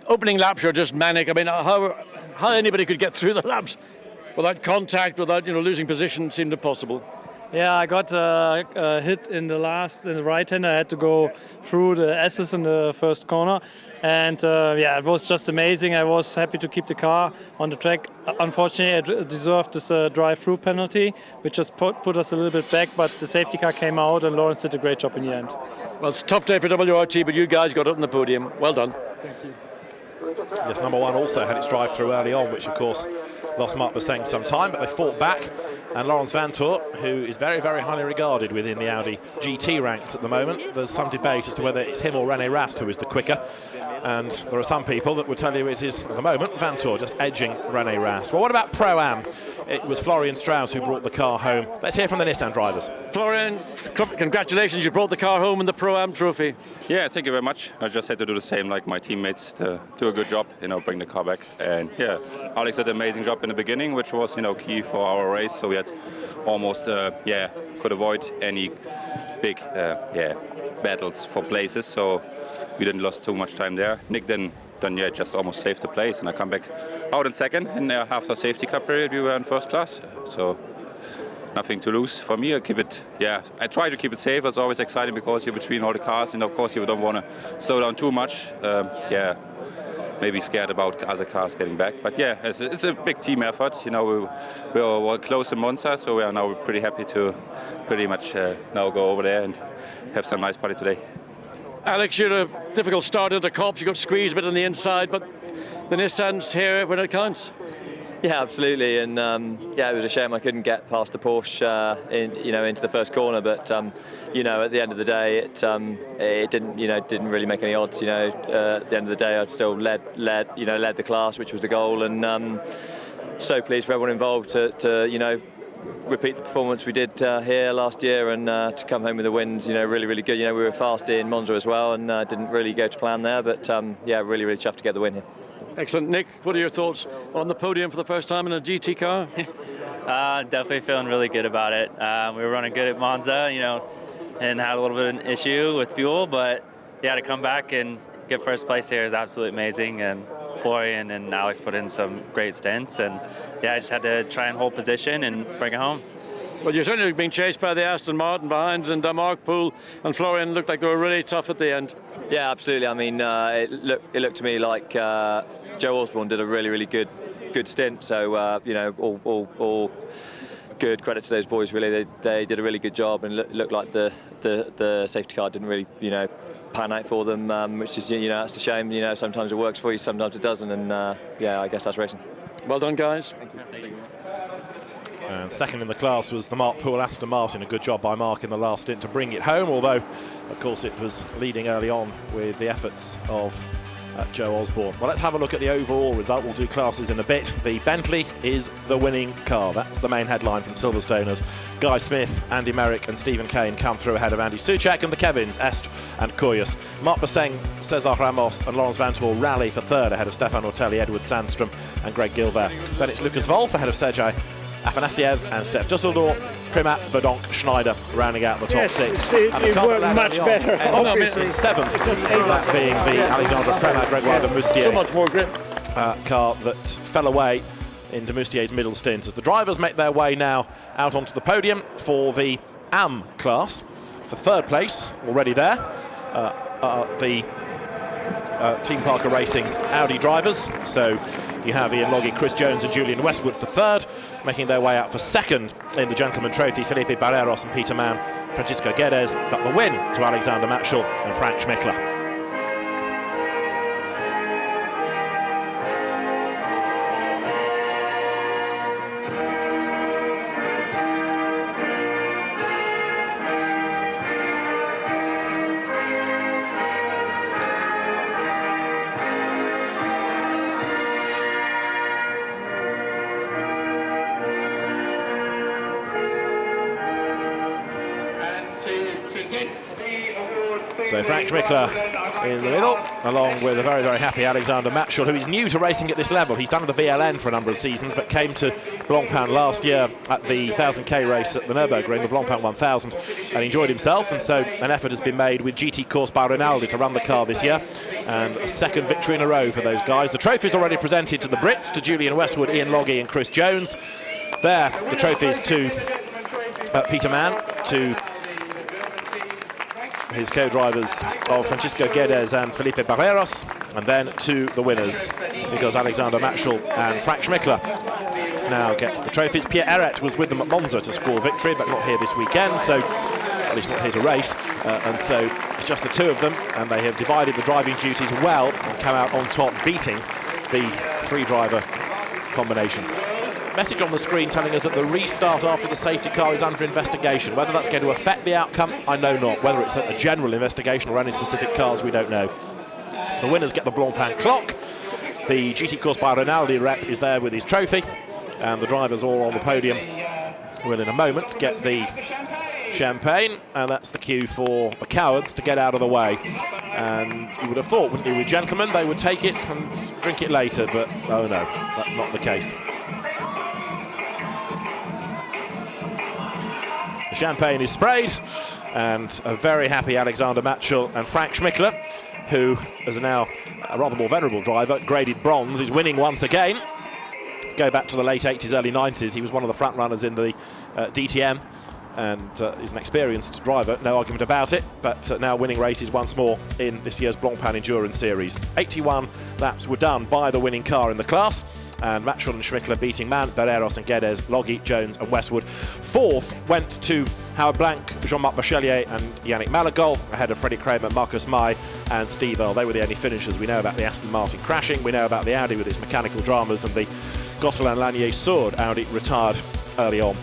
opening laps are just manic. I mean, how anybody could get through the laps without contact, without losing position, seemed impossible. Yeah, I got a hit in the right hand. I had to go through the S's in the first corner. And yeah, it was just amazing. I was happy to keep the car on the track. Unfortunately, it deserved this drive-through penalty, which just put us a little bit back, but the safety car came out and Lawrence did a great job in the end. Well, it's a tough day for WRT, but you guys got up on the podium. Well done. Thank you. Yes, number 1 also had its drive-through early on, which of course lost Mark Bosseng some time, but they fought back. And Laurens Vanthoor, who is very, very highly regarded within the Audi GT ranks at the moment. There's some debate as to whether it's him or René Rast who is the quicker. And there are some people that would tell you it is, at the moment, Vanthoor just edging René Rast. Well, what about Pro-Am? It was Florian Strauss who brought the car home. Let's hear from the Nissan drivers. Florian, congratulations, you brought the car home in the Pro-Am trophy. Yeah, thank you very much. I just had to do the same like my teammates to do a good job, bring the car back. And yeah, Alex did an amazing job in the beginning, which was, key for our race. So we had almost, could avoid any big, battles for places. So we didn't lose too much time there. Nick then just almost saved the place, and I come back out in second. And after safety car period, we were in first class. So nothing to lose for me. I try to keep it safe. It's always exciting because you're between all the cars, and of course you don't want to slow down too much. Maybe scared about other cars getting back, but yeah, it's a big team effort. We were close in Monza, so we are now pretty happy to pretty much now go over there and have some nice party today. Alex, you had a difficult start at the Cops. You got squeezed a bit on the inside, but the Nissan's here when it counts. Yeah, absolutely, and it was a shame I couldn't get past the Porsche into the first corner, but at the end of the day, it didn't really make any odds. At the end of the day, I still led the class, which was the goal, and so pleased for everyone involved to repeat the performance we did here last year, and to come home with the wins. Really, really good. We were fast in Monza as well, and didn't really go to plan there, but really, really chuffed to get the win here. Excellent. Nick, what are your thoughts on the podium for the first time in a GT car? Definitely feeling really good about it. We were running good at Monza, and had a little bit of an issue with fuel, but to come back and get first place here is absolutely amazing. And Florian and Alex put in some great stints, and I just had to try and hold position and bring it home. Well, you're certainly being chased by the Aston Martin behind, and Mark Poole and Florian looked like they were really tough at the end. Yeah, absolutely. I mean, it looked to me like Joe Osborne did a really, really good stint. So all good credit to those boys. Really, they did a really good job, and looked like the safety car didn't really pan out for them, which is that's a shame. Sometimes it works for you, sometimes it doesn't, and I guess that's racing. Well done, guys. Thank you. And second in the class was the Mark Poole Aston Martin. A good job by Mark in the last stint to bring it home, although of course it was leading early on with the efforts of Joe Osborne. Well, let's have a look at the overall result. We'll do classes in a bit. The Bentley is the winning car. That's the main headline from Silverstone, as Guy Smith, Andy Merrick and Stephen Kane come through ahead of Andy Soucek, and the Kevins, Est and Kuyus. Mark Bosseng, Cesar Ramos and Laurens Vanthoor rally for third ahead of Stefan Ortelli, Edward Sandstrom and Greg Gilbert. Then it's Lucas Wolf ahead of Sergei Afanasiev and Steph Dusseldorf, Primat, Verdonk, Schneider rounding out the top six. And it worked much better. In seventh, that being the Alexandre Primat, Gregoire de Moustier. So much more grip. Car that fell away in de Moustier's middle stint. As the drivers make their way now out onto the podium for the AM class. For third place, already there, the Team Parker Racing Audi drivers. So you have Ian Logie, Chris Jones and Julian Westwood for third, making their way out for second in the Gentleman Trophy, Felipe Barreros and Peter Mann, Francisco Guedes, but the win to Alexander Matschel and Frank Schmickler. So Frank Schmickler in the middle, along with a very, very happy Alexander Matschel, who is new to racing at this level. He's done the VLN for a number of seasons, but came to Blancpain last year at the 1000k race at the Nürburgring, the Blancpain 1000, and enjoyed himself. And so an effort has been made with GT Course by Rinaldi to run the car this year, and a second victory in a row for those guys. The trophy's already presented to the Brits, to Julian Westwood, Ian Logie and Chris Jones. There, the trophies to Peter Mann, to his co-drivers of Francisco Guedes and Felipe Barreros, and then to the winners, because Alexander Matschel and Frank Schmickler now get the trophies. Pierre Eret was with them at Monza to score victory, but not here this weekend, so at least not here to race, and so it's just the two of them, and they have divided the driving duties well and come out on top, beating the three-driver combinations. Message on the screen telling us that the restart after the safety car is under investigation. Whether that's going to affect the outcome, I know not. Whether it's a general investigation or any specific cars, we don't know. The winners get the Blancpain clock. The GT Course by Rinaldi rep is there with his trophy, and the drivers all on the podium will in a moment get the champagne, and that's the cue for the cowards to get out of the way. And you would have thought, wouldn't you, with gentlemen, they would take it and drink it later, but oh no, that's not the case. The champagne is sprayed, and a very happy Alexander Matschel and Frank Schmickler, who is now a rather more venerable driver, graded bronze, is winning once again. Go back to the late 80s, early 90s, he was one of the front runners in the DTM, and is an experienced driver, no argument about it, but now winning races once more in this year's Blancpain Endurance Series. 81 laps were done by the winning car in the class, and Matschel and Schmickler beating Mann, Barreros and Guedes, Logie, Jones and Westwood. Fourth went to Howard Blanc, Jean-Marc Bachelier and Yannick Malagol, ahead of Freddie Kramer, Marcus May and Steve Earle. They were the only finishers. We know about the Aston Martin crashing, we know about the Audi with its mechanical dramas, and the Gosselin Lanier Sword Audi retired early on.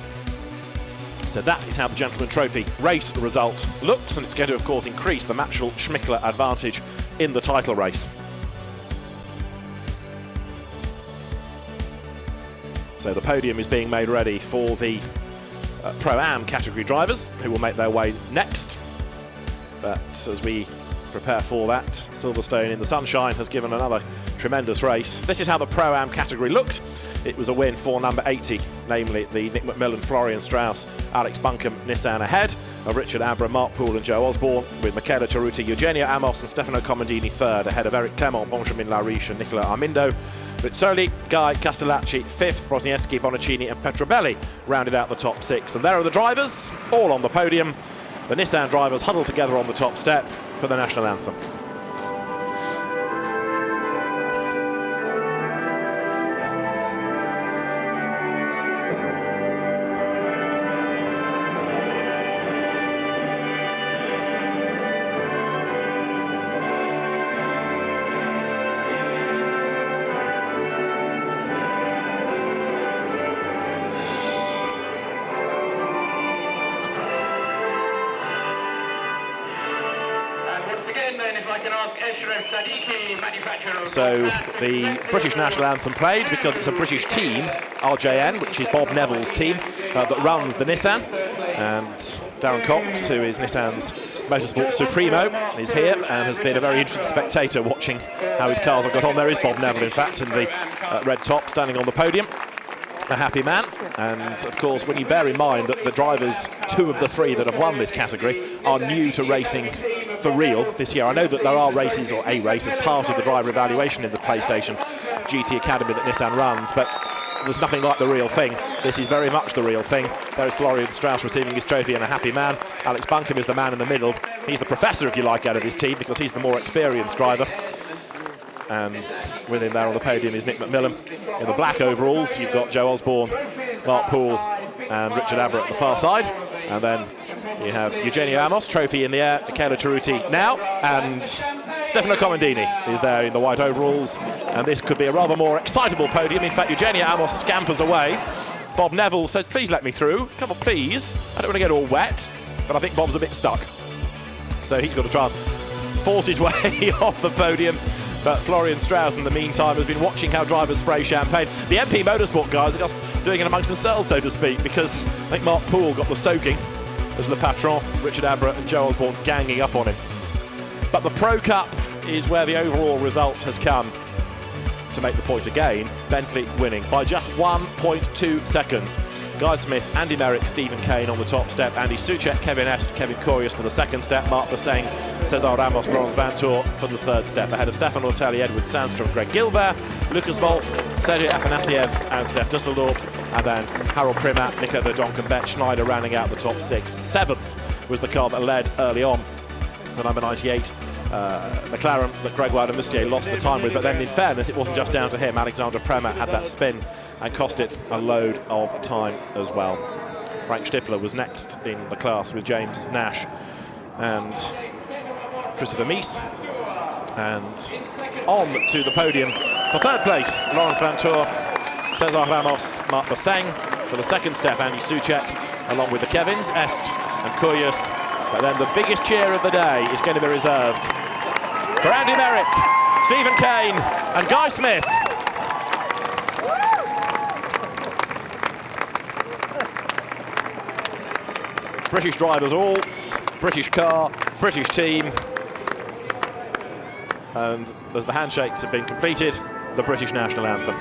So that is how the Gentleman Trophy race result looks, and it's going to, of course, increase the Matschel-Schmickler advantage in the title race. So the podium is being made ready for the Pro-Am category drivers, who will make their way next. But as we prepare for that, Silverstone in the sunshine has given another tremendous race. This is how the Pro-Am category looked. It was a win for number 80, namely the Nick McMillan, Florian Strauss, Alex Buncombe, Nissan ahead of Richard Abram, Mark Poole and Joe Osborne, with Michela Cerruti, Eugenio Amos and Stefano Comandini third, ahead of Eric Clement, Benjamin Lariche and Nicola Armindo. Rizzoli, Guy, Castellacci, fifth, Brosniewski, Bonaccini and Petrobelli rounded out the top six. And there are the drivers, all on the podium. The Nissan drivers huddled together on the top step for the national anthem. So the British national anthem played because it's a British team, RJN, which is Bob Neville's team, that runs the Nissan. And Darren Cox, who is Nissan's Motorsports Supremo, is here and has been a very interesting spectator watching how his cars have got on. There is Bob Neville, in fact, in the red top, standing on the podium. A happy man. And of course, when you bear in mind that the drivers, 2 of the 3 that have won this category, are new to racing for real this year. I know that there are races, or a race, as part of the driver evaluation in the PlayStation GT Academy that Nissan runs, but there's nothing like the real thing. This is very much the real thing. There is Florian Strauss receiving his trophy and a happy man. Alex Buncombe is the man in the middle. He's the professor, if you like, out of his team, because he's the more experienced driver. And with him there on the podium is Nick McMillan. In the black overalls, you've got Joe Osborne, Mark Poole and Richard Abbott at the far side. And then you have Eugenio Amos, trophy in the air, Michele Taruti now, and Stefano Comandini is there in the white overalls. And this could be a rather more excitable podium. In fact, Eugenio Amos scampers away. Bob Neville says, please let me through. Come on, please. I don't want to get all wet, but I think Bob's a bit stuck. So he's got to try and force his way off the podium. But Florian Strauss, in the meantime, has been watching how drivers spray champagne. The MP Motorsport guys are just doing it amongst themselves, so to speak, because I think Mark Poole got the soaking as Le Patron, Richard Abbott and Joe Osborne ganging up on him. But the Pro Cup is where the overall result has come. To make the point again, Bentley winning by just 1.2 seconds. Guy Smith, Andy Merrick, Stephen Kane on the top step, Andy Soucek, Kevin Est, Kevin Corius for the second step, Mark Basseng, Cesar Ramos, Laurens Vanthoor for the third step, ahead of Stefan Ortelli, Edward Sandstrom, Greg Gilbert, Lucas Wolf, Sergei Afanasiev and Steph Dusseldorp, and then Harold Primat, Nico Verdonk and Bet Schneider rounding out the top 6. 7th was the car that led early on, the number 98 McLaren that Greg Wilder Mustier lost the time with, but then in fairness it wasn't just down to him. Alexander Premat had that spin and cost it a load of time as well. Frank Stippler was next in the class with James Nash and Christopher Mies. And on to the podium for third place, Laurens Vanthoor, Cesar Ramos, Mark Basseng. For the second step, Andy Soucek, along with the Kevins, Est and Corius. But then the biggest cheer of the day is going to be reserved for Andy Merrick, Stephen Kane and Guy Smith. British drivers all, British car, British team. And as the handshakes have been completed, the British national anthem.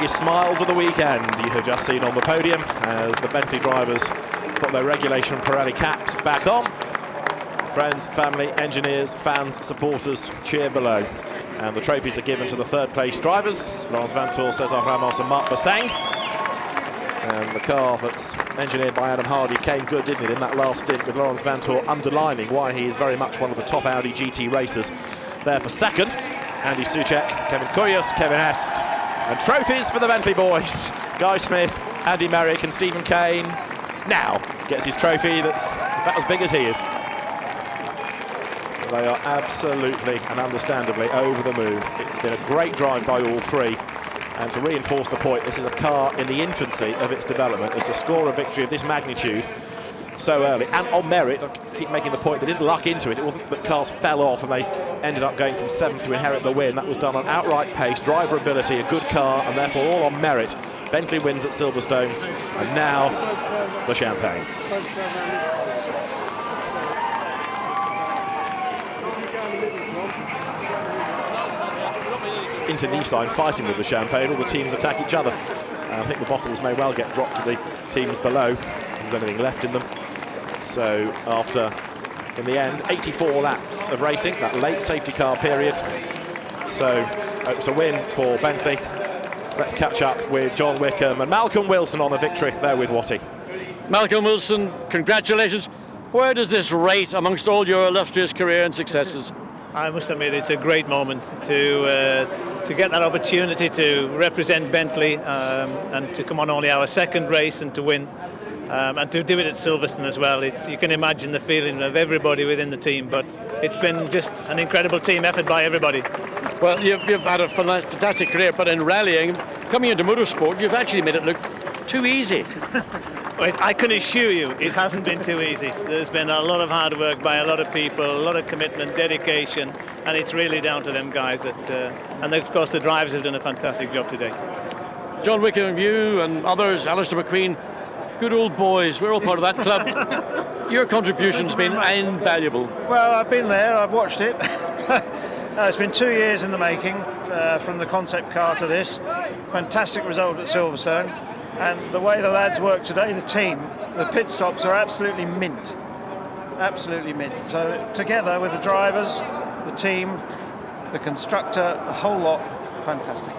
Smiles of the weekend you have just seen on the podium as the Bentley drivers put their regulation Pirelli caps back on. Friends, family, engineers, fans, supporters cheer below. And the trophies are given to the third place drivers, Laurens Vanthoor, Cesar Ramos and Mark Basseng. And the car that's engineered by Adam Hardy came good, didn't it, in that last stint, with Laurens Vanthoor underlining why he is very much one of the top Audi GT racers. There for second, Andy Soucek, Kevin Corius, Kevin Est. And trophies for the Bentley boys. Guy Smith, Andy Merrick and Stephen Kane now gets his trophy that's about as big as he is. They are absolutely and understandably over the moon. It's been a great drive by all 3. And to reinforce the point, this is a car in the infancy of its development. It's a score of victory of this magnitude so early. And on merit, I keep making the point, they didn't luck into it. It wasn't that cars fell off and they ended up going from 7th to inherit the win. That was done on outright pace, driver ability, a good car, and therefore all on merit. Bentley wins at Silverstone, and now the champagne. Into Nissan fighting with the champagne, all the teams attack each other. I think the bottles may well get dropped to the teams below, if there's anything left in them. So after, in the end, 84 laps of racing, that late safety car period. So it's a win for Bentley. Let's catch up with John Wickham and Malcolm Wilson on the victory there with Watty. Malcolm Wilson, congratulations. Where does this rate amongst all your illustrious career and successes? I must admit it's a great moment to get that opportunity to represent Bentley and to come on only our second race and to win. And to do it at Silverstone as well. You can imagine the feeling of everybody within the team, but it's been just an incredible team effort by everybody. Well, you've had a fantastic career, but in rallying, coming into motorsport, you've actually made it look too easy. I can assure you it hasn't been too easy. There's been a lot of hard work by a lot of people, a lot of commitment, dedication, and it's really down to them guys. And of course the drivers have done a fantastic job today. John Wickham, you and others, Alistair McQueen, good old boys, we're all part of that club. Your contribution's been invaluable. Well, I've been there, I've watched it. It's been 2 years in the making, from the concept car to this. Fantastic result at Silverstone. And the way the lads work today, the team, the pit stops are absolutely mint. Absolutely mint. So together with the drivers, the team, the constructor, the whole lot, fantastic.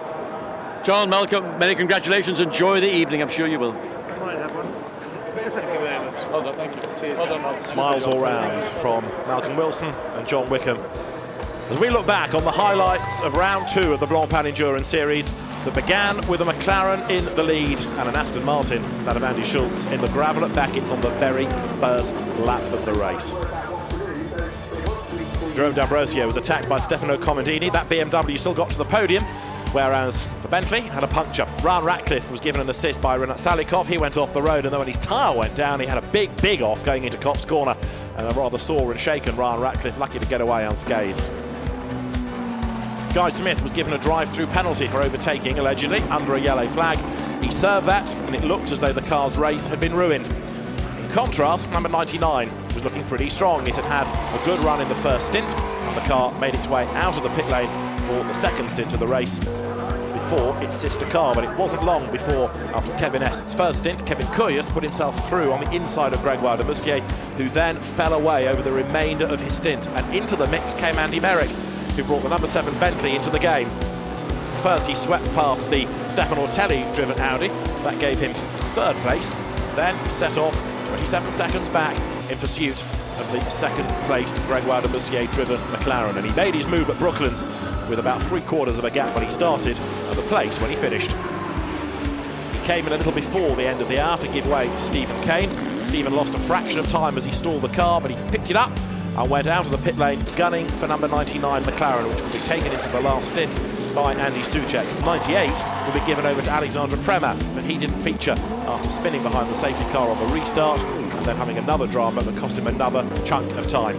John, Malcolm, many congratulations. Enjoy the evening, I'm sure you will. Might have one. Thank you very much. Well done, thank you. Cheers. Well done, Malcolm. Smiles all round from Malcolm Wilson and John Wickham. As we look back on the highlights of round 2 of the Blancpain Endurance Series that began with a McLaren in the lead and an Aston Martin, that of Andy Schultz, in the gravel at Beckett's on the very first lap of the race. Jerome D'Ambrosio was attacked by Stefano Comodini. That BMW still got to the podium, whereas for Bentley had a puncture. Ryan Ratcliffe was given an assist by Renat Salikov. He went off the road, and then when his tyre went down, he had a big off going into Copse Corner, and a rather sore and shaken Ryan Ratcliffe, lucky to get away unscathed. Guy Smith was given a drive-through penalty for overtaking, allegedly, under a yellow flag. He served that, and it looked as though the car's race had been ruined. In contrast, number 99 was looking pretty strong. It had had a good run in the first stint, and the car made its way out of the pit lane for the second stint of the race before its sister car. But it wasn't long before, after Kevin Est's first stint, Kevin Kuyas put himself through on the inside of Gregoire de Musquier, who then fell away over the remainder of his stint. And into the mix came Andy Merrick, who brought the number 7 Bentley into the game. First, he swept past the Stefan Ortelli-driven Audi. That gave him third place. Then he set off 27 seconds back in pursuit of the second-placed Gregoire de Musquier-driven McLaren. And he made his move at Brooklands with about 3/4 of a gap when he started, and the place when he finished. He came in a little before the end of the hour to give way to Stephen Kane. Stephen lost a fraction of time as he stalled the car, but he picked it up and went out of the pit lane gunning for number 99 McLaren, which will be taken into the last stint by Andy Soucek. 98 will be given over to Alexandre Premat, but he didn't feature after spinning behind the safety car on the restart and then having another drama that cost him another chunk of time.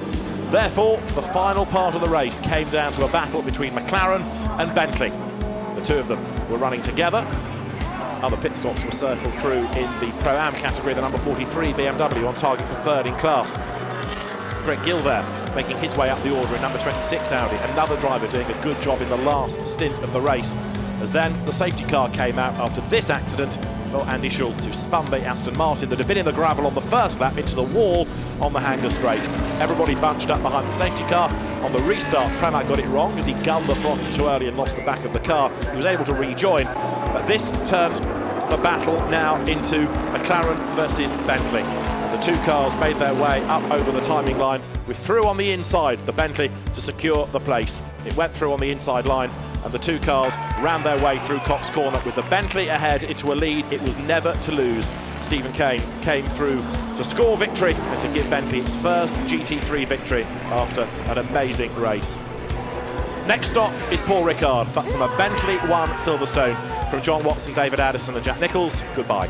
Therefore, the final part of the race came down to a battle between McLaren and Bentley. The two of them were running together. Other pit stops were circled through in the Pro-Am category, the number 43 BMW on target for third in class. Greg Gill there, making his way up the order in number 26 Audi. Another driver doing a good job in the last stint of the race. As then the safety car came out after this accident for Andy Schultz, who spun the Aston Martin that had been in the gravel on the first lap into the wall on the Hanger Straight. Everybody bunched up behind the safety car. On the restart, Premat got it wrong as he gunned the throttle too early and lost the back of the car. He was able to rejoin, but this turned the battle now into McLaren versus Bentley. The two cars made their way up over the timing line with through on the inside, the Bentley, to secure the place. It went through on the inside line, and the two cars ran their way through Copse Corner with the Bentley ahead into a lead it was never to lose. Stephen Kane came through to score victory and to give Bentley its first GT3 victory after an amazing race. Next stop is Paul Ricard, but from a Bentley 1 Silverstone. From John Watson, David Addison and Jack Nicholls, goodbye.